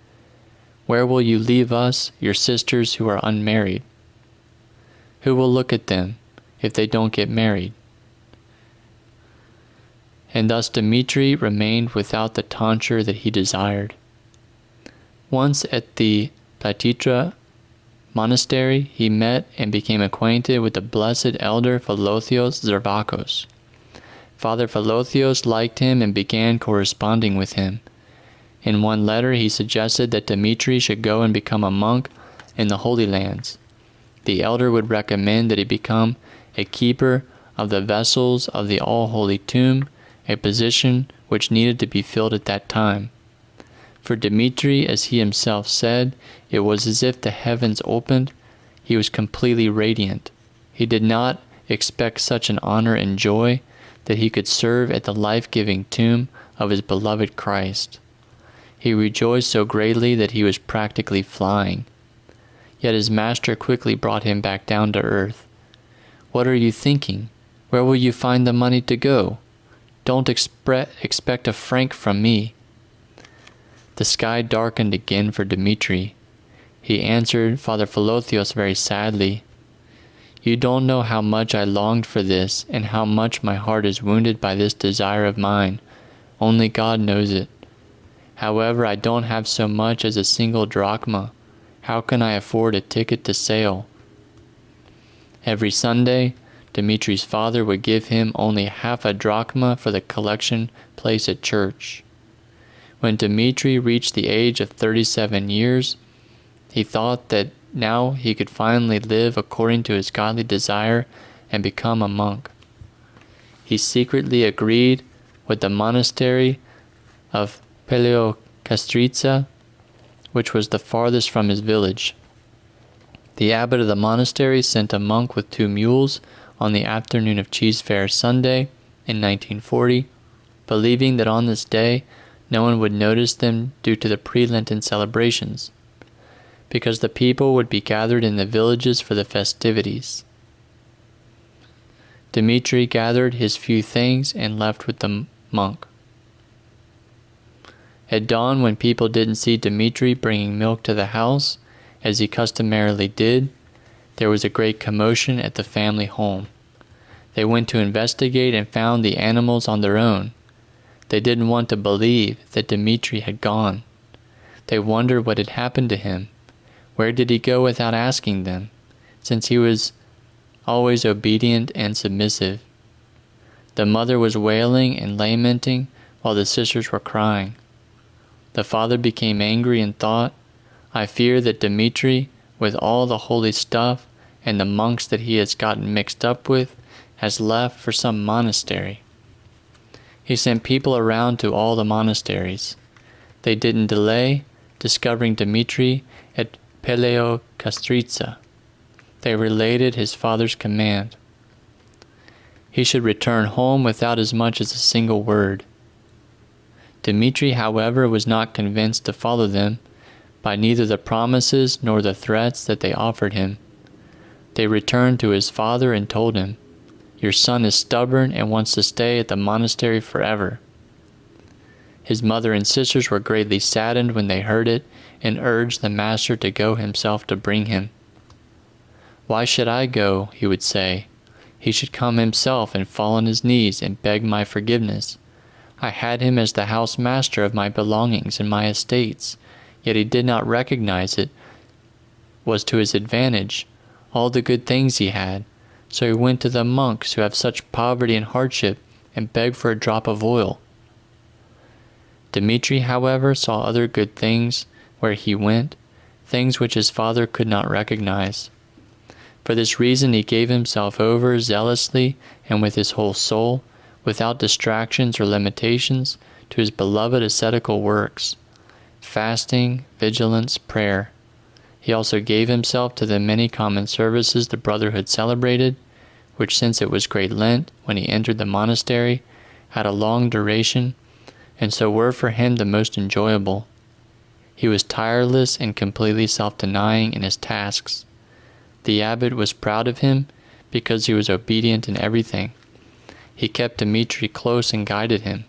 "Where will you leave us, your sisters who are unmarried? Who will look at them if they don't get married?" And thus Dmitri remained without the tonsure that he desired. Once at the Platitra monastery, he met and became acquainted with the blessed elder Philotheos Zervakos. Father Philotheos liked him and began corresponding with him. In one letter he suggested that Dmitri should go and become a monk in the Holy Lands. The elder would recommend that he become a keeper of the vessels of the all-holy tomb, a position which needed to be filled at that time. For Dmitri, as he himself said, it was as if the heavens opened. He was completely radiant. He did not expect such an honor and joy that he could serve at the life-giving tomb of his beloved Christ. He rejoiced so greatly that he was practically flying. Yet his master quickly brought him back down to earth. "What are you thinking? Where will you find the money to go? Don't expect a franc from me." The sky darkened again for Dmitri. He answered Father Philotheos very sadly, "You don't know how much I longed for this, and how much my heart is wounded by this desire of mine. Only God knows it. However, I don't have so much as a single drachma. How can I afford a ticket to sail?" Every Sunday, Dmitri's father would give him only half a drachma for the collection place at church. When Dmitri reached the age of 37 years, he thought that now he could finally live according to his godly desire and become a monk. He secretly agreed with the monastery of Paleokastrica, which was the farthest from his village. The abbot of the monastery sent a monk with 2 mules on the afternoon of Cheese Fair Sunday in 1940, believing that on this day no one would notice them due to the pre-Lenten celebrations, because the people would be gathered in the villages for the festivities. Dmitri gathered his few things and left with the monk. At dawn, when people didn't see Dmitri bringing milk to the house, as he customarily did, there was a great commotion at the family home. They went to investigate and found the animals on their own. They didn't want to believe that Dmitri had gone. They wondered what had happened to him. Where did he go without asking them, since he was always obedient and submissive? The mother was wailing and lamenting while the sisters were crying. The father became angry and thought, "I fear that Dmitri, with all the holy stuff and the monks that he has gotten mixed up with, has left for some monastery." He sent people around to all the monasteries. They didn't delay, discovering Dmitri at Paleokastrica. They related his father's command. He should return home without as much as a single word. Dmitri, however, was not convinced to follow them by neither the promises nor the threats that they offered him. They returned to his father and told him, "Your son is stubborn and wants to stay at the monastery forever." His mother and sisters were greatly saddened when they heard it and urged the master to go himself to bring him. "Why should I go?" he would say. "He should come himself and fall on his knees and beg my forgiveness. I had him as the house master of my belongings and my estates, yet he did not recognize it was to his advantage, all the good things he had. So he went to the monks who have such poverty and hardship and begged for a drop of oil." Dmitri, however, saw other good things where he went, things which his father could not recognize. For this reason he gave himself over zealously and with his whole soul, without distractions or limitations, to his beloved ascetical works, fasting, vigilance, prayer. He also gave himself to the many common services the brotherhood celebrated, which, since it was Great Lent when he entered the monastery, had a long duration, and so were for him the most enjoyable. He was tireless and completely self-denying in his tasks. The abbot was proud of him because he was obedient in everything. He kept Dmitri close and guided him.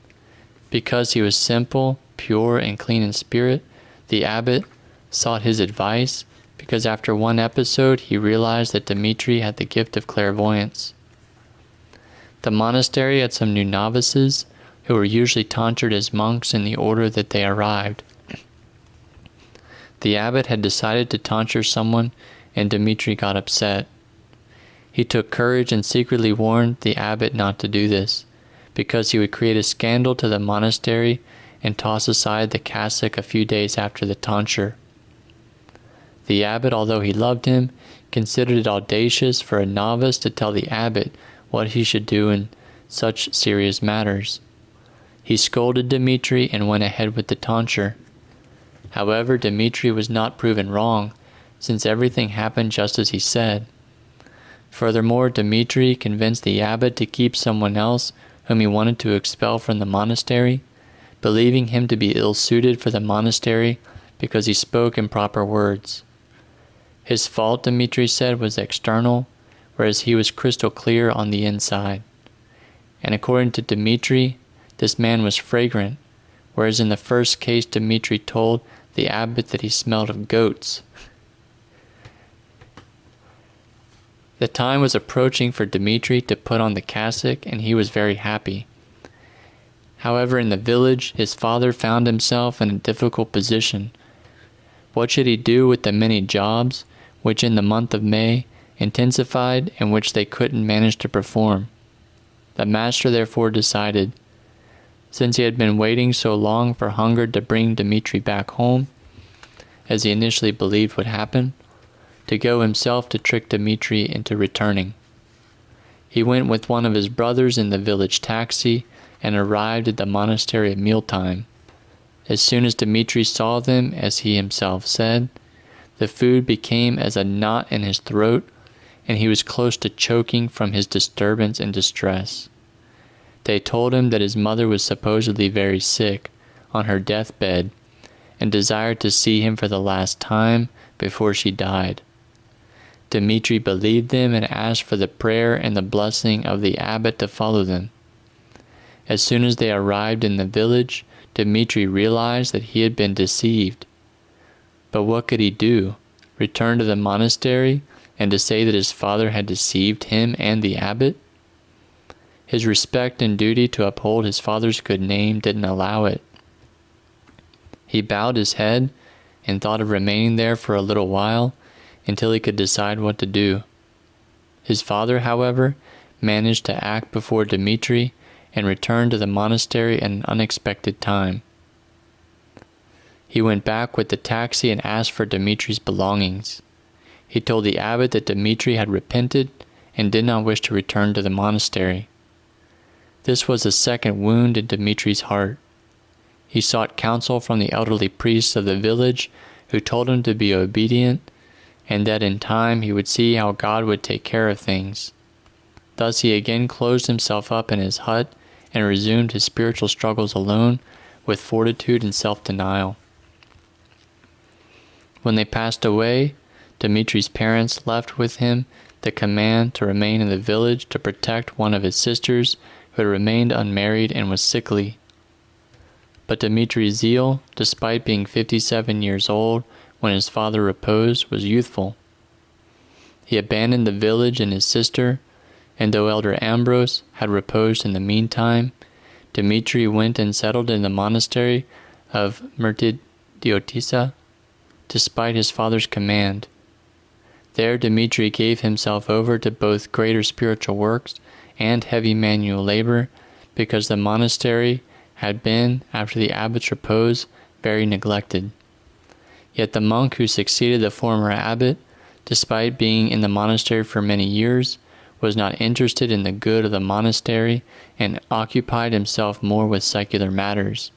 Because he was simple, pure, and clean in spirit, the abbot sought his advice, because after one episode he realized that Dmitri had the gift of clairvoyance. The monastery had some new novices who were usually tonsured as monks in the order that they arrived. The abbot had decided to tonsure someone, and Dmitri got upset. He took courage and secretly warned the abbot not to do this, because he would create a scandal to the monastery and toss aside the cassock a few days after the tonsure. The abbot, although he loved him, considered it audacious for a novice to tell the abbot what he should do in such serious matters. He scolded Dmitri and went ahead with the tonsure. However, Dmitri was not proven wrong, since everything happened just as he said. Furthermore, Demetri convinced the abbot to keep someone else whom he wanted to expel from the monastery, believing him to be ill-suited for the monastery because he spoke improper words. His fault, Demetri said, was external, whereas he was crystal clear on the inside. And according to Demetri, this man was fragrant, whereas in the first case Demetri told the abbot that he smelled of goats. The time was approaching for Demetri to put on the cassock, and he was very happy. However, in the village, his father found himself in a difficult position. What should he do with the many jobs, which in the month of May intensified and which they couldn't manage to perform? The master therefore decided, since he had been waiting so long for hunger to bring Demetri back home, as he initially believed would happen, to go himself to trick Demetri into returning. He went with one of his brothers in the village taxi and arrived at the monastery at mealtime. As soon as Demetri saw them, as he himself said, the food became as a knot in his throat, and he was close to choking from his disturbance and distress. They told him that his mother was supposedly very sick, on her deathbed, and desired to see him for the last time before she died. Demetri believed them and asked for the prayer and the blessing of the abbot to follow them. As soon as they arrived in the village, Demetri realized that he had been deceived. But what could he do? Return to the monastery and to say that his father had deceived him and the abbot? His respect and duty to uphold his father's good name didn't allow it. He bowed his head and thought of remaining there for a little while until he could decide what to do. His father, however, managed to act before Demetri and returned to the monastery at an unexpected time. He went back with the taxi and asked for Demetri's belongings. He told the abbot that Demetri had repented and did not wish to return to the monastery. This was a second wound in Demetri's heart. He sought counsel from the elderly priests of the village, who told him to be obedient, and that in time he would see how God would take care of things. Thus he again closed himself up in his hut and resumed his spiritual struggles alone, with fortitude and self-denial. When they passed away, Demetri's parents left with him the command to remain in the village to protect one of his sisters who had remained unmarried and was sickly. But Demetri's zeal, despite being 57 years old when his father reposed, was youthful. He abandoned the village and his sister, and though Elder Ambrose had reposed in the meantime, Demetri went and settled in the monastery of Merciful, despite his father's command. There Demetri gave himself over to both greater spiritual works and heavy manual labor, because the monastery had been, after the abbot's repose, very neglected. Yet the monk who succeeded the former abbot, despite being in the monastery for many years, was not interested in the good of the monastery and occupied himself more with secular matters.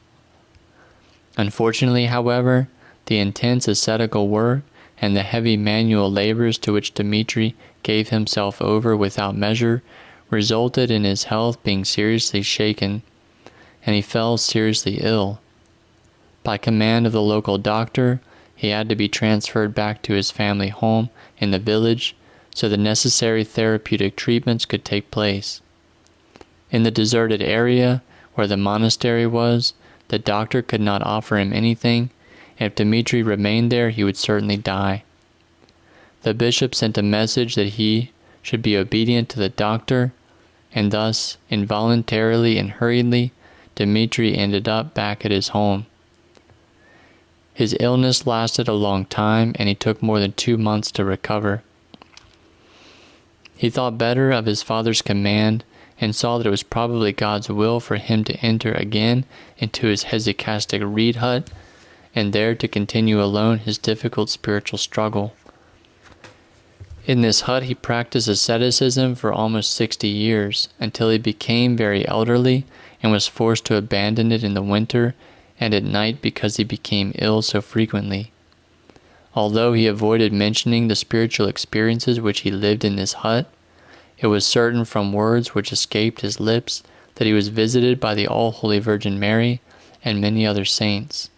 Unfortunately, however, the intense ascetical work and the heavy manual labors to which Demetri gave himself over without measure resulted in his health being seriously shaken, and he fell seriously ill. By command of the local doctor, he had to be transferred back to his family home in the village so the necessary therapeutic treatments could take place. In the deserted area where the monastery was, the doctor could not offer him anything, and if Demetri remained there, he would certainly die. The bishop sent a message that he should be obedient to the doctor, and thus, involuntarily and hurriedly, Demetri ended up back at his home. His illness lasted a long time, and he took more than 2 months to recover. He thought better of his father's command, and saw that it was probably God's will for him to enter again into his hesychastic reed hut, and there to continue alone his difficult spiritual struggle. In this hut he practiced asceticism for almost 60 years, until he became very elderly and was forced to abandon it in the winter and at night because he became ill so frequently. Although he avoided mentioning the spiritual experiences which he lived in this hut, It was certain from words which escaped his lips that he was visited by the all-holy Virgin Mary and many other saints.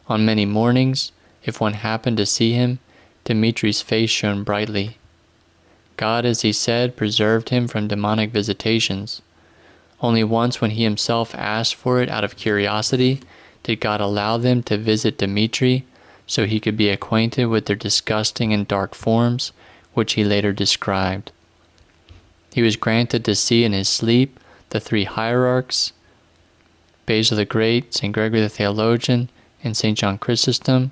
On many mornings, if one happened to see him, Demetrius' face shone brightly. God, as he said, preserved him from demonic visitations. Only once, when he himself asked for it out of curiosity, did God allow them to visit Demetri, so he could be acquainted with their disgusting and dark forms, which he later described. He was granted to see in his sleep the three hierarchs, Basil the Great, St. Gregory the Theologian, and St. John Chrysostom,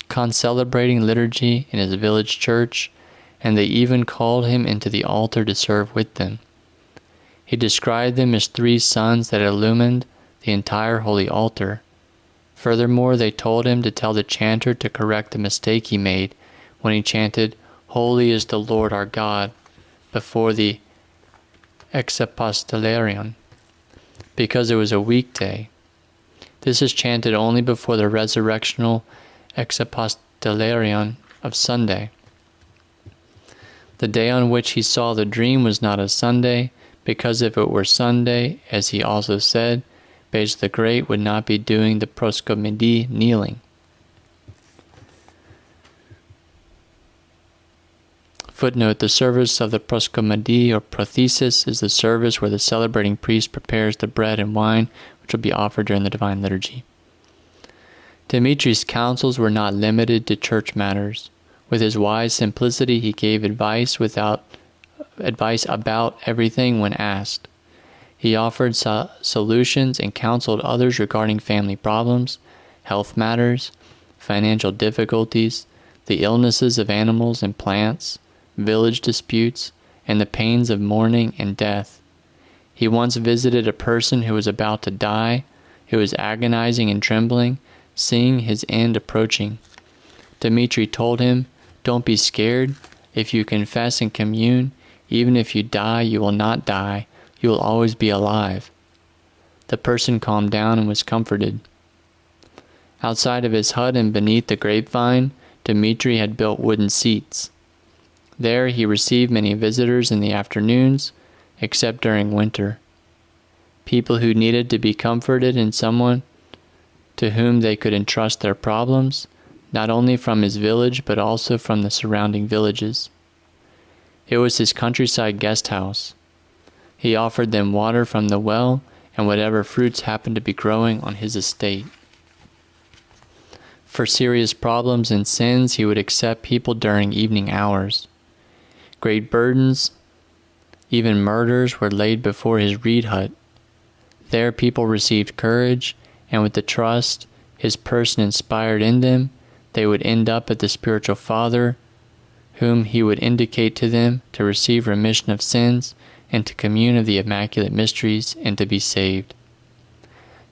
concelebrating liturgy in his village church, and they even called him into the altar to serve with them. He described them as three suns that illumined the entire holy altar. Furthermore, they told him to tell the chanter to correct the mistake he made when he chanted, "Holy is the Lord our God," before the Exapostolarion, because it was a weekday. This is chanted only before the resurrectional Exapostolarion of Sunday. The day on which he saw the dream was not a Sunday, because if it were Sunday, as he also said, Basil the Great would not be doing the proscomedy kneeling. Footnote: the service of the proscomedy or prothesis is the service where the celebrating priest prepares the bread and wine which will be offered during the divine liturgy. Demetrius' counsels were not limited to church matters. With his wise simplicity, he gave advice about everything when asked. He offered solutions and counseled others regarding family problems, health matters, financial difficulties, the illnesses of animals and plants, village disputes, and the pains of mourning and death. He once visited a person who was about to die, who was agonizing and trembling, seeing his end approaching. Demetri told him, "Don't be scared. If you confess and commune, even if you die, you will not die. You will always be alive." The person calmed down and was comforted. Outside of his hut and beneath the grapevine, Demetri had built wooden seats. There he received many visitors in the afternoons, except during winter. People who needed to be comforted and someone to whom they could entrust their problems, not only from his village but also from the surrounding villages. It was his countryside guest house. He offered them water from the well and whatever fruits happened to be growing on his estate. For serious problems and sins, he would accept people during evening hours. Great burdens, even murders, were laid before his reed hut. There people received courage, and with the trust his person inspired in them, they would end up at the spiritual Father, whom he would indicate to them to receive remission of sins and to commune of the Immaculate Mysteries and to be saved.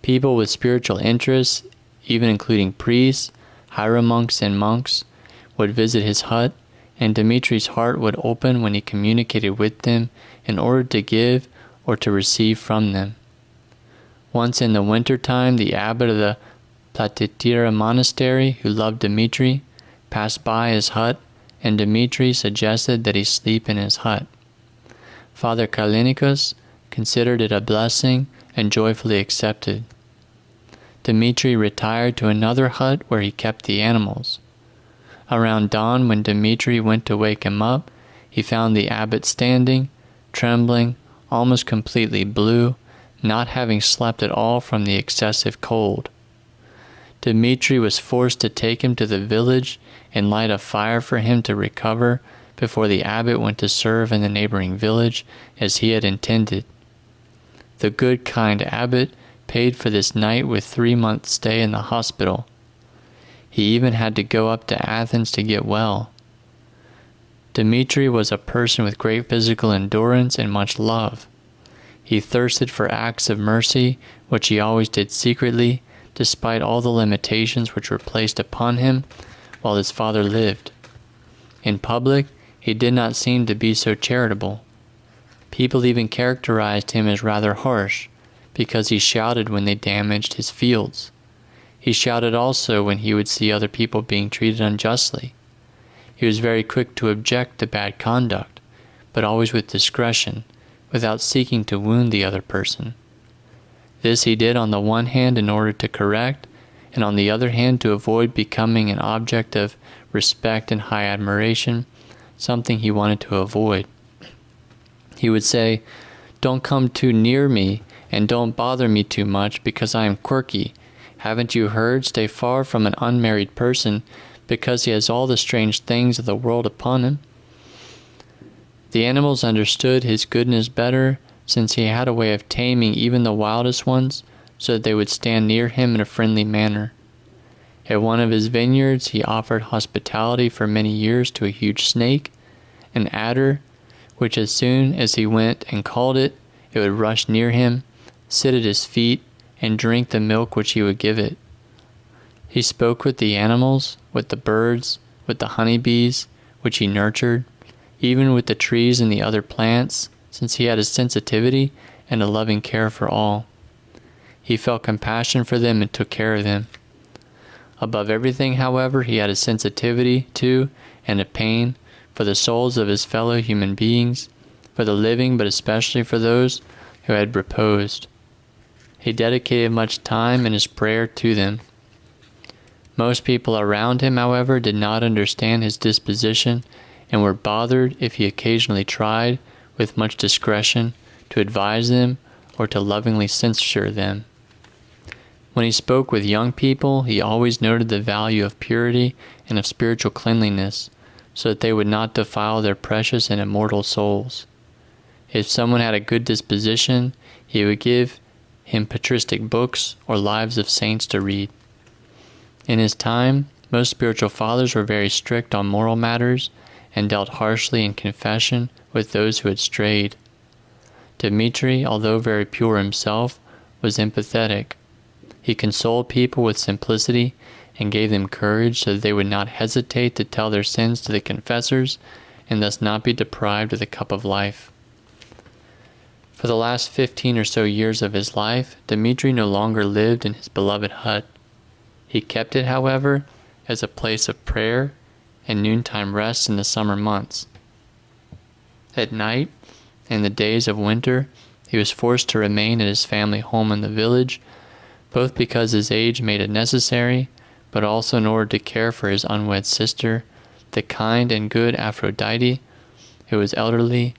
People with spiritual interests, even including priests, hieromonks, and monks, would visit his hut, and Demetri's heart would open when he communicated with them in order to give or to receive from them. Once in the winter time, the abbot of the Presvytera monastery, who loved Demetri, passed by his hut, and Demetri suggested that he sleep in his hut. Father Kallinikos considered it a blessing and joyfully accepted. Demetri retired to another hut where he kept the animals. Around dawn, when Demetri went to wake him up, he found the abbot standing, trembling, almost completely blue, not having slept at all from the excessive cold. Demetri was forced to take him to the village and light a fire for him to recover before the abbot went to serve in the neighboring village as he had intended. The good, kind abbot paid for this night with 3 months' stay in the hospital. He even had to go up to Athens to get well. Demetri was a person with great physical endurance and much love. He thirsted for acts of mercy, which he always did secretly, despite all the limitations which were placed upon him while his father lived. In public, he did not seem to be so charitable. People even characterized him as rather harsh, because he shouted when they damaged his fields. He shouted also when he would see other people being treated unjustly. He was very quick to object to bad conduct, but always with discretion, without seeking to wound the other person. This he did on the one hand in order to correct, and on the other hand to avoid becoming an object of respect and high admiration, something he wanted to avoid. He would say, "Don't come too near me, and don't bother me too much, because I am quirky. Haven't you heard? Stay far from an unmarried person, because he has all the strange things of the world upon him." The animals understood his goodness better, since he had a way of taming even the wildest ones, so that they would stand near him in a friendly manner. At one of his vineyards he offered hospitality for many years to a huge snake, an adder, which as soon as he went and called it, it would rush near him, sit at his feet, and drink the milk which he would give it. He spoke with the animals, with the birds, with the honeybees, which he nurtured, even with the trees and the other plants, since he had a sensitivity and a loving care for all. He felt compassion for them and took care of them. Above everything, however, he had a sensitivity to and a pain for the souls of his fellow human beings, for the living, but especially for those who had reposed. He dedicated much time in his prayer to them. Most people around him, however, did not understand his disposition and were bothered if he occasionally tried, with much discretion, to advise them or to lovingly censure them. When he spoke with young people, he always noted the value of purity and of spiritual cleanliness, so that they would not defile their precious and immortal souls. If someone had a good disposition, he would give him patristic books or lives of saints to read. In his time, most spiritual fathers were very strict on moral matters and dealt harshly in confession with those who had strayed. Dmitri, although very pure himself, was empathetic. He consoled people with simplicity and gave them courage so that they would not hesitate to tell their sins to the confessors and thus not be deprived of the cup of life. For the last 15 or so years of his life, Dmitri no longer lived in his beloved hut. He kept it, however, as a place of prayer and noontime rest in the summer months. At night, in the days of winter, he was forced to remain at his family home in the village, both because his age made it necessary, but also in order to care for his unwed sister, the kind and good Aphrodite, who was elderly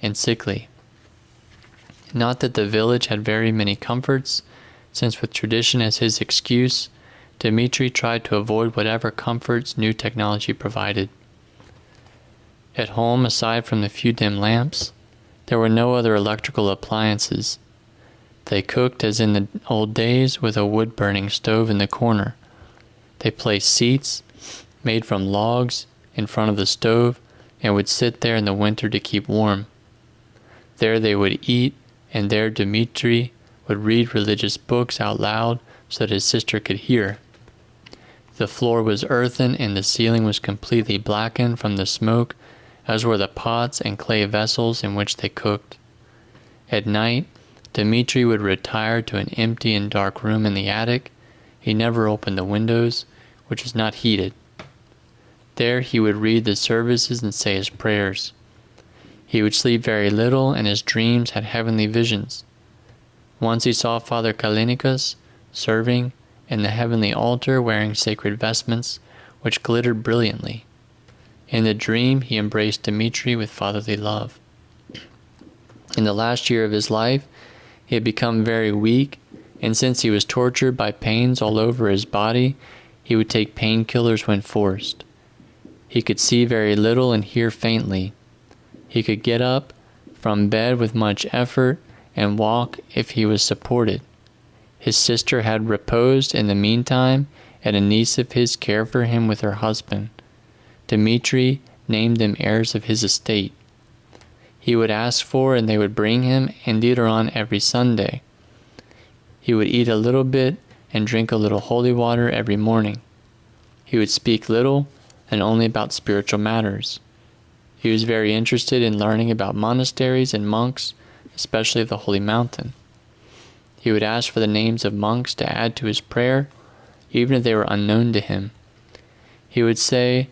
and sickly. Not that the village had very many comforts, since with tradition as his excuse, Dmitri tried to avoid whatever comforts new technology provided. At home, aside from the few dim lamps, there were no other electrical appliances. They cooked as in the old days with a wood-burning stove in the corner. They placed seats, made from logs, in front of the stove, and would sit there in the winter to keep warm. There they would eat, and there Dmitri would read religious books out loud so that his sister could hear. The floor was earthen, and the ceiling was completely blackened from the smoke, as were the pots and clay vessels in which they cooked. At night, Dmitri would retire to an empty and dark room in the attic. He never opened the windows, which was not heated. There he would read the services and say his prayers. He would sleep very little, and his dreams had heavenly visions. Once he saw Father Kalinikas serving in the heavenly altar wearing sacred vestments, which glittered brilliantly. In the dream he embraced Dmitri with fatherly love. In the last year of his life, he had become very weak, and since he was tortured by pains all over his body, he would take painkillers when forced. He could see very little and hear faintly. He could get up from bed with much effort and walk if he was supported. His sister had reposed in the meantime, and a niece of his cared for him with her husband. Dmitri named them heirs of his estate. He would ask for, and they would bring him, and later on every Sunday. He would eat a little bit and drink a little holy water every morning. He would speak little and only about spiritual matters. He was very interested in learning about monasteries and monks, especially of the Holy Mountain. He would ask for the names of monks to add to his prayer, even if they were unknown to him. He would say,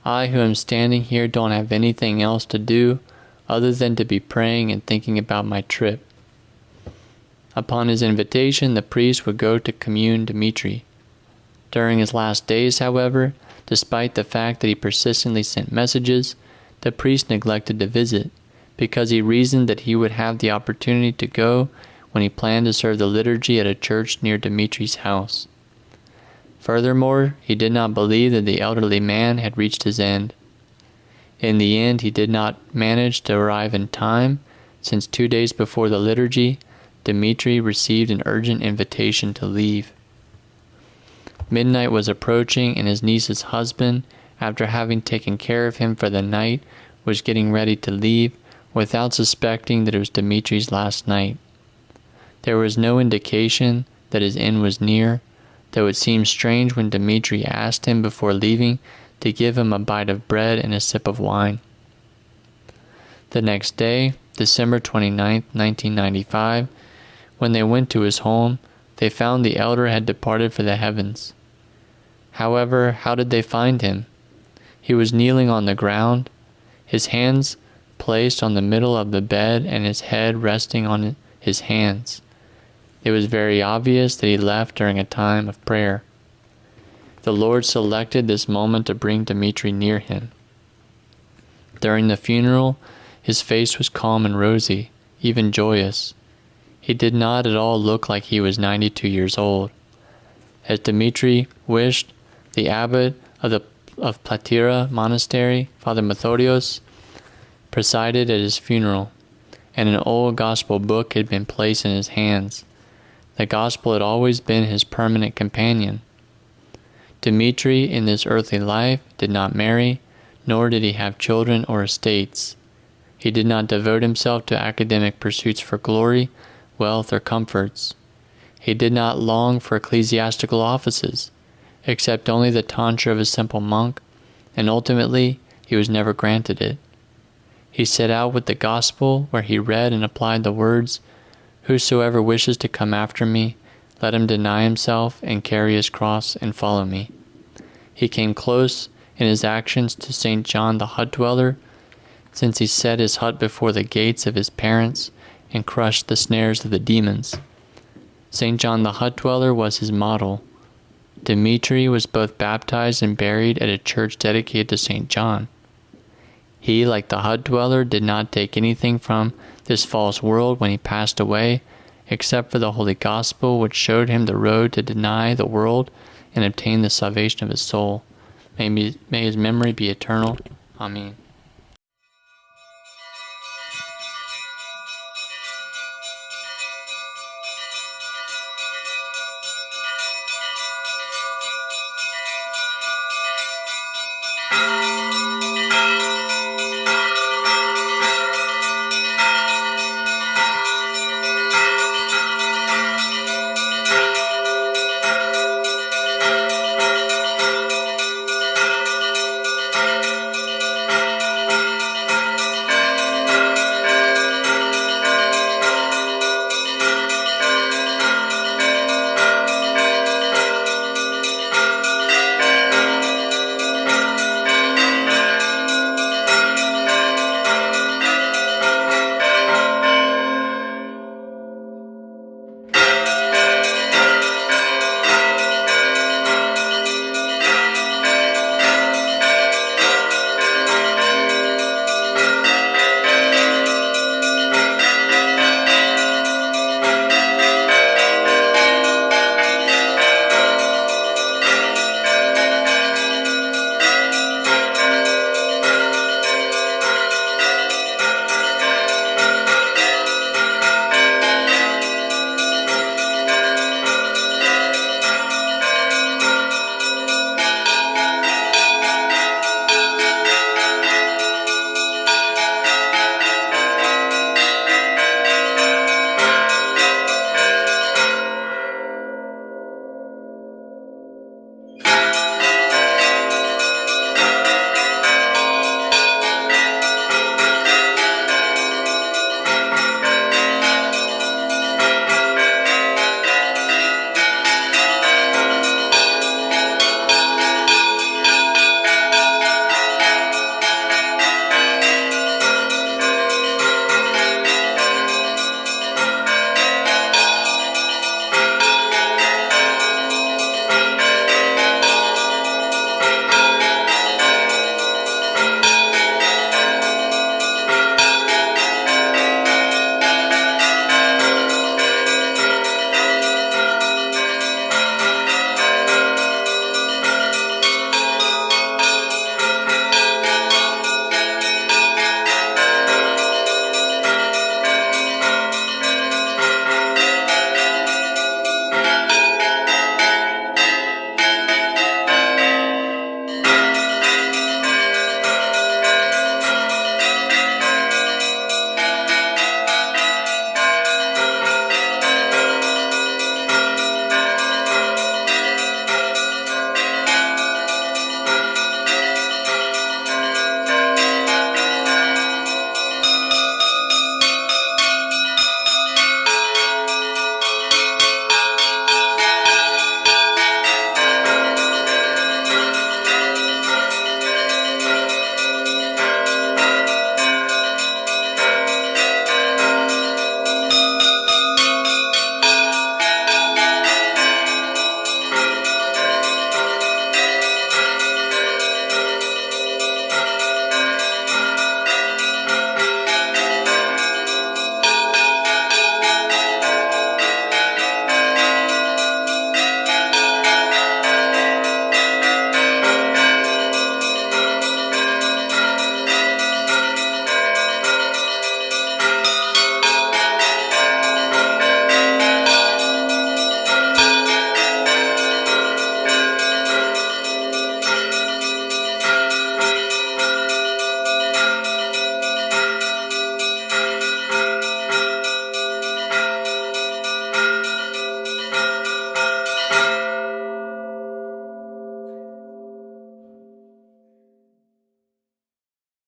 I who am standing here don't have anything else to do other than to be praying and thinking about my trip." Upon his invitation, the priest would go to commune Demetri. During his last days, however, despite the fact that he persistently sent messages, the priest neglected to visit, because he reasoned that he would have the opportunity to go when he planned to serve the liturgy at a church near Demetri's house. Furthermore, he did not believe that the elderly man had reached his end. In the end, he did not manage to arrive in time, since 2 days before the liturgy, Demetri received an urgent invitation to leave. Midnight was approaching, and his niece's husband, after having taken care of him for the night, was getting ready to leave, without suspecting that it was Demetri's last night. There was no indication that his end was near, though it seemed strange when Demetri asked him before leaving to give him a bite of bread and a sip of wine. The next day, December 29, 1995, when they went to his home, they found the elder had departed for the heavens. However, how did they find him? He was kneeling on the ground, his hands placed on the middle of the bed and his head resting on his hands. It was very obvious that he left during a time of prayer. The Lord selected this moment to bring Demetri near him. During the funeral, his face was calm and rosy, even joyous. He did not at all look like he was 92 years old. As Demetri wished, the abbot of Platira Monastery, Father Methodios, presided at his funeral, and an old gospel book had been placed in his hands. The gospel had always been his permanent companion. Demetri, in this earthly life, did not marry, nor did he have children or estates. He did not devote himself to academic pursuits for glory, wealth, or comforts. He did not long for ecclesiastical offices, except only the tonsure of a simple monk, and ultimately he was never granted it. He set out with the gospel, where he read and applied the words, "Whosoever wishes to come after me, let him deny himself and carry his cross and follow me." He came close in his actions to St. John the Hut Dweller, since he set his hut before the gates of his parents and crushed the snares of the demons. St. John the Hut Dweller was his model. Demetri was both baptized and buried at a church dedicated to St. John. He, like the hut dweller, did not take anything from this false world when he passed away, except for the Holy Gospel, which showed him the road to deny the world and obtain the salvation of his soul. May his memory be eternal. Amen.